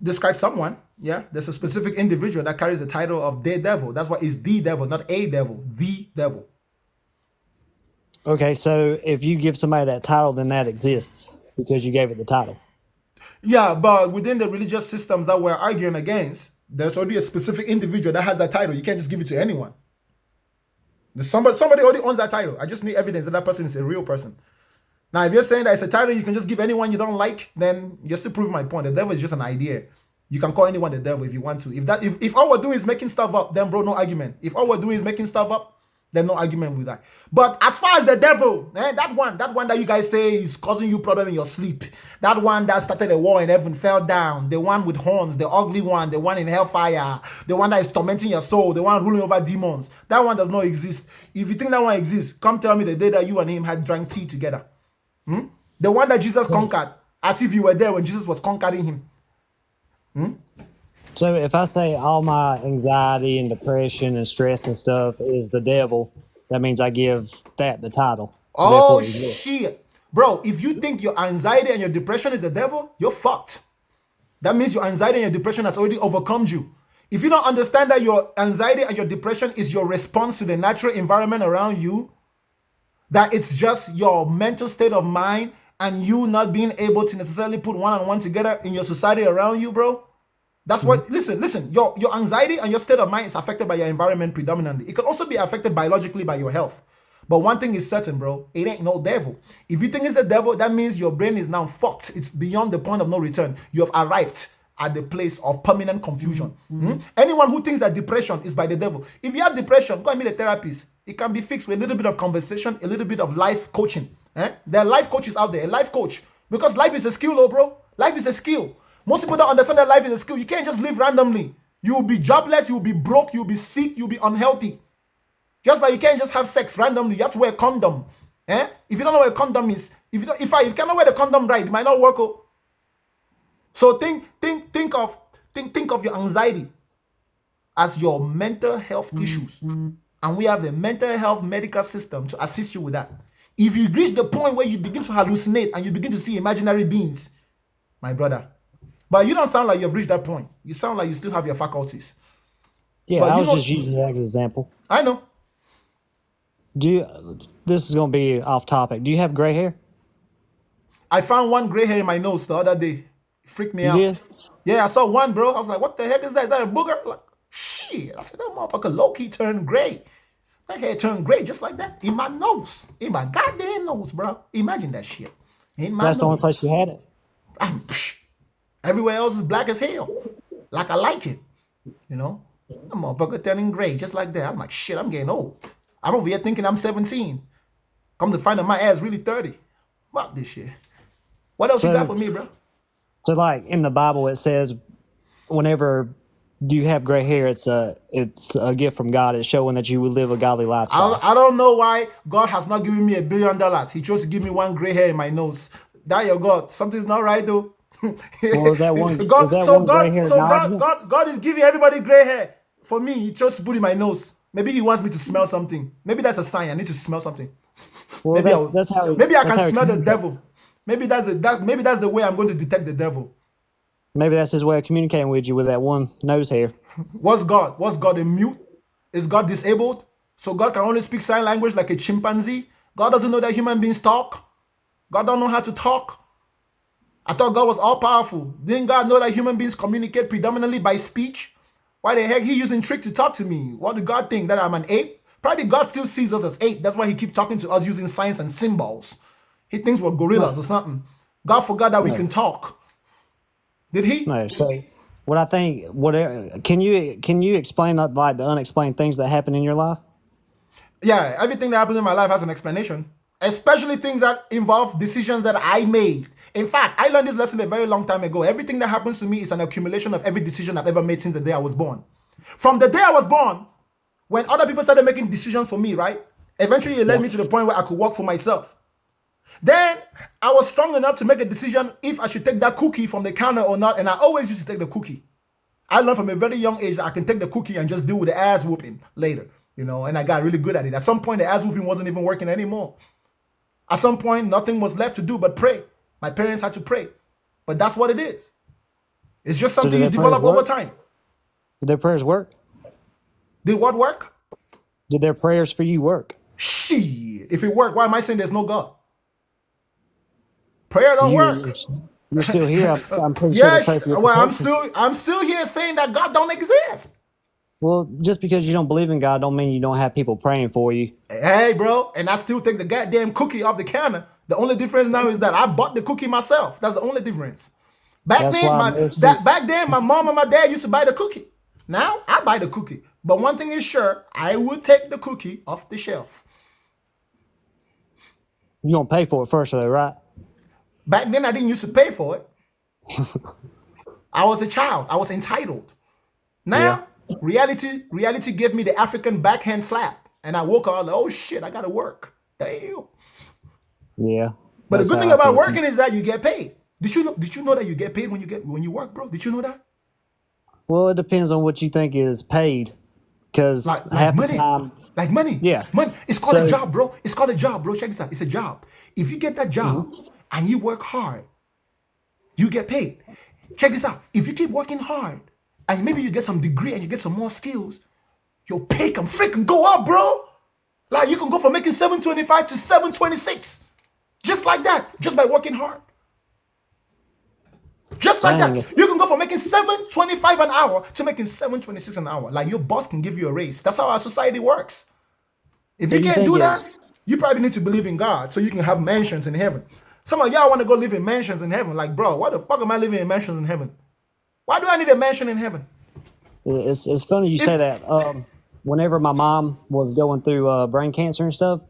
Describe someone. Yeah, there's a specific individual that carries the title of the devil. That's why it's the devil, not a devil. The devil. Okay, so if you give somebody that title, then that exists because you gave it the title. Yeah, but within the religious systems that we're arguing against, there's already a specific individual that has that title. You can't just give it to anyone. Somebody already owns that title. I just need evidence that that person is a real person. Now, if you're saying that it's a title you can just give anyone you don't like, then you're still proving my point. The devil is just an idea. You can call anyone the devil if you want to. If all we're doing is making stuff up, then bro, no argument. If all we're doing is making stuff up, then no argument with that. But as far as the devil, that one that you guys say is causing you problem in your sleep, that one that started a war in heaven, fell down, the one with horns, the ugly one, the one in hellfire, the one that is tormenting your soul, the one ruling over demons, that one does not exist. If you think that one exists, come tell me the day that you and him had drank tea together. The one that Jesus conquered, as if you were there when Jesus was conquering him. So if I say all my anxiety and depression and stress and stuff is the devil, that means I give that the title. So Oh shit. Bro, if you think your anxiety and your depression is the devil, you're fucked. That means your anxiety and your depression has already overcome you. If you don't understand that your anxiety and your depression is your response to the natural environment around you, that it's just your mental state of mind and you not being able to necessarily put one and one together in your society around you, bro. That's what, listen, your anxiety and your state of mind is affected by your environment predominantly. It can also be affected biologically by your health. But one thing is certain, bro, it ain't no devil. If you think it's a devil, that means your brain is now fucked. It's beyond the point of no return. You have arrived at the place of permanent confusion. Anyone who thinks that depression is by the devil, if you have depression, go and meet a therapist. It can be fixed with a little bit of conversation, a little bit of life coaching. There are life coaches out there, a life coach. Because life is a skill, oh, bro. Life is a skill. Most people don't understand that life is a skill. You can't just live randomly. You will be jobless, you will be broke, you will be sick, you will be unhealthy. Just like you can't just have sex randomly. You have to wear a condom. If you don't know what a condom is, if you cannot wear the condom right, it might not work. Oh. So think of your anxiety as your mental health issues. And we have a mental health medical system to assist you with that. If you reach the point where you begin to hallucinate and you begin to see imaginary beings, my brother, but you don't sound like you've reached that point. You sound like you still have your faculties. Yeah, But I you was know, just using that as an example. I know. This is going to be off topic. Do you have gray hair? I found one gray hair in my nose the other day. It freaked me You out. did? Yeah, I saw one, bro. I was like, what the heck is that? Is that a booger? Like, shit. I said, that motherfucker low-key turned gray. That hair turned gray just like that. In my nose. In my goddamn nose, bro. Imagine that shit. In my That's the only nose. place you had it. Everywhere else is black as hell. Like I like it. You know? That motherfucker turning gray just like that. I'm like, shit, I'm getting old. I'm over here thinking I'm 17. Come to find out my ass really 30. Fuck this shit. What else you got for me, bro? So like in the Bible, it says whenever you have gray hair, it's a gift from God. It's showing that you will live a godly lifestyle. I don't know why God has not given me $1 billion. He chose to give me one gray hair in my nose. That your God. Something's not right though. Well, is that one? God, is that so one God, gray hair so acknowledgement? God is giving everybody gray hair. For me, he chose to put it in my nose. Maybe he wants me to smell something. Maybe that's a sign. I need to smell something. Well, Maybe that's how. maybe I that's can how it smell the communicates. devil. Maybe that's the way I'm going to detect the devil. Maybe that's his way of communicating with you with that one nose hair. What's God? What's God, a mute? Is God disabled? So God can only speak sign language like a chimpanzee. God doesn't know that human beings talk. God don't know how to talk. I thought God was all powerful. Didn't God know that human beings communicate predominantly by speech? Why the heck he using trick to talk to me? What did God think, that I'm an ape? Probably God still sees us as ape. That's why he keep talking to us using signs and symbols. He thinks we're gorillas or something. God forgot that we can talk. Did he? No. So what I think, can you explain like the unexplained things that happen in your life? Yeah, everything that happens in my life has an explanation, especially things that involve decisions that I made. In fact, I learned this lesson a very long time ago. Everything that happens to me is an accumulation of every decision I've ever made since the day I was born. From the day I was born, when other people started making decisions for me, right? Eventually it led me to the point where I could work for myself. Then I was strong enough to make a decision if I should take that cookie from the counter or not, and I always used to take the cookie. I learned from a very young age that I can take the cookie and just deal with the ass whooping later, and I got really good at it. At some point, the ass whooping wasn't even working anymore. At some point, nothing was left to do but pray. My parents had to pray. But that's what it is. It's just something you develop over time. Did their prayers work? Did what work? Did their prayers for you work? Shit. If it worked, why am I saying there's no God? Prayer don't work. You're still here. I'm pretty yes, sure they pray for your well, protection. I'm still here saying that God don't exist. Well, just because you don't believe in God don't mean you don't have people praying for you. Hey, bro, and I still take the goddamn cookie off the counter. The only difference now is that I bought the cookie myself. That's the only difference. Back then, my mom and my dad used to buy the cookie. Now I buy the cookie. But one thing is sure, I will take the cookie off the shelf. You don't pay for it first, though, right? Back then, I didn't used to pay for it. I was a child. I was entitled. Now, reality gave me the African backhand slap, and I woke up like, oh shit, I gotta work. Damn. Yeah. But the good thing about working is that you get paid. Did you know that you get paid when you work, bro? Did you know that? Well, it depends on what you think is paid, because half the time. Like money. Yeah. Money. It's called a job, bro. It's called a job, bro. Check this out. It's a job. If you get that job and you work hard, you get paid. Check this out. If you keep working hard and maybe you get some degree and you get some more skills, your pay can freaking go up, bro. Like you can go from making $7.25 to $7.26. Just like that. Just by working hard. Just like that. You can go from making $7.25 an hour to making $7.26 an hour. Like your boss can give you a raise. That's how our society works. If you can't do that, you probably need to believe in God so you can have mansions in heaven. Some of y'all want to go live in mansions in heaven. Like, bro, why the fuck am I living in mansions in heaven? Why do I need a mansion in heaven? It's funny you say that. Whenever my mom was going through brain cancer and stuff,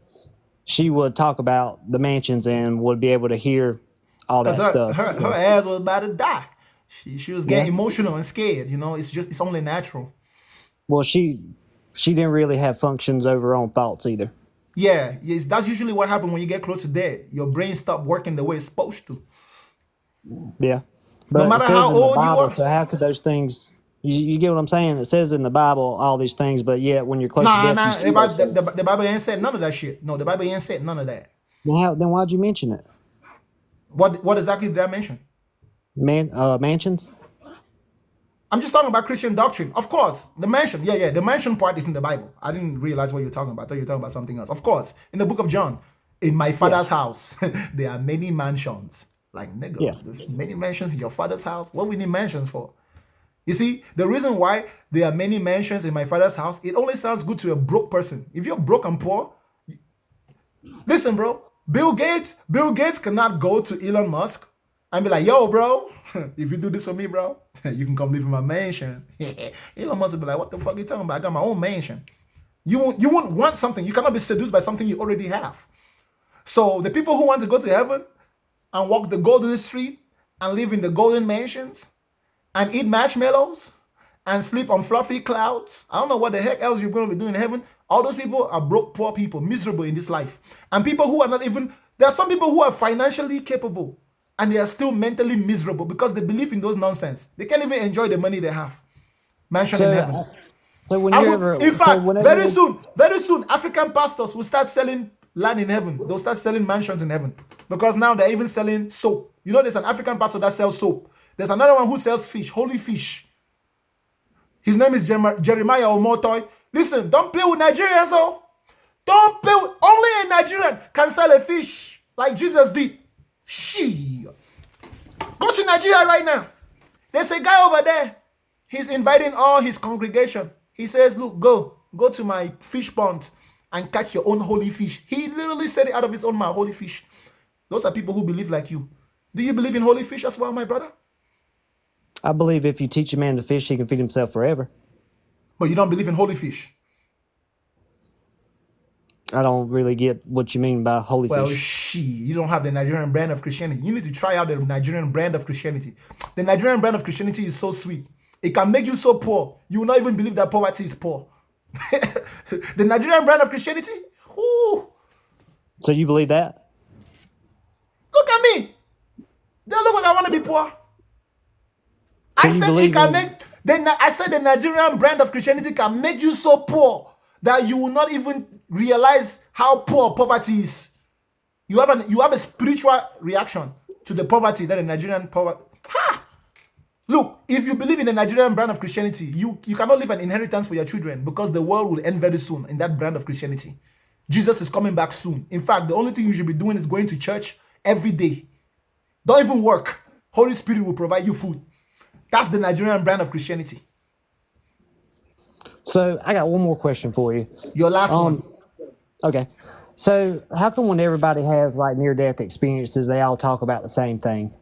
she would talk about the mansions and would be able to hear all that stuff. Her ass was about to die. She was getting emotional and scared. It's only natural. Well, she didn't really have functions over her own thoughts either. Yeah, that's usually what happens when you get close to death. Your brain stops working the way it's supposed to. Yeah. But no matter how old you are. So how could those things? You get what I'm saying? It says in the Bible all these things, but yet when you're close to death, the Bible ain't said none of that shit. No, the Bible ain't said none of that. Then why'd you mention it? What exactly did I mention? Mansions? I'm just talking about Christian doctrine. Of course, the mansion. Yeah. The mansion part is in the Bible. I didn't realize what you're talking about. I thought you were talking about something else. Of course, in the book of John, in my father's house, there are many mansions. Like, nigga, there's many mansions in your father's house. What we need mansions for? You see, the reason why there are many mansions in my father's house, it only sounds good to a broke person. If you're broke and poor, listen, bro, Bill Gates cannot go to Elon Musk and be like, yo, bro, if you do this for me, bro, you can come live in my mansion. Elon Musk will be like, what the fuck are you talking about? I got my own mansion. You won't want something. You cannot be seduced by something you already have. So the people who want to go to heaven and walk the golden street and live in the golden mansions and eat marshmallows and sleep on fluffy clouds, I don't know what the heck else you're going to be doing in heaven. All those people are broke, poor people, miserable in this life. And people who are not even, there are some people who are financially capable and they are still mentally miserable because they believe in those nonsense. They can't even enjoy the money they have. Mansion in heaven. In fact, very soon, African pastors will start selling land in heaven. They'll start selling mansions in heaven because now they're even selling soap. You know, there's an African pastor that sells soap. There's another one who sells fish, holy fish. His name is Jeremiah Omotoy. Listen, don't play with Nigerians, oh. Don't play with, only a Nigerian can sell a fish like Jesus did. She. Go to Nigeria right now. There's a guy over there. He's inviting all his congregation. He says, look, go to my fish pond and catch your own holy fish. He literally said it out of his own mouth, holy fish. Those are people who believe like you. Do you believe in holy fish as well, my brother? I believe if you teach a man to fish, he can feed himself forever. But you don't believe in holy fish? I don't really get what you mean by holy Well, fish. you don't have the Nigerian brand of Christianity. You need to try out the Nigerian brand of Christianity. The Nigerian brand of Christianity is so sweet. It can make you so poor, you will not even believe that poverty is poor. The Nigerian brand of Christianity? Whoo. So you believe that? Look at me. They look like I want to be poor. So I you said it believe can in, make. I said the Nigerian brand of Christianity can make you so poor that you will not even realize how poor poverty is. You have a spiritual reaction to the poverty that the Nigerian poverty. Look, if you believe in the Nigerian brand of Christianity, you cannot leave an inheritance for your children because the world will end very soon in that brand of Christianity. Jesus is coming back soon. In fact, the only thing you should be doing is going to church every day. Don't even work. Holy Spirit will provide you food. That's the Nigerian brand of Christianity. So I got one more question for you. Your last one. Okay. So how come when everybody has like near-death experiences, they all talk about the same thing?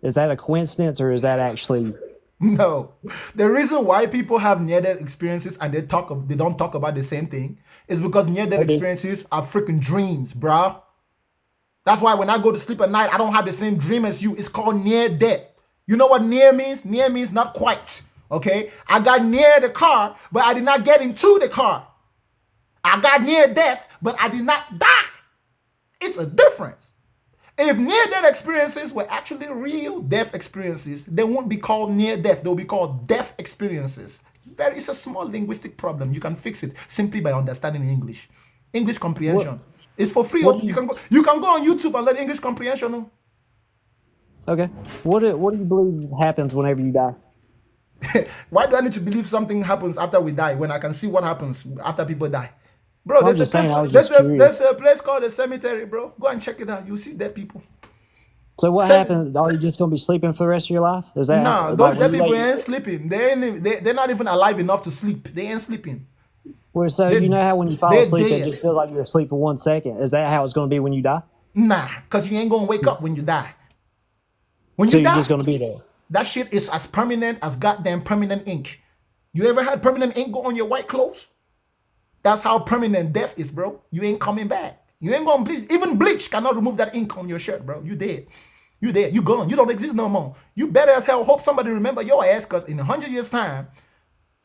Is that a coincidence or is that actually... No. The reason why people have near-death experiences and they don't talk about the same thing is because near-death experiences are freaking dreams, bruh. That's why when I go to sleep at night, I don't have the same dream as you. It's called near-death. You know what near means? Near means not quite, okay? I got near the car, but I did not get into the car. I got near death, but I did not die. It's a difference. If near-death experiences were actually real death experiences, they won't be called near-death. They'll be called death experiences. It's a small linguistic problem. You can fix it simply by understanding English. English comprehension. It's for free. You can go on YouTube and learn English comprehension. No? Okay. What do you believe happens whenever you die? Why do I need to believe something happens after we die when I can see what happens after people die? Bro, there's a place called the cemetery, bro. Go and check it out. You'll see dead people. So what happens? Are you just going to be sleeping for the rest of your life? Is that no? Those dead people ain't sleeping. They're not even alive enough to sleep. They ain't sleeping. Well, so you know how when you fall asleep, it just feels like you're asleep for 1 second. Is that how it's going to be when you die? Nah, because you ain't going to wake up when you die. When so you you're die, just going to be there. That shit is as permanent as goddamn permanent ink. You ever had permanent ink go on your white clothes? That's how permanent death is, bro. You ain't coming back. You ain't gonna bleach. Even bleach cannot remove that ink on your shirt, bro. You dead. You dead. You gone. You don't exist no more. You better as hell hope somebody remember your ass, because in 100 years' time,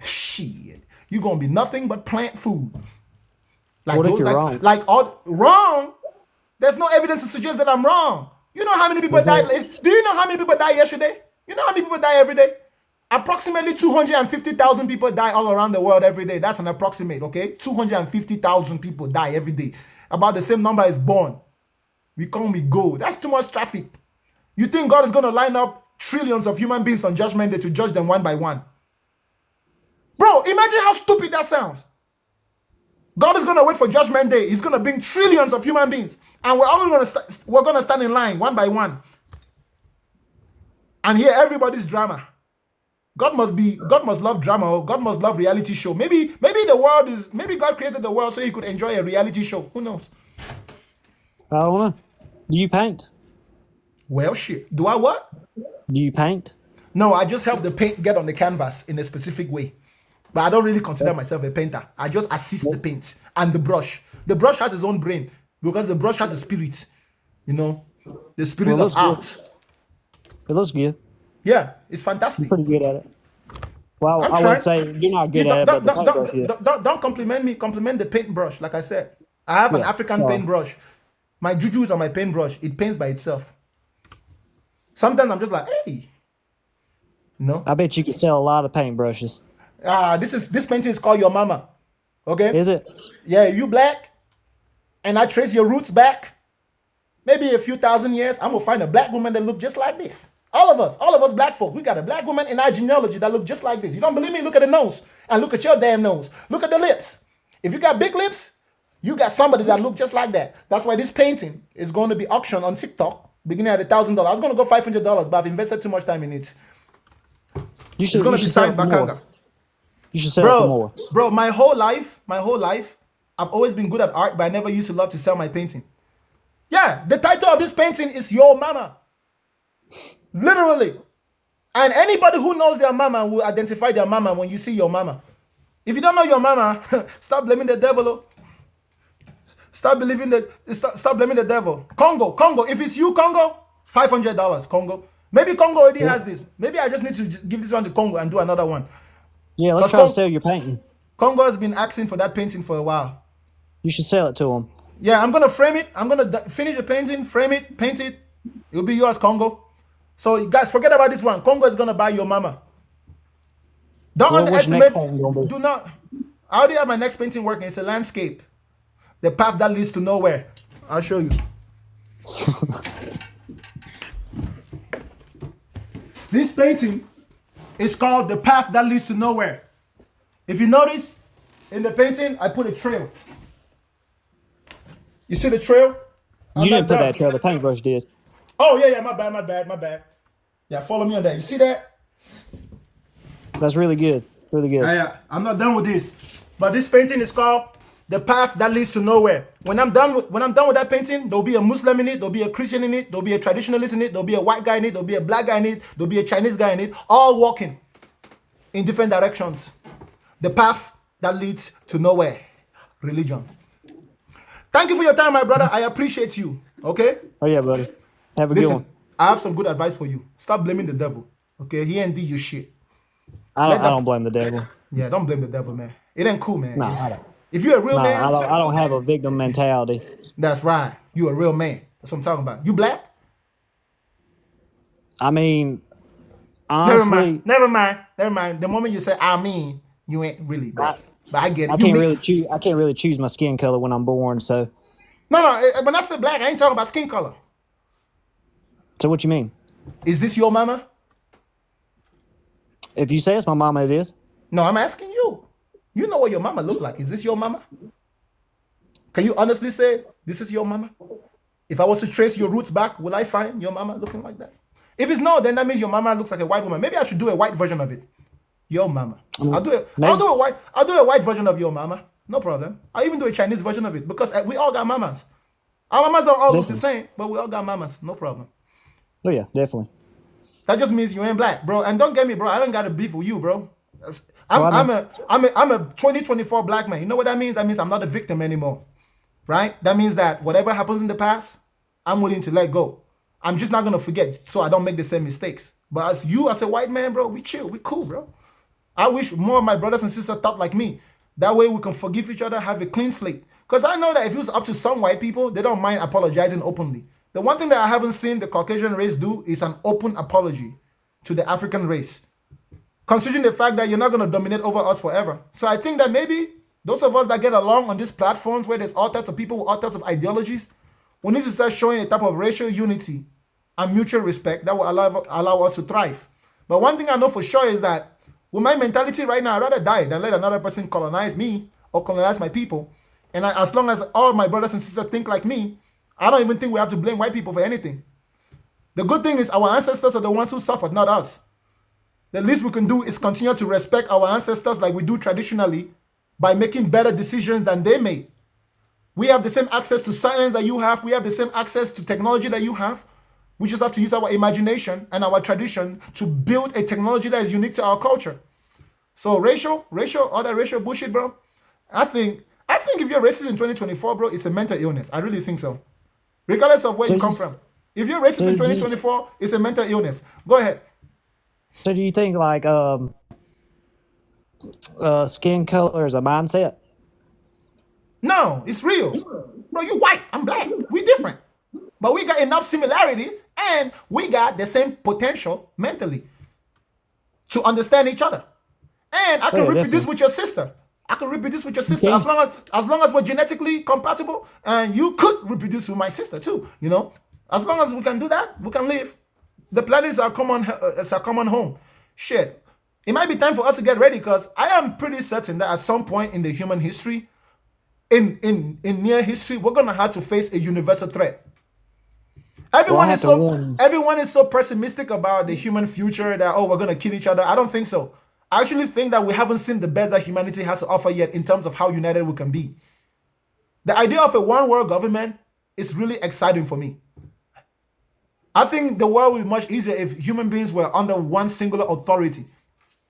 shit, you gonna be nothing but plant food. Like what if you're wrong? Wrong? There's no evidence to suggest that I'm wrong. You know how many people died? Do you know how many people died yesterday? You know how many people die every day? Approximately 250,000 people die all around the world every day. That's an approximate, okay? 250,000 people die every day. About the same number is born. We come, we go. That's too much traffic. You think God is going to line up trillions of human beings on Judgment Day to judge them one by one? Bro, imagine how stupid that sounds. God is going to wait for Judgment Day. He's going to bring trillions of human beings. And we're all going to stand in line one by one. And hear everybody's drama. God must love drama. God must love reality show. Maybe God created the world so he could enjoy a reality show. Who knows? I don't know. Do you paint? Well, shit. Do I what? Do you paint? No, I just help the paint get on the canvas in a specific way. But I don't really consider myself a painter. I just assist the paint and the brush. The brush has its own brain because the brush has a spirit. You know, the spirit of art. It looks good. Yeah, it's fantastic. You're pretty good at it. Well, I would say you're not good at it, but the paintbrush is. Don't compliment me. Compliment the paintbrush. Like I said, I have an African paintbrush. My juju is on my paintbrush. It paints by itself. Sometimes I'm just like, hey. No. I bet you could sell a lot of paintbrushes. This painting is called Your Mama. Okay? Is it? Yeah, you black, and I trace your roots back. Maybe a few thousand years, I'm gonna find a black woman that look just like this. All of us black folk, we got a black woman in our genealogy that look just like this. You don't believe me? Look at the nose and look at your damn nose. Look at the lips. If you got big lips, you got somebody that look just like that. That's why this painting is going to be auctioned on TikTok beginning at $1,000. I was going to go $500, but I've invested too much time in it. You should, it's going you to be should sell signed it for Bakanga. more. You should sell it for more. Bro, my whole life, I've always been good at art, but I never used to love to sell my painting. Yeah, the title of this painting is Your Mama. Literally. And anybody who knows their mama will identify their mama when you see your mama. If you don't know your mama, stop blaming the devil. Oh. Stop blaming the devil. Congo. If it's you, Congo, $500, Congo. Maybe Congo already has this. Maybe I just need to give this one to Congo and do another one. Yeah, let's try to sell your painting. Congo has been asking for that painting for a while. You should sell it to him. Yeah, I'm going to frame it. I'm going to finish the painting, frame it, paint it. It'll be yours, Congo. So you guys, forget about this one. Congo is going to buy your mama. Don't underestimate. Do not. I already have my next painting working. It's a landscape. The path that leads to nowhere. I'll show you. This painting is called The Path That Leads to Nowhere. If you notice, in the painting, I put a trail. You see the trail? You didn't put that trail, the paintbrush did. Oh, yeah, my bad. Yeah, follow me on that. You see that? That's really good. Really good. Yeah, I'm not done with this. But this painting is called The Path That Leads to Nowhere. When I'm done with that painting, there'll be a Muslim in it, there'll be a Christian in it, there'll be a traditionalist in it, there'll be a white guy in it, there'll be a black guy in it, there'll be a Chinese guy in it, all walking in different directions. The path that leads to nowhere. Religion. Thank you for your time, my brother. I appreciate you. Okay? Oh, yeah, buddy. Have a good one. I have some good advice for you. Stop blaming the devil. Okay? He ain't do your shit. I don't blame the devil. Yeah, don't blame the devil, man. It ain't cool, man. No, I don't. If you're a real man. I don't have a victim mentality. That's right. You're a real man. That's what I'm talking about. You black? I mean, honestly. Never mind. The moment you say I mean, you ain't really black. But I get it. I can't really choose my skin color when I'm born, so. No. When I say black, I ain't talking about skin color. So what you mean? Is this your mama? If you say it's my mama, it is. No, I'm asking you. You know what your mama look like. Is this your mama? Can you honestly say this is your mama? If I was to trace your roots back, will I find your mama looking like that? If it's no, then that means your mama looks like a white woman. Maybe I should do a white version of it. Your mama. I'll do a white version of your mama. No problem. I'll even do a Chinese version of it because we all got mamas. Our mamas don't all look the same, but we all got mamas. No problem. Oh yeah, definitely. That just means you ain't black, bro. And don't get me, bro. I don't got a beef with you, bro. I'm a 2024 black man. You know what that means? That means I'm not a victim anymore, right? That means that whatever happens in the past, I'm willing to let go. I'm just not gonna forget, so I don't make the same mistakes. But as a white man, bro, we chill, we cool, bro. I wish more of my brothers and sisters thought like me. That way we can forgive each other, have a clean slate. Because I know that if it was up to some white people, they don't mind apologizing openly. The one thing that I haven't seen the Caucasian race do is an open apology to the African race, considering the fact that you're not going to dominate over us forever. So I think that maybe those of us that get along on these platforms where there's all types of people with all types of ideologies, we need to start showing a type of racial unity and mutual respect that will allow us to thrive. But one thing I know for sure is that with my mentality right now, I'd rather die than let another person colonize me or colonize my people. And as long as all my brothers and sisters think like me, I don't even think we have to blame white people for anything. The good thing is our ancestors are the ones who suffered, not us. The least we can do is continue to respect our ancestors like we do traditionally by making better decisions than they made. We have the same access to science that you have. We have the same access to technology that you have. We just have to use our imagination and our tradition to build a technology that is unique to our culture. So all that racial bullshit, bro, I think if you're racist in 2024, bro, it's a mental illness. I really think so. Regardless of where you come from. If you're racist in 2024, it's a mental illness. Go ahead. So do you think like skin color is a mindset? No, it's real. Bro, you white, I'm black. We different. But we got enough similarity and we got the same potential mentally to understand each other. And I can reproduce with your sister. As long as we're genetically compatible, and you could reproduce with my sister too, you know. As long as we can do that, we can live. The planet is our common home. Shit. It might be time for us to get ready, because I am pretty certain that at some point in the human history, in near history, we're gonna have to face a universal threat. Everyone is so pessimistic about the human future that, oh, we're gonna kill each other. I don't think so. I actually think that we haven't seen the best that humanity has to offer yet in terms of how united we can be. The idea of a one world government is really exciting for me. I think the world would be much easier if human beings were under one singular authority,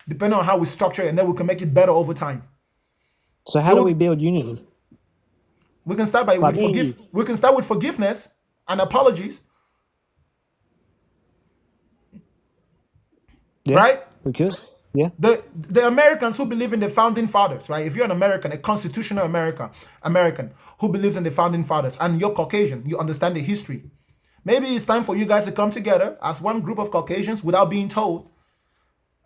depending on how we structure it, and then we can make it better over time. So how do we build unity? We can start we can start with forgiveness and apologies. Yeah, right? We could. Yeah. The Americans who believe in the founding fathers, right? If you're an American, a constitutional American who believes in the founding fathers, and you're Caucasian, you understand the history. Maybe it's time for you guys to come together as one group of Caucasians without being told,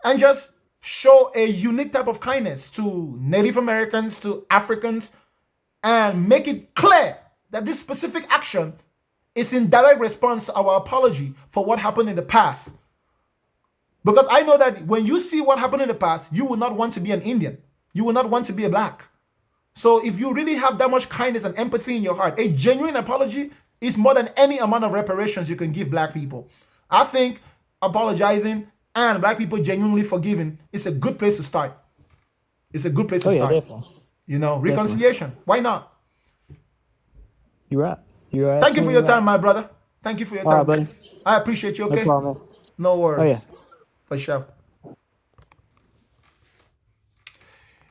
and just show a unique type of kindness to Native Americans, to Africans, and make it clear that this specific action is in direct response to our apology for what happened in the past. Because I know that when you see what happened in the past, you will not want to be an Indian. You will not want to be a black. So if you really have that much kindness and empathy in your heart, a genuine apology is more than any amount of reparations you can give black people. I think apologizing and black people genuinely forgiving is a good place to start. It's a good place to start. Definitely. You know, reconciliation. Definitely. Why not? You're right. You're right. Thank you for your time, my brother. Thank you for your time. All right, buddy. I appreciate you, okay? No problem. No worries. Oh, yeah. For sure.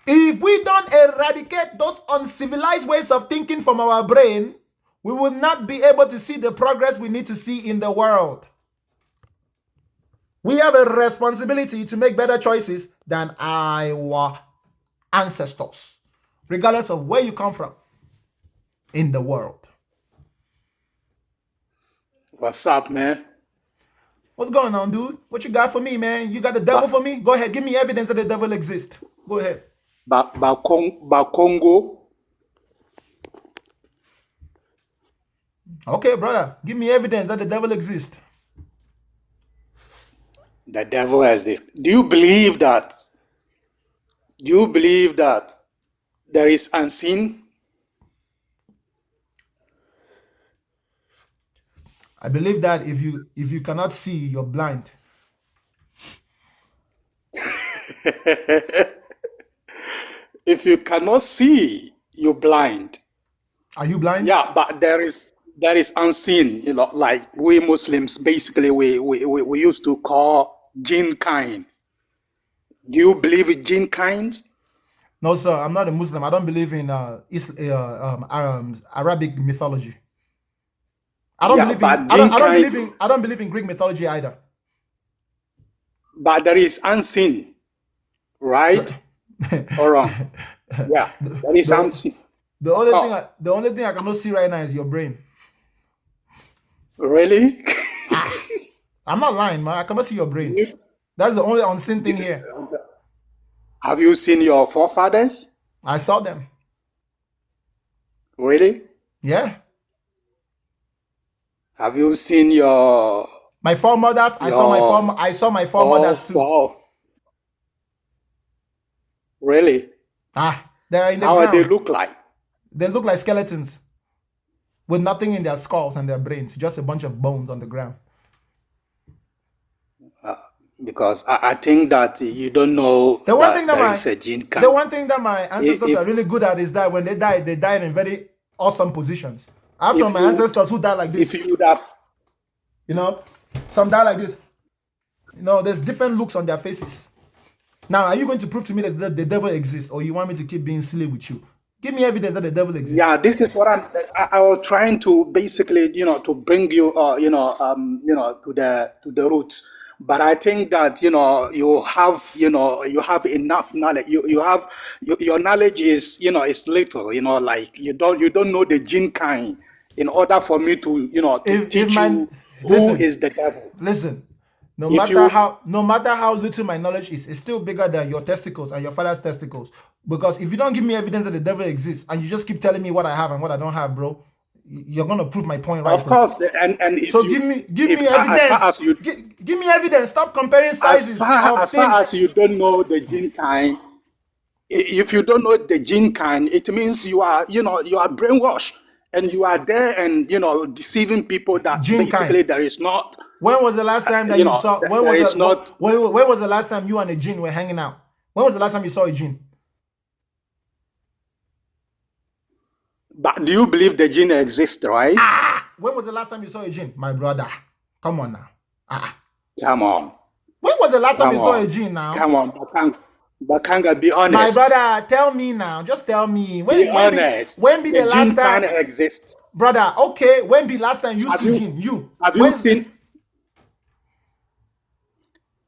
If we don't eradicate those uncivilized ways of thinking from our brain, we will not be able to see the progress we need to see in the world. We have a responsibility to make better choices than our ancestors, regardless of where you come from in the world. What's up, man? What's going on, dude? What you got for me, man? You got the devil for me? Go ahead. Give me evidence that the devil exists. Go ahead. Congo. Okay, brother. Give me evidence that the devil exists. The devil exists. Do you believe that? Do you believe that there is unseen? I believe that if you cannot see, you're blind. If you cannot see, you're blind. Are you blind? Yeah, but there is unseen. You know, like we Muslims, basically, we used to call jinn kind. Do you believe in jinn kind? No, sir. I'm not a Muslim. I don't believe in Arabic mythology. I don't believe in Greek mythology either. But there is unseen, right? Or wrong? Yeah, there is unseen. The only thing I cannot see right now is your brain. Really? I'm not lying, man. I cannot see your brain. That's the only unseen thing here. Have you seen your forefathers? I saw them. Really? Yeah. Have you seen my foremothers? I saw my foremothers too. Wow. Really? They're in the How ground. do they look like? They look like skeletons with nothing in their skulls and their brains, just a bunch of bones on the ground. Because I think that you don't know The one thing that my ancestors are really good at is that when they died in very awesome positions. I have some of my ancestors who died like this. If you would have, you know, some die like this. You know, there's different looks on their faces. Now, are you going to prove to me that the devil exists, or you want me to keep being silly with you? Give me evidence that the devil exists. Yeah, this is what I was trying to basically, to bring you, to the roots. But I think that you have enough knowledge. You have your knowledge is is little. Like you don't know the jinn kind. In order for me to teach you who is the devil. Listen, no matter how little my knowledge is, it's still bigger than your testicles and your father's testicles. Because if you don't give me evidence that the devil exists and you just keep telling me what I have and what I don't have, bro, you're gonna prove my point, right? Of course, and if So you, give if me as far evidence. as you, Give me evidence. Stop comparing sizes of as far things. as you don't know the gene kind, if you don't know the gene kind, it means you are, you are brainwashed, and you are there and deceiving people that Gene basically kind. there is not, When was the last time that you you know, saw? When there was is the not. when was the last time you and a Jin were hanging out? When was the last time you saw a Jin? But do you believe the gene exists, right? When was the last time you saw a Jin, my brother? Come on now. Come on, When was the last time come you saw a on, Jin now? come on, Bakanga, be My honest. brother, tell me now. Just tell me. Be honest. When be The the last gene can time, exist. brother? Okay, when be last time you Have see you Jin? You. have you When? seen?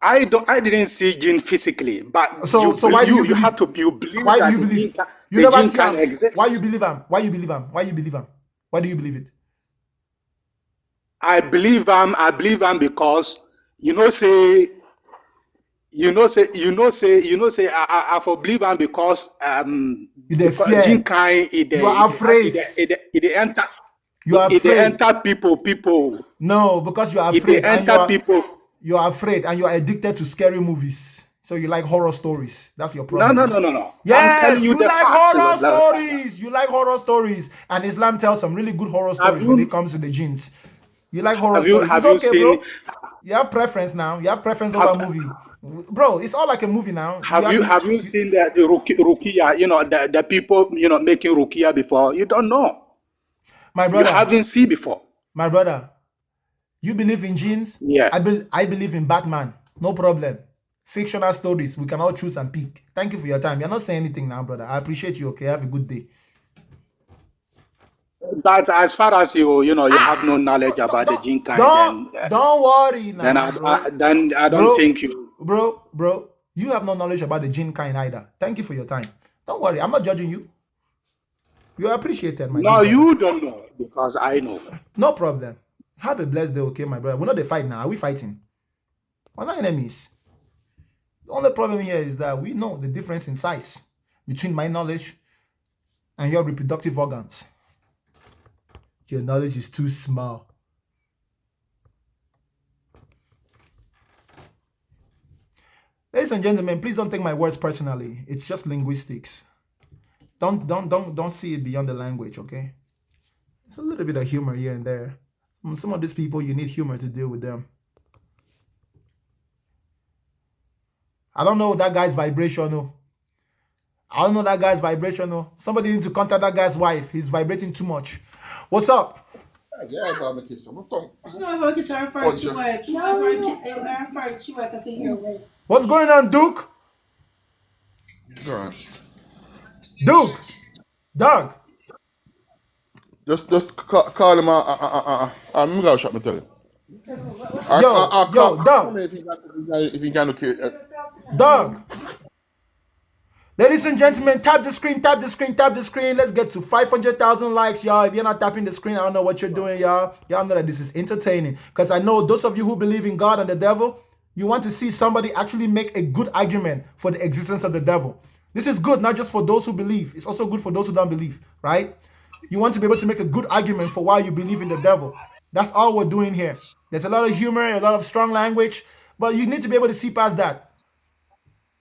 I didn't see gene physically, but So you why do you you believe? have to you believe Why do that you believe? You the never gene see can him. Why you exist. believe him? Why you believe him? Why you believe him? Why do you believe it? I believe am because say I for believe am because You dey because gene fear. kind You are afraid. it enter You are it dey afraid. enter people No, because you are it dey afraid and enter people. you are afraid and you are addicted to scary movies. So you like horror stories. That's your No, problem. no. I'm telling Yes, you you the like fact. horror stories. You like horror stories. And Islam tells some really good horror Have stories when it you comes to the jinns. You like horror have you stories. It's have you okay, seen bro. You have preference now. You have preference over have a movie. Bro, it's all like a movie now. have you seen the Rukia, the people making Rukia before? You don't know. My You brother, haven't seen before. my brother, you believe in genes? Yeah. I believe in Batman. No problem. Fictional stories. We can all choose and pick. Thank you for your time. You're not saying anything now, brother. I appreciate you. Okay, have a good day. But as far as you have no knowledge about the gene kind, Don't worry now, then bro. I don't Bro, think you. bro, you have no knowledge about the gene kind either. Thank you for your time. Don't worry, I'm not judging you. You are appreciated, my No, good brother. you don't know because I know. No problem. Have a blessed day, okay, my brother. We're not the fight now. Are we fighting? We're not enemies. The only problem here is that we know the difference in size between my knowledge and your reproductive organs. Your knowledge is too small. Ladies and gentlemen, please don't take my words personally. It's just linguistics. Don't see it beyond the language, okay? It's a little bit of humor here and there. Some of these people, you need humor to deal with them. I don't know that guy's vibrational. I don't know that guy's vibrational. Somebody needs to contact that guy's wife. He's vibrating too much. What's up? What's going on, Duke? Duke, Doug. Just call him. I'm gonna shut me tell him. Yo, Doug. If you can look at Doug. Ladies and gentlemen, tap the screen, tap the screen, tap the screen. Let's get to 500,000 likes, y'all. If you're not tapping the screen, I don't know what you're doing, y'all. Y'all know that this is entertaining. Because I know those of you who believe in God and the devil, you want to see somebody actually make a good argument for the existence of the devil. This is good, not just for those who believe. It's also good for those who don't believe, right? You want to be able to make a good argument for why you believe in the devil. That's all we're doing here. There's a lot of humor, a lot of strong language, but you need to be able to see past that.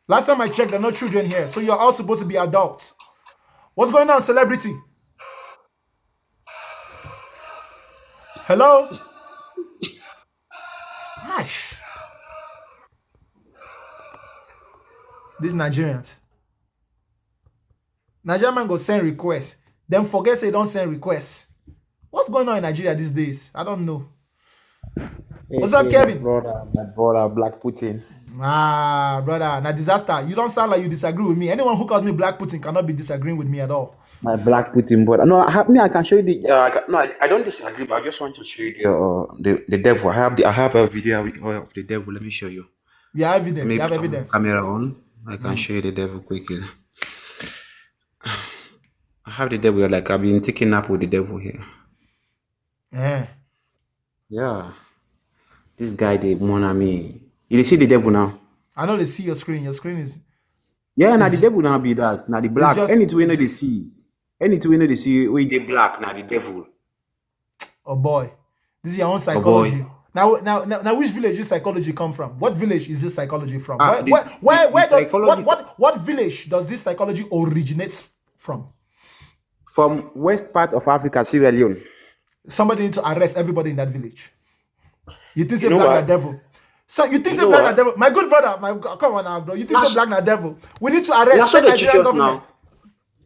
Last time I checked, there are no children here, so you're all supposed to be adults. What's going on, celebrity? Hello? Gosh. These Nigerians. Nigerian man go send requests. Then forget say don't send requests. What's going on in Nigeria these days? I don't know. What's up, Kevin? My brother, Black Putin. Ah, brother, now disaster. You don't sound like you disagree with me. Anyone who calls me Black Putin cannot be disagreeing with me at all. My Black Putin brother. No, I can show you the. I don't disagree, but I just want to show you the devil. I have a video of the devil. Let me show you. You have evidence. Maybe You have evidence. camera on. I can show you the devil quickly. I have the devil. Like I've been taking up with the devil here. Yeah. This guy, the mon ami. You see the devil now? I know they see your screen. Your screen is. Yeah, now the devil now be that. Now the black. just- Anything we know they see. Anything we know they see, we the black. Now the devil. Oh boy, this is your own Oh psychology. boy. Now, which village does psychology come from? What village is this psychology from? Ah, the Does psychology what village does this psychology originate from? from west part of Africa, Sierra Leone. Somebody need to arrest everybody in that village. You think You say know black na what? devil? So you think You say know black na what? devil? My good brother, come on now, bro. You think say That's black na devil? We need to now arrest so state they teach Nigerian us government. now.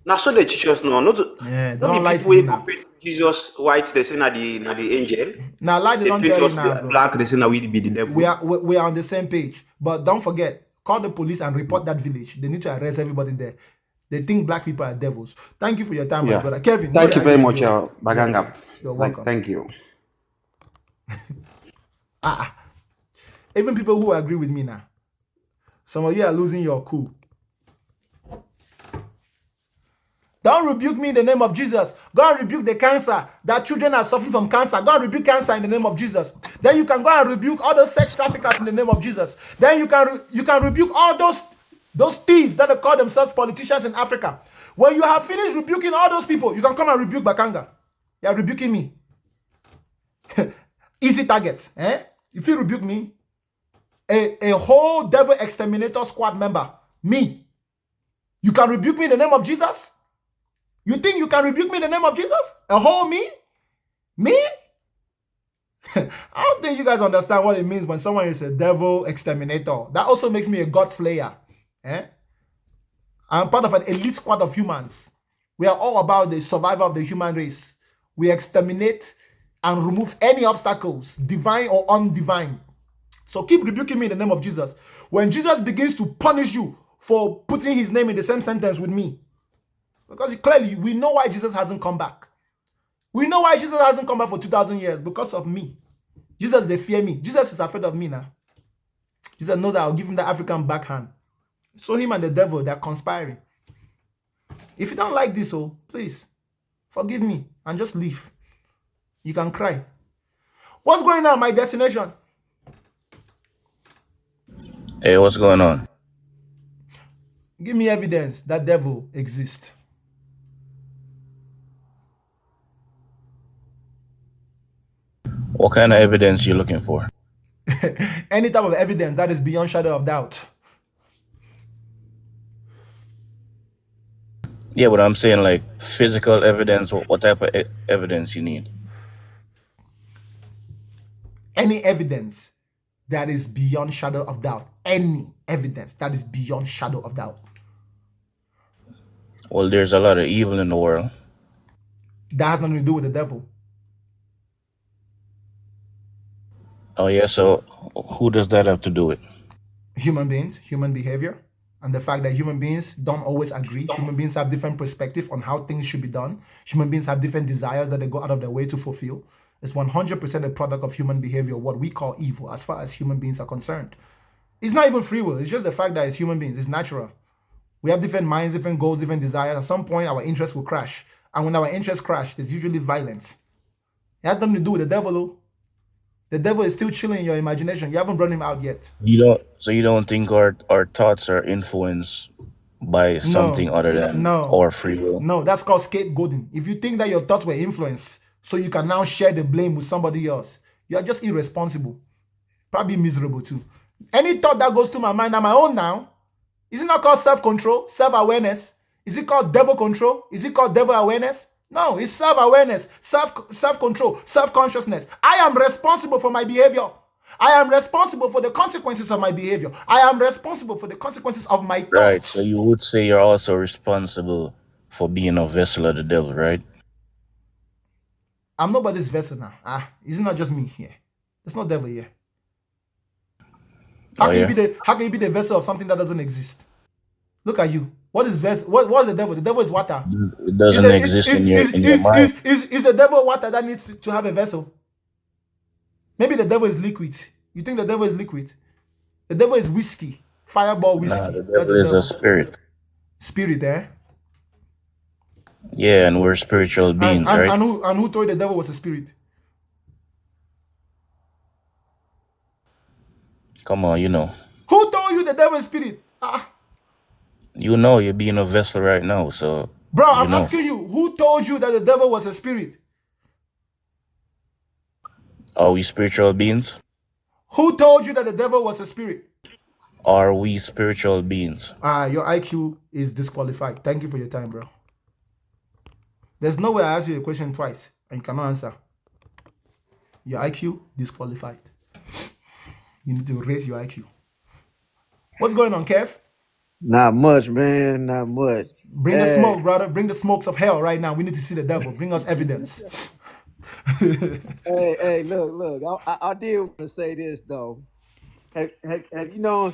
Now so they teach us now. Not Yeah, not don't be lie people to me wey now. compare Jesus white. They say na the angel. Now lie they They don't paint tell you us now, bro. black. They say na we be the devil. We are on the same page. But don't forget, call the police and report that village. They need to arrest everybody there. They think black people are devils. Thank you for your time, my Yeah. brother. Kevin, Thank you I very let you much, go. Yeah, Baganga. you're Like, welcome. thank you. Even people who agree with me now, some of you are losing your cool. Don't rebuke me in the name of Jesus. Go and rebuke the cancer. That children are suffering from cancer. Go and rebuke cancer in the name of Jesus. Then you can go and rebuke all those sex traffickers in the name of Jesus. Then you can rebuke all those thieves that they call themselves politicians in Africa. When you have finished rebuking all those people, you can come and rebuke Bakanga. You are rebuking me. Easy target. If you rebuke me, a whole devil exterminator squad member, me, you can rebuke me in the name of Jesus? You think you can rebuke me in the name of Jesus? A whole me? Me? I don't think you guys understand what it means when someone is a devil exterminator. That also makes me a God slayer. I'm part of an elite squad of humans. We are all about the survival of the human race. We exterminate and remove any obstacles, divine or undivine. So keep rebuking me in the name of Jesus. When Jesus begins to punish you for putting his name in the same sentence with me, because clearly we know why Jesus hasn't come back. We know why Jesus hasn't come back for 2,000 years, because of me. Jesus, they fear me. Jesus is afraid of me now. Jesus knows that I'll give him the African backhand. So him and the devil, they're conspiring. If you don't like this, please forgive me and just leave. You can cry. What's going on, my destination? Hey, what's going on? Give me evidence that devil exists. What kind of evidence you looking for? Any type of evidence that is beyond shadow of doubt. Yeah, but I'm saying like physical evidence. What type of evidence you need? Any evidence that is beyond shadow of doubt. Any evidence that is beyond shadow of doubt. Well, there's a lot of evil in the world. That has nothing to do with the devil. Oh yeah, so who does that have to do with? Human beings, human behavior, and the fact that human beings don't always agree. Human beings have different perspective on how things should be done. Human beings have different desires that they go out of their way to fulfill. It's 100% a product of human behavior, what we call evil, as far as human beings are concerned. It's not even free will. It's just the fact that it's human beings. It's natural. We have different minds, different goals, different desires. At some point, our interests will crash. And when our interests crash, there's usually violence. It has nothing to do with the devil, though. The devil is still chilling in your imagination. You haven't brought him out yet. You don't think our thoughts are influenced by something other than our free will? No, that's called scapegoating. If you think that your thoughts were influenced, so you can now share the blame with somebody else, you are just irresponsible. Probably miserable too. Any thought that goes through my mind on my own now, is it not called self-control, self-awareness? Is it called devil control? Is it called devil awareness? No, it's self-awareness, self-control, self-consciousness. I am responsible for my behavior. I am responsible for the consequences of my behavior. I am responsible for the consequences of my thoughts. Right, so you would say you're also responsible for being a vessel of the devil, right? I'm nobody's vessel now. It's not just me here. There's no devil here. How can you be the vessel of something that doesn't exist? Look at you. What is vessel? What's the devil? The devil is water. It doesn't exist in your mind. Is the devil water that needs to have a vessel? Maybe the devil is liquid. You think the devil is liquid? The devil is whiskey. Fireball whiskey. Nah, the devil is a spirit. Spirit, Yeah, and we're spiritual beings, right? And who told you the devil was a spirit? Come on, you know. Who told you the devil is spirit? You know you're being a vessel right now, so... Bro, I'm asking you, who told you that the devil was a spirit? Are we spiritual beings? Who told you that the devil was a spirit? Are we spiritual beings? Your IQ is disqualified. Thank you for your time, bro. There's no way I asked you a question twice and you cannot answer. Your IQ disqualified. You need to raise your IQ. What's going on, Kev? Not much, man. Not much. Bring the smoke, brother. Bring the smokes of hell right now. We need to see the devil. Bring us evidence. Hey, look. I did want to say this though. Have you known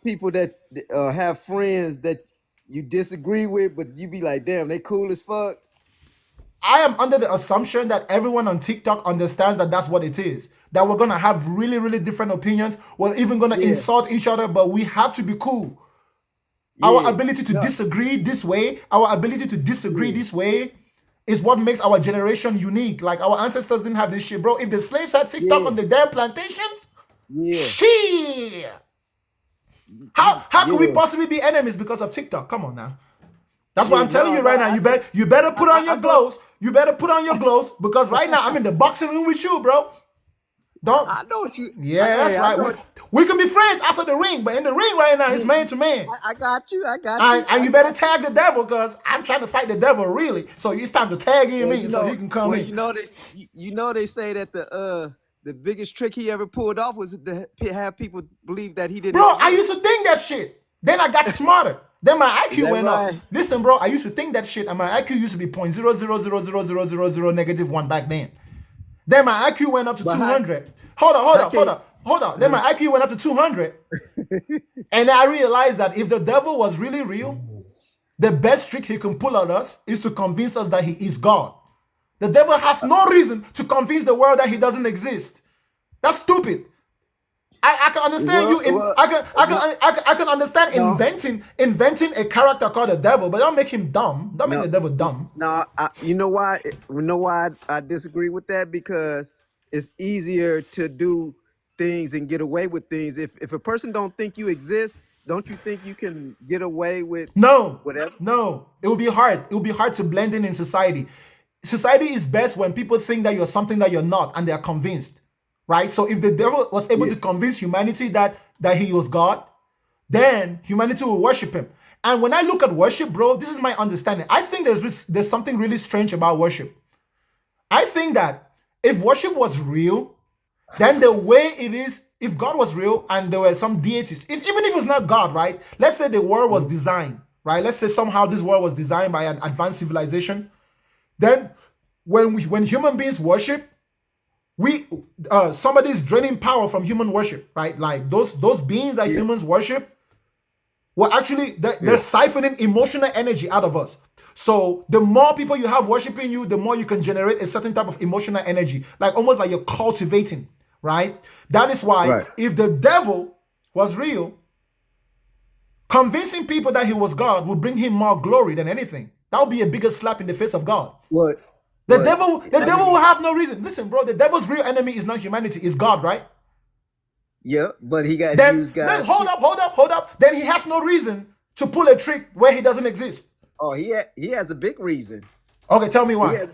people that have friends that you disagree with, but you be like, damn, they cool as fuck? I am under the assumption that everyone on TikTok understands that that's what it is. That we're gonna have really, really different opinions. We're even gonna insult each other, but we have to be cool. Our ability to disagree this way, is what makes our generation unique. Like our ancestors didn't have this shit, bro. If the slaves had TikTok on the damn plantations, shit. How could we possibly be enemies because of TikTok? Come on now. That's why I'm telling you right now. You better put on your gloves. You better put on your gloves because right now I'm in the boxing room with you, bro. I know what you. Yeah, that's right. We can be friends outside the ring, but in the ring right now, it's man to man. I got you. And you better tag the devil because I'm trying to fight the devil really. So it's time to tag in me so he can come in. You know they say that the biggest trick he ever pulled off was to have people believe that he didn't. Bro, I used to think that shit. Then I got smarter. Then my IQ went up. Listen, bro, I used to think that shit, and my IQ used to be 0.00000000 negative 1 back then. Then my IQ went up to 200. Hold on. Then my IQ went up to 200. And I realized that if the devil was really real, the best trick he can pull on us is to convince us that he is God. The devil has no reason to convince the world that he doesn't exist. That's stupid. I can understand I can understand inventing a character called the devil, but don't make him dumb. Don't make the devil dumb. No, you know why? You know why I disagree with that? Because it's easier to do things and get away with things. If a person don't think you exist, don't you think you can get away with whatever? No, it will be hard. It will be hard to blend in society. Society is best when people think that you're something that you're not, and they are convinced. Right? So if the devil was able to convince humanity that he was God, then humanity will worship him. And when I look at worship, bro, this is my understanding. I think there's something really strange about worship. I think that if worship was real, then the way it is, if God was real and there were some deities, even if it was not God, right? Let's say the world was designed, right? Let's say somehow this world was designed by an advanced civilization. Then when human beings worship, somebody's draining power from human worship, right? Like those beings that humans worship were actually they're siphoning emotional energy out of us. So the more people you have worshiping you, the more you can generate a certain type of emotional energy, like almost like you're cultivating, right? That is why if the devil was real, convincing people that he was God would bring him more glory than anything. That would be a bigger slap in the face of God. What? The devil will have no reason. Listen, bro, the devil's real enemy is not humanity, it's God, right? Yeah, but he got to use God. Then hold up. Then he has no reason to pull a trick where he doesn't exist. Oh, he has a big reason. Okay, tell me why.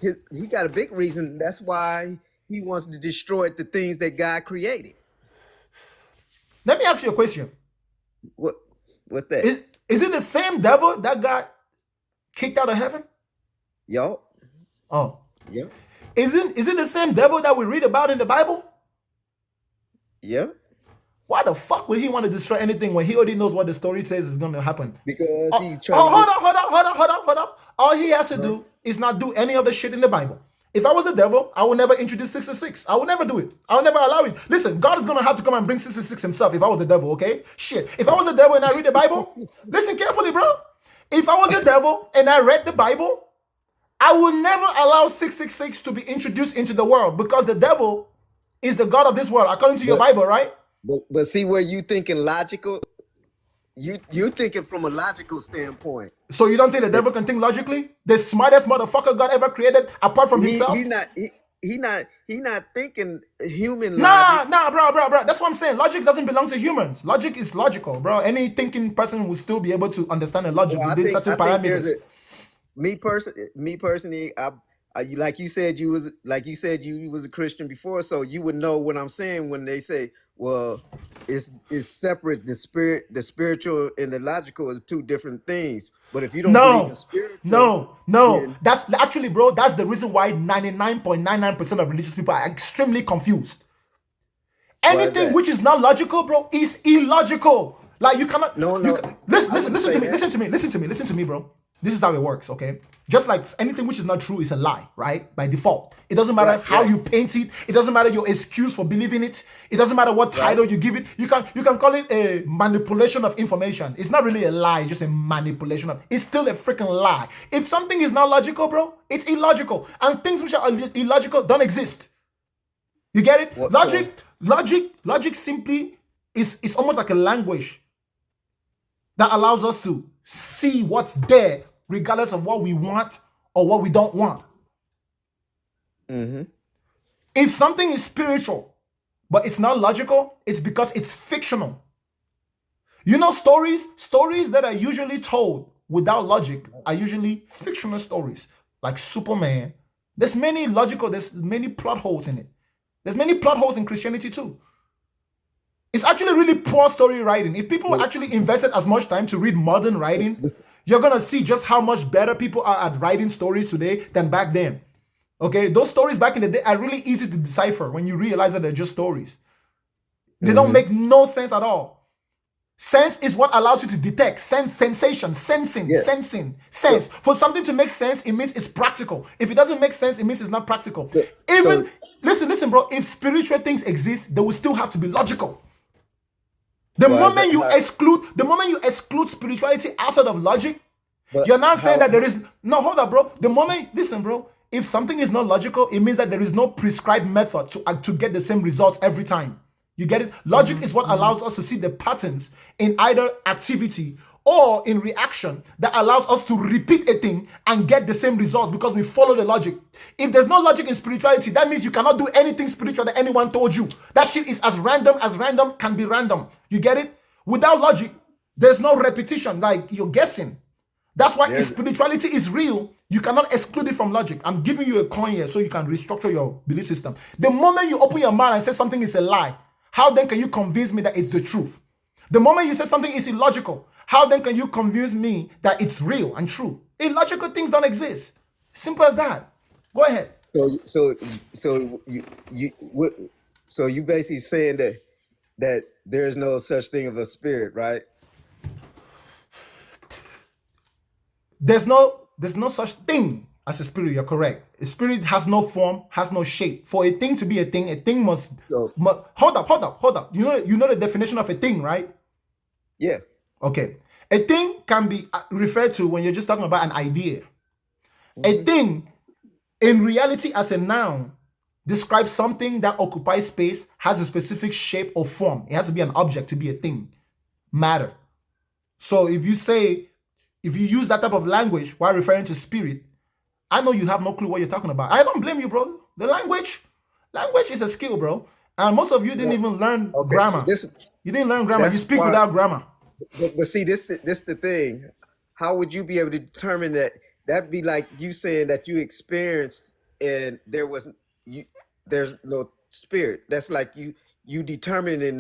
He got a big reason. That's why he wants to destroy the things that God created. Let me ask you a question. What's that? Is it the same devil that got kicked out of heaven? Yo. Oh. Yeah. Is it the same devil that we read about in the Bible? Yeah. Why the fuck would he want to destroy anything when he already knows what the story says is going to happen? Because he's trying hold up. All he has to do is not do any of the shit in the Bible. If I was the devil, I would never introduce 666. I would never do it. I would never allow it. Listen, God is going to have to come and bring 666 himself if I was the devil, okay? Shit. If I was the devil and I read the Bible, listen carefully, bro. If I was the devil and I read the Bible, I will never allow 666 to be introduced into the world because the devil is the God of this world, according to your Bible, right? But see where you thinking logical, you thinking from a logical standpoint. So you don't think the devil can think logically? The smartest motherfucker God ever created, apart from himself? He not thinking human logic. Nah, bro. That's what I'm saying. Logic doesn't belong to humans. Logic is logical, bro. Any thinking person will still be able to understand the logic within certain parameters. Me personally, like you said, you was a Christian before, so you would know what I'm saying when they say, well, it's separate. The spiritual and the logical is two different things. But if you don't believe in No, spiritual, no. then That's actually, bro, that's the reason why 99.99% of religious people are extremely confused. why is Anything that? which is not logical, bro, is illogical. Like you cannot. No, You no, can, listen, I listen, wouldn't listen say to me, that. listen to me, bro. This is how it works, okay? Just like anything which is not true is a lie, right? By default, it doesn't matter Right, how right, you paint it. It doesn't matter your excuse for believing it. It doesn't matter what right. title you give it. You can call it a manipulation of information. It's not really a lie. It's just a manipulation of. It's still a freaking lie. If something is not logical, bro, it's illogical, and things which are illogical don't exist. You get it? What, so Logic simply is almost like a language that allows us to see what's there regardless of what we want or what we don't want. hmm If something is spiritual but it's not logical, it's because it's fictional. You know, stories that are usually told without logic are usually fictional stories, like Superman. There's many plot holes in it. There's many plot holes in Christianity too. It's actually really poor story writing. If people Well, actually invested as much time to read modern writing, this, you're gonna see just how much better people are at writing stories today than back then. Okay, those stories back in the day are really easy to decipher when you realize that they're just stories. They don't make no sense at all. Sense is what allows you to detect sensation, yeah. sense. So, For something to make sense, it means it's practical. If it doesn't make sense, it means it's not practical. so, Even so listen, bro. If spiritual things exist, they will still have to be logical. The why is that? moment you exclude spirituality outside of logic, But you're not saying how? that there is no. Hold up, bro. Listen, bro. If something is not logical, it means that there is no prescribed method to get the same results every time. You get it? Logic is what allows us to see the patterns in either activity or in reaction that allows us to repeat a thing and get the same results because we follow the logic. If there's no logic in spirituality, that means you cannot do anything spiritual that anyone told you. That shit is as random can be random. You get it? Without logic, there's no repetition, like you're guessing. That's why if There's spirituality is real, you cannot exclude it from logic. I'm giving you a coin here so you can restructure your belief system. The moment you open your mouth and say something is a lie, how then can you convince me that it's the truth? The moment you say something is illogical, how then can you convince me that it's real and true? Illogical things don't exist. Simple as that. Go ahead. so you basically saying that there's no such thing of a spirit, right? There's no such thing as a spirit. You're correct. A spirit has no form, has no shape. For a thing to be a thing must So hold up. You know the definition of a thing, right? yeah. Okay. A thing can be referred to when you're just talking about an idea. A hmm thing in reality as a noun describes something that occupies space, has a specific shape or form. It has to be an object to be a thing. Matter. So if you use that type of language while referring to spirit, I know you have no clue what you're talking about. I don't blame you, bro. The language is a skill, bro. And most of you didn't Well, even learn okay. grammar. You didn't learn grammar. You That's speak why. without grammar. But see, this the thing. How would you be able to determine that? That'd be like you saying that you experienced and there's no spirit. That's like you determining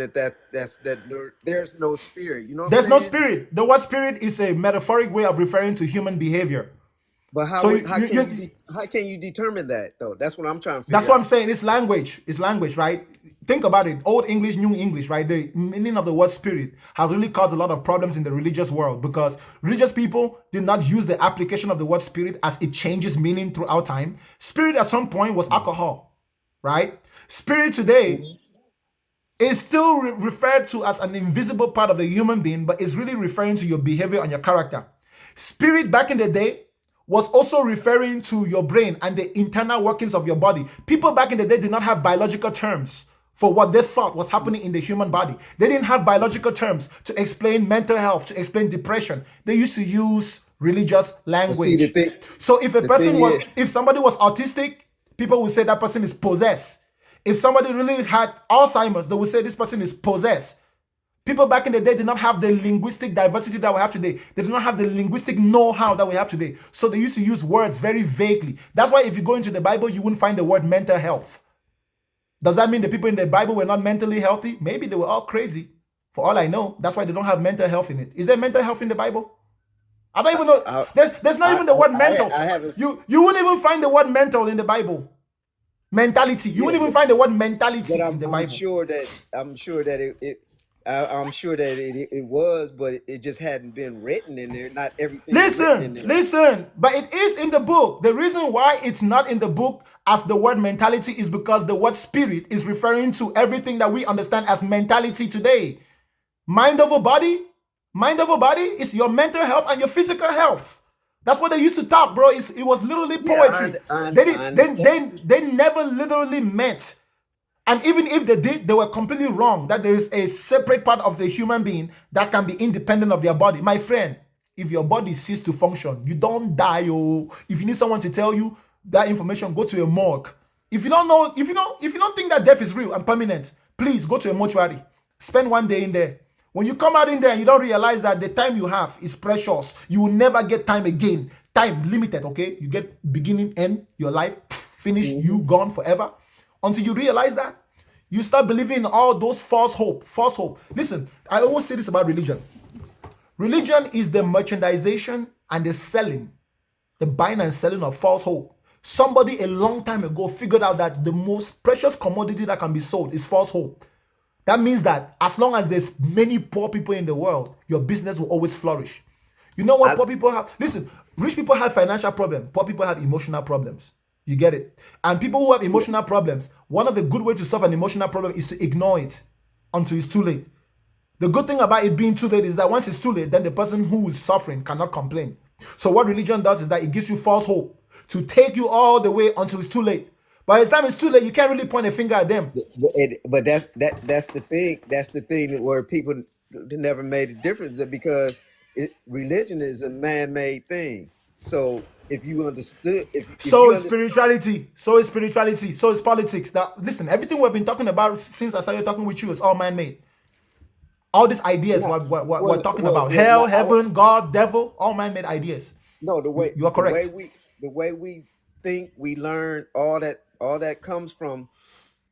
there's no spirit. You know what I'm There's no saying? spirit. The word spirit is a metaphoric way of referring to human behavior. But So how can you determine that though? That's what I'm trying to that's figure what I'm out. saying. It's language. It's language, right? Think about it. Old English, New English, right? The meaning of the word spirit has really caused a lot of problems in the religious world because religious people did not use the application of the word spirit as it changes meaning throughout time. Spirit at some point was alcohol, right? Spirit today is still referred to as an invisible part of the human being, but is really referring to your behavior and your character. Spirit back in the day was also referring to your brain and the internal workings of your body. People back in the day did not have biological terms for what they thought was happening in the human body. They didn't have biological terms to explain mental health, to explain depression. They used to use religious But see, the language. thing So is, if somebody was autistic, people would say that person is possessed. If somebody really had Alzheimer's, they would say this person is possessed. People back in the day did not have the linguistic diversity that we have today. They did not have the linguistic know-how that we have today. So they used to use words very vaguely. That's why if you go into the Bible, you wouldn't find the word mental health. Does that mean the people in the Bible were not mentally healthy? Maybe they were all crazy. For all I know, that's why they don't have mental health in it. Is there mental health in the Bible? I don't even know. There's not even the word mental. You wouldn't even find the word mental in the Bible. Mentality. You wouldn't even find the word mentality in the Bible. I'm sure that it was, but it just hadn't been written in there. Not everything. Listen. But it is in the book. The reason why it's not in the book as the word mentality is because the word spirit is referring to everything that we understand as mentality today. Mind over body is your mental health and your physical health. That's what they used to talk, bro. It was literally poetry. They never literally met. And even if they did, they were completely wrong. That there is a separate part of the human being that can be independent of their body. My friend, if your body ceases to function, you don't die. If you need someone to tell you that information, go to a morgue. If you don't know, if you don't think that death is real and permanent, please go to a mortuary. Spend one day in there. When you come out in there and you don't realize that the time you have is precious, you will never get time again. Time limited, okay? You get beginning, end, your life, finish, you gone forever. Until you realize that, you start believing in all those false hope. Listen, I always say this about religion. Religion is the merchandisation and the selling, the buying and selling of false hope. Somebody a long time ago figured out that the most precious commodity that can be sold is false hope. That means that as long as there's many poor people in the world, your business will always flourish. You know what poor people have? Listen, rich people have financial problems. Poor people have emotional problems. You get it? And people who have emotional problems, one of the good ways to solve an emotional problem is to ignore it until it's too late. The good thing about it being too late is that once it's too late, then the person who is suffering cannot complain. So what religion does is that it gives you false hope to take you all the way until it's too late. By the time it's too late, you can't really point a finger at them. But that's the thing. That's the thing where people never made a difference, because religion is a man-made thing. So if you understood, so is spirituality, so is politics. Now, listen, everything we've been talking about since I started talking with you is all man-made. All these ideas we're talking about, hell, heaven, God, devil, all man-made ideas. No, the way you are correct. The way we think, we learn, all that comes from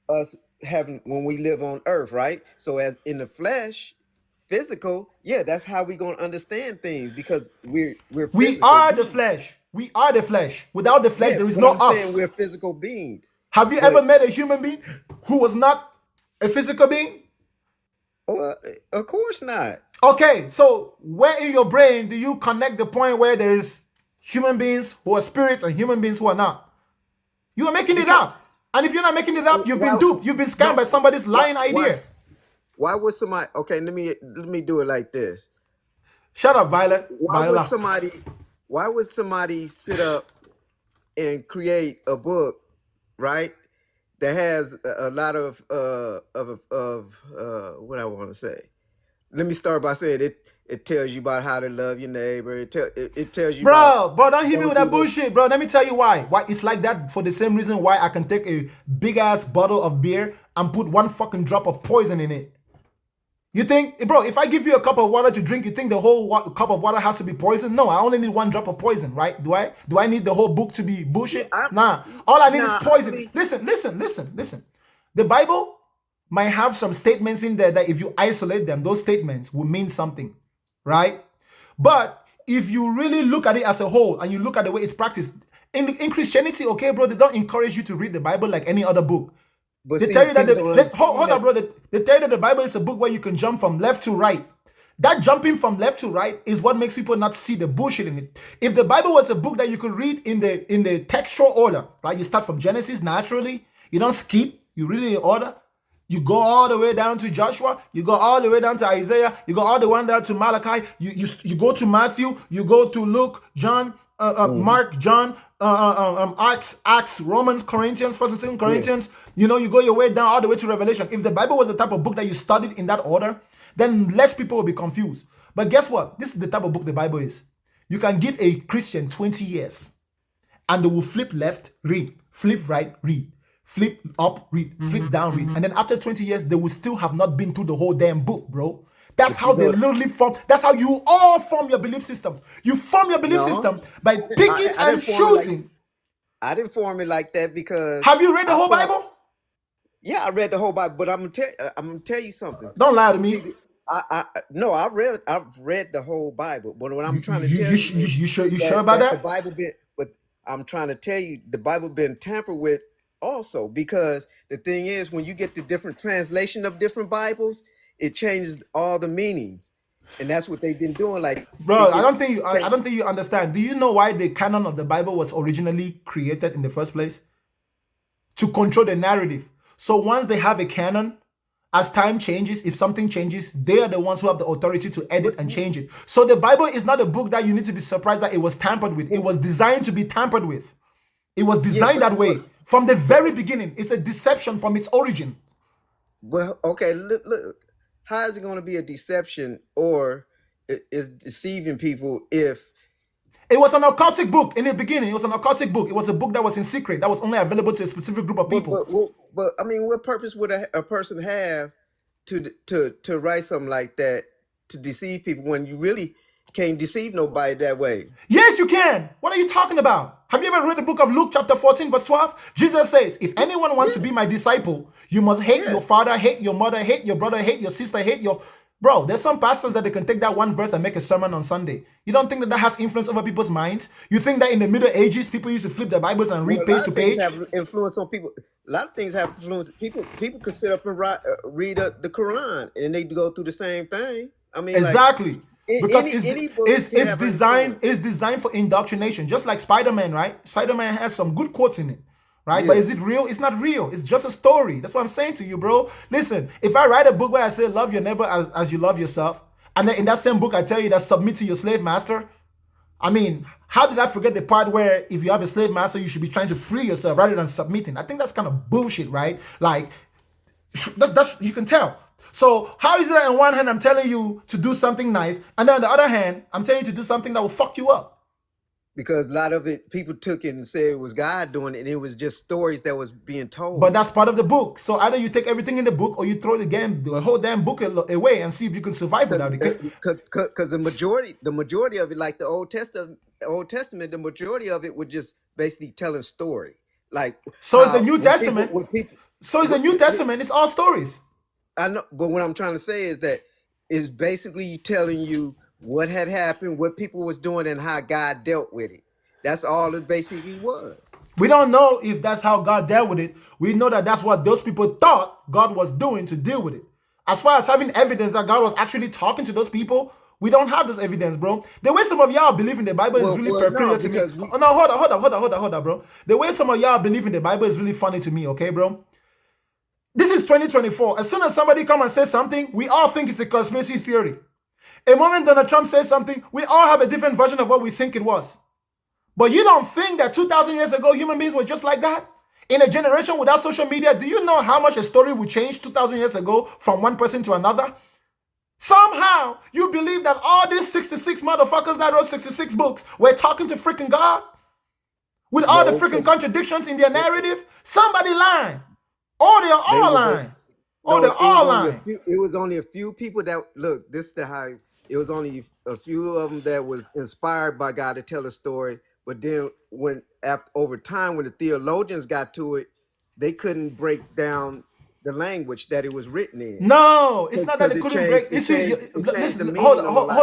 us having when we live on earth, right? So as in the flesh, physical, that's how we gonna understand things, because we're we are the flesh. We are the flesh. Without the flesh, there is no us. Saying we're physical beings. Have you ever met a human being who was not a physical being? Of course not. Okay, so where in your brain do you connect the point where there is human beings who are spirits and human beings who are not? You are making it up. And if you're not making it up, you've been duped. You've been scammed by somebody's lying idea. Why would somebody? Okay, let me do it like this. Shut up, Violet. Why would somebody sit up and create a book, right, that has a lot of what I want to say? Let me start by saying it. It tells you about how to love your neighbor. It tells you, bro, don't hit me with that bullshit, bro. Let me tell you why. Why it's like that for the same reason why I can take a big ass bottle of beer and put one fucking drop of poison in it. You think, bro, if I give you a cup of water to drink, you think the whole cup of water has to be poison? No, I only need one drop of poison, right? Do I need the whole book to be bullshit? Nah. All I need is poison. Listen. The Bible might have some statements in there that if you isolate them, those statements will mean something, right? But if you really look at it as a whole and you look at the way it's practiced, in Christianity, okay, bro, they don't encourage you to read the Bible like any other book. But they tell you that hold on, bro. They tell you that the Bible is a book where you can jump from left to right. That jumping from left to right is what makes people not see the bullshit in it. If the Bible was a book that you could read in the textual order, right? You start from Genesis naturally. You don't skip. You read it in order. You go all the way down to Joshua. You go all the way down to Isaiah. You go all the way down to Malachi. You go to Matthew. You go to Luke, John, Mark, John, Acts, Romans, Corinthians, 1st and 2nd Corinthians. You know, you go your way down all the way to Revelation. If the Bible was the type of book that you studied in that order, then less people will be confused. But guess what? This is the type of book the Bible is. You can give a Christian 20 years and they will flip left, read, flip right, read, flip up, read, flip down, read. And then after 20 years, they will still have not been through the whole damn book, bro. That's But how you they know, literally form. That's how you all form your belief systems. You form your belief no, system by picking I and didn't form it like choosing. I didn't form it like that because Have you read the I whole thought, Bible? yeah, I read the whole Bible, but I'm gonna tell you something. Don't lie to me. See, no, I've read the whole Bible, but what I'm trying to You tell you you is you sure that about the that? Bible been, but I'm trying to tell you the Bible been tampered with also because the thing is when you get the different translation of different Bibles, it changes all the meanings, and that's what they've been doing. Like Bro, I don't think you I take don't think you understand. Do you know why the canon of the Bible was originally created in the first place? To control the narrative. So once they have a canon, as time changes, if something changes, they are the ones who have the authority to edit and change it. So the Bible is not a book that you need to be surprised that it was tampered with. It was designed to be tampered with. It was yeah, designed that way from the very beginning. It's a deception from its origin. well, okay, look, how is it going to be a deception or is deceiving people if It was an occultic book in the beginning. It was an occultic book. It was a book that was in secret, that was only available to a specific group of people. but I mean, what purpose would a person have to write something like that to deceive people when you really can't deceive nobody that way? Yes, you can. What are you talking about? Have you ever read the book of Luke chapter 14 verse 12? Jesus says, if anyone wants to be my disciple, you must hate your father, hate your mother, hate your brother, hate your sister, hate your... Bro, there's some pastors that they can take that one verse and make a sermon on Sunday. You don't think that that has influence over people's minds? You think that in the Middle Ages, people used to flip their Bibles and read Well, a page lot to of things page? have influence on people. A lot of things have influence. People could sit up and read the Quran and they go through the same thing. I mean, Exactly. like Because any book it's can have designed for indoctrination, just like Spider-Man, right? Spider-Man has some good quotes in it, right? But Yeah. is it real? It's not real. It's just a story. That's what I'm saying to you, bro. Listen, if I write a book where I say love your neighbor as you love yourself, and then in that same book I tell you that submit to your slave master, I mean, how did I forget the part where if you have a slave master, you should be trying to free yourself rather than submitting? I think that's kind of bullshit, right? Like, that's you can tell. So how is it that on one hand I'm telling you to do something nice, and then on the other hand I'm telling you to do something that will fuck you up? because a lot of it people took it and said it was God doing it, and it was just stories that was being told. But that's part of the book. So either you take everything in the book or you throw the whole damn book away and see if you can survive without it. Because the majority of it, like the Old Testament, the majority of it was just basically telling story. Like So is the how New when Testament. So is the New Testament. It's all stories. I know, but what I'm trying to say is that it's basically telling you what had happened, what people was doing, and how God dealt with it. That's all it basically was. We don't know if that's how God dealt with it. We know that that's what those people thought God was doing to deal with it. As far as having evidence that God was actually talking to those people, we don't have this evidence, bro. The way some of y'all believe in the Bible is really peculiar to me. Oh, no, hold up, bro. The way some of y'all believe in the Bible is really funny to me, okay, bro? This is 2024. As soon as somebody come and say something, we all think it's a conspiracy theory. A moment Donald Trump says something, we all have a different version of what we think it was. But you don't think that 2,000 years ago, human beings were just like that? In a generation without social media, do you know how much a story would change 2,000 years ago from one person to another? Somehow, you believe that all these 66 motherfuckers that wrote 66 books were talking to freaking God? With all the freaking contradictions in their narrative? Somebody lying. Oh, they're all lying. Oh, they're all lying. It was only a few people that look. This is the how it was only a few of them that was inspired by God to tell a story. But then, over time, when the theologians got to it, they couldn't break down the language that it was written in. No, it's not that they couldn't break. You see, hold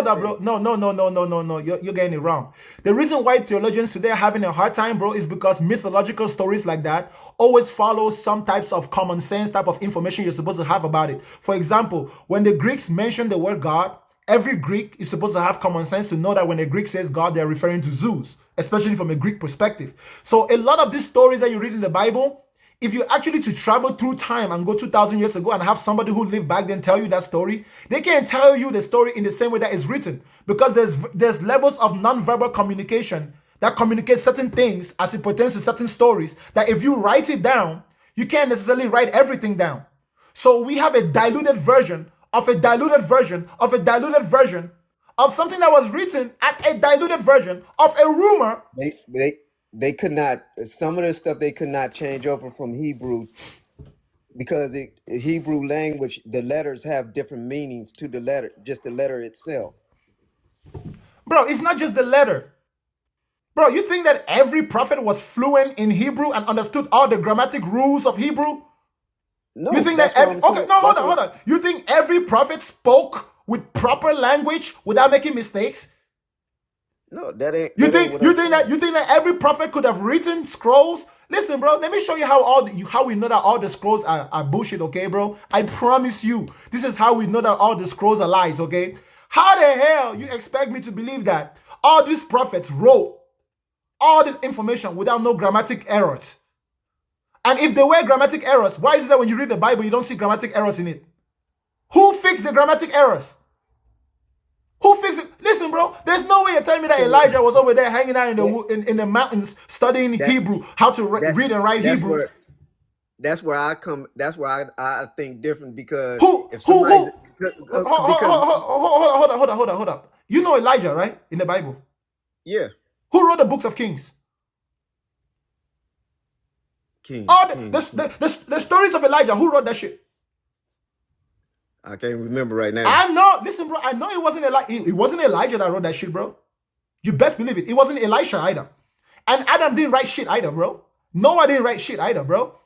up, bro. No. You're getting it wrong. The reason why theologians today are having a hard time, bro, is because mythological stories like that always follow some types of common sense type of information you're supposed to have about it. For example, when the Greeks mention the word God, every Greek is supposed to have common sense to know that when a Greek says God, they're referring to Zeus, especially from a Greek perspective. So a lot of these stories that you read in the Bible, if you actually to travel through time and go 2,000 years ago and have somebody who lived back then tell you that story, they can't tell you the story in the same way that it's written, because there's levels of non-verbal communication that communicate certain things as it pertains to certain stories that if you write it down, you can't necessarily write everything down. So we have a diluted version of a diluted version of a diluted version of something that was written as a diluted version of a rumor. They could not, some of the stuff they could not change over from Hebrew because Hebrew language, the letters have different meanings to the letter, just the letter itself. Bro, it's not just the letter. Bro, you think that every prophet was fluent in Hebrew and understood all the grammatic rules of Hebrew? No, You think that that's what every, I'm okay, saying. no, hold That's on, what hold on. You think every prophet spoke with proper language without making mistakes? no, that ain't You that ain't think what you I'm think saying. that you think that every prophet could have written scrolls? Listen, bro, let me show you how we know that all the scrolls are bullshit, okay, bro? I promise you, this is how we know that all the scrolls are lies, okay? How the hell you expect me to believe that all these prophets wrote all this information without no grammatic errors? And if there were grammatic errors, why is it that when you read the Bible, you don't see grammatic errors in it? Who fixed the grammatic errors? Who fixed it? Listen, bro, there's no way you're telling me that Elijah was over there hanging out in the mountains studying That Hebrew, how to that read and write that's Hebrew. where that's where I think different, because Who, if who, somebody's who? Hold up. You know Elijah, right? In the Bible. yeah, Who wrote the books of Kings? King All King. the stories of Elijah, who wrote that shit? I can't remember right now. I know, listen, bro, I know it wasn't Elijah. It wasn't Elijah that wrote that shit, bro. You best believe it. It wasn't Elisha either. And Adam didn't write shit either, bro. Noah didn't write shit either, bro.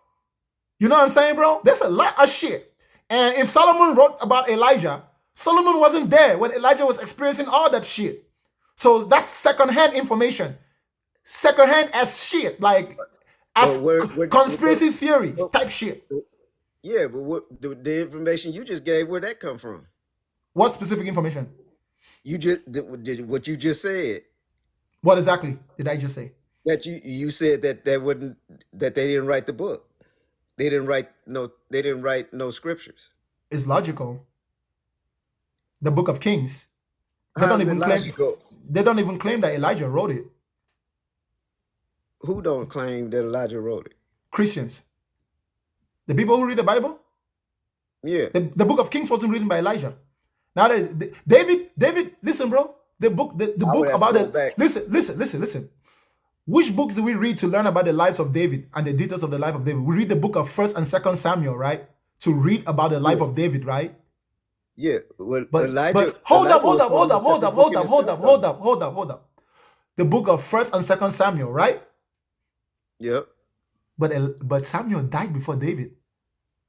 You know what I'm saying, bro? There's a lot of shit. And if Solomon wrote about Elijah, Solomon wasn't there when Elijah was experiencing all that shit. So that's secondhand information. Secondhand as shit. Like, as conspiracy theory type shit. Yeah, but what the information you just gave, where'd that come from? What specific information? You just did what you just said. What exactly did I just say? That you said that they didn't write the book. They didn't write no scriptures. It's logical. The book of Kings. They How don't is it even claim. logical? They don't even claim that Elijah wrote it. Who don't claim that Elijah wrote it? Christians. The people who read the Bible. Yeah. The book of Kings wasn't written by Elijah. Now David, listen, bro. The book about the listen. Which books do we read to learn about the lives of David and the details of the life of David? We read the book of 1st and 2nd Samuel, right? To read about the life of David, right? Yeah. Well, But Elijah. hold up. Hold The book of 1st and 2nd Samuel, right? Yep. But Samuel died before David.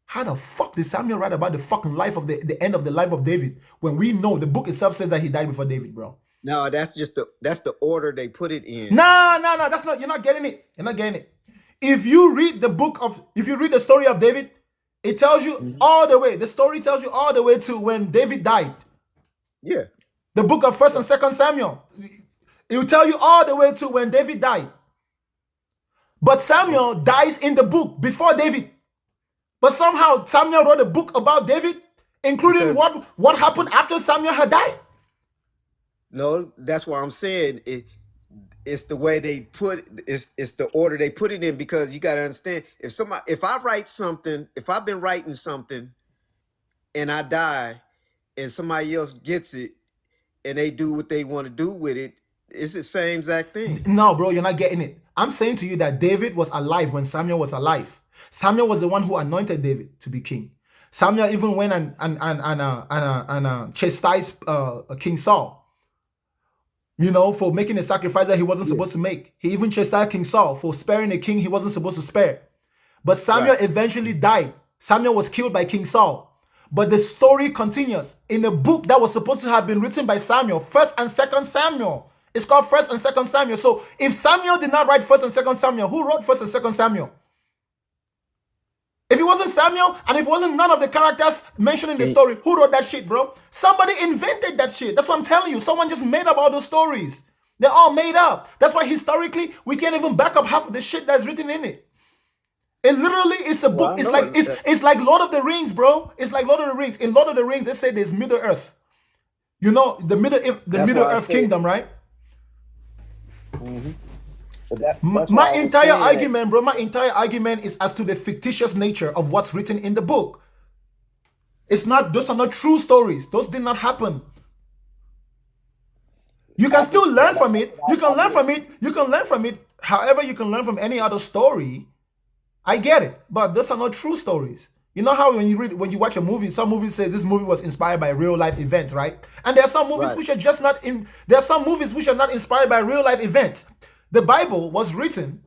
How the fuck did Samuel write about the fucking life of the end of the life of David when we know the book itself says that he died before David, bro? No, that's the order they put it in. No, that's not. You're not getting it. You're not getting it. If you read the story of David, it tells you all the way. The story tells you all the way to when David died. Yeah. The book of 1st and 2nd Samuel, it will tell you all the way to when David died. But Samuel dies in the book before David. But somehow Samuel wrote a book about David, including what happened after Samuel had died. No, that's why I'm saying it's the way they put it's the order they put it in, because you got to understand, if I write something, if I've been writing something and I die and somebody else gets it and they do what they want to do with it, it's the same exact thing. No, bro, you're not getting it. I'm saying to you that David was alive when Samuel was alive. Samuel was the one who anointed David to be king. Samuel even went and chastised King Saul. You know, for making a sacrifice that he wasn't supposed to make. He even chastised King Saul for sparing a king he wasn't supposed to spare. But Samuel eventually died. Samuel was killed by King Saul. But the story continues in a book that was supposed to have been written by Samuel, 1st and 2nd Samuel. It's called 1st and 2nd Samuel. So if Samuel did not write 1st and 2nd Samuel, who wrote 1st and 2nd Samuel? If it wasn't Samuel, and if it wasn't none of the characters mentioned in the story, who wrote that shit, bro? Somebody invented that shit. That's what I'm telling you. Someone just made up all those stories. They're all made up. That's why historically, we can't even back up half of the shit that's written in it. It literally is a book. It's like Lord of the Rings, bro. It's like Lord of the Rings. In Lord of the Rings, they say there's Middle Earth. You know, the Middle Earth kingdom, right? Mm-hmm. My entire argument, bro, is as to the fictitious nature of what's written in the book. Those are not true stories. Those did not happen. You can still learn from it. You can learn from it. However, you can learn from any other story. I get it. But those are not true stories. You know how when you watch a movie, some movies say this movie was inspired by real life events, right? And there are some movies Right. which are just not in. There are some movies which are not inspired by real life events. The Bible was written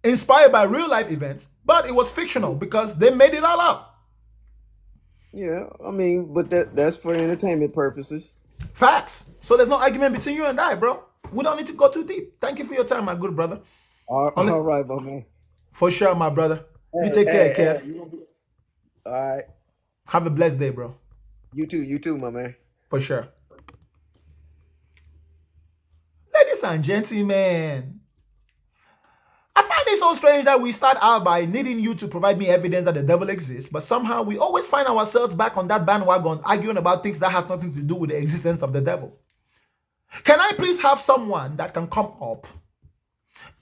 inspired by real life events, but it was fictional because they made it all up. Yeah, I mean, but that's for entertainment purposes. Facts. So there's no argument between you and I, bro. We don't need to go too deep. Thank you for your time, my good brother. All right, my man. For sure, my brother. You take care, Kev. All right. Have a blessed day, bro. You too, my man. For sure. Ladies and gentlemen, I find it so strange that we start out by needing you to provide me evidence that the devil exists, but somehow we always find ourselves back on that bandwagon arguing about things that has nothing to do with the existence of the devil. Can I please have someone that can come up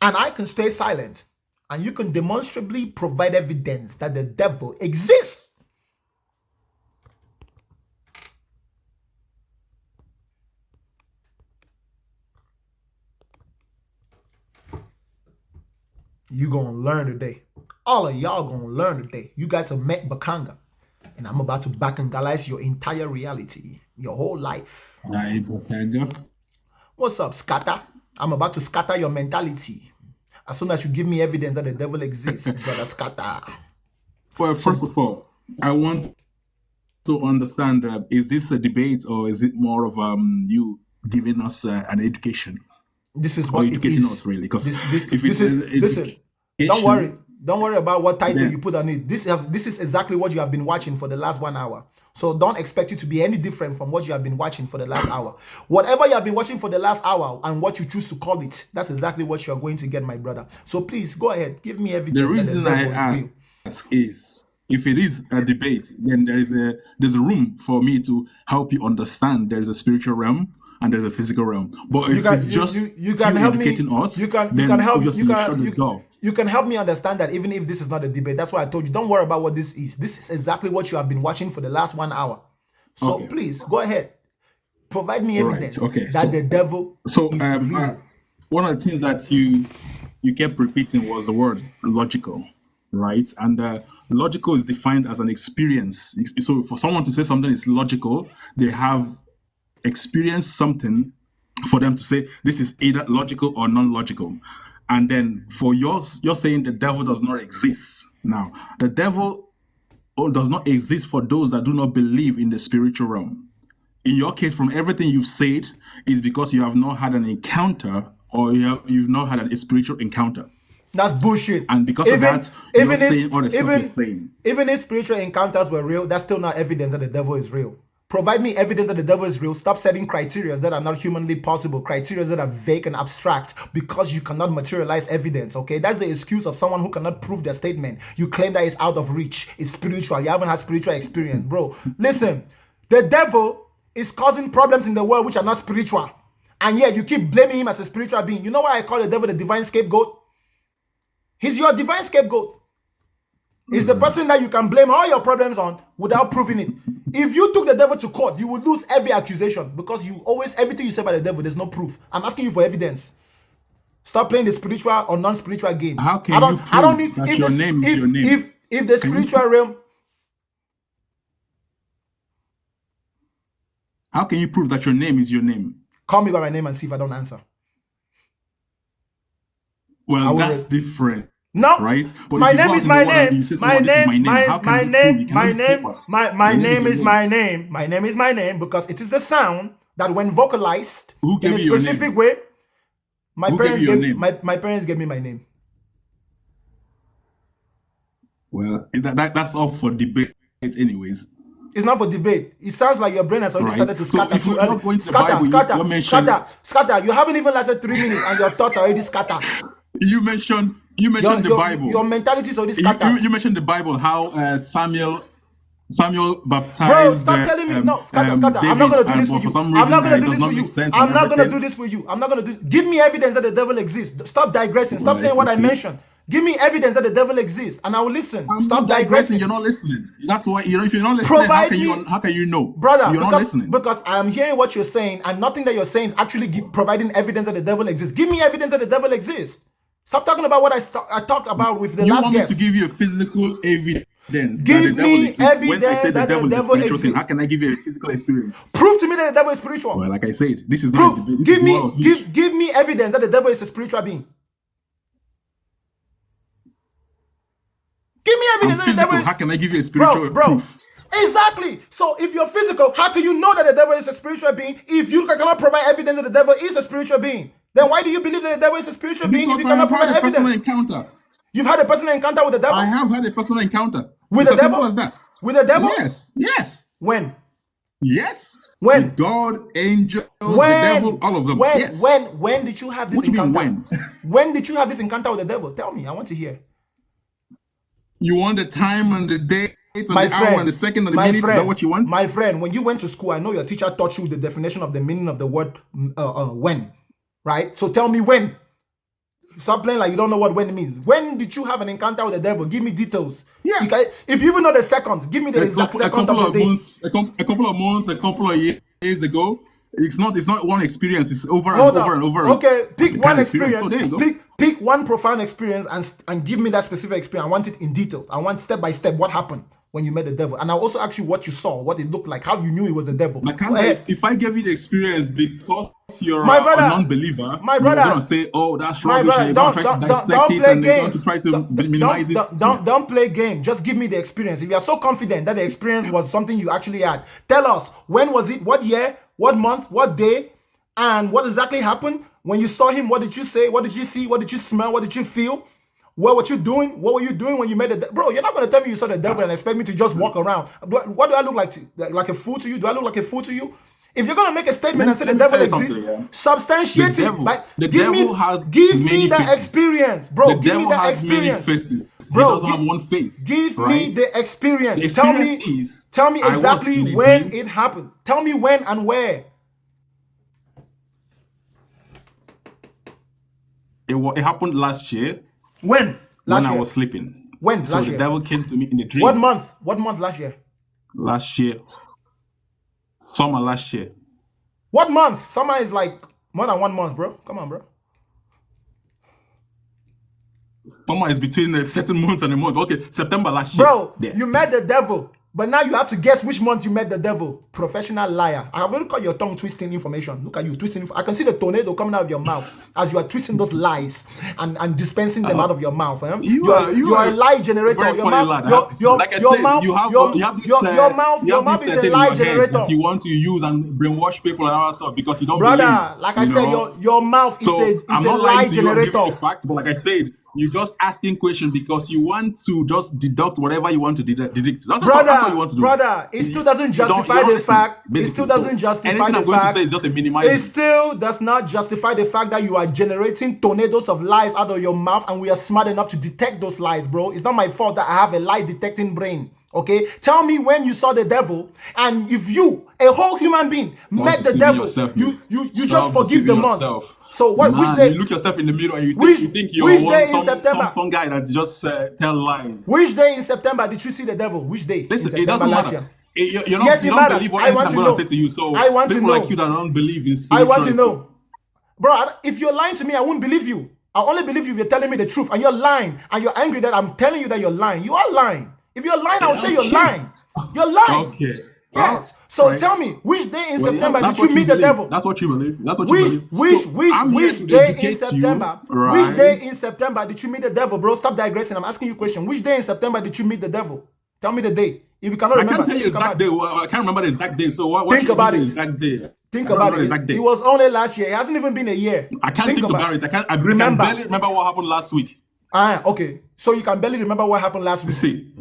and I can stay silent and you can demonstrably provide evidence that the devil exists? You gonna learn today. All of y'all gonna learn today. You guys have met Bakanga, and I'm about to Bakangalize your entire reality, your whole life. What's up, scatter? I'm about to scatter your mentality. As soon as you give me evidence that the devil exists, brother, scatter. Well, first of all, I want to understand, is this a debate or is it more of you giving us an education? This is Or what it educating is. us, really? Because This if is it's listen. Don't education, worry. Don't worry about what title then you put on it. This is exactly what you have been watching for the last 1 hour. So don't expect it to be any different from what you have been watching for the last hour. Whatever you have been watching for the last hour and what you choose to call it, that's exactly what you're going to get, my brother. So please go ahead. Give me evidence the that the reason I devil is real. ask is, if it is a debate, then there's a room for me to help you understand there's a spiritual realm and there's a physical realm. But if it's just You can help me. educating us, You can then help. obviously shut the door. You can help me understand that even if this is not a debate. That's why I told you don't worry about what this is. This is exactly what you have been watching for the last 1 hour. So Okay. please go ahead. Provide me Right. evidence Okay. that the devil So is real. one of the things that you kept repeating was the word logical, right? And logical is defined as an experience. So for someone to say something is logical, they have experienced something for them to say this is either logical or non-logical. And then for yours, you're saying the devil does not exist. Now, the devil does not exist for those that do not believe in the spiritual realm. In your case, from everything you've said, is because you have not had an encounter or you've not had a spiritual encounter. That's bullshit. And because of that, you're saying all the stuff you're saying. Even if spiritual encounters were real, that's still not evidence that the devil is real. Provide me evidence that the devil is real. Stop setting criteria that are not humanly possible, criteria that are vague and abstract because you cannot materialize evidence, okay? That's the excuse of someone who cannot prove their statement. You claim that it's out of reach. It's spiritual. You haven't had spiritual experience, bro. Listen, the devil is causing problems in the world which are not spiritual. And yet you keep blaming him as a spiritual being. You know why I call the devil the divine scapegoat? He's your divine scapegoat. It's the person that you can blame all your problems on without proving it. If you took the devil to court, you would lose every accusation because everything you say about the devil, there's no proof. I'm asking you for evidence. Stop playing the spiritual or non-spiritual game. How can you prove that your name is your name? If the spiritual realm, how can you prove that your name is your name? Call me by my name and see if I don't answer. Well, that's different. No, right? But my if you name go is out my in the world and name. you say, My "Someone, this is name, how can you prove? You cannot prove us. my Your name your is my name. My name is my name because it is the sound that when vocalized Who in gave a you your specific name? way, my Who parents gave you your gave name? my parents gave me my name. Well, that's up for debate anyways. It's not for debate. It sounds like your brain has already Right. started to So scatter if too you're early. not going to the Bible, you're mentioning- Scatter. You haven't even lasted 3 minutes and your thoughts are already scattered. You mentioned the Bible. Your mentality is already scattered. You mentioned the Bible, how Samuel baptized. Bro, stop telling me. No, scatter. I'm not gonna do this but for you. for some I'm not reason, gonna it do does this not for you. make sense I'm and not gonna everything. do this for you. I'm not gonna do. Give me evidence that the devil exists. Stop digressing. Stop Well, saying what I you see. mentioned. Give me evidence that the devil exists, and I will listen. I'm Stop not digressing. digressing. You're not listening. That's why if you're not listening, Provide how can you know, brother, You're not because, listening. because I am hearing what you're saying, and nothing that you're saying is actually providing evidence that the devil exists. Give me evidence that the devil exists. Stop talking about what I talked about with the You last want me guest. to give you a physical evidence Evidence Give that the devil me exists. When I evidence say the that the devil is a devil spiritual thing, how exists. can I give you a physical experience? Prove to me that the devil is spiritual. Well, like I said, this is not a debate. This Give is me more of you. give me evidence that the devil is a spiritual being. Give me I'm evidence that the devil physical. is How can I give you a spiritual bro. proof? Exactly. So if you're physical, how can you know that the devil is a spiritual being if you cannot provide evidence that the devil is a spiritual being? Then why do you believe that the devil is a spiritual being if Because you I cannot have had provide a personal evidence? encounter. You've had a personal encounter with the devil? I have had a personal encounter. With It's the as simple devil? as that. With the devil? Yes. Yes. When? Yes. When? With God, angels, When? the devil, all of them. When? Yes. When did you have this What do you mean encounter? when? When did you have this encounter with the devil? Tell me. I want to hear. You want the time and the date and My the hour friend, and the second and the my minute? Is that friend, what you want? my friend, when you went to school, I know your teacher taught you the definition of the meaning of the word when, right? So tell me when. Stop playing like you don't know what when means. When did you have an encounter with the devil? Give me details. Yeah. If you even know the seconds, give me the exact second of the day. A couple of months, a couple of years ago. It's not one experience. It's over and Hold over on. and over. Okay, pick kind one of experience. experience. So there you go. Pick one profound experience and give me that specific experience. I want it in detail. I want step by step what happened when you met the devil. And I'll also ask you what you saw, what it looked like, how you knew it was the devil. If I gave you the experience because you're My brother, a non-believer, my you're brother, going to say, oh, that's my rubbish. brother, And you're going to try to dissect it play and you're game. going to try to minimize it. Don't play game. Just give me the experience. If you are so confident that the experience was something you actually had, tell us when was it, what year, what month, what day, and what exactly happened when you saw him. What did you say? What did you see? What did you smell? What did you feel? What were you doing? What were you doing when you met the devil? Bro, you're not going to tell me you saw the devil and expect me to just walk around. What do I look like? Like a fool to you? Do I look like a fool to you? If you're going to make a statement and say the devil exists, substantiate it. Like, give me that experience. Bro, give me that experience. Bro, he doesn't have one face. Give me the experience. The experience Tell me I was exactly in a when dream. it happened. Tell me when and where. It happened last year. When? When I was sleeping. When? So Last the year. devil came to me in a dream. What month? What month last year? Last year. Summer last year. What month? Summer is like more than 1 month, bro. Come on, bro. Summer is between a certain month and a month. Okay, September last year. Bro, There. you met the devil, but now you have to guess which month you met the devil. Professional liar. I have already caught your tongue twisting information. Look at you twisting. I can see the tornado coming out of your mouth as you are twisting those lies and dispensing them out of your mouth. You are a lie generator. Very Your funny mouth, lad. Like I your said, mouth, you have your your mouth is a lie generator. that you want to use and brainwash people and all that stuff because you don't Brother, believe. like I said, your mouth is I'm a not lie lying to you, I'm giving generator. you fact, but like I said, you're just asking questions because you want to just deduct whatever you want to deduct. That's what you want to do. Brother, it still doesn't You don't- justify you don't the listen, fact. It basically. still doesn't So justify anything the I'm going to fact. say is just a minimizing. It still does not justify the fact that you are generating tornadoes of lies out of your mouth, and we are smart enough to detect those lies, bro. It's not my fault that I have a lie detecting brain. Okay, tell me when you saw the devil, and if you, a whole human being, met the devil, you just forgive the month. So what? Which day? You look yourself in the mirror and you Which- think you're which day in September? some guy that just tell lies. Which day in September did you see the devil? Which day? Listen, in it September doesn't last matter. year? You're not, Yes, it you don't matters. believe what I want I'm to going know. to say to you. So I want to people know. like you that don't believe in I want to spirituality. know. Bro, if you're lying to me, I won't believe you. I'll only believe you if you're telling me the truth. And you're lying. And you're angry that I'm telling you that you're lying. You are lying. If you're lying, I'll say you're lying. You're lying. Okay. Yes. So Right. tell me, which day in Well, September that's did you what meet the believe. devil? That's what you believe. That's what you believe. I'm here Which to day in educate September? you, right? Which day in September did you meet the devil, bro? Stop digressing. I'm asking you a question. Which day in September did you meet the devil? Tell me the day. If you cannot I remember, can't tell you think exact about day. it. Well, I can't remember the exact day. So what? Think about the it. exact day. Think I don't about know the it. exact day. It was only last year. It hasn't even been a year. I can't think about it. I Remember. can barely remember what happened last week. Okay. So you can barely remember what happened last week. See.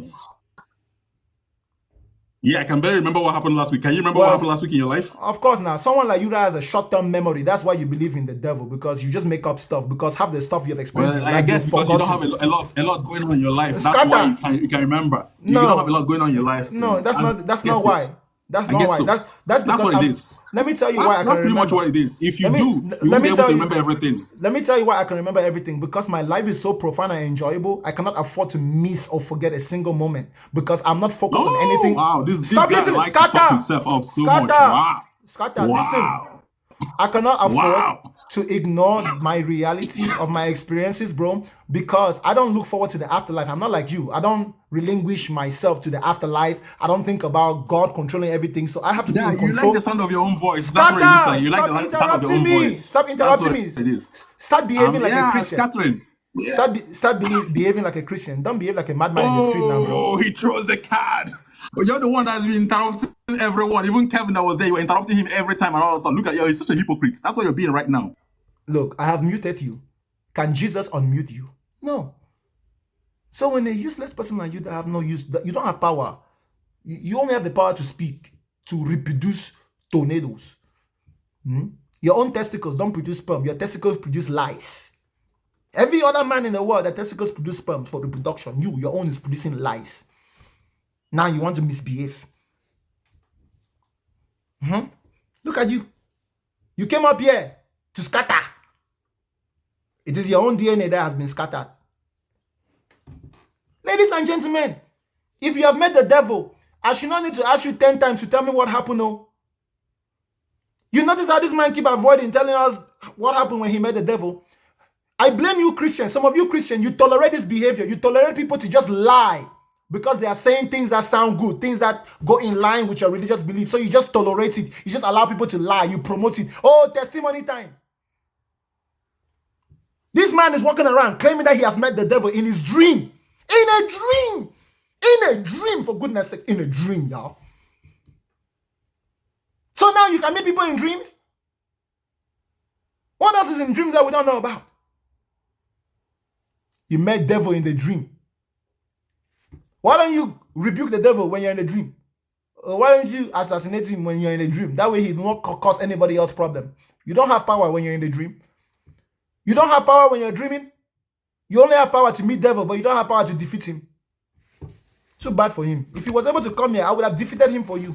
Yeah, I can barely remember what happened last week. Can you remember Well, what happened last week in your life? Of course, now someone like you that has a short-term memory. That's why you believe in the devil, because you just make up stuff. Because half the stuff you've experienced, Well, in I life, guess you've because you don't have forgotten. a lot going on in your life. That's Scatter. why you can remember. You No. don't have a lot going on in your life. No, that's I not. That's guess not it. why. That's I not guess why. so. That's because what it is. Let me tell you why I That's can pretty remember. much what it is. If you Let me- do, you let won't me be able tell to you- remember everything. Let me tell you why I can remember everything. Because my life is so profound and enjoyable, I cannot afford to miss or forget a single moment because I'm not focused on anything. Wow, this Stop guy listening, likes to pump Scatter. himself up so Scatter. much. Wow. Scatter, Wow. listen. I cannot afford Wow. to ignore my reality of my experiences, bro, because I don't look forward to the afterlife. I'm not like you. I don't relinquish myself to the afterlife. I don't think about God controlling everything. So I have to be in You control. like the sound of your own voice. That's what it looks like. You like the sound of your own voice. Stop interrupting me. That's what it is. Start behaving like a Christian. Scattering. Yeah. Start behaving like a Christian. Don't behave like a madman in the street now, bro. Oh, he throws the card. But you're the one that's been interrupting everyone. Even Kevin that was there, you were interrupting him every time. And all of a sudden, look at you. He's such a hypocrite. That's what you're being right now. Look, I have muted you. Can Jesus unmute you? No. So when a useless person like you that have no use, you don't have power. You only have the power to speak, to reproduce tornadoes. Your own testicles don't produce sperm. Your testicles produce lies. Every other man in the world, their testicles produce sperm for reproduction. Your own is producing lies. Now you want to misbehave. Look at you. You came up here to scatter. It is your own DNA that has been scattered. Ladies and gentlemen, if you have met the devil, I should not need to ask you 10 times to tell me what happened. No. You notice how this man keep avoiding telling us what happened when he met the devil? I blame you, Christians. Some of you Christians, you tolerate this behavior. You tolerate people to just lie because they are saying things that sound good, things that go in line with your religious belief. So you just tolerate it. You just allow people to lie. You promote it. Oh, testimony time. This man is walking around claiming that he has met the devil in his dream. In a dream. In a dream, for goodness sake. In a dream, y'all. So now you can meet people in dreams? What else is in dreams that we don't know about? You met devil in the dream. Why don't you rebuke the devil when you're in a dream? Or why don't you assassinate him when you're in a dream? That way he will not cause anybody else problem. You don't have power when you're in the dream. You don't have power when you're dreaming. You only have power to meet devil, but you don't have power to defeat him. Too bad for him. If he was able to come here, I would have defeated him for you.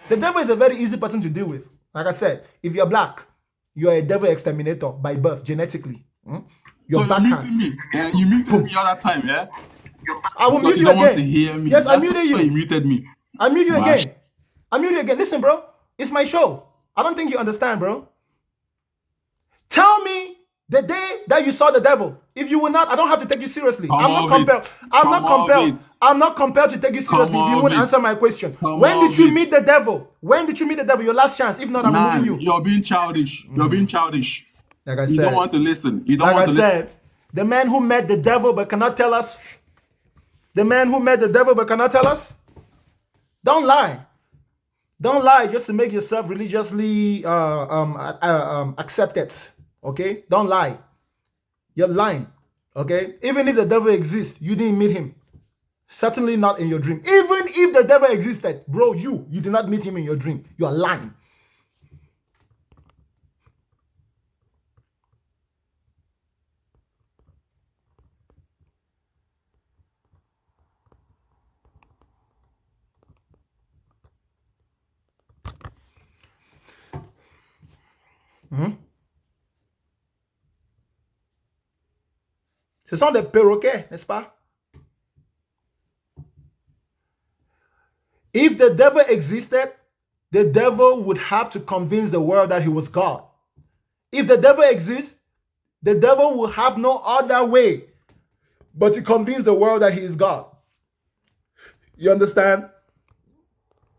The devil is a very easy person to deal with. Like I said, if you're black, you're a devil exterminator by birth, genetically. You're so you're muting me. You muted me all that time, yeah? I will mute you don't want to again. hear me. Yes, I That's muted why you. You muted me. I mute you Gosh. again. I mute you again. Listen, bro. It's my show. I don't think you understand, bro. Tell me the day that you saw the devil. If you will not, I don't have to take you seriously. I'm not compelled. I'm not compelled to take you seriously if you won't answer my question. When did you meet the devil? When did you meet the devil? Your last chance. If not, I'm removing you. You're being childish. You're being childish. Like I You said. don't want to listen. You don't Like I want to listen. said, the man who met the devil but cannot tell us. The man who met the devil but cannot tell us. Don't lie. Don't lie just to make yourself religiously accepted. Okay? Don't lie. You're lying. Okay? Even if the devil exists, you didn't meet him. Certainly not in your dream. Even if the devil existed, bro, you did not meet him in your dream. You are lying. Ce sont des perroquets, n'est-ce pas? If the devil existed, the devil would have to convince the world that he was God. If the devil exists, the devil will have no other way but to convince the world that he is God. You understand?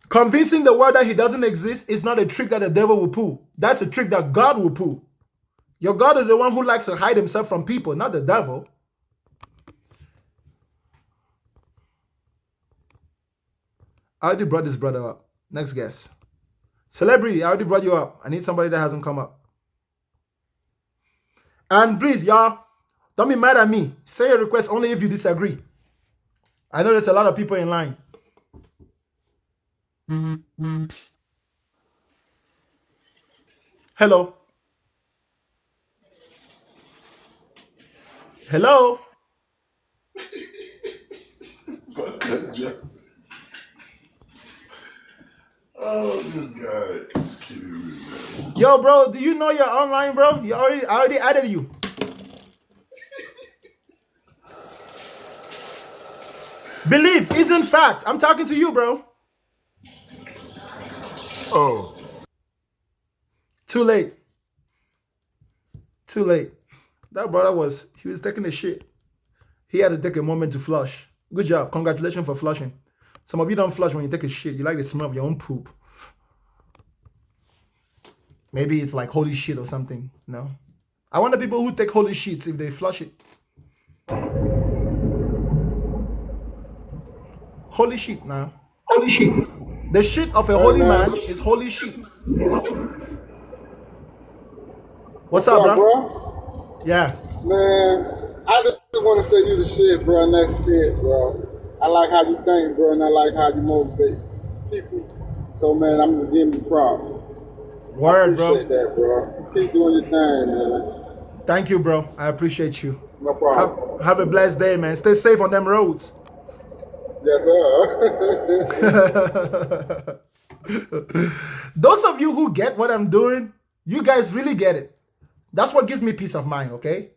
Convincing the world that he doesn't exist is not a trick that the devil will pull. That's a trick that God will pull. Your God is the one who likes to hide himself from people, not the devil. I already brought this brother up. Next guest. Celebrity, I already brought you up. I need somebody that hasn't come up. And please, y'all, don't be mad at me. Say a request only if you disagree. I know there's a lot of people in line. Hello. Hello. Oh, this guy is kidding me, man. Yo, bro, do you know you're online, bro? I already added you. Belief isn't fact. I'm talking to you, bro. Oh. Too late. Too late. That brother he was taking a shit. He had to take a moment to flush. Good job. Congratulations for flushing. Some of you don't flush when you take a shit. You like the smell of your own poop. Maybe it's like holy shit or something. No. I wonder people who take holy shits if they flush it. Holy shit now. Holy shit. The shit of a holy man is holy shit. What's up, bro? Yeah. Man, I just want to say you the shit, bro, and that's it, bro. I like how you think, bro, and I like how you motivate people. So, man, I'm just giving you props. Word, bro. Appreciate that, bro. Keep doing your thing, man. Thank you, bro. I appreciate you. No problem. Have a blessed day, man. Stay safe on them roads. Yes, sir. Those of you who get what I'm doing, you guys really get it. That's what gives me peace of mind, okay?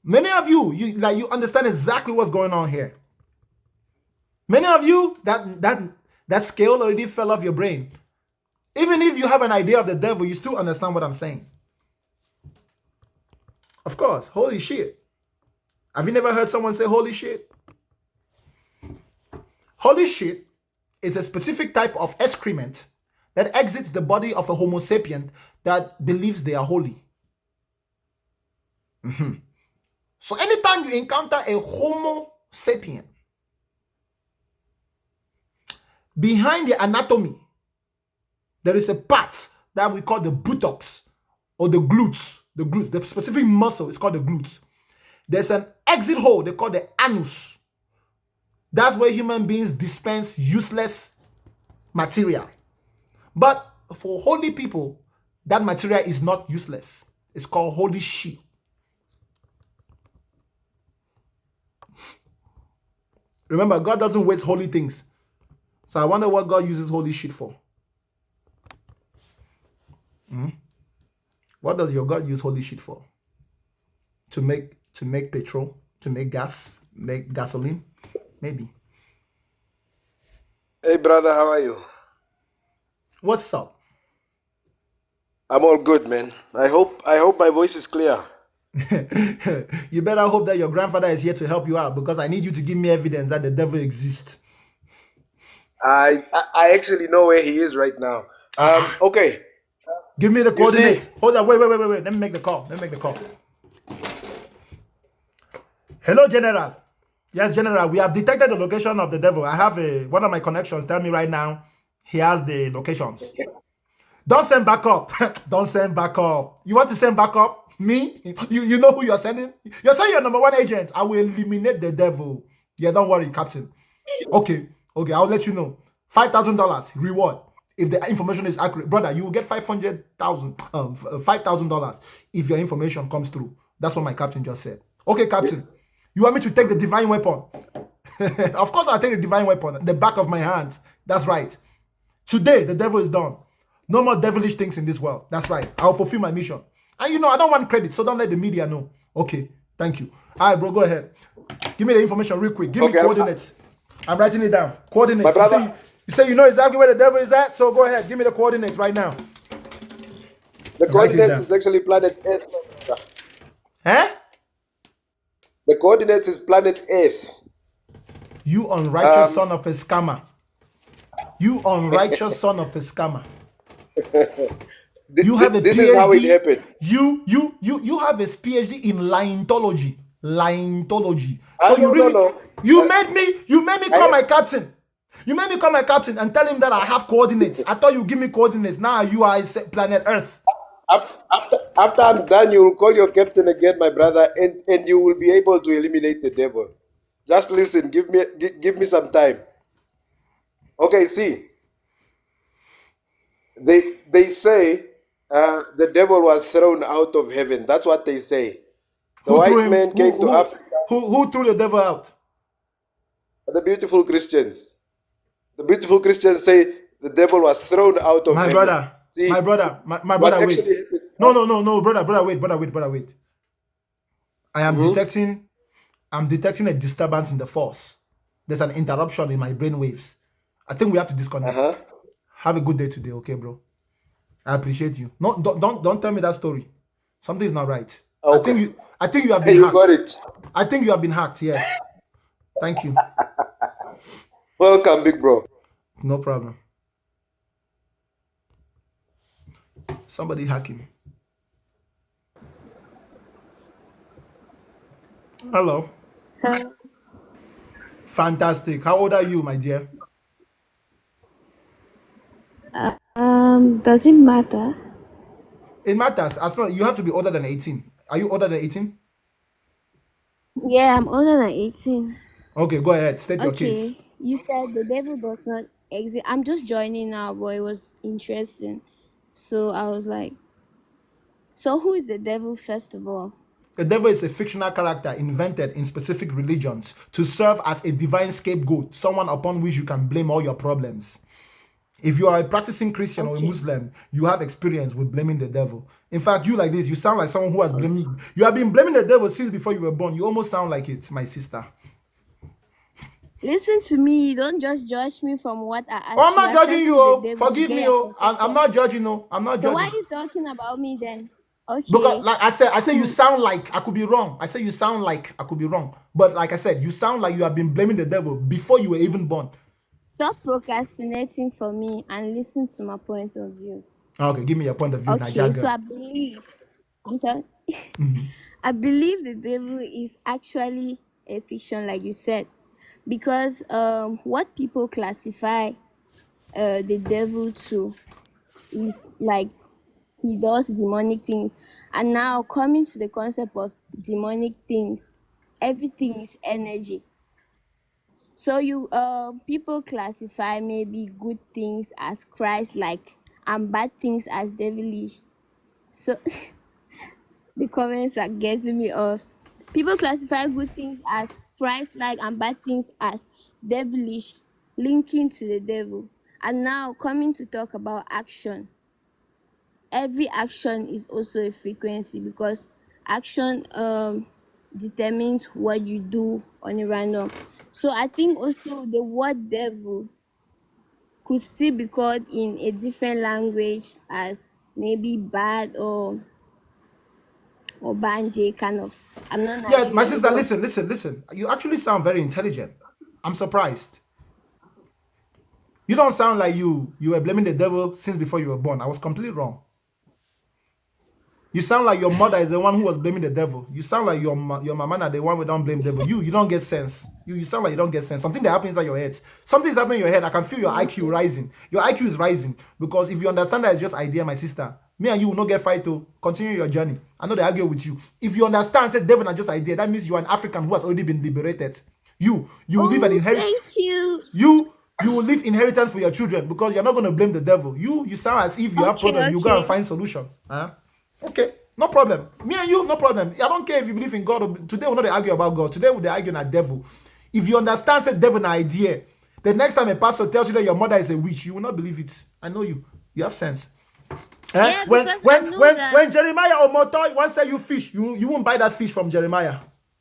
Many of you, you understand exactly what's going on here. Many of you, that scale already fell off your brain. Even if you have an idea of the devil, you still understand what I'm saying. Of course, holy shit. Have you never heard someone say holy shit? Holy shit is a specific type of excrement that exits the body of a Homo sapien that believes they are holy. So anytime you encounter a Homo sapien, behind the anatomy, there is a part that we call the buttocks or the glutes. The specific muscle is called the glutes. There's an exit hole they call the anus. That's where human beings dispense useless material. But for holy people, that material is not useless. It's called holy shit. Remember, God doesn't waste holy things. So I wonder what God uses holy shit for. What does your God use holy shit for? To make petrol, to make gas, make gasoline? Maybe. Hey brother, how are you? What's up? I'm all good, man. I hope my voice is clear. You better hope that your grandfather is here to help you out, because I need you to give me evidence that the devil exists. I actually know where he is right now. Okay. Give me the You coordinates. see- Hold on, wait. Let me make the call. Hello, General. Yes, General. We have detected the location of the devil. I have one of my connections tell me right now he has the locations. Don't send backup. Don't send backup. You want to send backup? Me? You know who you're sending? You're sending your number 1 agent. I will eliminate the devil. Yeah, don't worry, Captain. Okay, I'll let you know. $5,000 reward if the information is accurate. Brother, you will get $5,000 if your information comes through. That's what my captain just said. Okay, Captain. You want me to take the divine weapon? Of course I'll take the divine weapon. The back of my hands. That's right. Today, the devil is done. No more devilish things in this world. That's right. I'll fulfill my mission. And I don't want credit, so don't let the media know. Okay, thank you. All right, bro, go ahead. Give me the information real quick. Give me coordinates. I'm writing it down. Coordinates. My brother- You say you know exactly where the devil is at, so go ahead. Give me the coordinates right now. The Write it coordinates down. is actually planet Earth. Huh? The coordinates is planet Earth. You unrighteous son of a scammer. You unrighteous son of a scammer. You have a This PhD. is how it happened. You have a PhD in Liontology. Liontology. Ah, So no, you really no. you made me call my captain. You made me call my captain and tell him that I have coordinates. I thought you give me coordinates. Now you are planet Earth. After I'm done, you will call your captain again, my brother, and you will be able to eliminate the devil. Just listen. Give me some time. Okay. See. They say the devil was thrown out of heaven. That's what they say. The Who threw white him? man came to Africa. Who threw the devil out? The beautiful Christians. The beautiful Christians say the devil was thrown out of My heaven. brother. See, My brother. My what brother, wait. actually happened? No, brother, wait. I am Mhm. I'm detecting a disturbance in the force. There's an interruption in my brain waves. I think we have to disconnect. Have a good day today, okay, bro? I appreciate you. No, don't tell me that story. Something's not right. Okay. I think you have been You hacked. got it. I think you have been hacked. Yes. Thank you. Welcome, big bro. No problem. Somebody hack him. Hello. Fantastic. How old are you, my dear? Does it matter? It matters. As long you have to be older than 18. Are you older than 18? Yeah, I'm older than 18. Okay, go ahead. State your case. Okay, you said the devil does not exist. I'm just joining now, but it was interesting. So I was like, so who is the devil first of all? The devil is a fictional character invented in specific religions to serve as a divine scapegoat, someone upon which you can blame all your problems. If you are a practicing Christian or a Muslim, you have experience with blaming the devil. In fact, you like this, you sound like someone who has blamed, you have been blaming the devil since before you were born. You almost sound like it, my sister. Listen to me. Don't just judge me from what I asked. Oh, I'm not judging you. Oh. The devil Forgive to me. get your Oh. I'm not judging. No, I'm not So why are judging. you talking about me then? Okay. Because, like I said you sound like I could be wrong. I said you sound like I could be wrong. But like I said, you sound like you have been blaming the devil before you were even born. Stop procrastinating for me and listen to my point of view. Okay, give me your point of view, Okay, Nigeria so girl. I believe, okay, Mhm. I believe the devil is actually a fiction, like you said, because what people classify the devil to is like he does demonic things, and now coming to the concept of demonic things, everything is energy. So you people classify maybe good things as Christ-like and bad things as devilish. So the comments are getting me off. People classify good things as Christ-like and bad things as devilish, linking to the devil. And now coming to talk about action. Every action is also a frequency because action determines what you do on a random. So I think also the word devil could still be called in a different language as maybe bad or banje kind of. I'm not Yes, my Nigerian, sister, but listen. You actually sound very intelligent. I'm surprised. You don't sound like you were blaming the devil since before you were born. I was completely wrong. You sound like your mother is the one who was blaming the devil. You sound like your mama are the one who don't blame the devil. You don't get sense. You sound like you don't get sense. Something that happens inside your head. Something is happening in your head. I can feel your IQ rising. Your IQ is rising because if you understand that it's just idea, my sister, me and you will not get fight to continue your journey. I know they argue with you. If you understand, say devil is just idea, that means you are an African who has already been liberated. You will leave an inheritance. Thank you. You will leave inheritance for your children because you're not going to blame the devil. You sound as if you have problem. You go and find solutions. Huh? Okay, no problem. Me and you, no problem. I don't care if you believe in God. Today we're not argue about God. Today we're arguing at devil. If you understand, say devil an idea. The next time a pastor tells you that your mother is a witch, you will not believe it. I know you. You have sense. Yeah, When that. Jeremiah or Motoy once say you fish, you won't buy that fish from Jeremiah.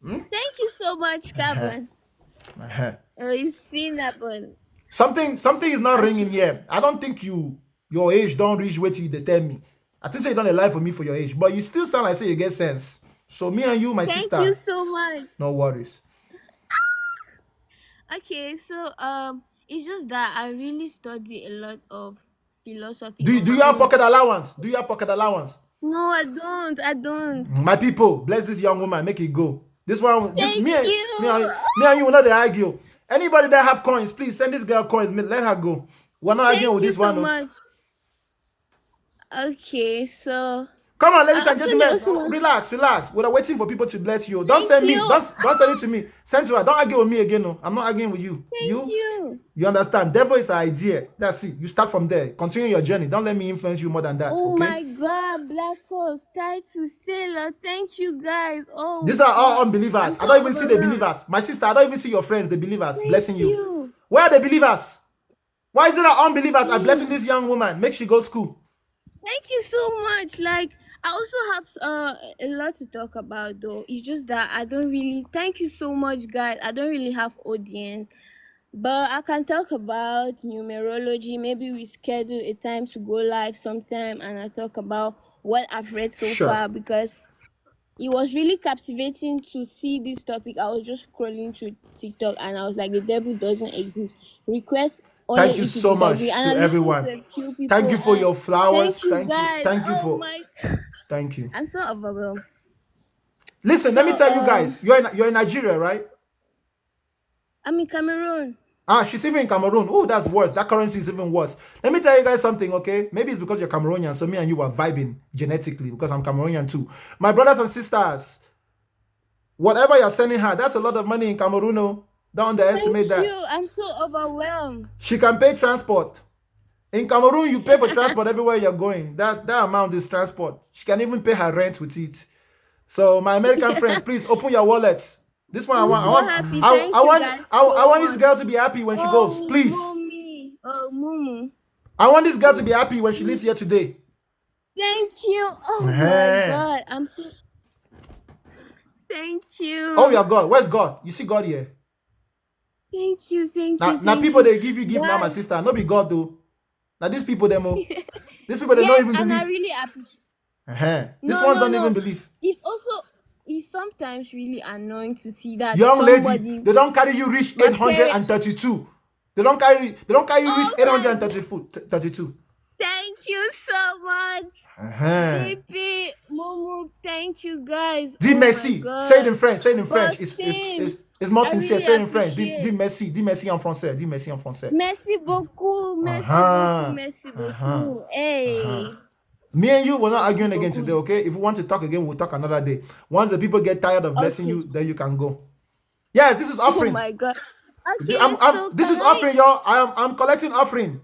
Thank you so much, Kevin. Oh, it's seen that one. Something is not ringing here. I don't think your age don't reach what you tell me. I think say you don't lie for me for your age, but you still sound like say you get sense. So me and you, my sister. Thank you so much. No worries. Okay, so it's just that I really study a lot of philosophy. Do you have pocket allowance? Do you have pocket allowance? No, I don't. My people, bless this young woman, make it go. This one, Thank me and you will not argue. Anybody that have coins, please send this girl coins. Let her go. We're not arguing with this so one. Much. Okay, so come on, ladies and gentlemen, relax. We're waiting for people to bless you. Don't send me. Don't send it to me. Send to her. Don't argue with me again. No, I'm not arguing with you. Thank you. You understand? Devil is an idea. That's it. You start from there. Continue your journey. Don't let me influence you more than that. Oh okay? my God, Black Horse, Titus, Sailor. Thank you guys. Oh, these are all unbelievers. I don't even see the believers. My sister, I don't even see your friends, the believers, blessing you. Where are the believers? Why is it that unbelievers are blessing this young woman? Make she go school. Thank you so much. Like, I also have a lot to talk about, though. It's just that I don't really. Thank you so much, guys. I don't really have audience, but I can talk about numerology. Maybe we schedule a time to go live sometime, and I talk about what I've read so Sure. far, because it was really captivating to see this topic. I was just scrolling through TikTok and I was like, the devil doesn't exist. Request only Thank you if you so disagree. much And to I listened to everyone. a few people. Thank you for And your flowers. thank you Thank you. guys. Thank you Oh for. my, Thank you. I'm so overwhelmed. Listen, let me So tell you guys. You're in Nigeria, right? I'm in Cameroon. Ah, she's even in Cameroon. Oh, that's worse. That currency is even worse. Let me tell you guys something, okay? Maybe it's because you're Cameroonian, so me and you are vibing genetically because I'm Cameroonian too. My brothers and sisters, whatever you're sending her, that's a lot of money in Cameroon. Oh. Don't underestimate Thank that. you. I'm so overwhelmed. She can pay transport. In Cameroon, you pay for transport everywhere you're going. That amount is transport. She can even pay her rent with it. So my American friends, please open your wallets. This one, I'm so happy. Thank you guys I so want this much. girl to be happy when she goes. Oh, Please, mommy. Oh, Mumu. I want this girl to be happy when she leaves here today. Thank you. Oh my Eh. God. I'm so. Thank you. Oh, your God. Where's God? You see God here. Thank you. Thank Now, you. now Thank people you. they give you gift now, my Guys. sister. No be God though. Now these people them oh. These people they Yes, don't even and I believe. really appreciate. These No, ones no, don't no. even believe. It's sometimes really annoying to see that Young lady, somebody, they don't carry you reach my parents. 832. They don't carry you reach Oh my. 832. Thank you so much. JP, Momo, thank you guys. Dis Oh my merci. God. Say it in French. Say it in French. But same. It's more I sincere. really Say it in French. appreciate. Dis merci. Dis merci en français. Dis merci en français. Merci beaucoup. Merci beaucoup. Merci beaucoup. Hey. Me and you, we're not Merci arguing again beaucoup. today, okay? If we want to talk again, we'll talk another day. Once the people get tired of blessing Okay. you, then you can go. Yes, this is Oh offering. my God. Okay, so This is can I? offering, y'all. I'm collecting offering.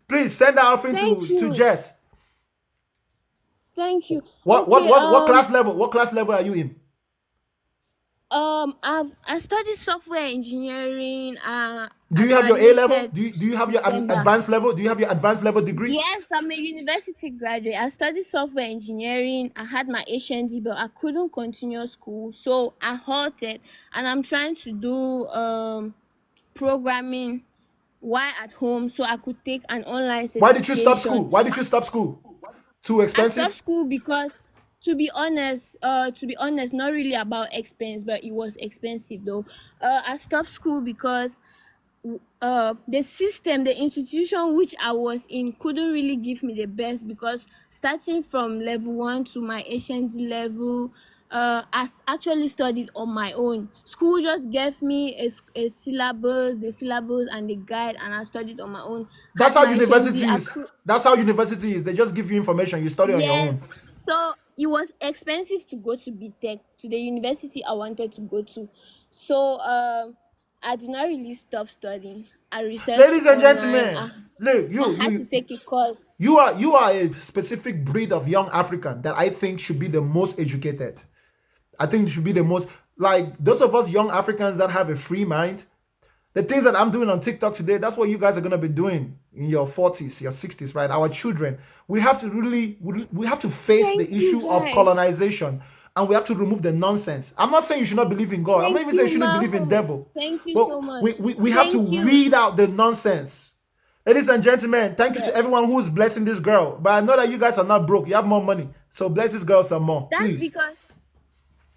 Please send that offering Thank to you. Jess. Thank you. What Okay. class level? What class level are you in? I studied software engineering. Do I you have your A level? graduated Do you have your December. advanced level? Do you have your advanced level degree? Yes, I'm a university graduate. I studied software engineering. I had my HND, but I couldn't continue school, so I halted. And I'm trying to do programming while at home, so I could take an online Why did you stop certification. school? Why did you stop school? Too I stopped expensive? school because, to be honest, not really about expense, but it was expensive though. I stopped school because the system, the institution which I was in couldn't really give me the best, because starting from level 1 to my HND level, I actually studied on my own. School just gave me a syllabus, the syllabus and the guide, and I studied on my own. That's Had how my university HND is. That's how university is. They just give you information. You study on your own. Yes. So it was expensive to go to BTech, to the university I wanted to go to. So I did not really stop studying. I researched Ladies and online. gentlemen, look, I had to take a course. you are a specific breed of young African that I think should be the most educated. I think should be the most, like, those of us young Africans that have a free mind. The things that I'm doing on TikTok today, that's what you guys are gonna be doing in your 40s, your 60s, right? Our children. We have to really, we have to face Thank the you, issue of guys. colonization, and we have to remove the nonsense. I'm not saying you should not believe in God. I'm not Thank even saying you you, shouldn't believe in Mom. devil. Thank you But so much. we have to Thank you. weed out the nonsense. Ladies and gentlemen, thank you to everyone who is blessing this girl. But I know that you guys are not broke. You have more money. So bless this girl some more, That's please. because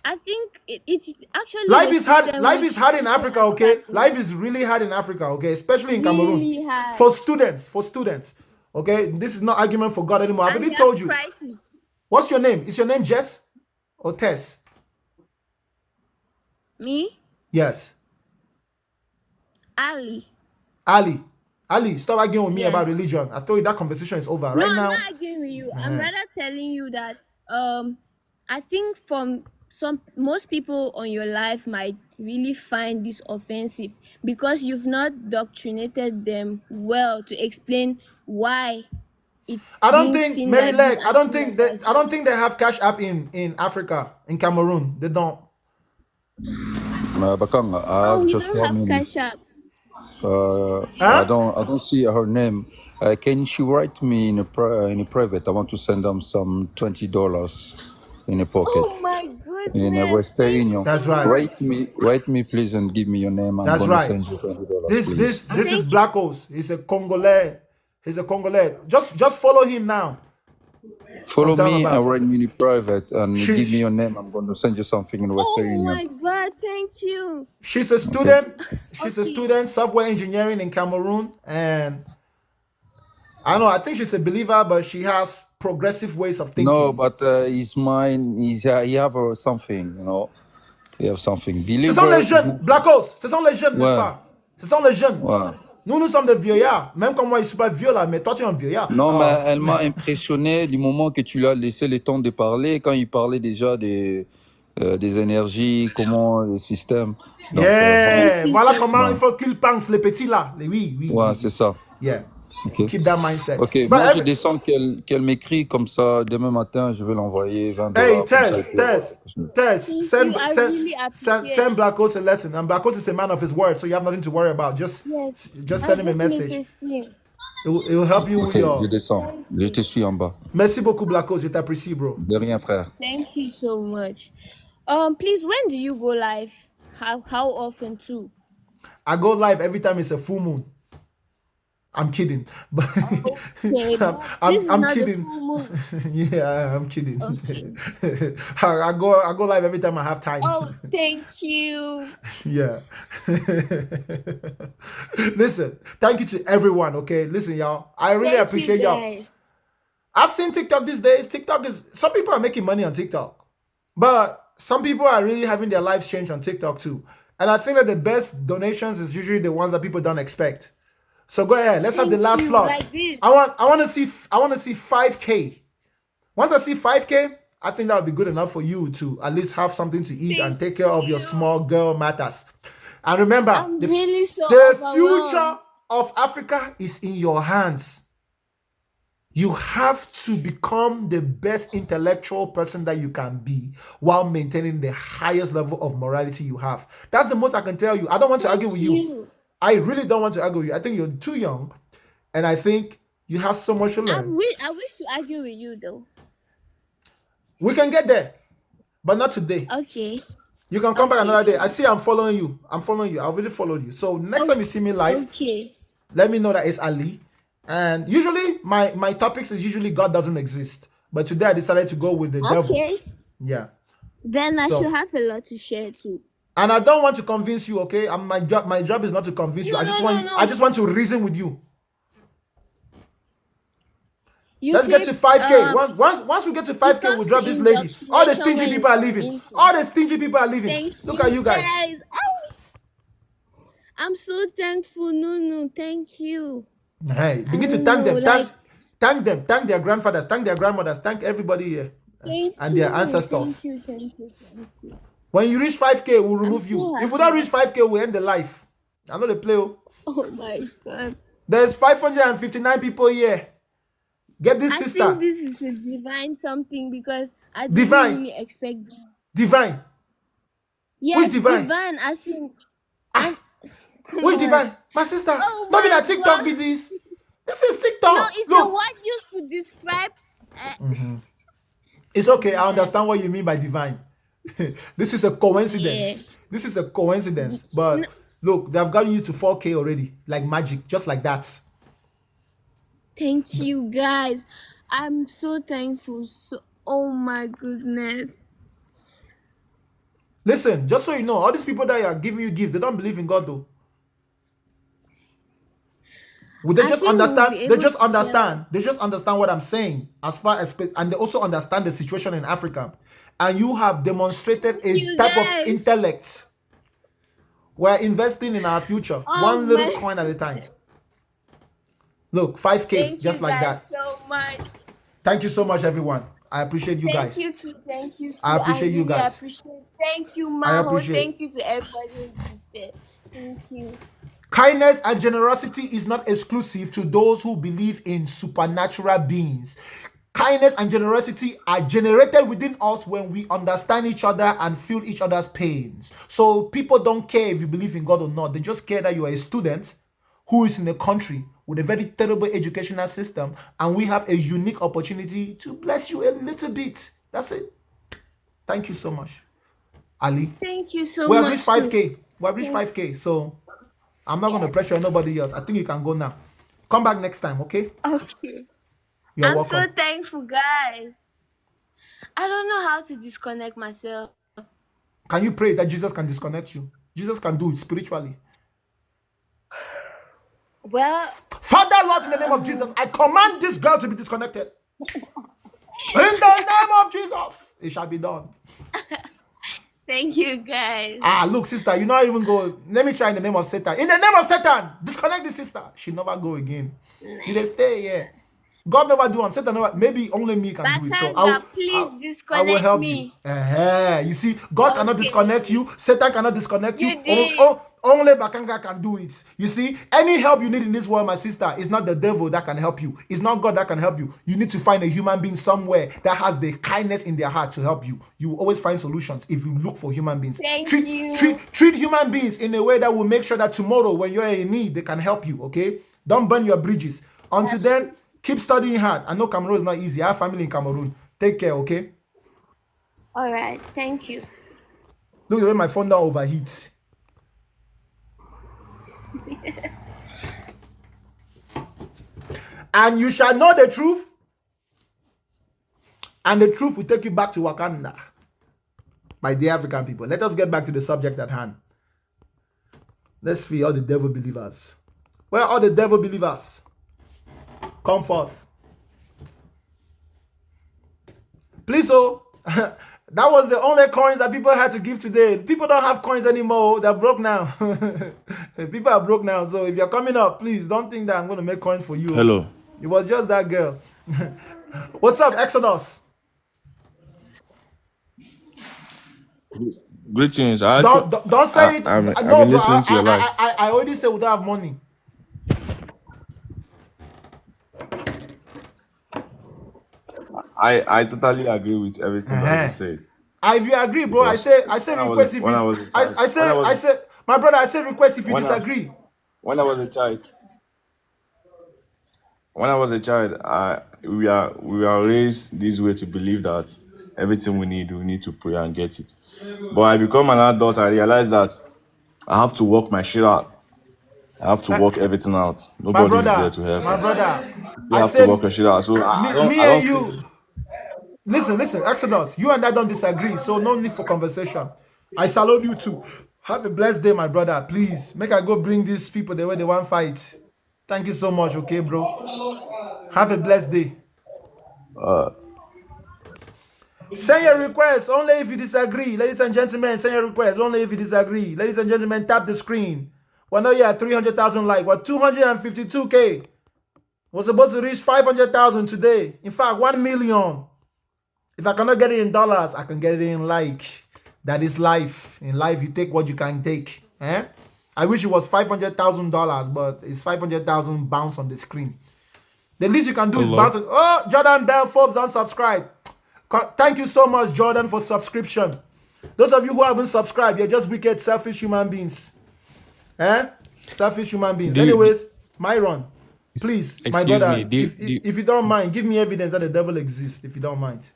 I think it's actually Life the is hard. system Life which is hard in people Africa, are okay? stuck in. Life is really hard in Africa, okay? Especially in Cameroon. Really hard. For students, okay? This is not argument for God anymore. I've And already they have told you. prices. What's your name? Is your name Jess or Tess? Me? Yes. Ali. Ali, stop arguing with me about Yes. religion. I told you that conversation is over. No, Right I'm now, not arguing with you. I'm rather telling you that I think from most people on your life might really find this offensive because you've not doctrinated them well to explain why it's I don't being think seen Mary like this Leg, and seen like that. I don't think they have Cash App in Africa, in Cameroon. They don't. Bakang, I Oh, have we just don't 1 have minute. cash app. I don't see her name. Can she write me in a private? I want to send them some $20 in a pocket Oh my in a goodness. Western Thank Union. you That's so right. much. Write me, please, and give me your name. I'm That's gonna right. send you $20, This please. is Thank you. Black O's. He's a Congolese. He's a Congolese. Just follow him now. Follow Sometime me about and write me in private and give me she your name. I'm going to send you something in Western Oh Union. my God, thank you. she's a Okay. student. She's a Okay. student, software engineering in Cameroon, and I don't know. I think she's a believer, but she has progressive ways of No, thinking. but he's mine. He have something, you know. He have something. Ce sont Believer les is jeunes, not. Blackos. Ce sont les jeunes, n'est-ce Ouais, pas? Ce sont les jeunes. ouais. Nous sommes des vieillards. Même comme moi, je ne suis pas vieux là, mais toi, tu es un vieillard. Non, mais elle m'a impressionné du moment que tu lui as laissé le temps de parler, quand il parlait déjà des énergies, comment le système. Donc, Yeah, Thank you voilà so comment il ouais, faut qu'ils pensent, les petits là. Oui, oui, ouais, oui, c'est oui. ça. Yeah, Ok. keep that mindset. Ok, But moi je descends qu'elle m'écrit comme ça. Demain matin, je vais l'envoyer $20 hey, comme ça. Tess, Tess, Tess, Thank send, you. I send, really send, appreciate. send Blackos a lesson. And Blackos is a man of his word, so you have nothing to worry about. Just Yes, send him a just message. message him. It will help you with Ok, je your. descends. Je te suis en bas. Merci beaucoup, Blackos. Je t'apprécie, bro. De rien, frère. Thank you so much. Please, when do you go live? How often too? I go live every time it's a full moon. I'm kidding, but Okay, but this I'm is not the kidding. full moon. Yeah, I'm kidding. Okay. I go live every time I have time. Oh, thank you. Yeah. Listen, thank you to everyone. Okay, listen, y'all. I really Thank you, appreciate y'all. guys. I've seen TikTok these days. TikTok is some people are making money on TikTok, but some people are really having their lives change on TikTok too. And I think that the best donations is usually the ones that people don't expect. So go ahead. Let's have the Thank last you. flood. Like this. I want to see 5K. Once I see 5K, I think that would be good enough for you to at least have something to eat and take care of your small girl matters. And remember, I'm really so the overwhelmed. future of Africa is in your hands. You have to become the best intellectual person that you can be while maintaining the highest level of morality you have. That's the most I can tell you. I don't want to argue with you. I really don't want to argue with you. I think you're too young, and I think you have so much to I learn. wish to argue with you though. We can get there, but not today. Okay. You can come back Okay. another day. I see I'm following you. I already followed you. So next time you see me live, Okay. let me know that it's Ali. And usually my topics is usually God doesn't exist. But today I decided to go with the devil. Okay. Yeah. Then I So should have a lot to share too. and I don't want to convince you, okay? My job is not to convince you. No, I just no, want no, I no. just want to reason with you. You Let's get said to 5K. Once we get to 5K, we'll drop this lady. All the stingy people are leaving. All the stingy people are leaving. Thank Look at you guys. Oh, I'm so thankful. No, thank you. Hey, begin I to thank them. know, like- Thank them. Thank their grandfathers. Thank their grandmothers. Thank everybody here Thank and you. their ancestors. Thank you. When you reach 5K, we'll remove so you. happy. If we don't reach 5K, we'll end the life. I know the play. Oh. Oh my God. There's 559 people here. Get this I sister. think this is a divine something because I didn't Divine. really expect that. Divine. Yes, divine? divine. I think. Which divine? My sister. Oh Not be my that TikTok God. be this. This is TikTok. No, it's a Look. word used to describe. It's okay. I understand what you mean by divine. This is a coincidence. Yeah. This is a coincidence. But look, they have gotten you to 4K already. Like magic. Just like that. Thank you, guys. I'm so thankful. Oh my goodness. Listen, just so you know, all these people that are giving you gifts, they don't believe in God though. Well, they I just think we'll understand. be They able just to understand. They just understand what I'm saying, as far as, and they also understand the situation in Africa. And you have demonstrated a you, type guys. of intellect. We're investing in our future, Oh one little my- coin at a time. Look, 5K, Thank just you like guys that. so much. Thank you so much, everyone. I appreciate you guys. Thank you too. I appreciate you really guys. Thank you, I Maho. appreciate- Thank you to everybody who gifted. Thank you. Kindness and generosity is not exclusive to those who believe in supernatural beings. Kindness and generosity are generated within us when we understand each other and feel each other's pains. So people don't care if you believe in God or not. They just care that you are a student who is in a country with a very terrible educational system, and we have a unique opportunity to bless you a little bit. That's it. Thank you so much, Ali. Thank you so We have much. reached 5K. We have reached 5K. So I'm not going to pressure nobody else. I think you can go now. Come back next time, okay? Okay. You're I'm so welcome. thankful, guys. I don't know how to disconnect myself. Can you pray that Jesus can disconnect you? Jesus can do it spiritually. Well, Father, Lord, in the name of Jesus, I command this girl to be disconnected. In the name of Jesus, it shall be done. thank you, guys. Look, sister, you not even go. Let me try in the name of Satan. In the name of Satan, disconnect this sister. She never go again. You dey stay here. God never do. I'm Satan never. Maybe only me can do it. So Batanga, please I will disconnect help me. you. You see, God cannot disconnect you. Satan cannot disconnect you. You did. Only Bakanga can do it. You see, any help you need in this world, my sister, is not the devil that can help you. It's not God that can help you. You need to find a human being somewhere that has the kindness in their heart to help you. You will always find solutions if you look for human beings. Thank treat, you. treat human beings in a way that will make sure that tomorrow when you're in need, they can help you, okay? Don't burn your bridges. Until then, keep studying hard. I know Cameroon is not easy. I have family in Cameroon. Take care, okay? All right. Thank you. Look the way my phone now overheats. And you shall know the truth, and the truth will take you back to Wakanda. My dear African people, let us get back to the subject at hand. Let's free all the devil believers. Where are all the devil believers? Come forth. Please, that was the only coins that people had to give today. People don't have coins anymore. They're broke now. People are broke now. So if you're coming up, please don't think that I'm going to make coins for you. Hello. It was just that girl. What's up, Exodus? Greetings. Don't say it. I've No, been bro. listening to your life. I already said we don't have money. I totally agree with everything that you said. If you agree, bro, I Because say request if you. I said, my brother, I said request if you disagree. When I was a child, we are raised this way to believe that everything we need to pray and get it. But I become an adult, I realize that I have to work my shit out. I have to work everything out. Nobody is there to help My us. brother, You I have to said work your shit out. So I me don't and see. you. Listen, Exodus, you and I don't disagree, so no need for conversation. I salute you too. Have a blessed day, my brother. Please, make I go bring these people the way they want fight. Thank you so much, okay, bro? Have a blessed day. Send your request only if you disagree. Ladies and gentlemen, send your request only if you disagree. Ladies and gentlemen, tap the screen. Well, now you have 300,000 likes. What, 252K? We're supposed to reach 500,000 today. In fact, 1 million. If I cannot get it in dollars, I can get it in like. That is life. In life, you take what you can take. I wish it was $500,000, but it's 500,000 bounce on the screen. The least you can do is bounce. Oh, Jordan Bell Forbes, don't subscribe. Thank you so much, Jordan, for subscription. Those of you who haven't subscribed, you're just wicked, selfish human beings. Selfish human beings. Anyways, Myron, please, my brother, if you don't mind, give me evidence that the devil exists, if you don't mind.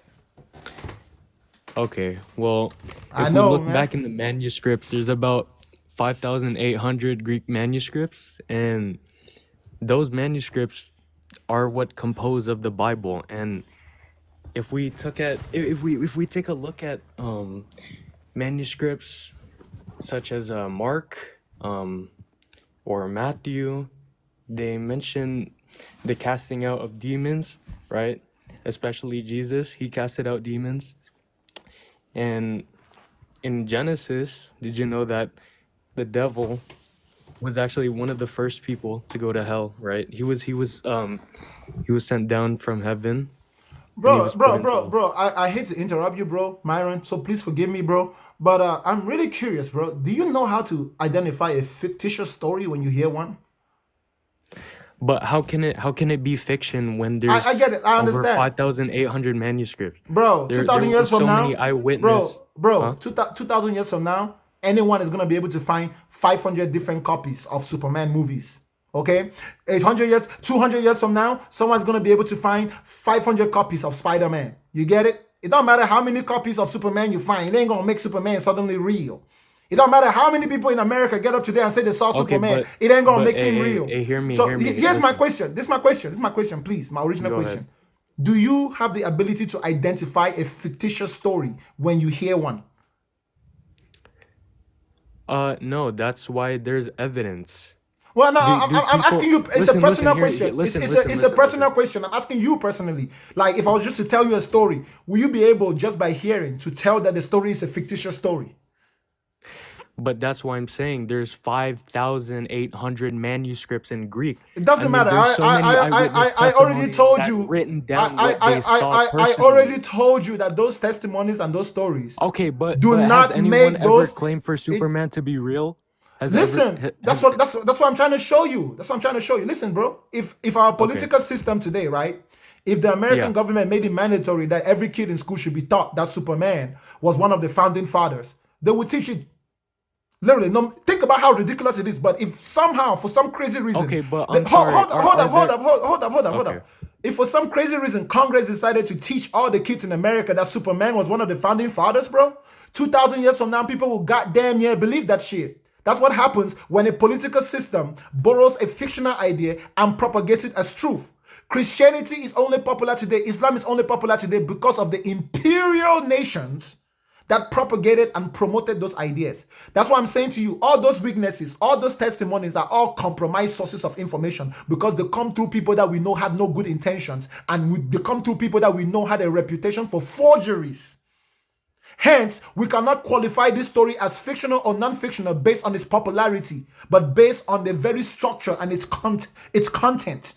Okay, well, if we look back in the manuscripts, there's about 5,800 Greek manuscripts, and those manuscripts are what compose of the Bible. And if we take a look at manuscripts such as Mark or Matthew, they mention the casting out of demons, right? Especially Jesus, he casted out demons. And in Genesis, did you know that the devil was actually one of the first people to go to hell, right? He was sent down from heaven. Bro, I hate to interrupt you, bro, Myron, so please forgive me, bro. But I'm really curious, bro. Do you know how to identify a fictitious story when you hear one? But how can it be fiction when there's I get it. I understand. over 5,800 manuscripts? Bro, 2,000 years from now, many eyewitnesses. Bro, 2,000 years from now, anyone is going to be able to find 500 different copies of Superman movies. Okay? 200 years from now, someone's going to be able to find 500 copies of Spider-Man. You get it? It don't matter how many copies of Superman you find. It ain't going to make Superman suddenly real. It don't matter how many people in America get up today and say they saw Superman. It ain't going to make him real. Hear me. Here's my question. This is my question, please. My original question. Do you have the ability to identify a fictitious story when you hear one? No, that's why there's evidence. Well, no, Do I'm people asking you. It's a listen, personal here, question. listen, It's a personal question. I'm asking you personally. Like, if I was just to tell you a story, will you be able, just by hearing, to tell that the story is a fictitious story? But that's why I'm saying there's 5,800 manuscripts in Greek. It doesn't matter. There's so many eyewitness I already testimonies told that you. written down what they saw I personally. already told you that those testimonies and those stories. Okay, but do has not anyone make ever those. claimed for Superman to be real? Listen, that's what I'm trying to show you. That's what I'm trying to show you. Listen, bro. If our political system today, right? If the American government made it mandatory that every kid in school should be taught that Superman was one of the founding fathers, they would teach it. Literally, no. Think about how ridiculous it is. But if somehow, for some crazy reason, Okay, but hold up. If for some crazy reason Congress decided to teach all the kids in America that Superman was one of the founding fathers, bro, 2,000 years from now, people will goddamn near believe that shit. That's what happens when a political system borrows a fictional idea and propagates it as truth. Christianity is only popular today. Islam is only popular today because of the imperial nations that propagated and promoted those ideas. That's why I'm saying to you, all those weaknesses, all those testimonies are all compromised sources of information because they come through people that we know had no good intentions, and they come through people that we know had a reputation for forgeries. Hence, we cannot qualify this story as fictional or non-fictional based on its popularity, but based on the very structure and its content.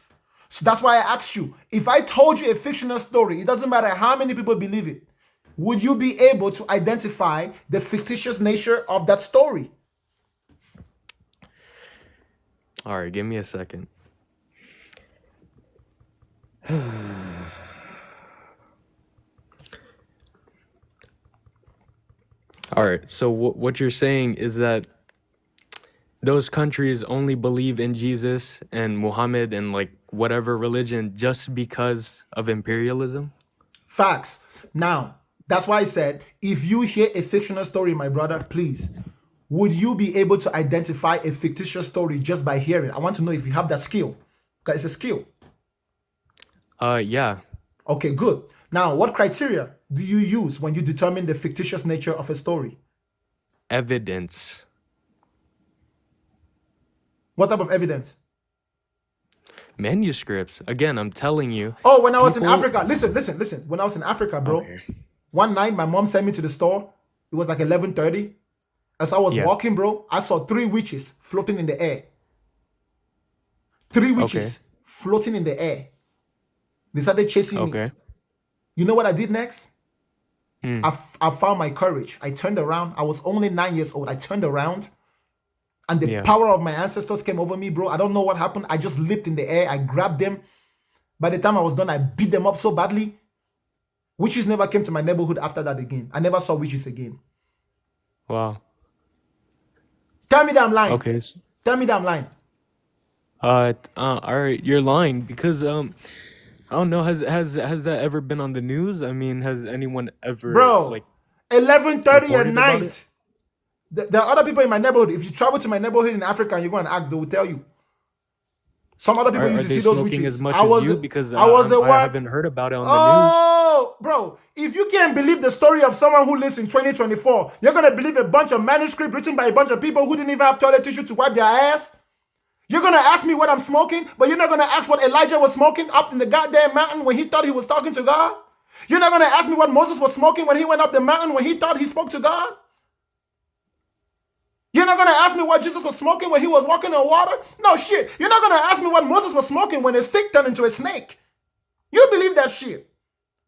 So that's why I asked you, if I told you a fictional story, it doesn't matter how many people believe it, would you be able to identify the fictitious nature of that story? All right, give me a second. All right, so what you're saying is that those countries only believe in Jesus and Muhammad and like whatever religion just because of imperialism? Facts. Now, that's why I said, if you hear a fictional story, my brother, please, would you be able to identify a fictitious story just by hearing? I want to know if you have that skill, because it's a skill. Yeah. Okay, good. Now, what criteria do you use when you determine the fictitious nature of a story? Evidence. What type of evidence? Manuscripts. Again, I'm telling you. Oh, when I was in Africa, listen. When I was in Africa, bro, one night my mom sent me to the store. It was like 11:30. As I was walking, bro, I saw 3 witches floating in the air. 3 witches floating in the air. They started chasing me. You know what I did next? I found my courage. I turned around. I was only 9 years old. I turned around and the power of my ancestors came over me, bro. I don't know what happened. I just leaped in the air. I grabbed them. By the time I was done, I beat them up so badly. Witches never came to my neighborhood after that again. I never saw witches again. Wow. Tell me that I'm lying. Okay. Tell me that I'm lying. All right, you're lying because I don't know. Has that ever been on the news? I mean, has anyone ever Bro, 11:30 at reported about night. it? There are other people in my neighborhood. If you travel to my neighborhood in Africa and you go and ask, they will tell you. Some other people Are used to they see those smoking witches. as much I was as you? Because I was the I one. haven't heard about it on the Oh, bro, if you can't believe the story of someone who lives in 2024, you're going to believe a bunch of manuscript written by a bunch of people who didn't even have toilet tissue to wipe their ass? You're going to ask me what I'm smoking, but you're not going to ask what Elijah was smoking up in the goddamn mountain when he thought he was talking to God? You're not going to ask me what Moses was smoking when he went up the mountain when he thought he spoke to God? You're not going to ask me what Jesus was smoking when he was walking on water? No shit. You're not going to ask me what Moses was smoking when a stick turned into a snake. You believe that shit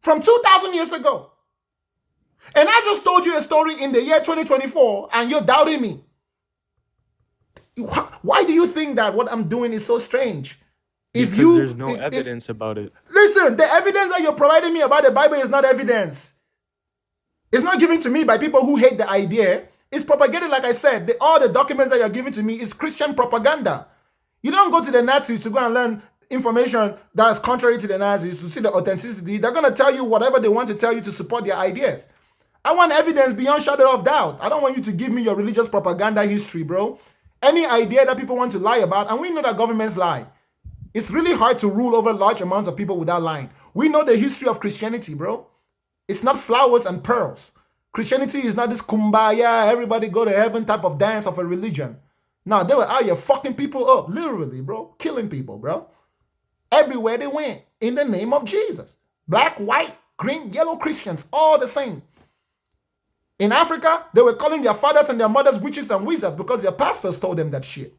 from 2,000 years ago. And I just told you a story in the year 2024 and you're doubting me. Why do you think that what I'm doing is so strange? Because there's no evidence about it. Listen, the evidence that you're providing me about the Bible is not evidence. It's not given to me by people who hate the idea. It's propagated, like I said. All the documents that you're giving to me is Christian propaganda. You don't go to the Nazis to go and learn information that is contrary to the Nazis to see the authenticity. They're going to tell you whatever they want to tell you to support their ideas. I want evidence beyond shadow of doubt. I don't want you to give me your religious propaganda history, bro. Any idea that people want to lie about, and we know that governments lie. It's really hard to rule over large amounts of people without lying. We know the history of Christianity, bro. It's not flowers and pearls. Christianity is not this kumbaya, everybody go to heaven type of dance of a religion. No, they were out here fucking people up, literally, bro. Killing people, bro. Everywhere they went, in the name of Jesus. Black, white, green, yellow Christians, all the same. In Africa, they were calling their fathers and their mothers witches and wizards because their pastors told them that shit.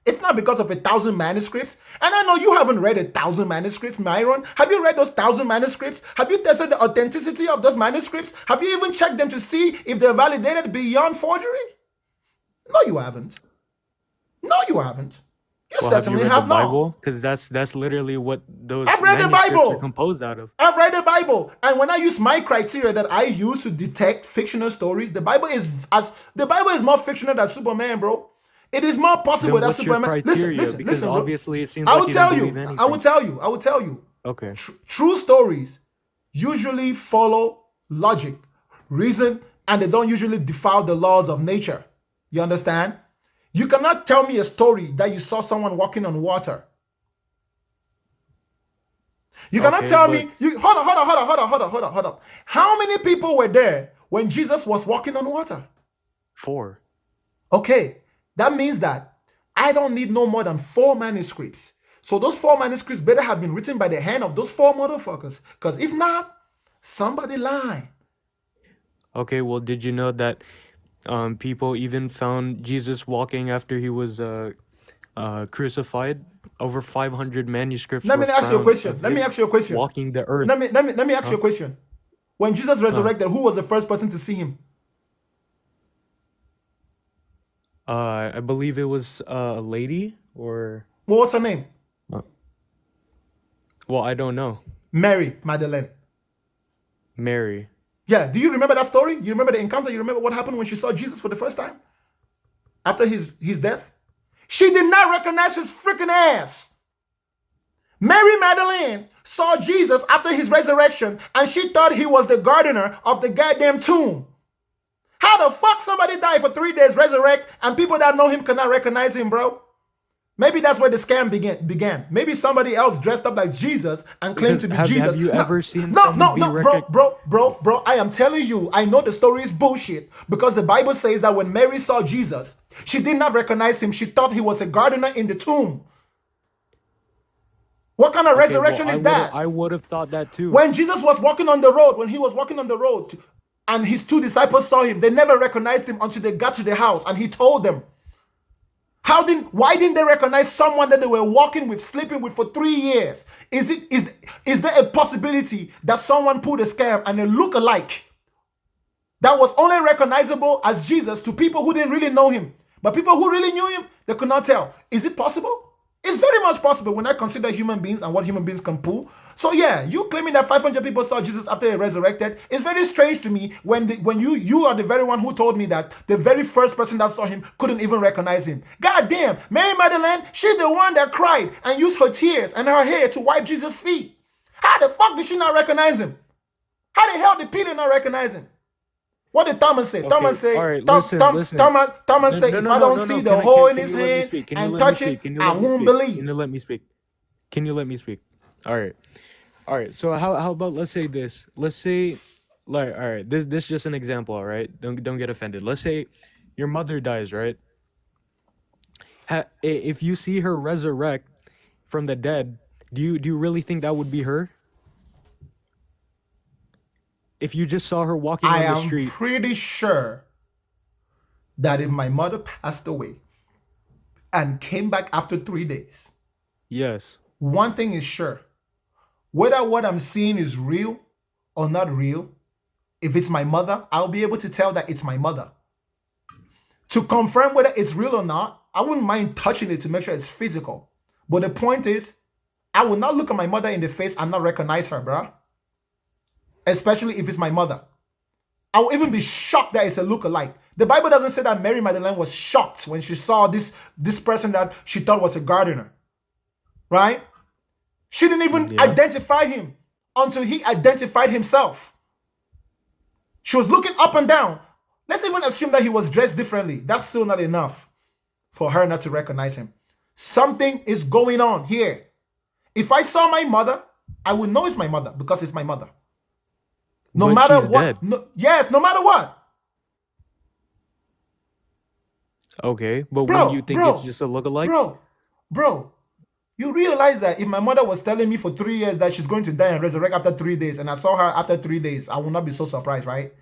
It's not because of 1,000 manuscripts. And I know you haven't read 1,000 manuscripts, Myron. Have you read those 1,000 manuscripts? Have you tested the authenticity of those manuscripts? Have you even checked them to see if they're validated beyond forgery? No, you haven't. No, you haven't. You Well, have you certainly read have the not. Bible? Because that's literally what those I've read the manuscripts are Bible. composed out of. I've read the Bible, and when I use my criteria that I use to detect fictional stories, the Bible is more fictional than Superman, bro. It is more possible Then that what's your Superman. criteria? Listen, Because bro. obviously it seems I like will you tell don't you. believe anything. I will tell you. Okay. True stories usually follow logic, reason, and they don't usually defile the laws of nature. You understand? You cannot tell me a story that you saw someone walking on water. You cannot Okay, tell but me. Hold on. How many people were there when Jesus was walking on water? 4. Okay, that means that I don't need no more than 4 manuscripts. So those 4 manuscripts better have been written by the hand of those 4 motherfuckers. Because if not, somebody lied. Okay, well, did you know that people even found Jesus walking after he was crucified? Over 500 manuscripts Let were me ask you a found question. of Let me him ask you a question. walking the earth. Let me ask Huh? you a question. When Jesus Huh. resurrected, who was the first person to see him? I believe it was a lady or What was her name? well, I don't know. Mary Magdalene. Mary. Yeah, do you remember that story? You remember the encounter? You remember what happened when she saw Jesus for the first time? After his death? She did not recognize his freaking ass. Mary Magdalene saw Jesus after his resurrection and she thought he was the gardener of the goddamn tomb. How the fuck somebody died for 3 days, resurrect, and people that know him cannot recognize him, bro? Maybe that's where the scam began. Maybe somebody else dressed up like Jesus and claimed Because to be Jesus. have you ever seen No, someone be bro. I am telling you, I know the story is bullshit because the Bible says that when Mary saw Jesus, she did not recognize him. She thought he was a gardener in the tomb. What kind of Okay, resurrection well, is that? I would have thought that too. When Jesus was walking on the road, and his 2 disciples saw him, they never recognized him until they got to the house and he told them. Why didn't they recognize someone that they were walking with, sleeping with for 3 years? Is there a possibility that someone pulled a scam and a look-alike that was only recognizable as Jesus to people who didn't really know him? But people who really knew him, they could not tell. Is it possible? It's very much possible when I consider human beings and what human beings can pull. So yeah, you claiming that 500 people saw Jesus after he resurrected is very strange to me when you are the very one who told me that the very first person that saw him couldn't even recognize him. God damn, Mary Magdalene, she's the one that cried and used her tears and her hair to wipe Jesus' feet. How the fuck did she not recognize him? How the hell did Peter not recognize him? What did Thomas say? Okay, Thomas say, all right, Thomas listen. say, if I don't see the hole in his hand and touch it, I won't believe. Can you let me speak? Can you let me speak? All right. So how about let's say this? Let's say, like, all right, this is just an example. All right, don't get offended. Let's say your mother dies, right? If you see her resurrect from the dead, do you really think that would be her? If you just saw her walking I on the am street, pretty sure that if my mother passed away and came back after 3 days, yes. one thing is sure, whether what I'm seeing is real or not real, if it's my mother, I'll be able to tell that it's my mother. To confirm whether it's real or not, I wouldn't mind touching it to make sure it's physical. But the point is, I will not look at my mother in the face and not recognize her, bruh. Especially if it's my mother. I will even be shocked that it's a look-alike. The Bible doesn't say that Mary Magdalene was shocked when she saw this person that she thought was a gardener. Right? She didn't even identify him until he identified himself. She was looking up and down. Let's even assume that he was dressed differently. That's still not enough for her not to recognize him. Something is going on here. If I saw my mother, I would know it's my mother because it's my mother. No But matter she's what. dead. No, yes, no matter what. Okay, but wouldn't you think it's just a lookalike? Bro, you realize that if my mother was telling me for 3 years that she's going to die and resurrect after 3 days, and I saw her after 3 days, I will not be so surprised, right?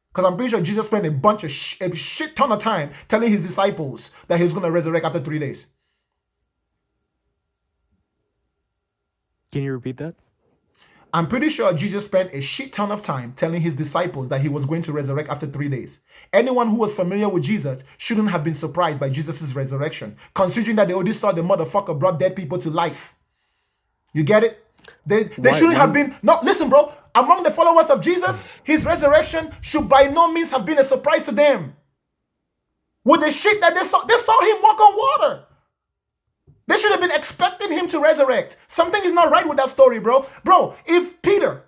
Because I'm pretty sure Jesus spent a shit ton of time telling his disciples that he was going to resurrect after 3 days. Can you repeat that? I'm pretty sure Jesus spent a shit ton of time telling his disciples that he was going to resurrect after 3 days. Anyone who was familiar with Jesus shouldn't have been surprised by Jesus' resurrection, considering that they already saw the motherfucker brought dead people to life. You get it? They shouldn't have been. No, listen, bro. Among the followers of Jesus, his resurrection should by no means have been a surprise to them. With the shit that they saw him walk on water. They should have been expecting him to resurrect. Something is not right with that story, bro. Bro, if Peter,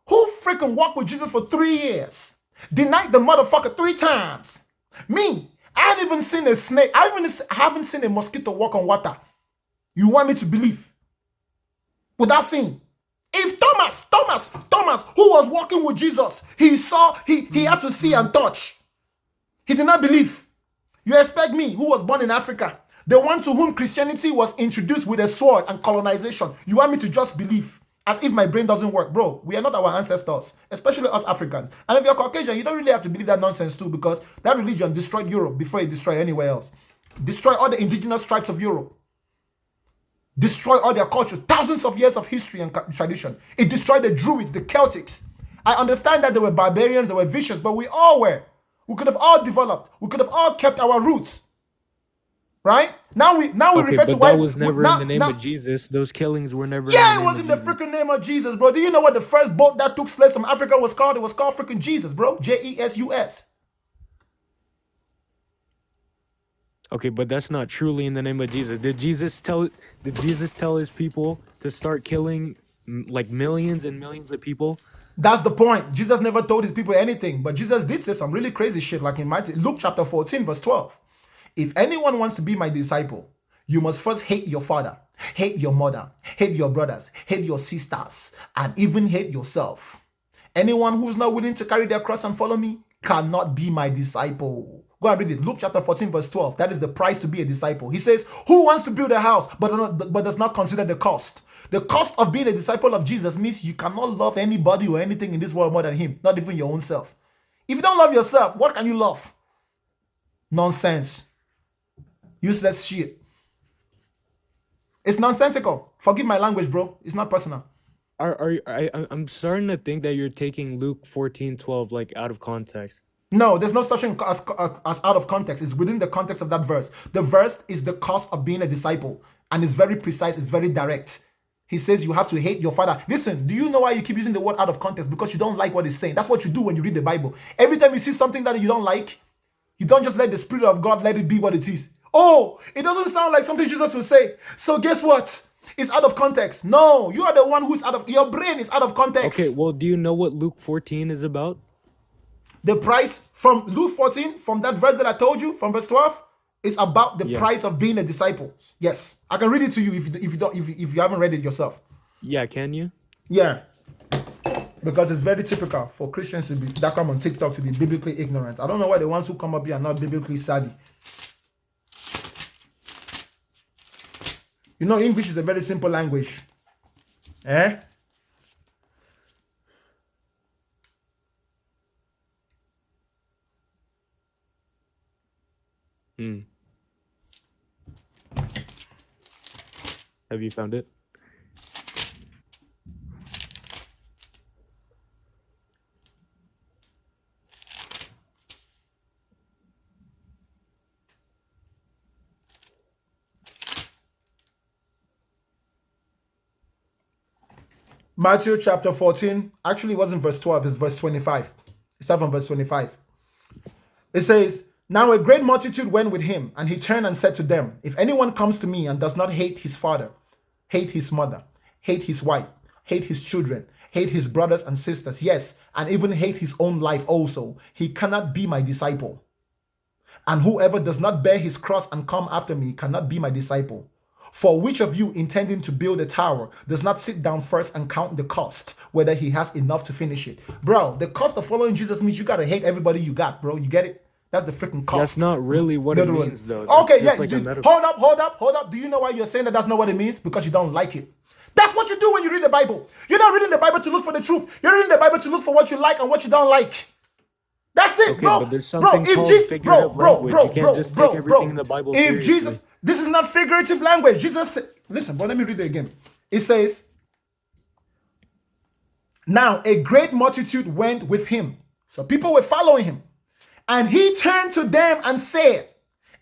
who freaking walked with Jesus for 3 years, denied the motherfucker 3 times, me, I haven't even seen a snake. Haven't seen a mosquito walk on water. You want me to believe? Without seeing. If Thomas, who was walking with Jesus, he had to see and touch. He did not believe. You expect me, who was born in Africa, the one to whom Christianity was introduced with a sword and colonization, you want me to just believe as if my brain doesn't work? Bro, we are not our ancestors, especially us Africans. And if you're Caucasian, you don't really have to believe that nonsense too, because that religion destroyed Europe before it destroyed anywhere else. Destroy all the indigenous tribes of Europe. Destroy all their culture, thousands of years of history and tradition. It destroyed the Druids, the Celtics. I understand that they were barbarians, they were vicious, but we all were. We could have all developed. We could have all kept our roots. Right? Now we refer to white. That was never in the name of Jesus. Those killings were never. Yeah, it was in the freaking name of Jesus, bro. Do you know what the first boat that took slaves from Africa was called? It was called freaking Jesus, bro. Jesus. Okay, but that's not truly in the name of Jesus. Did Jesus tell his people to start killing like millions and millions of people? That's the point. Jesus never told his people anything, but Jesus did say some really crazy shit, like in Luke chapter 14, verse 12. If anyone wants to be my disciple, you must first hate your father, hate your mother, hate your brothers, hate your sisters, and even hate yourself. Anyone who's not willing to carry their cross and follow me cannot be my disciple. Go and read it. Luke chapter 14, verse 12. That is the price to be a disciple. He says, who wants to build a house but does not consider the cost? The cost of being a disciple of Jesus means you cannot love anybody or anything in this world more than him, not even your own self. If you don't love yourself, what can you love? Nonsense. Useless shit. It's nonsensical. Forgive my language, bro. It's not personal. I'm starting to think that you're taking Luke 14:12 like out of context. No, there's no such thing as out of context. It's within the context of that verse. The verse is the cost of being a disciple, and it's very precise. It's very direct. He says you have to hate your father. Listen, do you know why you keep using the word out of context? Because you don't like what it's saying. That's what you do when you read the Bible. Every time you see something that you don't like, you don't just let the Spirit of God let it be what it is. Oh, it doesn't sound like something Jesus would say. So guess what? It's out of context. No, you are the one who's out of, your brain is out of context. Okay, well, do you know what Luke 14 is about? The price from Luke 14, from that verse that I told you, from verse 12, is about the price of being a disciple. Yes, I can read it to you if you haven't read it yourself. Yeah, can you? Yeah, because it's very typical for Christians that come on TikTok to be biblically ignorant. I don't know why the ones who come up here are not biblically savvy. You know, English is a very simple language. Eh? Have you found it? Matthew chapter 14, actually it wasn't verse 12, it's verse 25. It starts from verse 25. It says, now a great multitude went with him, and he turned and said to them, if anyone comes to me and does not hate his father, hate his mother, hate his wife, hate his children, hate his brothers and sisters, yes, and even hate his own life also, he cannot be my disciple. And whoever does not bear his cross and come after me cannot be my disciple. For which of you intending to build a tower does not sit down first and count the cost, whether he has enough to finish it? Bro, the cost of following Jesus means you gotta hate everybody you got, bro. You get it? That's the freaking cost. That's not really what it Literally. means, though. That's Okay, just yeah. like a metaphor. Hold up. Do you know why you're saying that that's not what it means? Because you don't like it. That's what you do when you read the Bible. You're not reading the Bible to look for the truth. You're reading the Bible to look for what you like and what you don't like. That's it, Okay, bro. but there's Bro, something if called Jesus, figurative language. You can't just take everything in the Bible if seriously. Jesus, this is not figurative language. Jesus said, listen, but let me read it again. It says, now a great multitude went with him. So people were following him. And he turned to them and said,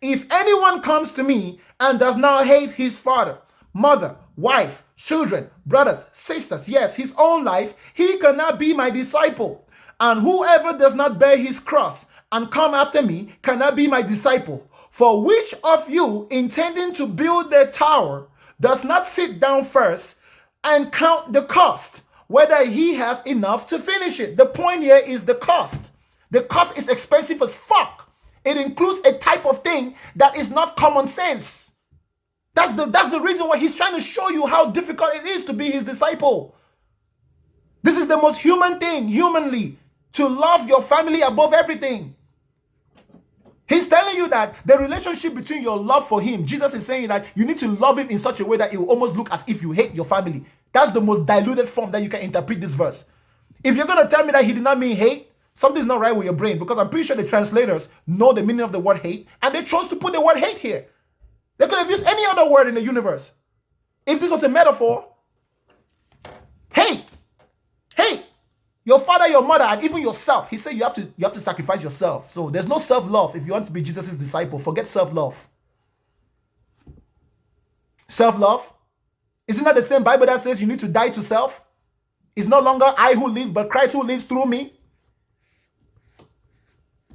if anyone comes to me and does not hate his father, mother, wife, children, brothers, sisters, yes, his own life, he cannot be my disciple. And whoever does not bear his cross and come after me cannot be my disciple. For which of you intending to build the tower does not sit down first and count the cost, whether he has enough to finish it? The point here is the cost. The cost is expensive as fuck. It includes a type of thing that is not common sense. That's the reason why he's trying to show you how difficult it is to be his disciple. This is the most human thing, humanly, to love your family above everything. He's telling you that the relationship between your love for him, Jesus is saying that you need to love him in such a way that it will almost look as if you hate your family. That's the most diluted form that you can interpret this verse. If you're going to tell me that he did not mean hate, something's not right with your brain, because I'm pretty sure the translators know the meaning of the word hate, and they chose to put the word hate here. They could have used any other word in the universe. If this was a metaphor, hate, your father, your mother, and even yourself. He said you have to sacrifice yourself. So there's no self-love if you want to be Jesus' disciple. Forget self-love. Self-love? Isn't that the same Bible that says you need to die to self? It's no longer I who live, but Christ who lives through me.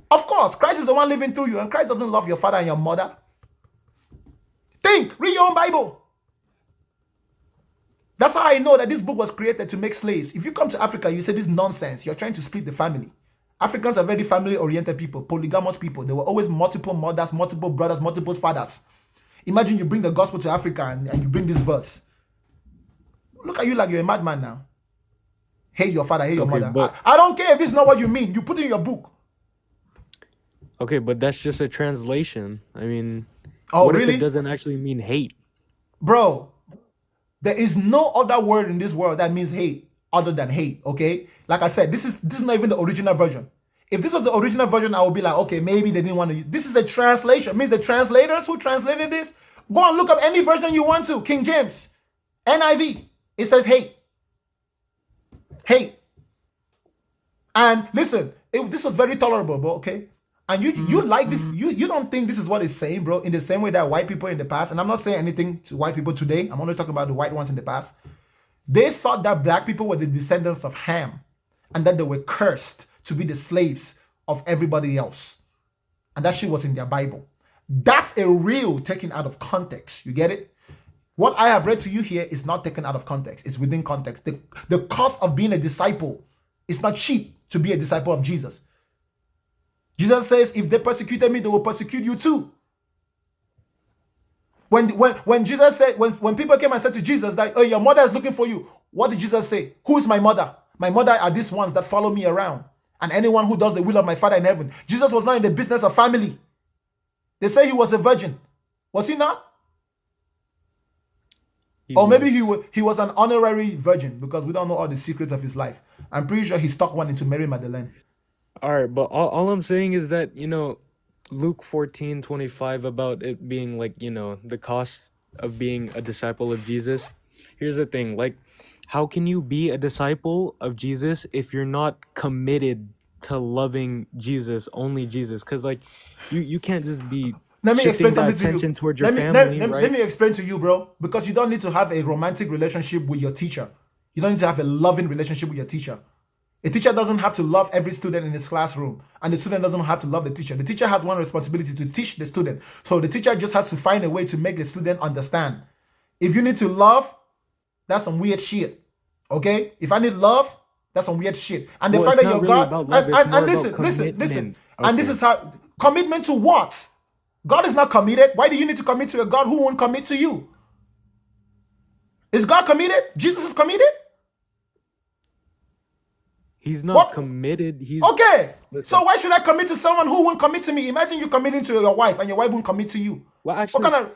Of course, Christ is the one living through you, and Christ doesn't love your father and your mother. Think, read your own Bible. That's how I know that this book was created to make slaves. If you come to Africa, you say this nonsense. You're trying to split the family. Africans are very family-oriented people, polygamous people. There were always multiple mothers, multiple brothers, multiple fathers. Imagine you bring the gospel to Africa and you bring this verse. Look at you like you're a madman now. Hate your father, hate your mother. I don't care if this is not what you mean. You put it in your book. Okay, but that's just a translation. I mean, what if it doesn't actually mean hate? Bro, there is no other word in this world that means hate other than hate, okay? Like I said, this is not even the original version. If this was the original version, I would be like, okay, maybe they didn't want to use. This is a translation. It means the translators who translated this, go and look up any version you want to. King James, NIV, it says hate. Hate. And listen, this was very tolerable, bro, okay? And you like this, you don't think this is what it's saying, bro, in the same way that white people in the past, and I'm not saying anything to white people today, I'm only talking about the white ones in the past, they thought that black people were the descendants of Ham, and that they were cursed to be the slaves of everybody else. And that shit was in their Bible. That's a real taken out of context, you get it? What I have read to you here is not taken out of context, it's within context. The cost of being a disciple is not cheap to be a disciple of Jesus. Jesus says, if they persecuted me, they will persecute you too. When Jesus said, when people came and said to Jesus that, oh, your mother is looking for you, what did Jesus say? Who is my mother? My mother are these ones that follow me around, and anyone who does the will of my Father in heaven. Jesus was not in the business of family. They say he was a virgin. Was he not? Or maybe he was an honorary virgin, because we don't know all the secrets of his life. I'm pretty sure he stuck one into Mary Magdalene. All right, but all I'm saying is that, Luke 14:25 about it being like, the cost of being a disciple of Jesus. Here's the thing, like, how can you be a disciple of Jesus if you're not committed to loving Jesus, only Jesus? Because, like, you can't just be shifting that attention towards your family, right? Let me explain to you, bro, because you don't need to have a romantic relationship with your teacher. You don't need to have a loving relationship with your teacher. A teacher doesn't have to love every student in his classroom, and the student doesn't have to love the teacher. The teacher has one responsibility to teach the student. So the teacher just has to find a way to make the student understand. If you need to love, that's some weird shit. Okay? If I need love, that's some weird shit. And the fact that you're God, and listen. Okay. And this is how, commitment to what? God is not committed. Why do you need to commit to a God who won't commit to you? Is God committed? Jesus is committed? He's not What? committed. He's Okay. listen. So why should I commit to someone who won't commit to me? Imagine you committing to your wife and your wife won't commit to you. Well, What actually, kind of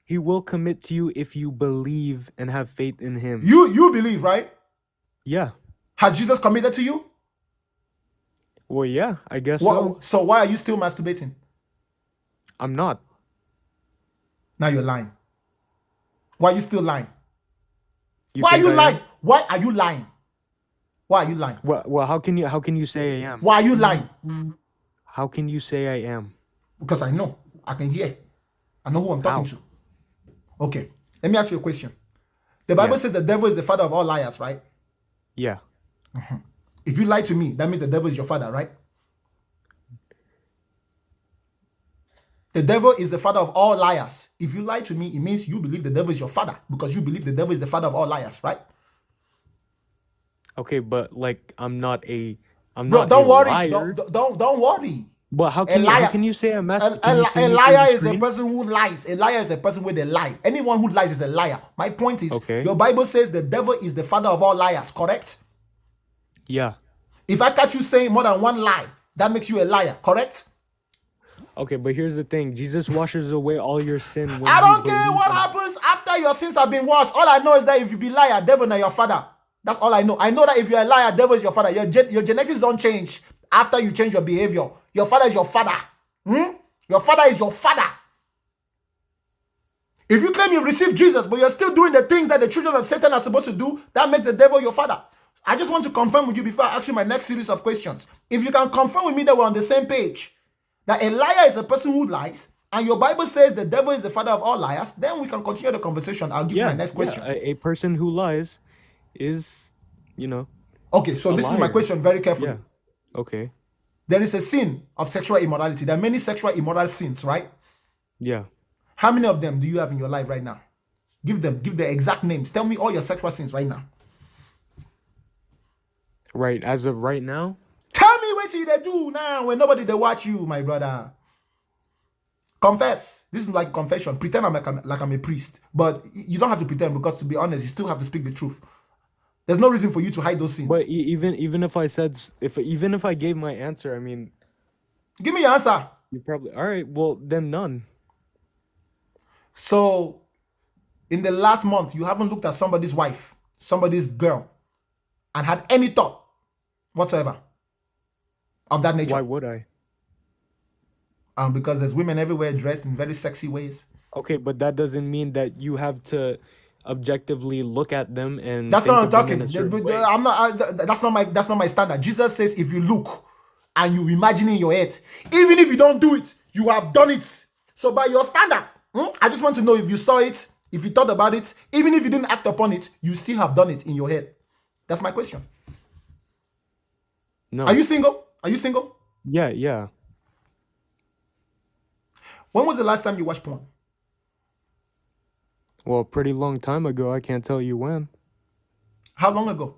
he will commit to you if you believe and have faith in him. you believe, right? Yeah. Has Jesus committed to you? Well, yeah, I guess What, so. so why are you still masturbating? I'm not. Now you're lying. Why are you still lying? You Why are think you I lying? am? Why are you lying? Why are you lying? Well, how can you say I am? Why are you lying? How can you say I am? Because I know. I can hear. I know who I'm talking How? to. Okay. Let me ask you a question. The Bible Yeah. says the devil is the father of all liars, right? Yeah. If you lie to me, that means the devil is your father, right? The devil is the father of all liars. If you lie to me, it means you believe the devil is your father because you believe the devil is the father of all liars, right? Okay, but like I'm not Bro, a don't worry. liar. Don't worry. But how A can liar. you say I'm A, Can you see a me through liar the is a screen? person who lies. A liar is a person with a lie. Anyone who lies is a liar. My point is, Okay. your Bible says the devil is the father of all liars, correct? Yeah. If I catch you saying more than one lie, that makes you a liar, correct? Okay, but here's the thing. Jesus washes away all your sin when I you don't care believe what in happens after your sins have been washed. All I know is that if you be liar, devil is your father. That's all I know. I know that if you're a liar, devil is your father. Your genetics don't change after you change your behavior. Your father is your father. Your father is your father. If you claim you received Jesus, but you're still doing the things that the children of Satan are supposed to do, that makes the devil your father. I just want to confirm with you before I ask you my next series of questions. If you can confirm with me that we're on the same page, that a liar is a person who lies, and your Bible says the devil is the father of all liars, then we can continue the conversation. I'll give you my next question. A person who lies is, Okay, so a listen to my liar. question very carefully. Yeah. Okay. There is a sin of sexual immorality. There are many sexual immoral sins, right? Yeah. How many of them do you have in your life right now? Give the exact names. Tell me all your sexual sins right now. Right. As of right now? Tell me what they do now when nobody they watch you, my brother. Confess. This is like confession. Pretend like I'm a priest. But you don't have to pretend because, to be honest, you still have to speak the truth. There's no reason for you to hide those sins. But even if I said even if I gave my answer, I mean, give me your answer. You probably all right. Well, then none. So, in the last month, you haven't looked at somebody's wife, somebody's girl, and had any thought whatsoever of that nature. Why would I? Because there's women everywhere dressed in very sexy ways. Okay, but that doesn't mean that you have to objectively look at them and. That's think not what I'm of them in talking. a certain way. I'm not. That's not my standard. Jesus says, if you look and you imagine in your head, even if you don't do it, you have done it. So by your standard, I just want to know if you saw it, if you thought about it, even if you didn't act upon it, you still have done it in your head. That's my question. No. Are you single? Are you single? Yeah. When was the last time you watched porn? Well, a pretty long time ago. I can't tell you when. How long ago?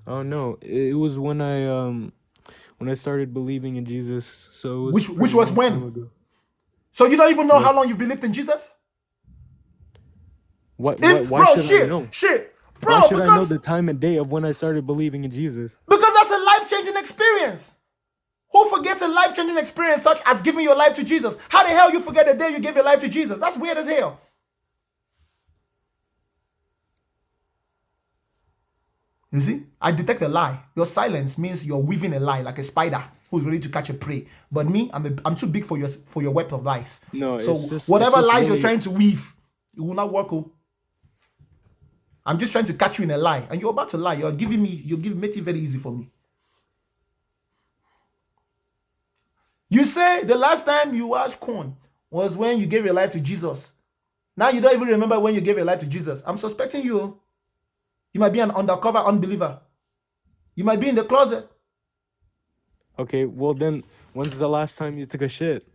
Oh no, it was when I started believing in Jesus. So it was Which was when? So you don't even know how long you believed in Jesus? Why Bro, should I know? Bro, Why should I know because the time and day of when I started believing in Jesus? that's a life-changing experience. Who forgets a life-changing experience such as giving your life to Jesus? How the hell you forget the day you gave your life to Jesus? That's weird as hell. You see, I detect a lie. Your silence means you're weaving a lie like a spider who's ready to catch a prey. But me, I'm too big for your web of lies. No, so it's just, whatever it's just lies really... you're trying to weave, it will not work. I'm just trying to catch you in a lie, and you're about to lie. Make it very easy for me. You say the last time you watched porn was when you gave your life to Jesus. Now you don't even remember when you gave your life to Jesus. I'm suspecting you. You might be an undercover unbeliever. You might be in the closet. Okay, well then, when's the last time you took a shit?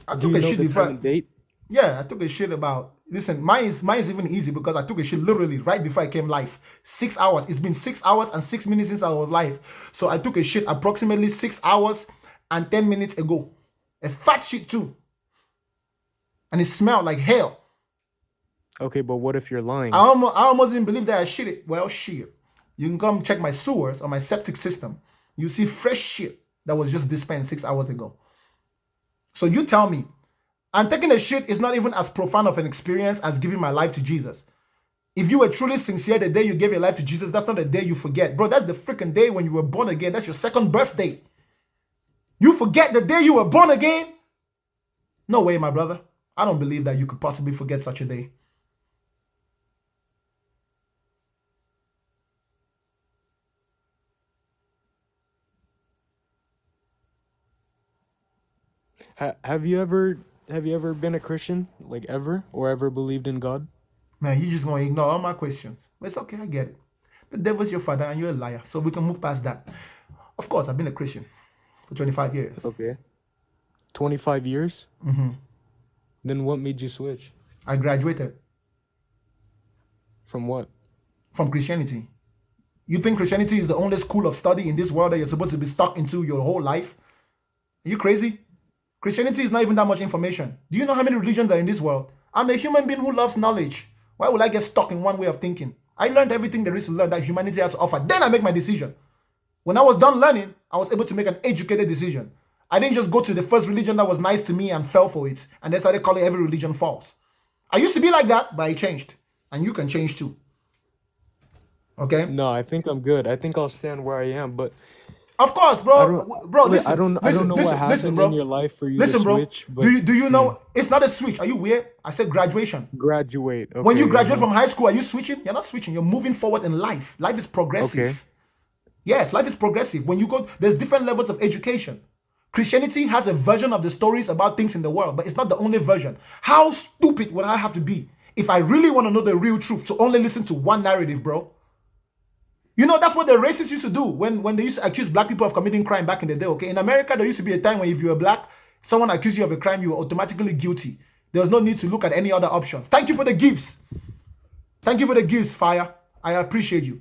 I Do took you a know shit the before. time and date? Yeah, I took a shit about. Listen, mine is even easy because I took a shit literally right before I came live. 6 hours. It's been 6 hours and 6 minutes since I was live. So I took a shit approximately 6 hours and 10 minutes ago. A fat shit too. And it smelled like hell. Okay, but what if you're lying? I almost didn't believe that I shit it. Well, shit. You can come check my sewers or my septic system. You see fresh shit that was just dispensed 6 hours ago. So you tell me, and taking a shit is not even as profound of an experience as giving my life to Jesus. If you were truly sincere the day you gave your life to Jesus, that's not the day you forget. Bro, that's the freaking day when you were born again. That's your second birthday. You forget the day you were born again? No way, my brother. I don't believe that you could possibly forget such a day. Have you ever been a Christian, like ever, or ever believed in God? Man, you just gonna ignore all my questions. But it's okay, I get it. The devil's your father and you're a liar, so we can move past that. Of course, I've been a Christian for 25 years. Okay. 25 years? Mm-hmm. Then what made you switch? I graduated. From what? From Christianity. You think Christianity is the only school of study in this world that you're supposed to be stuck into your whole life? Are you crazy? Christianity is not even that much information. Do you know how many religions are in this world? I'm a human being who loves knowledge. Why would I get stuck in one way of thinking? I learned everything there is to learn that humanity has to offer. Then I make my decision. When I was done learning, I was able to make an educated decision. I didn't just go to the first religion that was nice to me and fell for it, and then started calling every religion false. I used to be like that, but I changed. And you can change too. Okay? No, I think I'm good. I think I'll stand where I am, but of course, bro. Listen. I don't know what happened in your life for you to switch. But Do you know it's not a switch? Are you weird? I said graduation. Graduate. Okay, when you graduate from high school, are you switching? You're not switching. You're moving forward in life. Life is progressive. Okay. Yes, life is progressive. When you go, there's different levels of education. Christianity has a version of the stories about things in the world, but it's not the only version. How stupid would I have to be if I really want to know the real truth to only listen to one narrative, bro? You know, that's what the racists used to do when they used to accuse black people of committing crime back in the day, okay? In America, there used to be a time when if you were black, someone accused you of a crime, you were automatically guilty. There was no need to look at any other options. Thank you for the gifts. Thank you for the gifts, Fire. I appreciate you,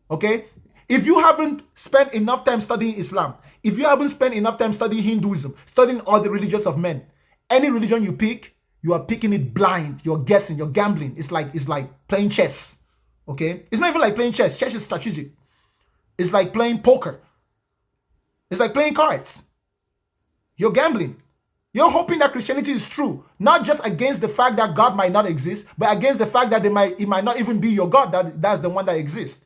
okay? If you haven't spent enough time studying Islam, if you haven't spent enough time studying Hinduism, studying all the religions of men, any religion you pick, you are picking it blind. You're guessing, you're gambling. It's like playing chess. Okay? It's not even like playing chess. Chess is strategic. It's like playing poker. It's like playing cards. You're gambling. You're hoping that Christianity is true, not just against the fact that God might not exist, but against the fact that it might not even be your God, that's the one that exists.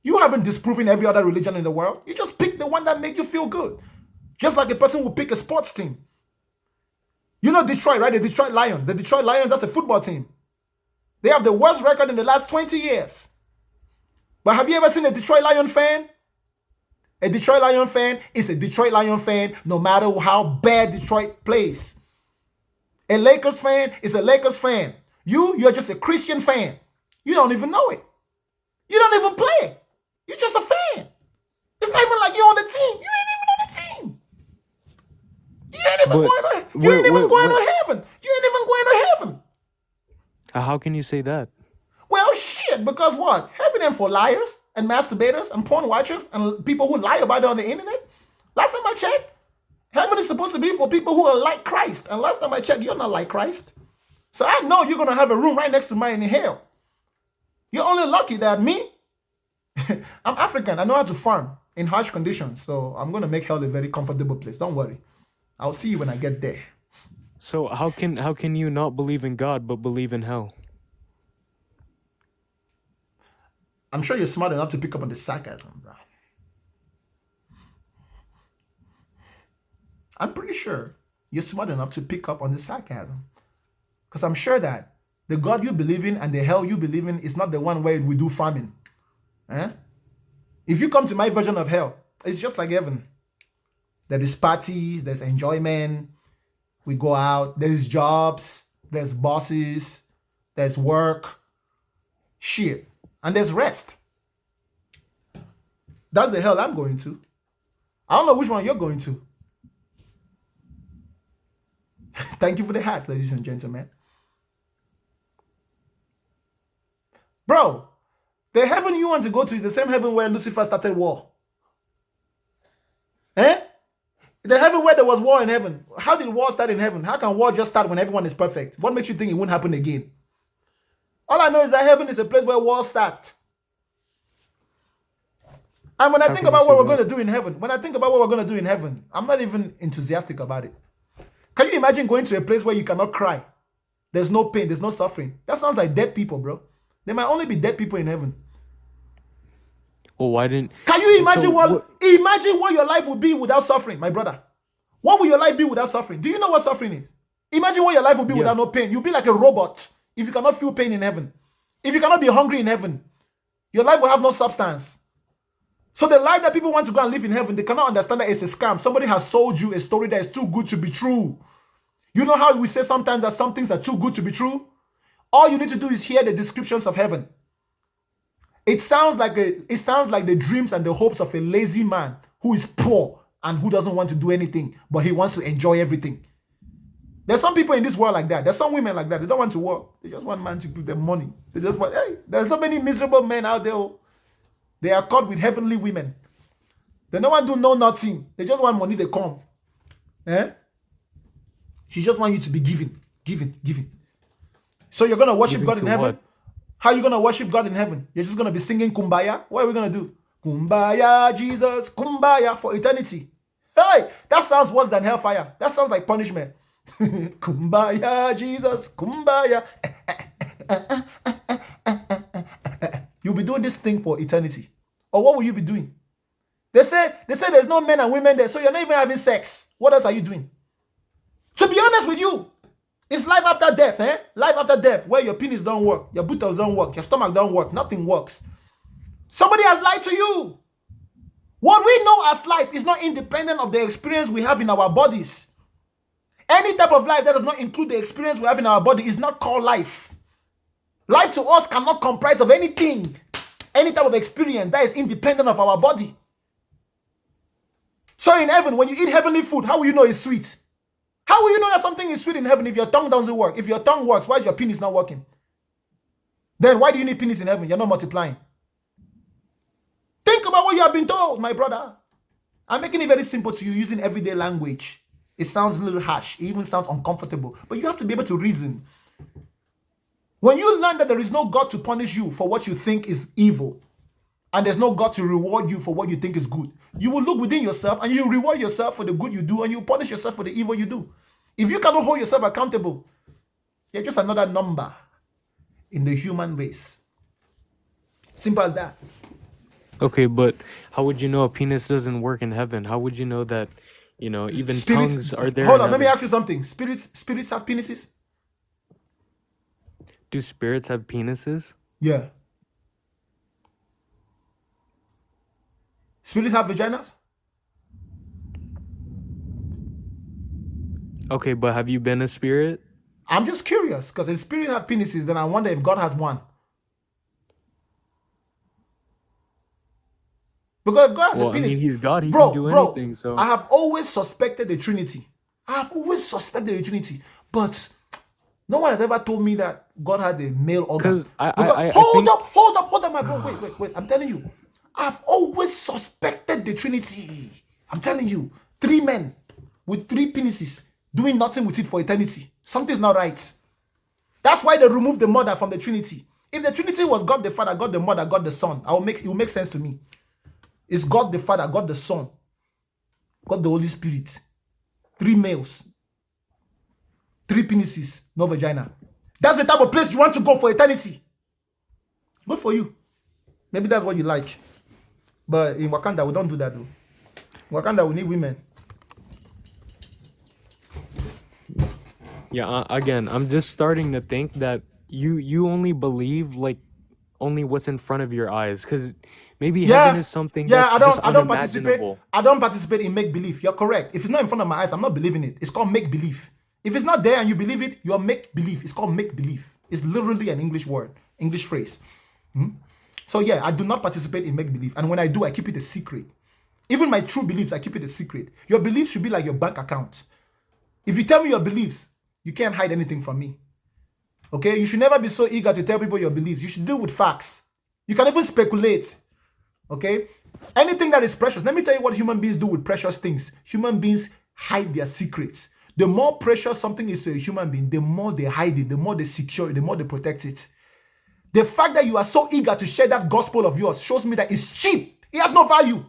You haven't disproven every other religion in the world. You just pick the one that makes you feel good. Just like a person will pick a sports team. You know Detroit, right? The Detroit Lions. The Detroit Lions, that's a football team. They have the worst record in the last 20 years. But have you ever seen a Detroit Lion fan? A Detroit Lion fan is a Detroit Lion fan no matter how bad Detroit plays. A Lakers fan is a Lakers fan. You're just a Christian fan. You don't even know it. You don't even play. You're just a fan. It's not even like you're on the team. You ain't even on the team. You ain't even going to heaven. You ain't even going to heaven. How can you say that? Well, shit, because what? Heaven ain't for liars and masturbators and porn watchers and people who lie about it on the internet. Last time I checked, heaven is supposed to be for people who are like Christ. And last time I checked, you're not like Christ. So I know you're going to have a room right next to mine in hell. You're only lucky that me, I'm African. I know how to farm in harsh conditions. So I'm going to make hell a very comfortable place. Don't worry. I'll see you when I get there. So how can you not believe in God but believe in hell? I'm sure you're smart enough to pick up on the sarcasm, bro. I'm pretty sure you're smart enough to pick up on the sarcasm. Because I'm sure that the God you believe in and the hell you believe in is not the one where we do farming. Eh? If you come to my version of hell, it's just like heaven. There is parties, there's enjoyment. We go out, there's jobs, there's bosses, there's work, shit, and there's rest. That's the hell I'm going to. I don't know which one you're going to. Thank you for the hats, ladies and gentlemen. Bro, the heaven you want to go to is the same heaven where Lucifer started war. Eh? The heaven where there was war in heaven. How did war start in heaven? How can war just start when everyone is perfect? What makes you think it won't happen again? All I know is that heaven is a place where wars start. And when I think about what we're going to do in heaven, I'm not even enthusiastic about it. Can you imagine going to a place where you cannot cry? There's no pain, there's no suffering. That sounds like dead people, bro. There might only be dead people in heaven. Well, why didn't? Can you imagine imagine what your life would be without suffering, my brother? What will your life be without suffering? Do you know what suffering is? Imagine what your life would be without no pain. You'll be like a robot if you cannot feel pain in heaven. If you cannot be hungry in heaven, your life will have no substance. So the life that people want to go and live in heaven, they cannot understand that it's a scam. Somebody has sold you a story that is too good to be true. You know how we say sometimes that some things are too good to be true? All you need to do is hear the descriptions of heaven. It sounds like the dreams and the hopes of a lazy man who is poor and who doesn't want to do anything, but he wants to enjoy everything. There's some people in this world like that. There's some women like that. They don't want to work. They just want man to give them money. They just want, hey, there's so many miserable men out there. They are caught with heavenly women. They don't want to do nothing. They just want money, they come. She just want you to be giving. So you're going to worship God in heaven? What? How are you going to worship God in heaven? You're just going to be singing Kumbaya? What are we going to do? Kumbaya, Jesus, Kumbaya for eternity. Hey, that sounds worse than hellfire. That sounds like punishment. Kumbaya, Jesus, Kumbaya. You'll be doing this thing for eternity. Or what will you be doing? They say there's no men and women there, so you're not even having sex. What else are you doing? To be honest with you, it's life after death, Life after death, where your penis don't work, your buttocks don't work, your stomach don't work, nothing works. Somebody has lied to you. What we know as life is not independent of the experience we have in our bodies. Any type of life that does not include the experience we have in our body is not called life. Life to us cannot comprise of anything, any type of experience that is independent of our body. So in heaven, when you eat heavenly food, how will you know it's sweet? How will you know that something is sweet in heaven if your tongue doesn't work? If your tongue works, why is your penis not working? Then why do you need penis in heaven? You're not multiplying. Think about what you have been told, my brother. I'm making it very simple to you using everyday language. It sounds a little harsh. It even sounds uncomfortable. But you have to be able to reason. When you learn that there is no God to punish you for what you think is evil, and there's no God to reward you for what you think is good, you will look within yourself and you reward yourself for the good you do and you punish yourself for the evil you do. If you cannot hold yourself accountable, you're just another number in the human race. Simple as that. Okay, but how would you know a penis doesn't work in heaven? How would you know that, even tongues are there? Hold on, let me ask you something. Spirits have penises? Do spirits have penises? Yeah. Spirits have vaginas? Okay, but have you been a spirit? I'm just curious, because if spirits have penises, then I wonder if God has one. Because if God has a penis, I mean, he's God. He can do anything. So I have always suspected the Trinity. But no one has ever told me that God had a male organ. Hold up, my bro. Wait. I'm telling you, I've always suspected the Trinity. I'm telling you, 3 men with 3 penises doing nothing with it for eternity. Something's not right. That's why they removed the mother from the Trinity. If the Trinity was God the Father, God the Mother, God the Son, it will make sense to me. It's God the Father, God the Son, God the Holy Spirit. 3 males, 3 penises, no vagina. That's the type of place you want to go for eternity. Good for you. Maybe that's what you like. But in Wakanda, we don't do that though. In Wakanda, we need women. Yeah, again, I'm just starting to think that you only believe only what's in front of your eyes, because maybe heaven is something that's just unimaginable. I don't participate in make-believe. You're correct. If it's not in front of my eyes, I'm not believing it. It's called make-believe. If it's not there and you believe it, you're make-believe. It's called make-believe. It's literally an English word, English phrase. So yeah, I do not participate in make-believe. And when I do, I keep it a secret. Even my true beliefs, I keep it a secret. Your beliefs should be like your bank account. If you tell me your beliefs, you can't hide anything from me. Okay? You should never be so eager to tell people your beliefs. You should deal with facts. You can even speculate. Okay? Anything that is precious. Let me tell you what human beings do with precious things. Human beings hide their secrets. The more precious something is to a human being, the more they hide it, the more they secure it, the more they protect it. The fact that you are so eager to share that gospel of yours shows me that it's cheap. It has no value.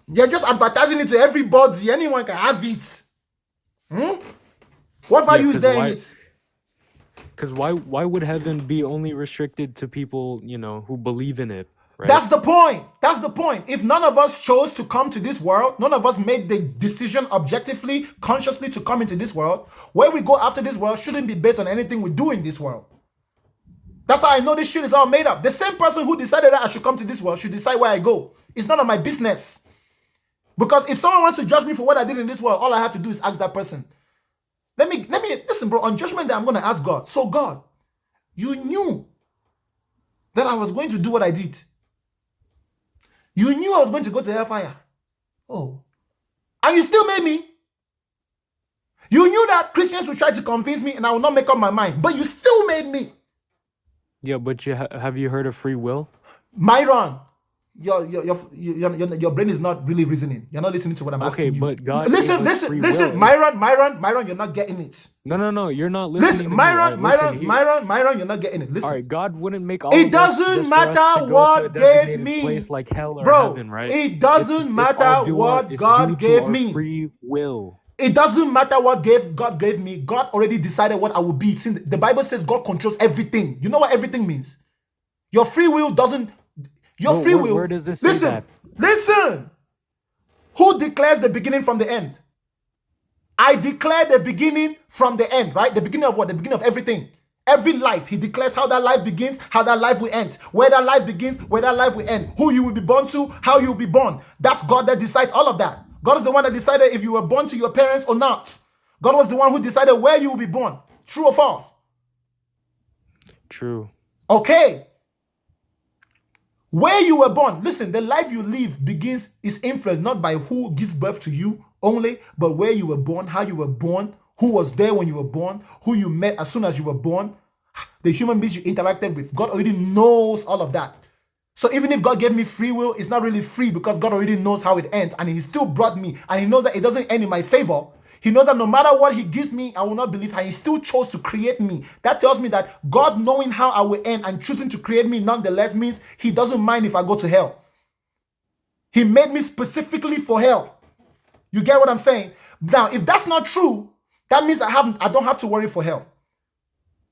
You're just advertising it to everybody. Anyone can have it. What value is there in it? Because why would heaven be only restricted to people, who believe in it, right? That's the point. That's the point. If none of us chose to come to this world, none of us made the decision objectively, consciously to come into this world, where we go after this world shouldn't be based on anything we do in this world. That's how I know this shit is all made up. The same person who decided that I should come to this world should decide where I go. It's none of my business. Because if someone wants to judge me for what I did in this world, all I have to do is ask that person. Let me listen, bro. On judgment day, I'm going to ask God. So God, you knew that I was going to do what I did. You knew I was going to go to hellfire. Oh. And you still made me. You knew that Christians would try to convince me and I will not make up my mind. But you still made me. Yeah, but have you heard of free will? Myron, your brain is not really reasoning. You're not listening to what I'm asking you. But God listen, Myron, you're not getting it. No, you're not listening. Listen, to me. Myron, Listen, Myron, you're not getting it. Listen. All right, God wouldn't make all It of us doesn't just for us matter to go what to a gave designated me, place like hell or bro. heaven, right? It doesn't matter what God gave me. Free will. It doesn't matter what God gave me. God already decided what I will be. Since the Bible says God controls everything. You know what everything means? Your free will doesn't. Your free will. Where does this say that? Listen. Who declares the beginning from the end? I declare the beginning from the end, right? The beginning of what? The beginning of everything. Every life, he declares how that life begins, how that life will end. Where that life begins, where that life will end. Who you will be born to, how you will be born. That's God that decides all of that. God is the one that decided if you were born to your parents or not. God was the one who decided where you will be born. True or false? True. Okay. Where you were born, listen, the life you live is influenced not by who gives birth to you only, but where you were born, how you were born, who was there when you were born, who you met as soon as you were born, the human beings you interacted with. God already knows all of that. So even if God gave me free will, it's not really free because God already knows how it ends and he still brought me and he knows that it doesn't end in my favor. He knows that no matter what he gives me, I will not believe, and he still chose to create me. That tells me that God knowing how I will end and choosing to create me nonetheless means he doesn't mind if I go to hell. He made me specifically for hell. You get what I'm saying? Now, if that's not true, that means I don't have to worry for hell.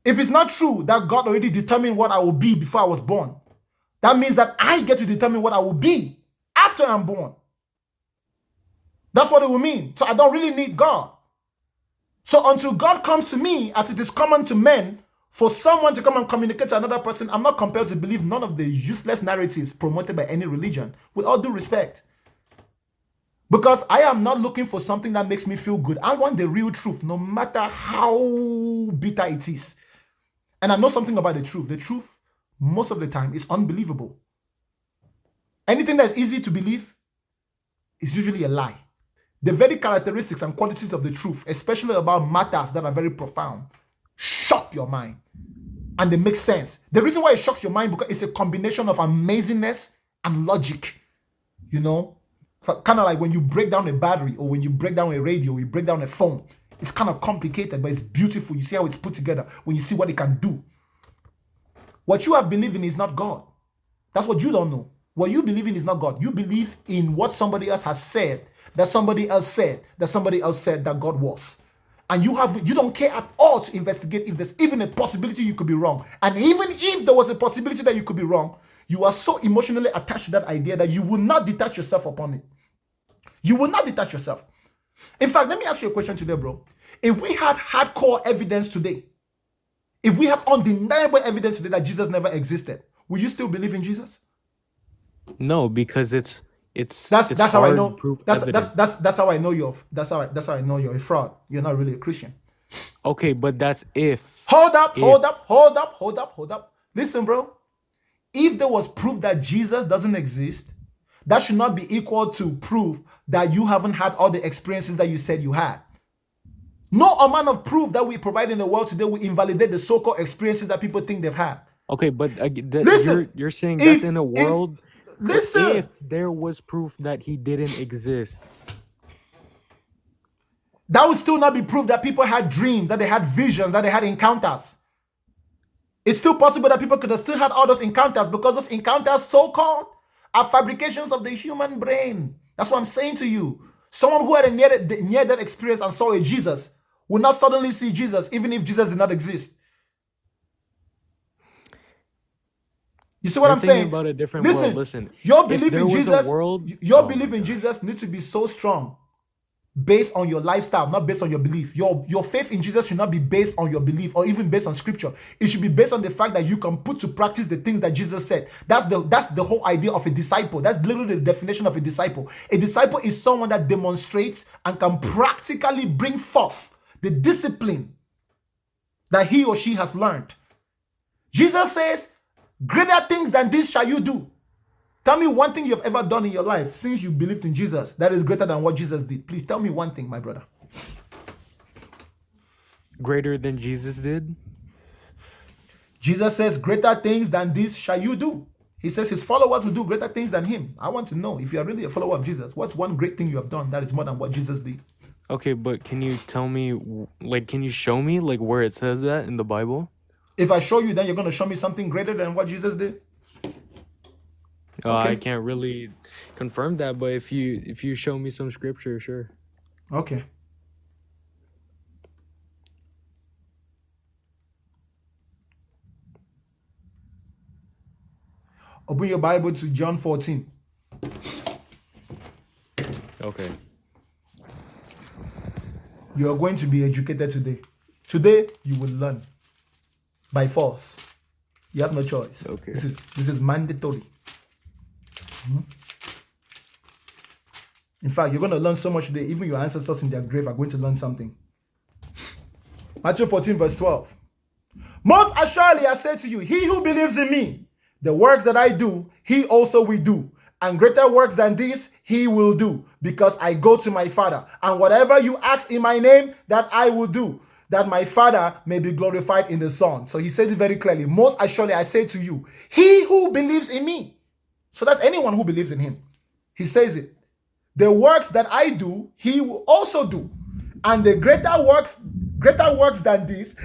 If it's not true that God already determined what I will be before I was born, that means that I get to determine what I will be after I'm born. That's what it will mean. So I don't really need God. So until God comes to me, as it is common to men, for someone to come and communicate to another person, I'm not compelled to believe none of the useless narratives promoted by any religion, with all due respect. Because I am not looking for something that makes me feel good. I want the real truth, no matter how bitter it is. And I know something about the truth. The truth, most of the time, is unbelievable. Anything that's easy to believe is usually a lie. The very characteristics and qualities of the truth, especially about matters that are very profound, shock your mind. And they make sense. The reason why it shocks your mind because it's a combination of amazingness and logic. You know? So kind of like when you break down a battery or when you break down a radio or you break down a phone. It's kind of complicated, but it's beautiful. You see how it's put together when you see what it can do. What you have believed in is not God. That's what you don't know. What you believe in is not God. You believe in what somebody else has said, that somebody else said, that somebody else said that God was. And you don't care at all to investigate if there's even a possibility you could be wrong. And even if there was a possibility that you could be wrong, you are so emotionally attached to that idea that you will not detach yourself upon it. You will not detach yourself. In fact, let me ask you a question today, bro. If we had hardcore evidence today, if we had undeniable evidence today that Jesus never existed, will you still believe in Jesus? No, because it's that's how I know. proof That's how I know that's how I know you're a fraud. You're not really a Christian. Okay, but that's if. Hold up. Listen, bro. If there was proof that Jesus doesn't exist, that should not be equal to proof that you haven't had all the experiences that you said you had. No amount of proof that we provide in the world today will invalidate the so-called experiences that people think they've had. Okay, but Listen, you're saying that's if in a world, but listen, if there was proof that he didn't exist, that would still not be proof that people had dreams, that they had visions, that they had encounters. It's still possible that people could have still had all those encounters, because those encounters, so-called, are fabrications of the human brain. That's what I'm saying to you. Someone who had a near-death experience and saw a Jesus will not suddenly see Jesus, even if Jesus did not exist. You see what you're I'm thinking saying? about a different world. Listen, your if belief there in was a Jesus, world, your oh my belief in God. Jesus needs to be so strong, based on your lifestyle, not based on your belief. Your faith in Jesus should not be based on your belief or even based on scripture. It should be based on the fact that you can put to practice the things that Jesus said. That's the whole idea of a disciple. That's literally the definition of a disciple. A disciple is someone that demonstrates and can practically bring forth the discipline that he or she has learned. Jesus says, greater things than this shall you do. Tell me one thing you've ever done in your life since you believed in Jesus that is greater than what Jesus did. Please tell me one thing, my brother. Greater than Jesus did? Jesus says, greater things than this shall you do. He says his followers will do greater things than him. I want to know, if you are really a follower of Jesus, what's one great thing you have done that is more than what Jesus did? Okay, but can you tell me, like, can you show me, like, where it says that in the Bible? If I show you, then you're going to show me something greater than what Jesus did? I Okay. can't really confirm that, but if you show me some scripture, sure. Okay. Open your Bible to John 14. Okay. You are going to be educated today. Today, you will learn by force. You have no choice. Okay. This is mandatory. In fact, you're going to learn so much today. Even your ancestors in their grave are going to learn something. Matthew 14, verse 12. Most assuredly, I say to you, he who believes in me, the works that I do, he also will do. And greater works than these, he will do, because I go to my Father. And whatever you ask in my name, that I will do, that my Father may be glorified in the Son. So he said it very clearly. Most assuredly, I say to you, he who believes in me. So that's anyone who believes in him. He says it. The works that I do, he will also do. And the greater works than this,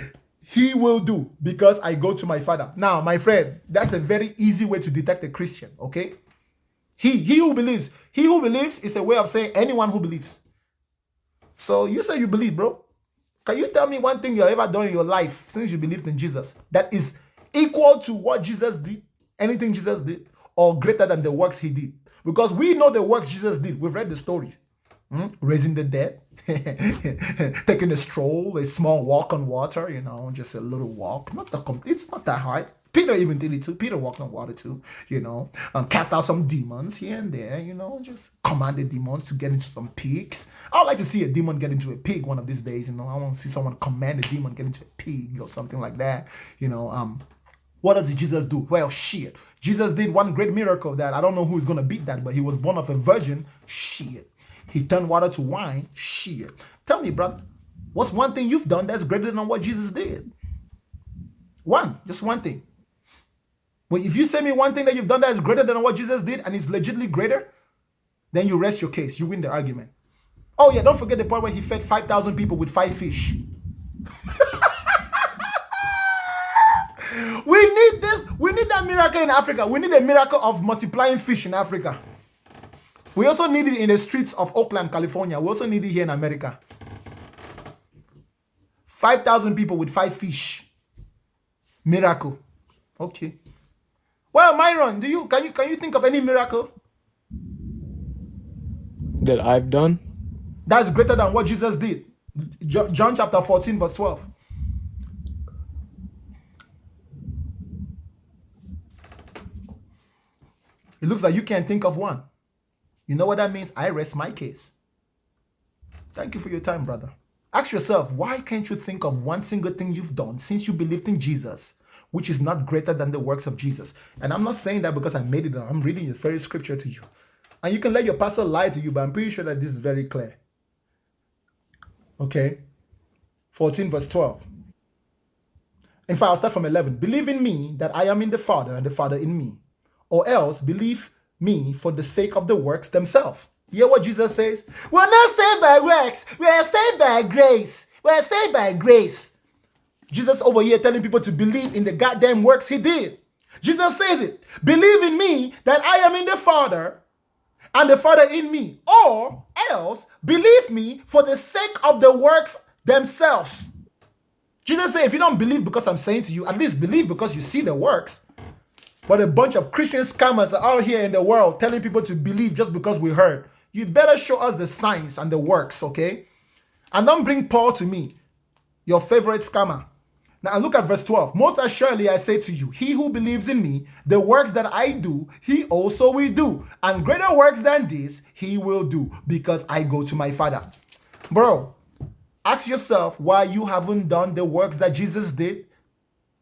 he will do, because I go to my Father. Now, my friend, that's a very easy way to detect a Christian, okay? He who believes is a way of saying anyone who believes. So you say you believe, bro. Can you tell me one thing you have ever done in your life since you believed in Jesus that is equal to what Jesus did, anything Jesus did, or greater than the works he did? Because we know the works Jesus did. We've read the stories. Raising the dead, taking a stroll, a small walk on water, just a little walk. It's not that hard. Peter even did it too. Peter walked on water too, cast out some demons here and there, just command the demons to get into some pigs. I would like to see a demon get into a pig one of these days, I want to see someone command a demon get into a pig or something like that, What does Jesus do? Well, shit. Jesus did one great miracle that I don't know who is going to beat that, but he was born of a virgin. Shit. He turned water to wine. Shit. Tell me, brother, what's one thing you've done that's greater than what Jesus did? Just one thing. Well, if you say me one thing that you've done that is greater than what Jesus did and it's legitimately greater, then you rest your case. You win the argument. Oh yeah, don't forget the part where he fed 5,000 people with 5 fish. We need this. We need that miracle in Africa. We need a miracle of multiplying fish in Africa. We also need it in the streets of Oakland, California. We also need it here in America. 5,000 people with 5 fish. Miracle. Okay. Well, Myron, can you think of any miracle that I've done that's greater than what Jesus did? John chapter 14, verse 12. It looks like you can't think of one. You know what that means? I rest my case. Thank you for your time, brother. Ask yourself, why can't you think of one single thing you've done since you believed in Jesus, which is not greater than the works of Jesus? And I'm not saying that because I made it up. I'm reading the very scripture to you. And you can let your pastor lie to you, but I'm pretty sure that this is very clear. Okay? 14 verse 12. In fact, I'll start from 11. Believe in me that I am in the Father and the Father in me. Or else believe me for the sake of the works themselves. You hear what Jesus says? We're not saved by works. We are saved by grace. We are saved by grace. Jesus over here telling people to believe in the goddamn works he did. Jesus says it. Believe in me that I am in the Father and the Father in me. Or else believe me for the sake of the works themselves. Jesus said, if you don't believe because I'm saying to you, at least believe because you see the works. But a bunch of Christian scammers are out here in the world telling people to believe just because we heard. You better show us the signs and the works, okay? And don't bring Paul to me, your favorite scammer. Now look at verse 12. Most assuredly I say to you, he who believes in me, the works that I do, he also will do. And greater works than this, he will do, because I go to my Father. Bro, ask yourself why you haven't done the works that Jesus did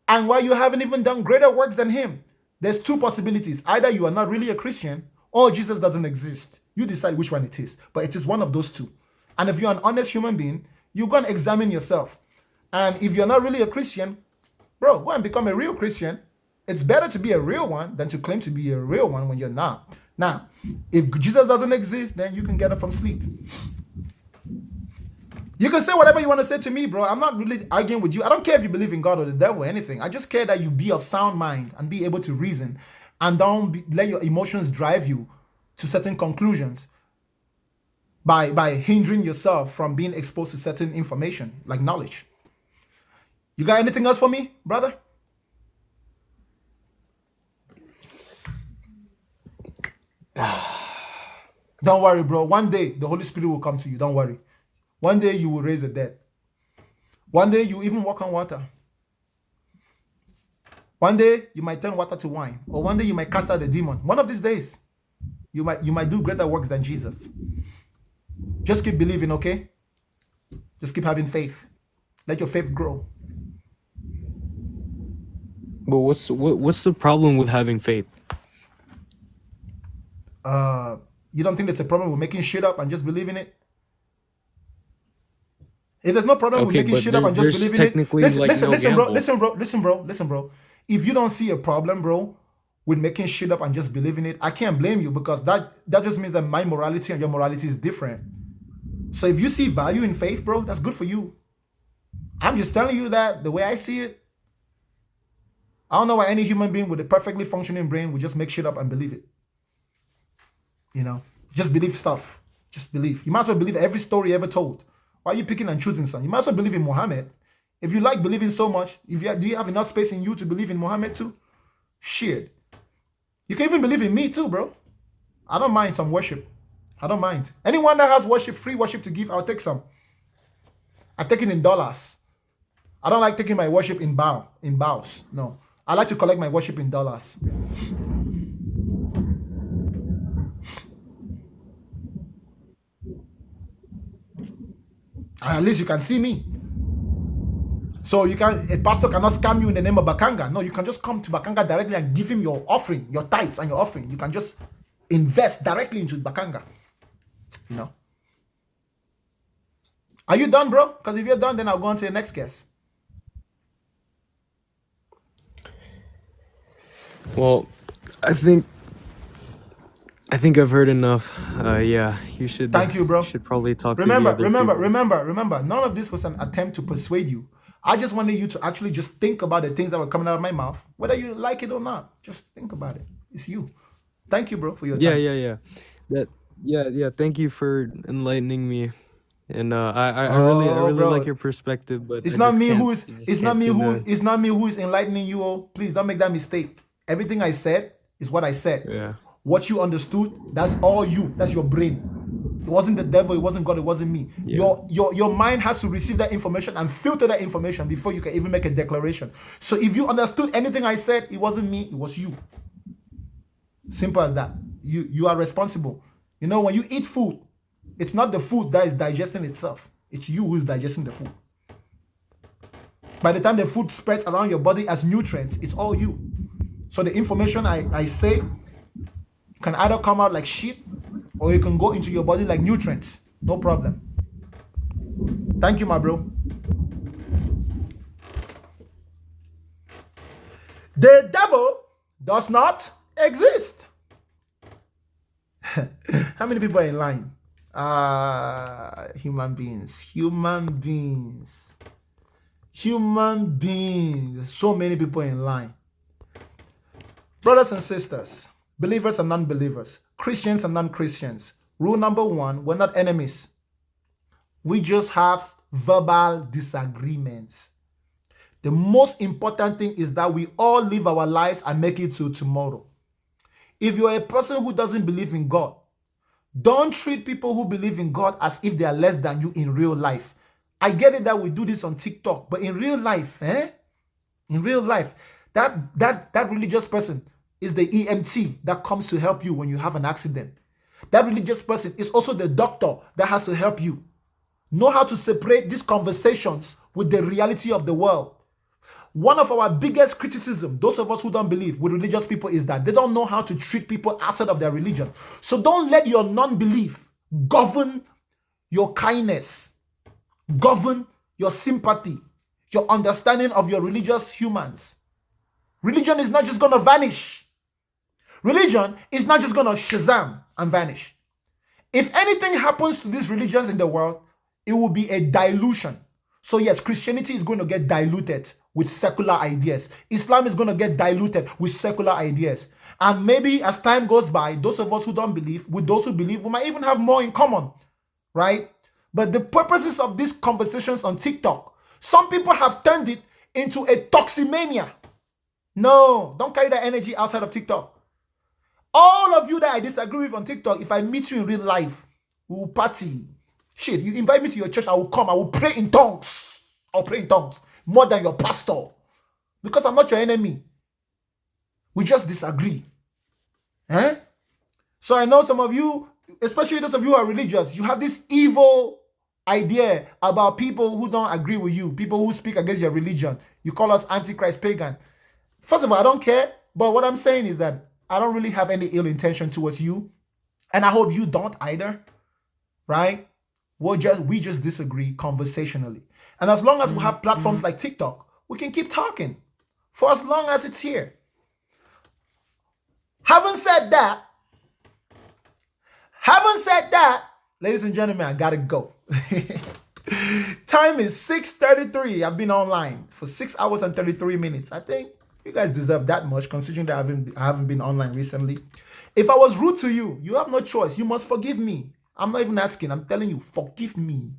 and why you haven't even done greater works than him. There's two possibilities. Either you are not really a Christian or Jesus doesn't exist. You decide which one it is, but it is one of those two. And if you're an honest human being, you go and examine yourself. And if you're not really a Christian, bro, go and become a real Christian. It's better to be a real one than to claim to be a real one when you're not. Now, if Jesus doesn't exist, then you can get up from sleep. You can say whatever you want to say to me, bro. I'm not really arguing with you. I don't care if you believe in God or the devil or anything. I just care that you be of sound mind and be able to reason and don't let your emotions drive you to certain conclusions by hindering yourself from being exposed to certain information like knowledge. You got anything else for me, brother? Don't worry, bro. One day the Holy Spirit will come to you. Don't worry. One day you will raise the dead. One day you even walk on water. One day you might turn water to wine. Or one day you might cast out a demon. One of these days, you might do greater works than Jesus. Just keep believing, okay? Just keep having faith. Let your faith grow. But what's the problem with having faith? You don't think there's a problem with making shit up and just believing it? If there's no problem with Okay, making but shit up and just there's believing it, technically listen, like listen, no listen, bro, gamble. listen, bro. If you don't see a problem, bro, with making shit up and just believing it, I can't blame you because that just means that my morality and your morality is different. So if you see value in faith, bro, that's good for you. I'm just telling you that the way I see it, I don't know why any human being with a perfectly functioning brain would just make shit up and believe it. You know, just believe stuff. Just believe. You might as well believe every story ever told. Why are you picking and choosing some? You might as well believe in Muhammad. If you like believing so much, do you have enough space in you to believe in Muhammad too? Shit. You can even believe in me too, bro. I don't mind some worship. I don't mind. Anyone that has worship, free worship to give, I'll take some. I take it in dollars. I don't like taking my worship in bows. No. I like to collect my worship in dollars. And at least you can see me. So a pastor cannot scam you in the name of Bakanga. No, you can just come to Bakanga directly and give him your offering, your tithes and your offering. You can just invest directly into Bakanga. You know. Are you done, bro? Because if you're done, then I'll go on to the next guest. Well, I think I've heard enough. Yeah, you should. Thank you, bro. Should probably talk Remember, to the other people. remember. None of this was an attempt to persuade you. I just wanted you to actually just think about the things that were coming out of my mouth, whether you like it or not. Just think about it. It's you. Thank you, bro, for your time. Yeah. Thank you for enlightening me, and I really bro. like your perspective. But It's I not just me can't- who I is. just It's not can't me seem who. to- It's not me who is enlightening you. Oh, please don't make that mistake. Everything I said is what I said. Yeah. What you understood, that's all you. That's your brain. It wasn't the devil. It wasn't God. It wasn't me. Yeah. Your mind has to receive that information and filter that information before you can even make a declaration. So if you understood anything I said, it wasn't me. It was you. Simple as that. You are responsible. You know, when you eat food, it's not the food that is digesting itself. It's you who is digesting the food. By the time the food spreads around your body as nutrients, it's all you. So the information I say can either come out like shit or it can go into your body like nutrients. No problem. Thank you, my bro. The devil does not exist. How many people are in line? Human beings. So many people in line. Brothers and sisters, believers and non-believers, Christians and non-Christians. Rule number one, we're not enemies. We just have verbal disagreements. The most important thing is that we all live our lives and make it to tomorrow. If you're a person who doesn't believe in God, don't treat people who believe in God as if they are less than you in real life. I get it that we do this on TikTok, but in real life, in real life, that religious person is the EMT that comes to help you when you have an accident. That religious person is also the doctor that has to help you. Know how to separate these conversations with the reality of the world. One of our biggest criticism, those of us who don't believe with religious people, is that they don't know how to treat people outside of their religion. So don't let your non-belief govern your kindness, govern your sympathy, your understanding of your religious humans. Religion is not just going to vanish. Religion is not just going to Shazam and vanish. If anything happens to these religions in the world, it will be a dilution. So yes, Christianity is going to get diluted with secular ideas. Islam is going to get diluted with secular ideas. And maybe as time goes by, those of us who don't believe, with those who believe, we might even have more in common, right? But the purposes of these conversations on TikTok, some people have turned it into a toximania. No, don't carry that energy outside of TikTok. All of you that I disagree with on TikTok, if I meet you in real life, we will party. Shit, you invite me to your church, I will come, I will pray in tongues. I'll pray in tongues more than your pastor. Because I'm not your enemy. We just disagree. So I know some of you, especially those of you who are religious, you have this evil idea about people who don't agree with you, people who speak against your religion. You call us antichrist pagan. First of all, I don't care. But what I'm saying is that I don't really have any ill intention towards you. And I hope you don't either. Right? We just disagree conversationally. And as long as we have platforms like TikTok, we can keep talking for as long as it's here. Having said that, ladies and gentlemen, I gotta go. Time is 6:33. I've been online for 6 hours and 33 minutes. I think you guys deserve that much, considering that I haven't been online recently. If I was rude to you, you have no choice. You must forgive me. I'm not even asking. I'm telling you, forgive me.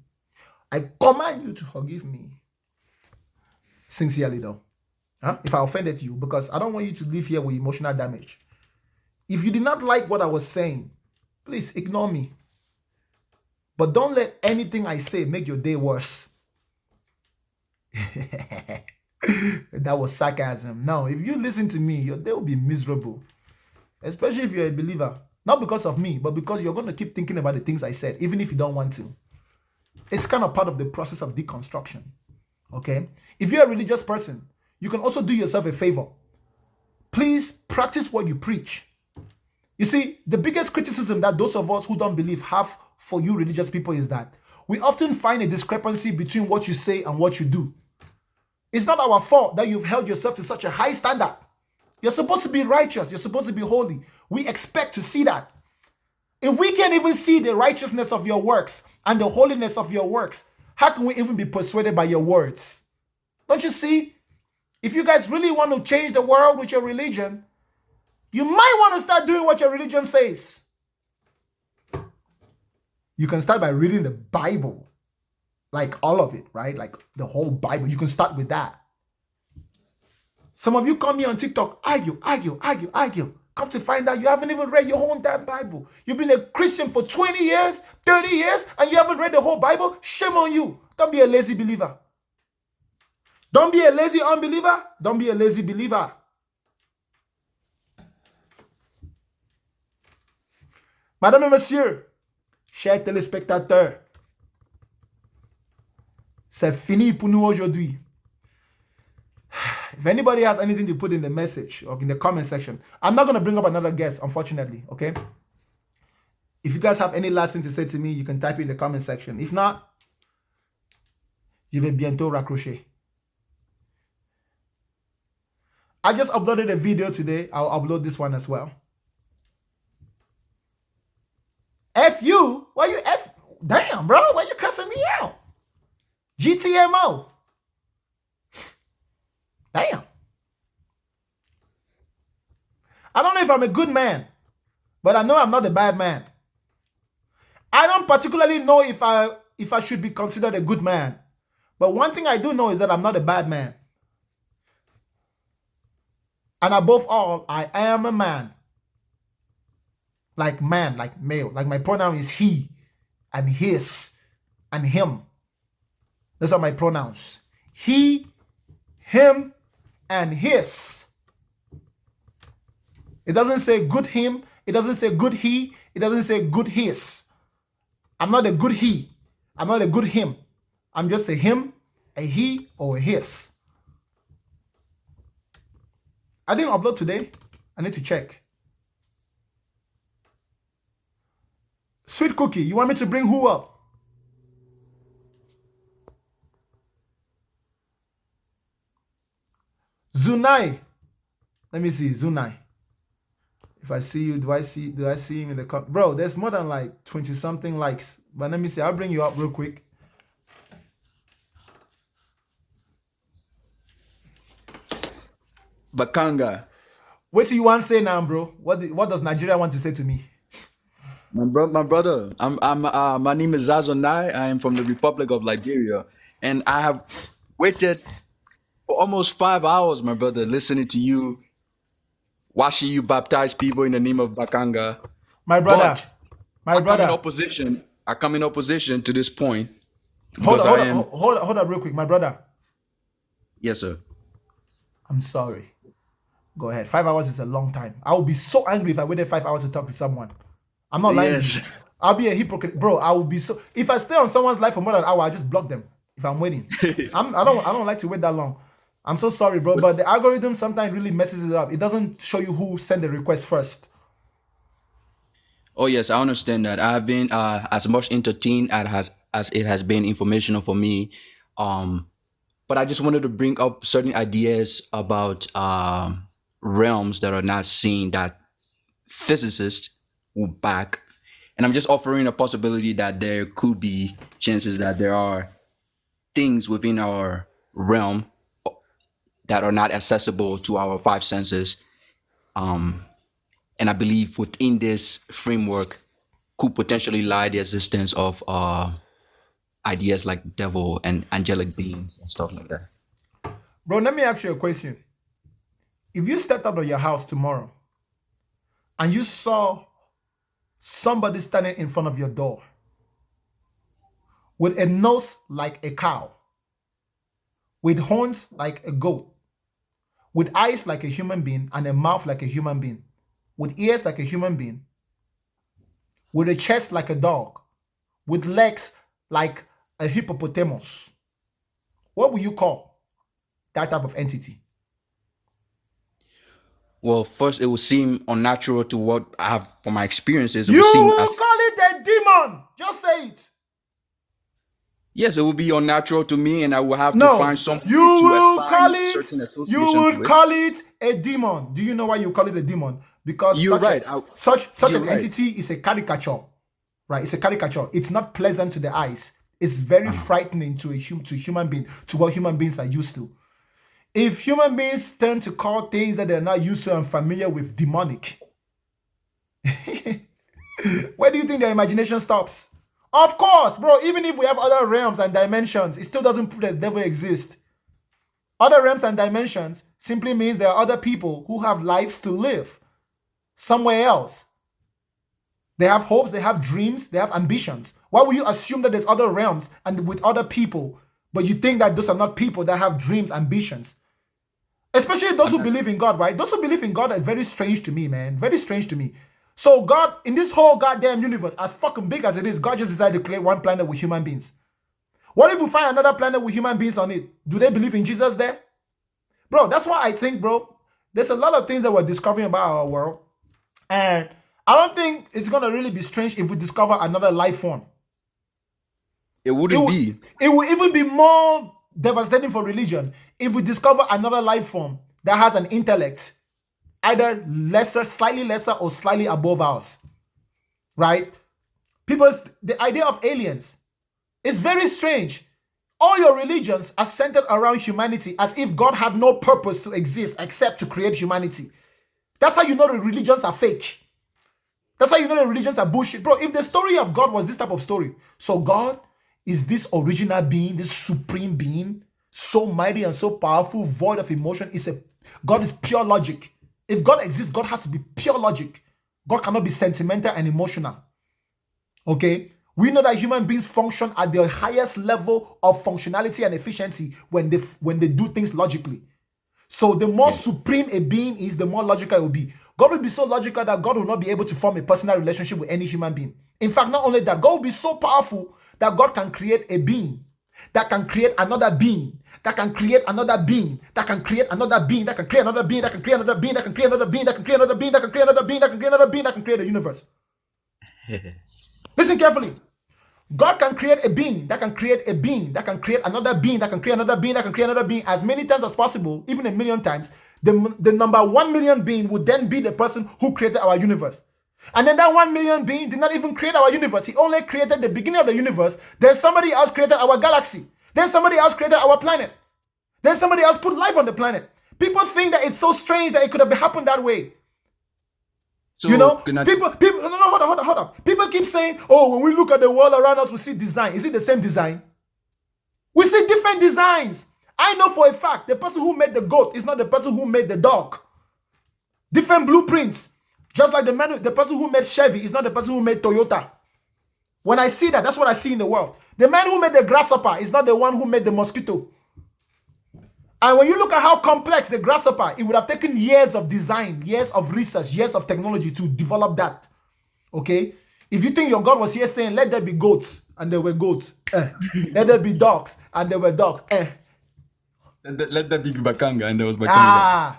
I command you to forgive me. Sincerely, though. If I offended you, because I don't want you to live here with emotional damage. If you did not like what I was saying, please ignore me. But don't let anything I say make your day worse. That was sarcasm. No, if you listen to me, your day will be miserable. Especially if you're a believer. Not because of me, but because you're going to keep thinking about the things I said, even if you don't want to. It's kind of part of the process of deconstruction. Okay? If you're a religious person, you can also do yourself a favor. Please practice what you preach. You see, the biggest criticism that those of us who don't believe have for you religious people is that we often find a discrepancy between what you say and what you do. It's not our fault that you've held yourself to such a high standard. You're supposed to be righteous. You're supposed to be holy. We expect to see that. If we can't even see the righteousness of your works and the holiness of your works, how can we even be persuaded by your words? Don't you see? If you guys really want to change the world with your religion, you might want to start doing what your religion says. You can start by reading the Bible. Like all of it, right? Like the whole Bible. You can start with that. Some of you come here on TikTok, argue. Come to find out you haven't even read your whole damn Bible. You've been a Christian for 20 years, 30 years, and you haven't read the whole Bible? Shame on you. Don't be a lazy believer. Don't be a lazy unbeliever. Don't be a lazy believer. Madame et Monsieur, chers téléspectateurs, c'est fini pour nous aujourd'hui. If anybody has anything to put in the message or in the comment section, I'm not going to bring up another guest, unfortunately, okay? If you guys have any last thing to say to me, you can type it in the comment section. If not, je vais bientôt raccrocher. I just uploaded a video today. I'll upload this one as well. F you? Why you F? Damn, bro. Why you cussing me out? GTMO. Damn. I don't know if I'm a good man, but I know I'm not a bad man. I don't particularly know if I should be considered a good man. But one thing I do know is that I'm not a bad man. And above all, I am a man. Like man, like male. Like my pronoun is he and his and him. Those are my pronouns. He, him, and his. It doesn't say good him. It doesn't say good he. It doesn't say good his. I'm not a good he. I'm not a good him. I'm just a him, a he, or a his. I didn't upload today. I need to check. Sweet Cookie, you want me to bring who up? Zunai. Let me see, Zunai. If I see you, do I see him in the cup? Bro, there's more than like 20 something likes. But let me see. I'll bring you up real quick. Bakanga. What do you want to say now, bro? What does Nigeria want to say to me? My brother. My name is Zazonai. I am from the Republic of Liberia, and I have waited for almost 5 hours, my brother, listening to you, watching you baptize people in the name of Bakanga. My brother, I come in opposition to this point. Hold on, real quick, my brother. Yes, sir. I'm sorry. Go ahead. 5 hours is a long time. I would be so angry if I waited 5 hours to talk to someone. I'm not lying. Yes. I'll be a hypocrite, bro. I will be so. If I stay on someone's life for more than an hour, I just block them. If I'm waiting, I don't like to wait that long. I'm so sorry, bro. But the algorithm sometimes really messes it up. It doesn't show you who sent the request first. Oh yes, I understand that. I've been as much entertained as it has been informational for me. But I just wanted to bring up certain ideas about realms that are not seen that physicists will back. And I'm just offering a possibility that there could be chances that there are things within our realm that are not accessible to our five senses. And I believe within this framework could potentially lie the existence of ideas like devil and angelic beings and stuff like that. Bro, let me ask you a question. If you stepped out of your house tomorrow and you saw somebody standing in front of your door with a nose like a cow, with horns like a goat, with eyes like a human being and a mouth like a human being, with ears like a human being, with a chest like a dog, with legs like a hippopotamus, what will you call that type of entity? Well, first, it will seem unnatural to what I have from my experiences. You will call it a demon. Just say it. Yes, it will be unnatural to me, and I will have to find something you to will assign call certain it. associations You would with. call it a demon. Do you know why you call it a demon? Because You're such right. such You're an right. entity is a caricature, right? It's a caricature. It's not pleasant to the eyes. It's very frightening to human being, to what human beings are used to. If human beings tend to call things that they're not used to and familiar with demonic, where do you think their imagination stops? Of course, bro, even if we have other realms and dimensions, it still doesn't prove that the devil exists. Other realms and dimensions simply means there are other people who have lives to live somewhere else. They have hopes, they have dreams, they have ambitions. Why would you assume that there's other realms and with other people, but you think that those are not people that have dreams, ambitions? Especially those who believe in God, right? Those who believe in God are very strange to me, man. Very strange to me. So God, in this whole goddamn universe, as fucking big as it is, God just decided to create one planet with human beings. What if we find another planet with human beings on it? Do they believe in Jesus there? Bro, that's why I think, bro, there's a lot of things that we're discovering about our world. And I don't think it's going to really be strange if we discover another life form. It wouldn't be. It will even be more devastating for religion if we discover another life form that has an intellect, either lesser, slightly lesser, or slightly above ours, right? The idea of aliens is very strange. All your religions are centered around humanity, as if God had no purpose to exist except to create humanity. That's how you know the religions are fake. That's how you know the religions are bullshit. Bro, if the story of God was this type of story, so God is this original being, this supreme being, so mighty and so powerful, void of emotion. God is pure logic. If God exists, God has to be pure logic. God cannot be sentimental and emotional. Okay? We know that human beings function at their highest level of functionality and efficiency when they do things logically. So the more supreme a being is, the more logical it will be. God will be so logical that God will not be able to form a personal relationship with any human being. In fact, not only that, God will be so powerful that God can create a being that can create another being, that can create another being, that can create another being, that can create another being, that can create another being, that can create another being, that can create another being, that can create another being, that can create another being, that can create a universe. Listen carefully. God can create a being that can create a being that can create another being that can create another being that can create another being as many times as possible, even a million times. The number 1 million being would then be the person who created our universe. And then that 1 million being did not even create our universe. He only created the beginning of the universe. Then somebody else created our galaxy. Then somebody else created our planet. Then somebody else put life on the planet. People think that it's so strange that it could have happened that way. So, people, hold on. People keep saying, oh, when we look at the world around us, we see design. Is it the same design? We see different designs. I know for a fact the person who made the goat is not the person who made the dog. Different blueprints. Just like the person who made Chevy is not the person who made Toyota. When I see that, that's what I see in the world. The man who made the grasshopper is not the one who made the mosquito. And when you look at how complex the grasshopper, it would have taken years of design, years of research, years of technology to develop that. Okay? If you think your God was here saying, let there be goats, and there were goats. Let there be dogs, and there were dogs. Let there be Bakanga, and there was Bakanga.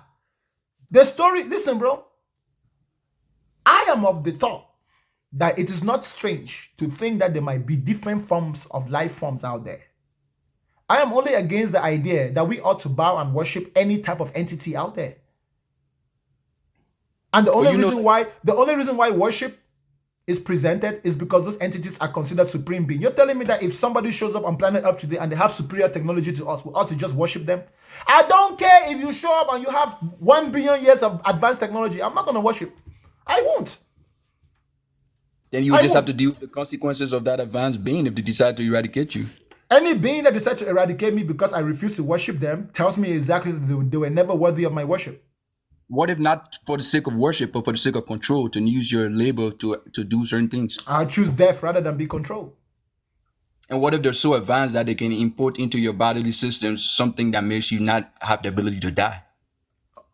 The story, listen, bro. I am of the thought that it is not strange to think that there might be different forms of life forms out there. I am only against the idea that we ought to bow and worship any type of entity out there. And the only reason why worship is presented is because those entities are considered supreme being. You're telling me that if somebody shows up on planet Earth today and they have superior technology to us, we ought to just worship them? I don't care if you show up and you have 1 billion years of advanced technology. I'm not going to worship. I won't. Then you just have to deal with the consequences of that advanced being if they decide to eradicate you. Any being that decides to eradicate me because I refuse to worship them tells me exactly that they were never worthy of my worship. What if not for the sake of worship, but for the sake of control, to use your labor to do certain things? I'll choose death rather than be controlled. And what if they're so advanced that they can import into your bodily systems something that makes you not have the ability to die?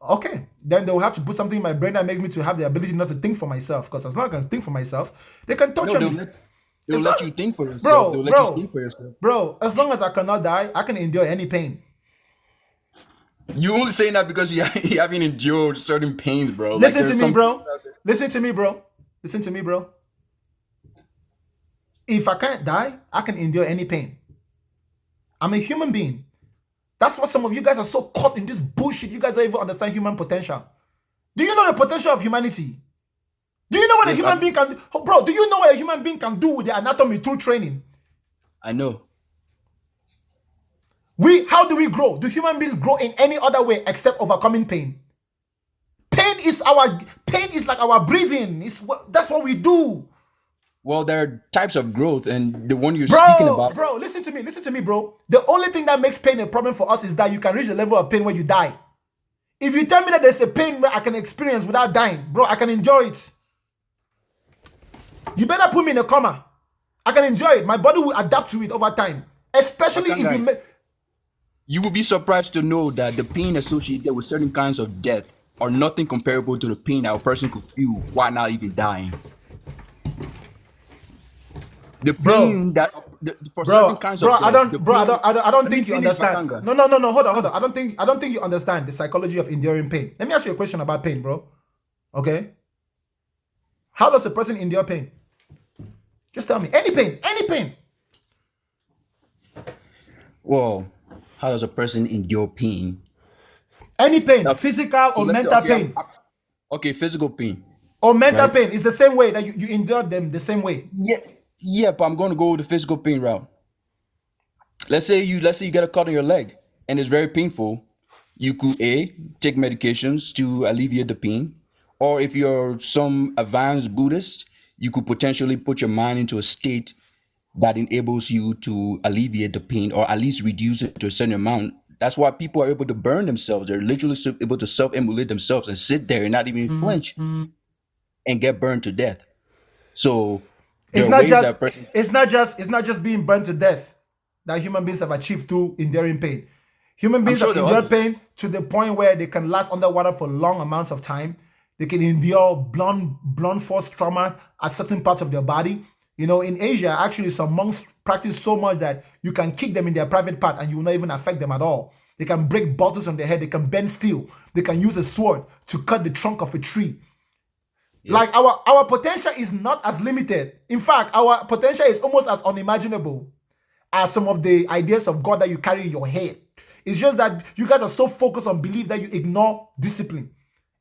Okay, then they'll have to put something in my brain that makes me to have the ability not to think for myself. Because as long as I can think for myself, they can torture me. They'll let you think for yourself. Bro, as long as I cannot die, I can endure any pain. You only saying that because you haven't endured certain pains, bro. Listen to me, bro. If I can't die, I can endure any pain. I'm a human being. That's what some of you guys are so caught in this bullshit. You guys don't even understand human potential. Do you know the potential of humanity? Do you know what a human being can do? Bro, do you know what a human being can do with the anatomy through training? I know. How do we grow? Do human beings grow in any other way except overcoming pain? Pain is like our breathing. That's what we do. Well, there are types of growth, and the one you're speaking about. Bro, listen to me, bro. The only thing that makes pain a problem for us is that you can reach a level of pain where you die. If you tell me that there's a pain where I can experience without dying, bro, I can enjoy it. You better put me in a coma. I can enjoy it. My body will adapt to it over time. Especially if you make... You will be surprised to know that the pain associated with certain kinds of death are nothing comparable to the pain that a person could feel while not even dying. The pain for certain kinds of death, I don't think you understand. No, hold on. I don't think you understand the psychology of enduring pain. Let me ask you a question about pain, bro. Okay? How does a person endure pain? Just tell me. Any pain. Well, how does a person endure pain? Any pain, Okay. physical So or let's say, mental okay, pain, okay, physical pain, or mental right? pain, it's the same way that you endure them the same way. Yeah, yeah, but I'm going to go with the physical pain route. Let's say you get a cut on your leg and it's very painful. You could take medications to alleviate the pain, or if you're some advanced Buddhist, you could potentially put your mind into a state that enables you to alleviate the pain or at least reduce it to a certain amount. That's why people are able to burn themselves. They're literally able to self-immolate themselves and sit there and not even flinch and get burned to death. So there It's are not ways just that person. it's not just being burned to death that human beings have achieved through enduring pain. Human I'm beings have sure there are endured others. pain to the point where they can last underwater for long amounts of time. They can endure blunt force trauma at certain parts of their body. You know, in Asia, actually, some monks practice so much that you can kick them in their private part and you will not even affect them at all. They can break bottles on their head. They can bend steel. They can use a sword to cut the trunk of a tree. Like our potential is not as limited. In fact, our potential is almost as unimaginable as some of the ideas of God that you carry in your head. It's just that you guys are so focused on belief that you ignore discipline.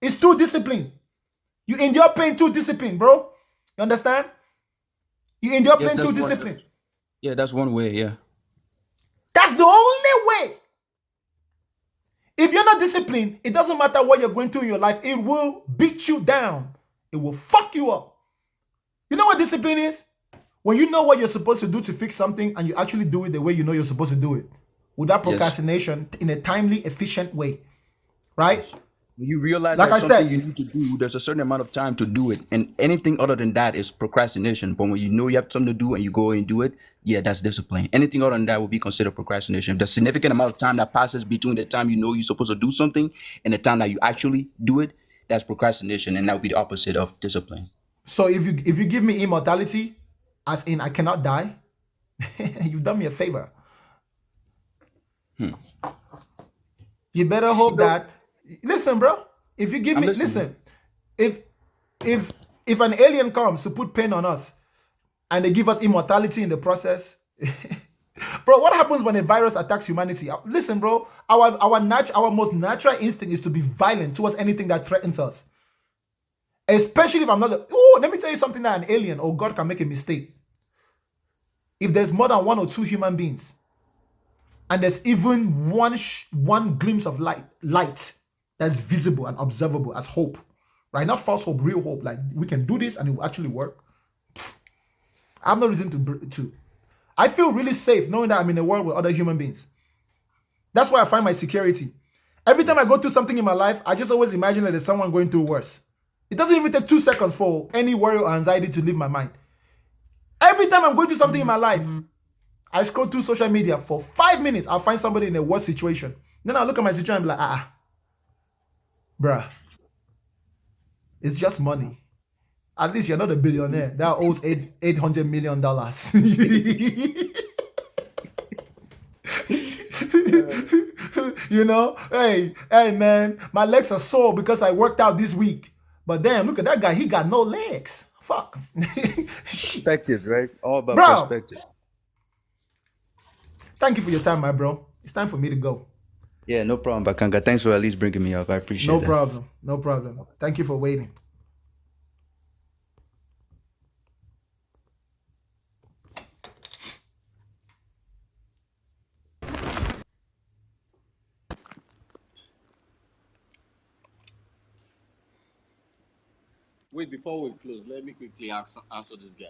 It's through discipline. You endure pain through discipline, bro. You understand? You endure Yes, pain that's through one. discipline. Yeah, that's one way. Yeah. That's the only way. If you're not disciplined, it doesn't matter what you're going through in your life, it will beat you down. It will fuck you up. You know what discipline is? When you know what you're supposed to do to fix something and you actually do it the way you know you're supposed to do it, without Yes. procrastination, in a timely, efficient way, right? When you realize Like that I something said, you need to do, there's a certain amount of time to do it, and anything other than that is procrastination. But when you know you have something to do and you go and do it, yeah, that's discipline. Anything other than that will be considered procrastination. If there's a significant amount of time that passes between the time you know you're supposed to do something and the time that you actually do it, that's procrastination, and that would be the opposite of discipline. so if you give me immortality, as in I cannot die, you've done me a favor. Hmm. You better You hope know, that. Listen, bro. If you give I'm me, listening. listen. If if if an alien comes to put pain on us and they give us immortality in the process, bro, what happens when a virus attacks humanity? Listen, bro. Our most natural instinct is to be violent towards anything that threatens us. Especially if I'm not. Oh, let me tell you something that an alien or God can make a mistake. If there's more than one or two human beings, and there's even one glimpse of light that's visible and observable as hope, right? Not false hope, real hope. Like we can do this and it will actually work. I have no reason to. I feel really safe knowing that I'm in a world with other human beings. That's why I find my security. Every time I go through something in my life, I just always imagine that there's someone going through worse. It doesn't even take 2 seconds for any worry or anxiety to leave my mind. Every time I'm going through something in my life, I scroll through social media for 5 minutes. I'll find somebody in a worse situation. Then I'll look at my situation and be like, bruh, it's just money. At least you're not a billionaire that owes $800 million. You know, hey, man, my legs are sore because I worked out this week. But damn, look at that guy. He got no legs. Fuck. Perspective, right? All about Bro, perspective. thank you for your time, my bro. It's time for me to go. Yeah, no problem, Bakanga. Thanks for at least bringing me up. I appreciate No that. problem. No problem. Thank you for waiting. Wait, before we close, let me quickly answer this guy.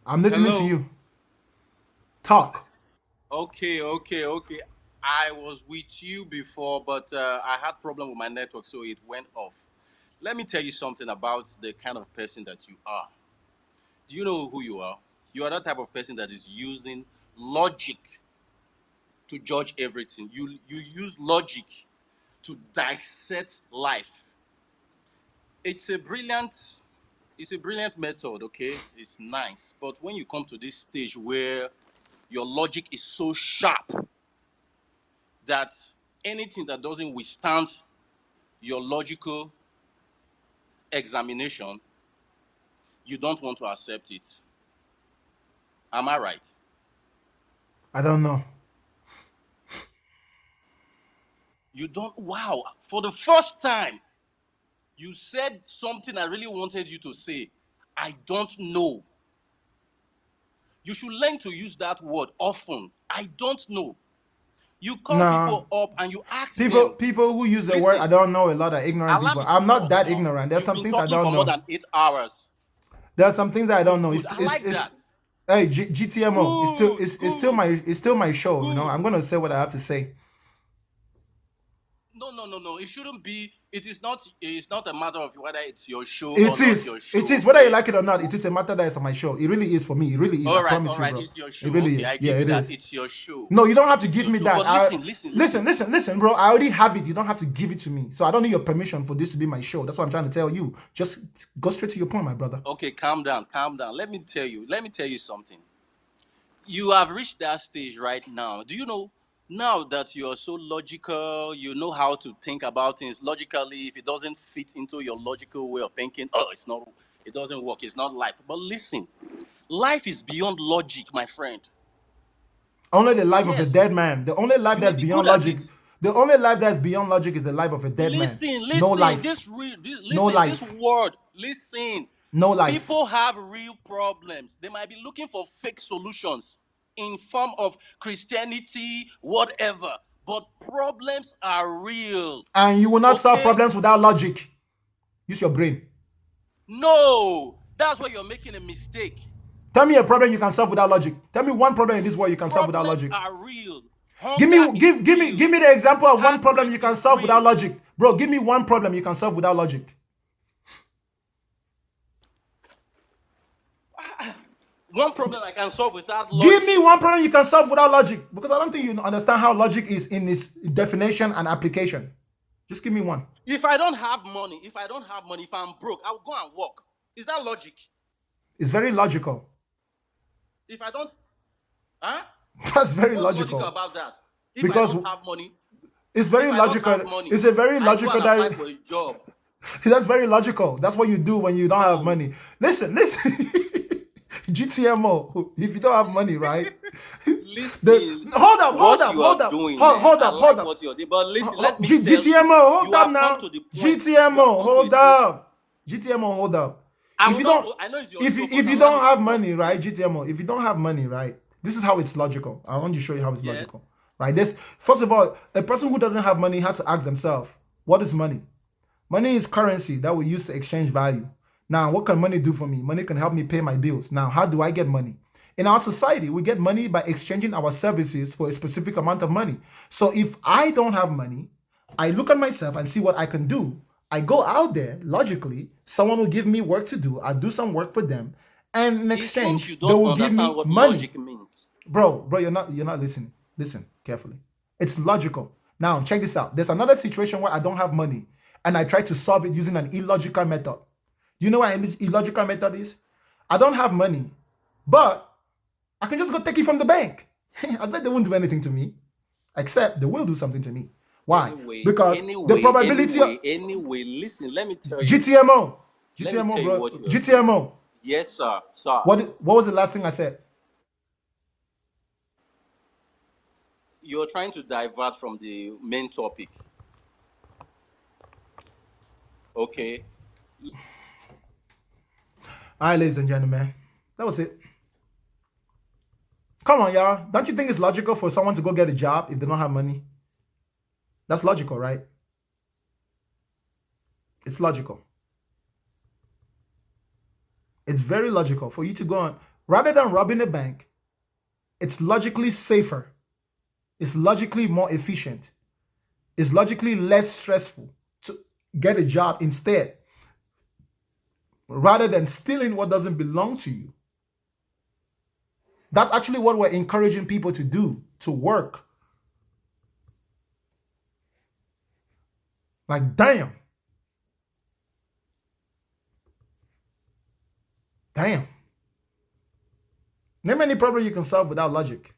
I'm listening to Hello. you. Talk. Okay. I was with you before, but I had problem with my network, so it went off. Let me tell you something about the kind of person that you are. Do you know who you are? You are that type of person that is using logic to judge everything. You use logic to dissect life. It's a brilliant method, okay? It's nice. But when you come to this stage where your logic is so sharp that anything that doesn't withstand your logical examination, you don't want to accept it. Am I right? I don't know. You don't, wow, for the first time, you said something I really wanted you to say. I don't know. You should learn to use that word often. I don't know. You call Nah. people up and you ask People them, who use the word I listen, don't know a lot of ignorant allow people. me to I'm not talk that now. ignorant. There's You've some been things I talking don't for more know. than 8 hours. There are some things that I don't know. Good. I like that. Hey, GTMO. Good. It's still my show. You know, I'm gonna say what I have to say. No. It shouldn't be. It's not a matter of whether it's your show or It not is. your show. It is. Whether you Okay? like it or not, it is a matter that is on my show. It really is for me. It really is. I promise All you, right. bro. It's your show. It really Okay, is. I Yeah, give you it that. is. It's your show. No, you don't have to It's give your me show. that. But listen. Bro. I already have it. You don't have to give it to me. So I don't need your permission for this to be my show. That's what I'm trying to tell you. Just go straight to your point, my brother. Okay, calm down. Let me tell you something. You have reached that stage right now. Do you know now that you're so logical, you know how to think about things logically? If it doesn't fit into your logical way of thinking, it doesn't work, it's not life. But listen, life is beyond logic, my friend. Only the life of a Yes, dead man. The only life you may that's be beyond good at logic. it. The only life that's beyond logic is the life of a dead man. No life. This No life. word, listen. No life. People have real problems. They might be looking for fake solutions in form of Christianity, whatever. But problems are real. And you will not solve Okay? problems without logic. Use your brain. No, that's where you're making a mistake. Tell me a problem you can solve without logic. Tell me one problem in this world you can solve without Problems logic. are real. Give Hunger me the example of one problem you can solve without logic. Bro, give me one problem you can solve without logic. One problem I can solve without logic. Give me one problem you can solve without logic. Because I don't think you understand how logic is in its definition and application. Just give me one. If I don't have money, if I'm broke, I'll go and work. Is that logic? It's very logical. If I don't, huh? That's very What's logical. logical about that? If Because I don't have money, it's very if I don't logical. have money, It's a very I go logical and apply for a job. That's very logical. That's what you do when you don't have money. Listen. GTMO. If you don't have money, right? Listen. Hold up. What you are doing, man, Hold I up. like what you're doing. But listen, let me tell you, GTMO, hold you up have now. come to the point. GTMO, hold up. GTMO, hold up. If you don't, I know it's your if show, you but if you allow don't me to have talk, money, right, please. GTMO, if you don't have money, right, this is how it's logical. I want to show you how it's Yes. logical, right? This first of all, a person who doesn't have money has to ask themselves, what is money? Money is currency that we use to exchange value. Now, what can money do for me? Money can help me pay my bills. Now, how do I get money? In our society, we get money by exchanging our services for a specific amount of money. So if I don't have money, I look at myself and see what I can do. I go out there, logically, someone will give me work to do. I do some work for them. And in It seems exchange, you they don't will give me understand what money. logic means. Bro, you're not listening. Listen carefully. It's logical. Now, check this out. There's another situation where I don't have money and I try to solve it using an illogical method. You know what an illogical method is? I don't have money, but I can just go take it from the bank. I bet they won't do anything to me, except they will do something to me. Why? Because the probability of Listen, let me tell you. GTMO, Let me tell you bro, what you are GTMO. Yes, sir. What was the last thing I said? You're trying to divert from the main topic. Okay. All right, ladies and gentlemen, that was it. Come on, y'all. Don't you think it's logical for someone to go get a job if they don't have money? That's logical, right? It's logical. It's very logical for you to go on. Rather than robbing a bank, it's logically safer. It's logically more efficient. It's logically less stressful to get a job instead, rather than stealing what doesn't belong to you. That's actually what we're encouraging people to do, to work. Like, damn. Name any problem you can solve without logic.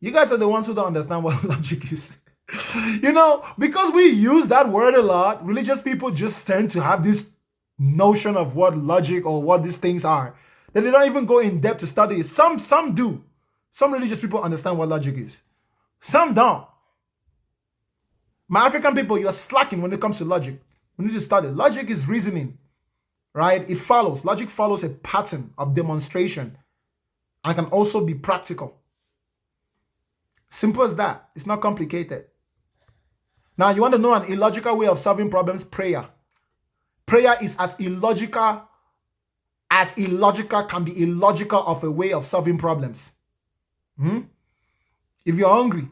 You guys are the ones who don't understand what logic is. You know, because we use that word a lot, religious people just tend to have this notion of what logic or what these things are, that they don't even go in depth to study it. Some do. Some religious people understand what logic is. Some don't. My African people, you're slacking when it comes to logic. We need to study. Logic is reasoning, right? It follows. Logic follows a pattern of demonstration and can also be practical. Simple as that. It's not complicated. Now, you want to know an illogical way of solving problems? Prayer. Prayer is as illogical can be illogical of a way of solving problems. If you're hungry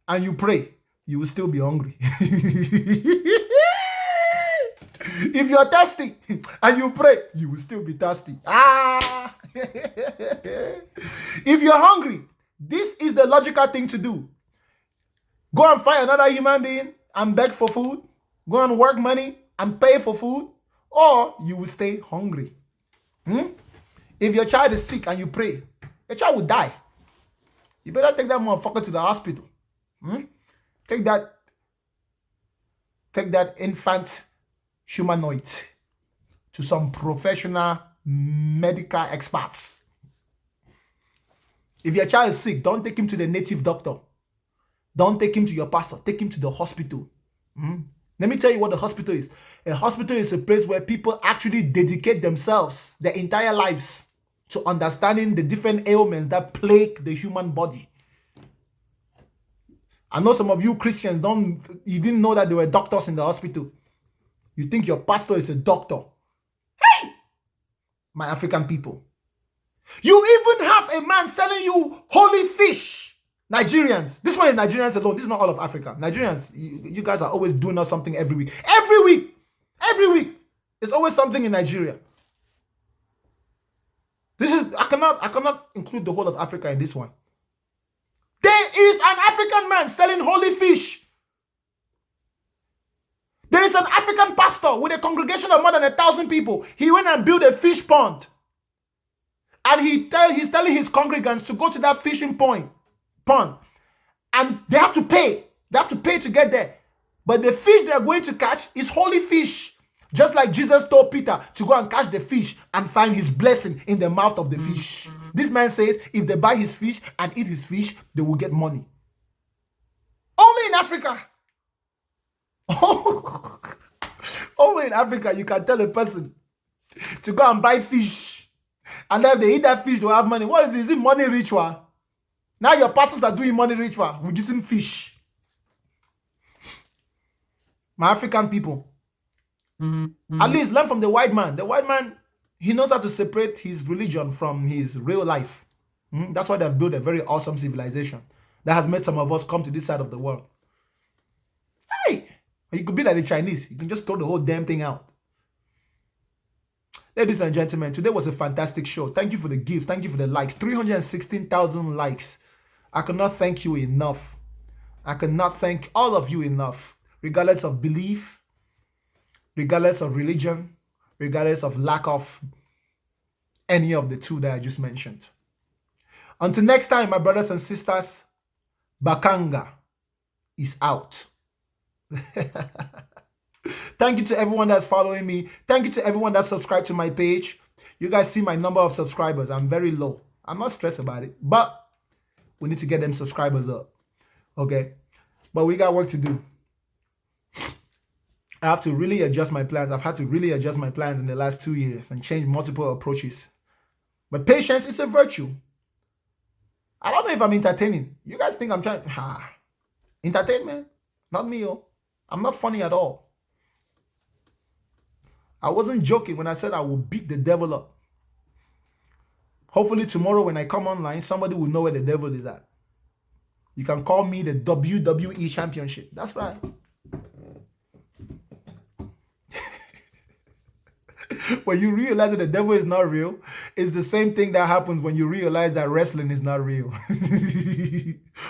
and you pray, you will still be hungry. If you're thirsty and you pray, you will still be thirsty. If you're hungry, this is the logical thing to do. Go and find another human being and beg for food. Go and work money and pay for food, or you will stay hungry. If your child is sick and you pray, your child will die. You better take that motherfucker to the hospital. Take that infant humanoid to some professional medical experts. If your child is sick, don't take him to the native doctor. Don't take him to your pastor. Take him to the hospital. Let me tell you what the hospital is. A hospital is a place where people actually dedicate themselves, their entire lives, to understanding the different ailments that plague the human body. I know some of you Christians you didn't know that there were doctors in the hospital. You think your pastor is a doctor. Hey! My African people. You even have a man selling you holy fish. Nigerians. This one is Nigerians alone. This is not all of Africa. Nigerians, you guys are always doing us something every week. Every week. Every week. There's always something in Nigeria. I cannot include the whole of Africa in this one. There is an African man selling holy fish. There is an African pastor with a congregation of more than 1,000 people. He went and built a fish pond. And he's telling his congregants to go to that fishing pond. And they have to pay. They have to pay to get there. But the fish they're going to catch is holy fish. Just like Jesus told Peter to go and catch the fish and find his blessing in the mouth of the fish. This man says if they buy his fish and eat his fish, they will get money. Only in Africa. Only in Africa you can tell a person to go and buy fish. And then if they eat that fish, they'll have money. What is it? Is it money ritual? Now your pastors are doing money ritual with using fish. My African people. At least learn from the white man. The white man, he knows how to separate his religion from his real life. That's why they've built a very awesome civilization that has made some of us come to this side of the world. Hey, you could be like the Chinese. You can just throw the whole damn thing out. Ladies and gentlemen, today was a fantastic show. Thank you for the gifts. Thank you for the likes. 316,000 likes. I cannot thank you enough. I cannot thank all of you enough, regardless of belief, regardless of religion, regardless of lack of any of the two that I just mentioned. Until next time, my brothers and sisters, Bakanga is out. Thank you to everyone that's following me. Thank you to everyone that subscribed to my page. You guys see my number of subscribers. I'm very low. I'm not stressed about it, but we need to get them subscribers up. Okay? But we got work to do. I have to really adjust my plans. I've had to really adjust my plans in the last 2 years and change multiple approaches. But patience is a virtue. I don't know if I'm entertaining. You guys think I'm trying... Entertainment? Not me, oh. I'm not funny at all. I wasn't joking when I said I will beat the devil up. Hopefully tomorrow when I come online, somebody will know where the devil is at. You can call me the WWE Championship. That's right. When you realize that the devil is not real, it's the same thing that happens when you realize that wrestling is not real.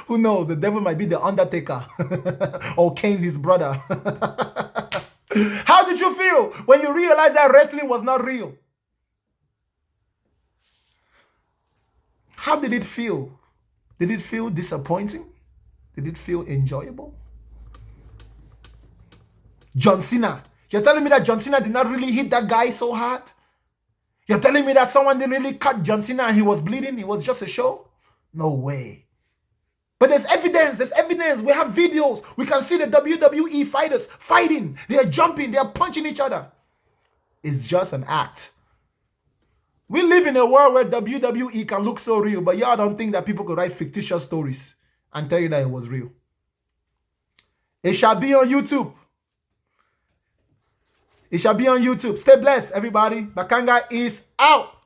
Who knows? The devil might be the Undertaker or Kane, his brother. How did you feel when you realized that wrestling was not real? How did it feel? Did it feel disappointing? Did it feel enjoyable? John Cena. You're telling me that John Cena did not really hit that guy so hard? You're telling me that someone didn't really cut John Cena and he was bleeding? It was just a show? No way. But there's evidence. There's evidence. We have videos. We can see the WWE fighters fighting. They are jumping. They are punching each other. It's just an act. We live in a world where WWE can look so real, but y'all don't think that people could write fictitious stories and tell you that it was real. It shall be on YouTube. It shall be on YouTube. Stay blessed, everybody. Bakanga is out.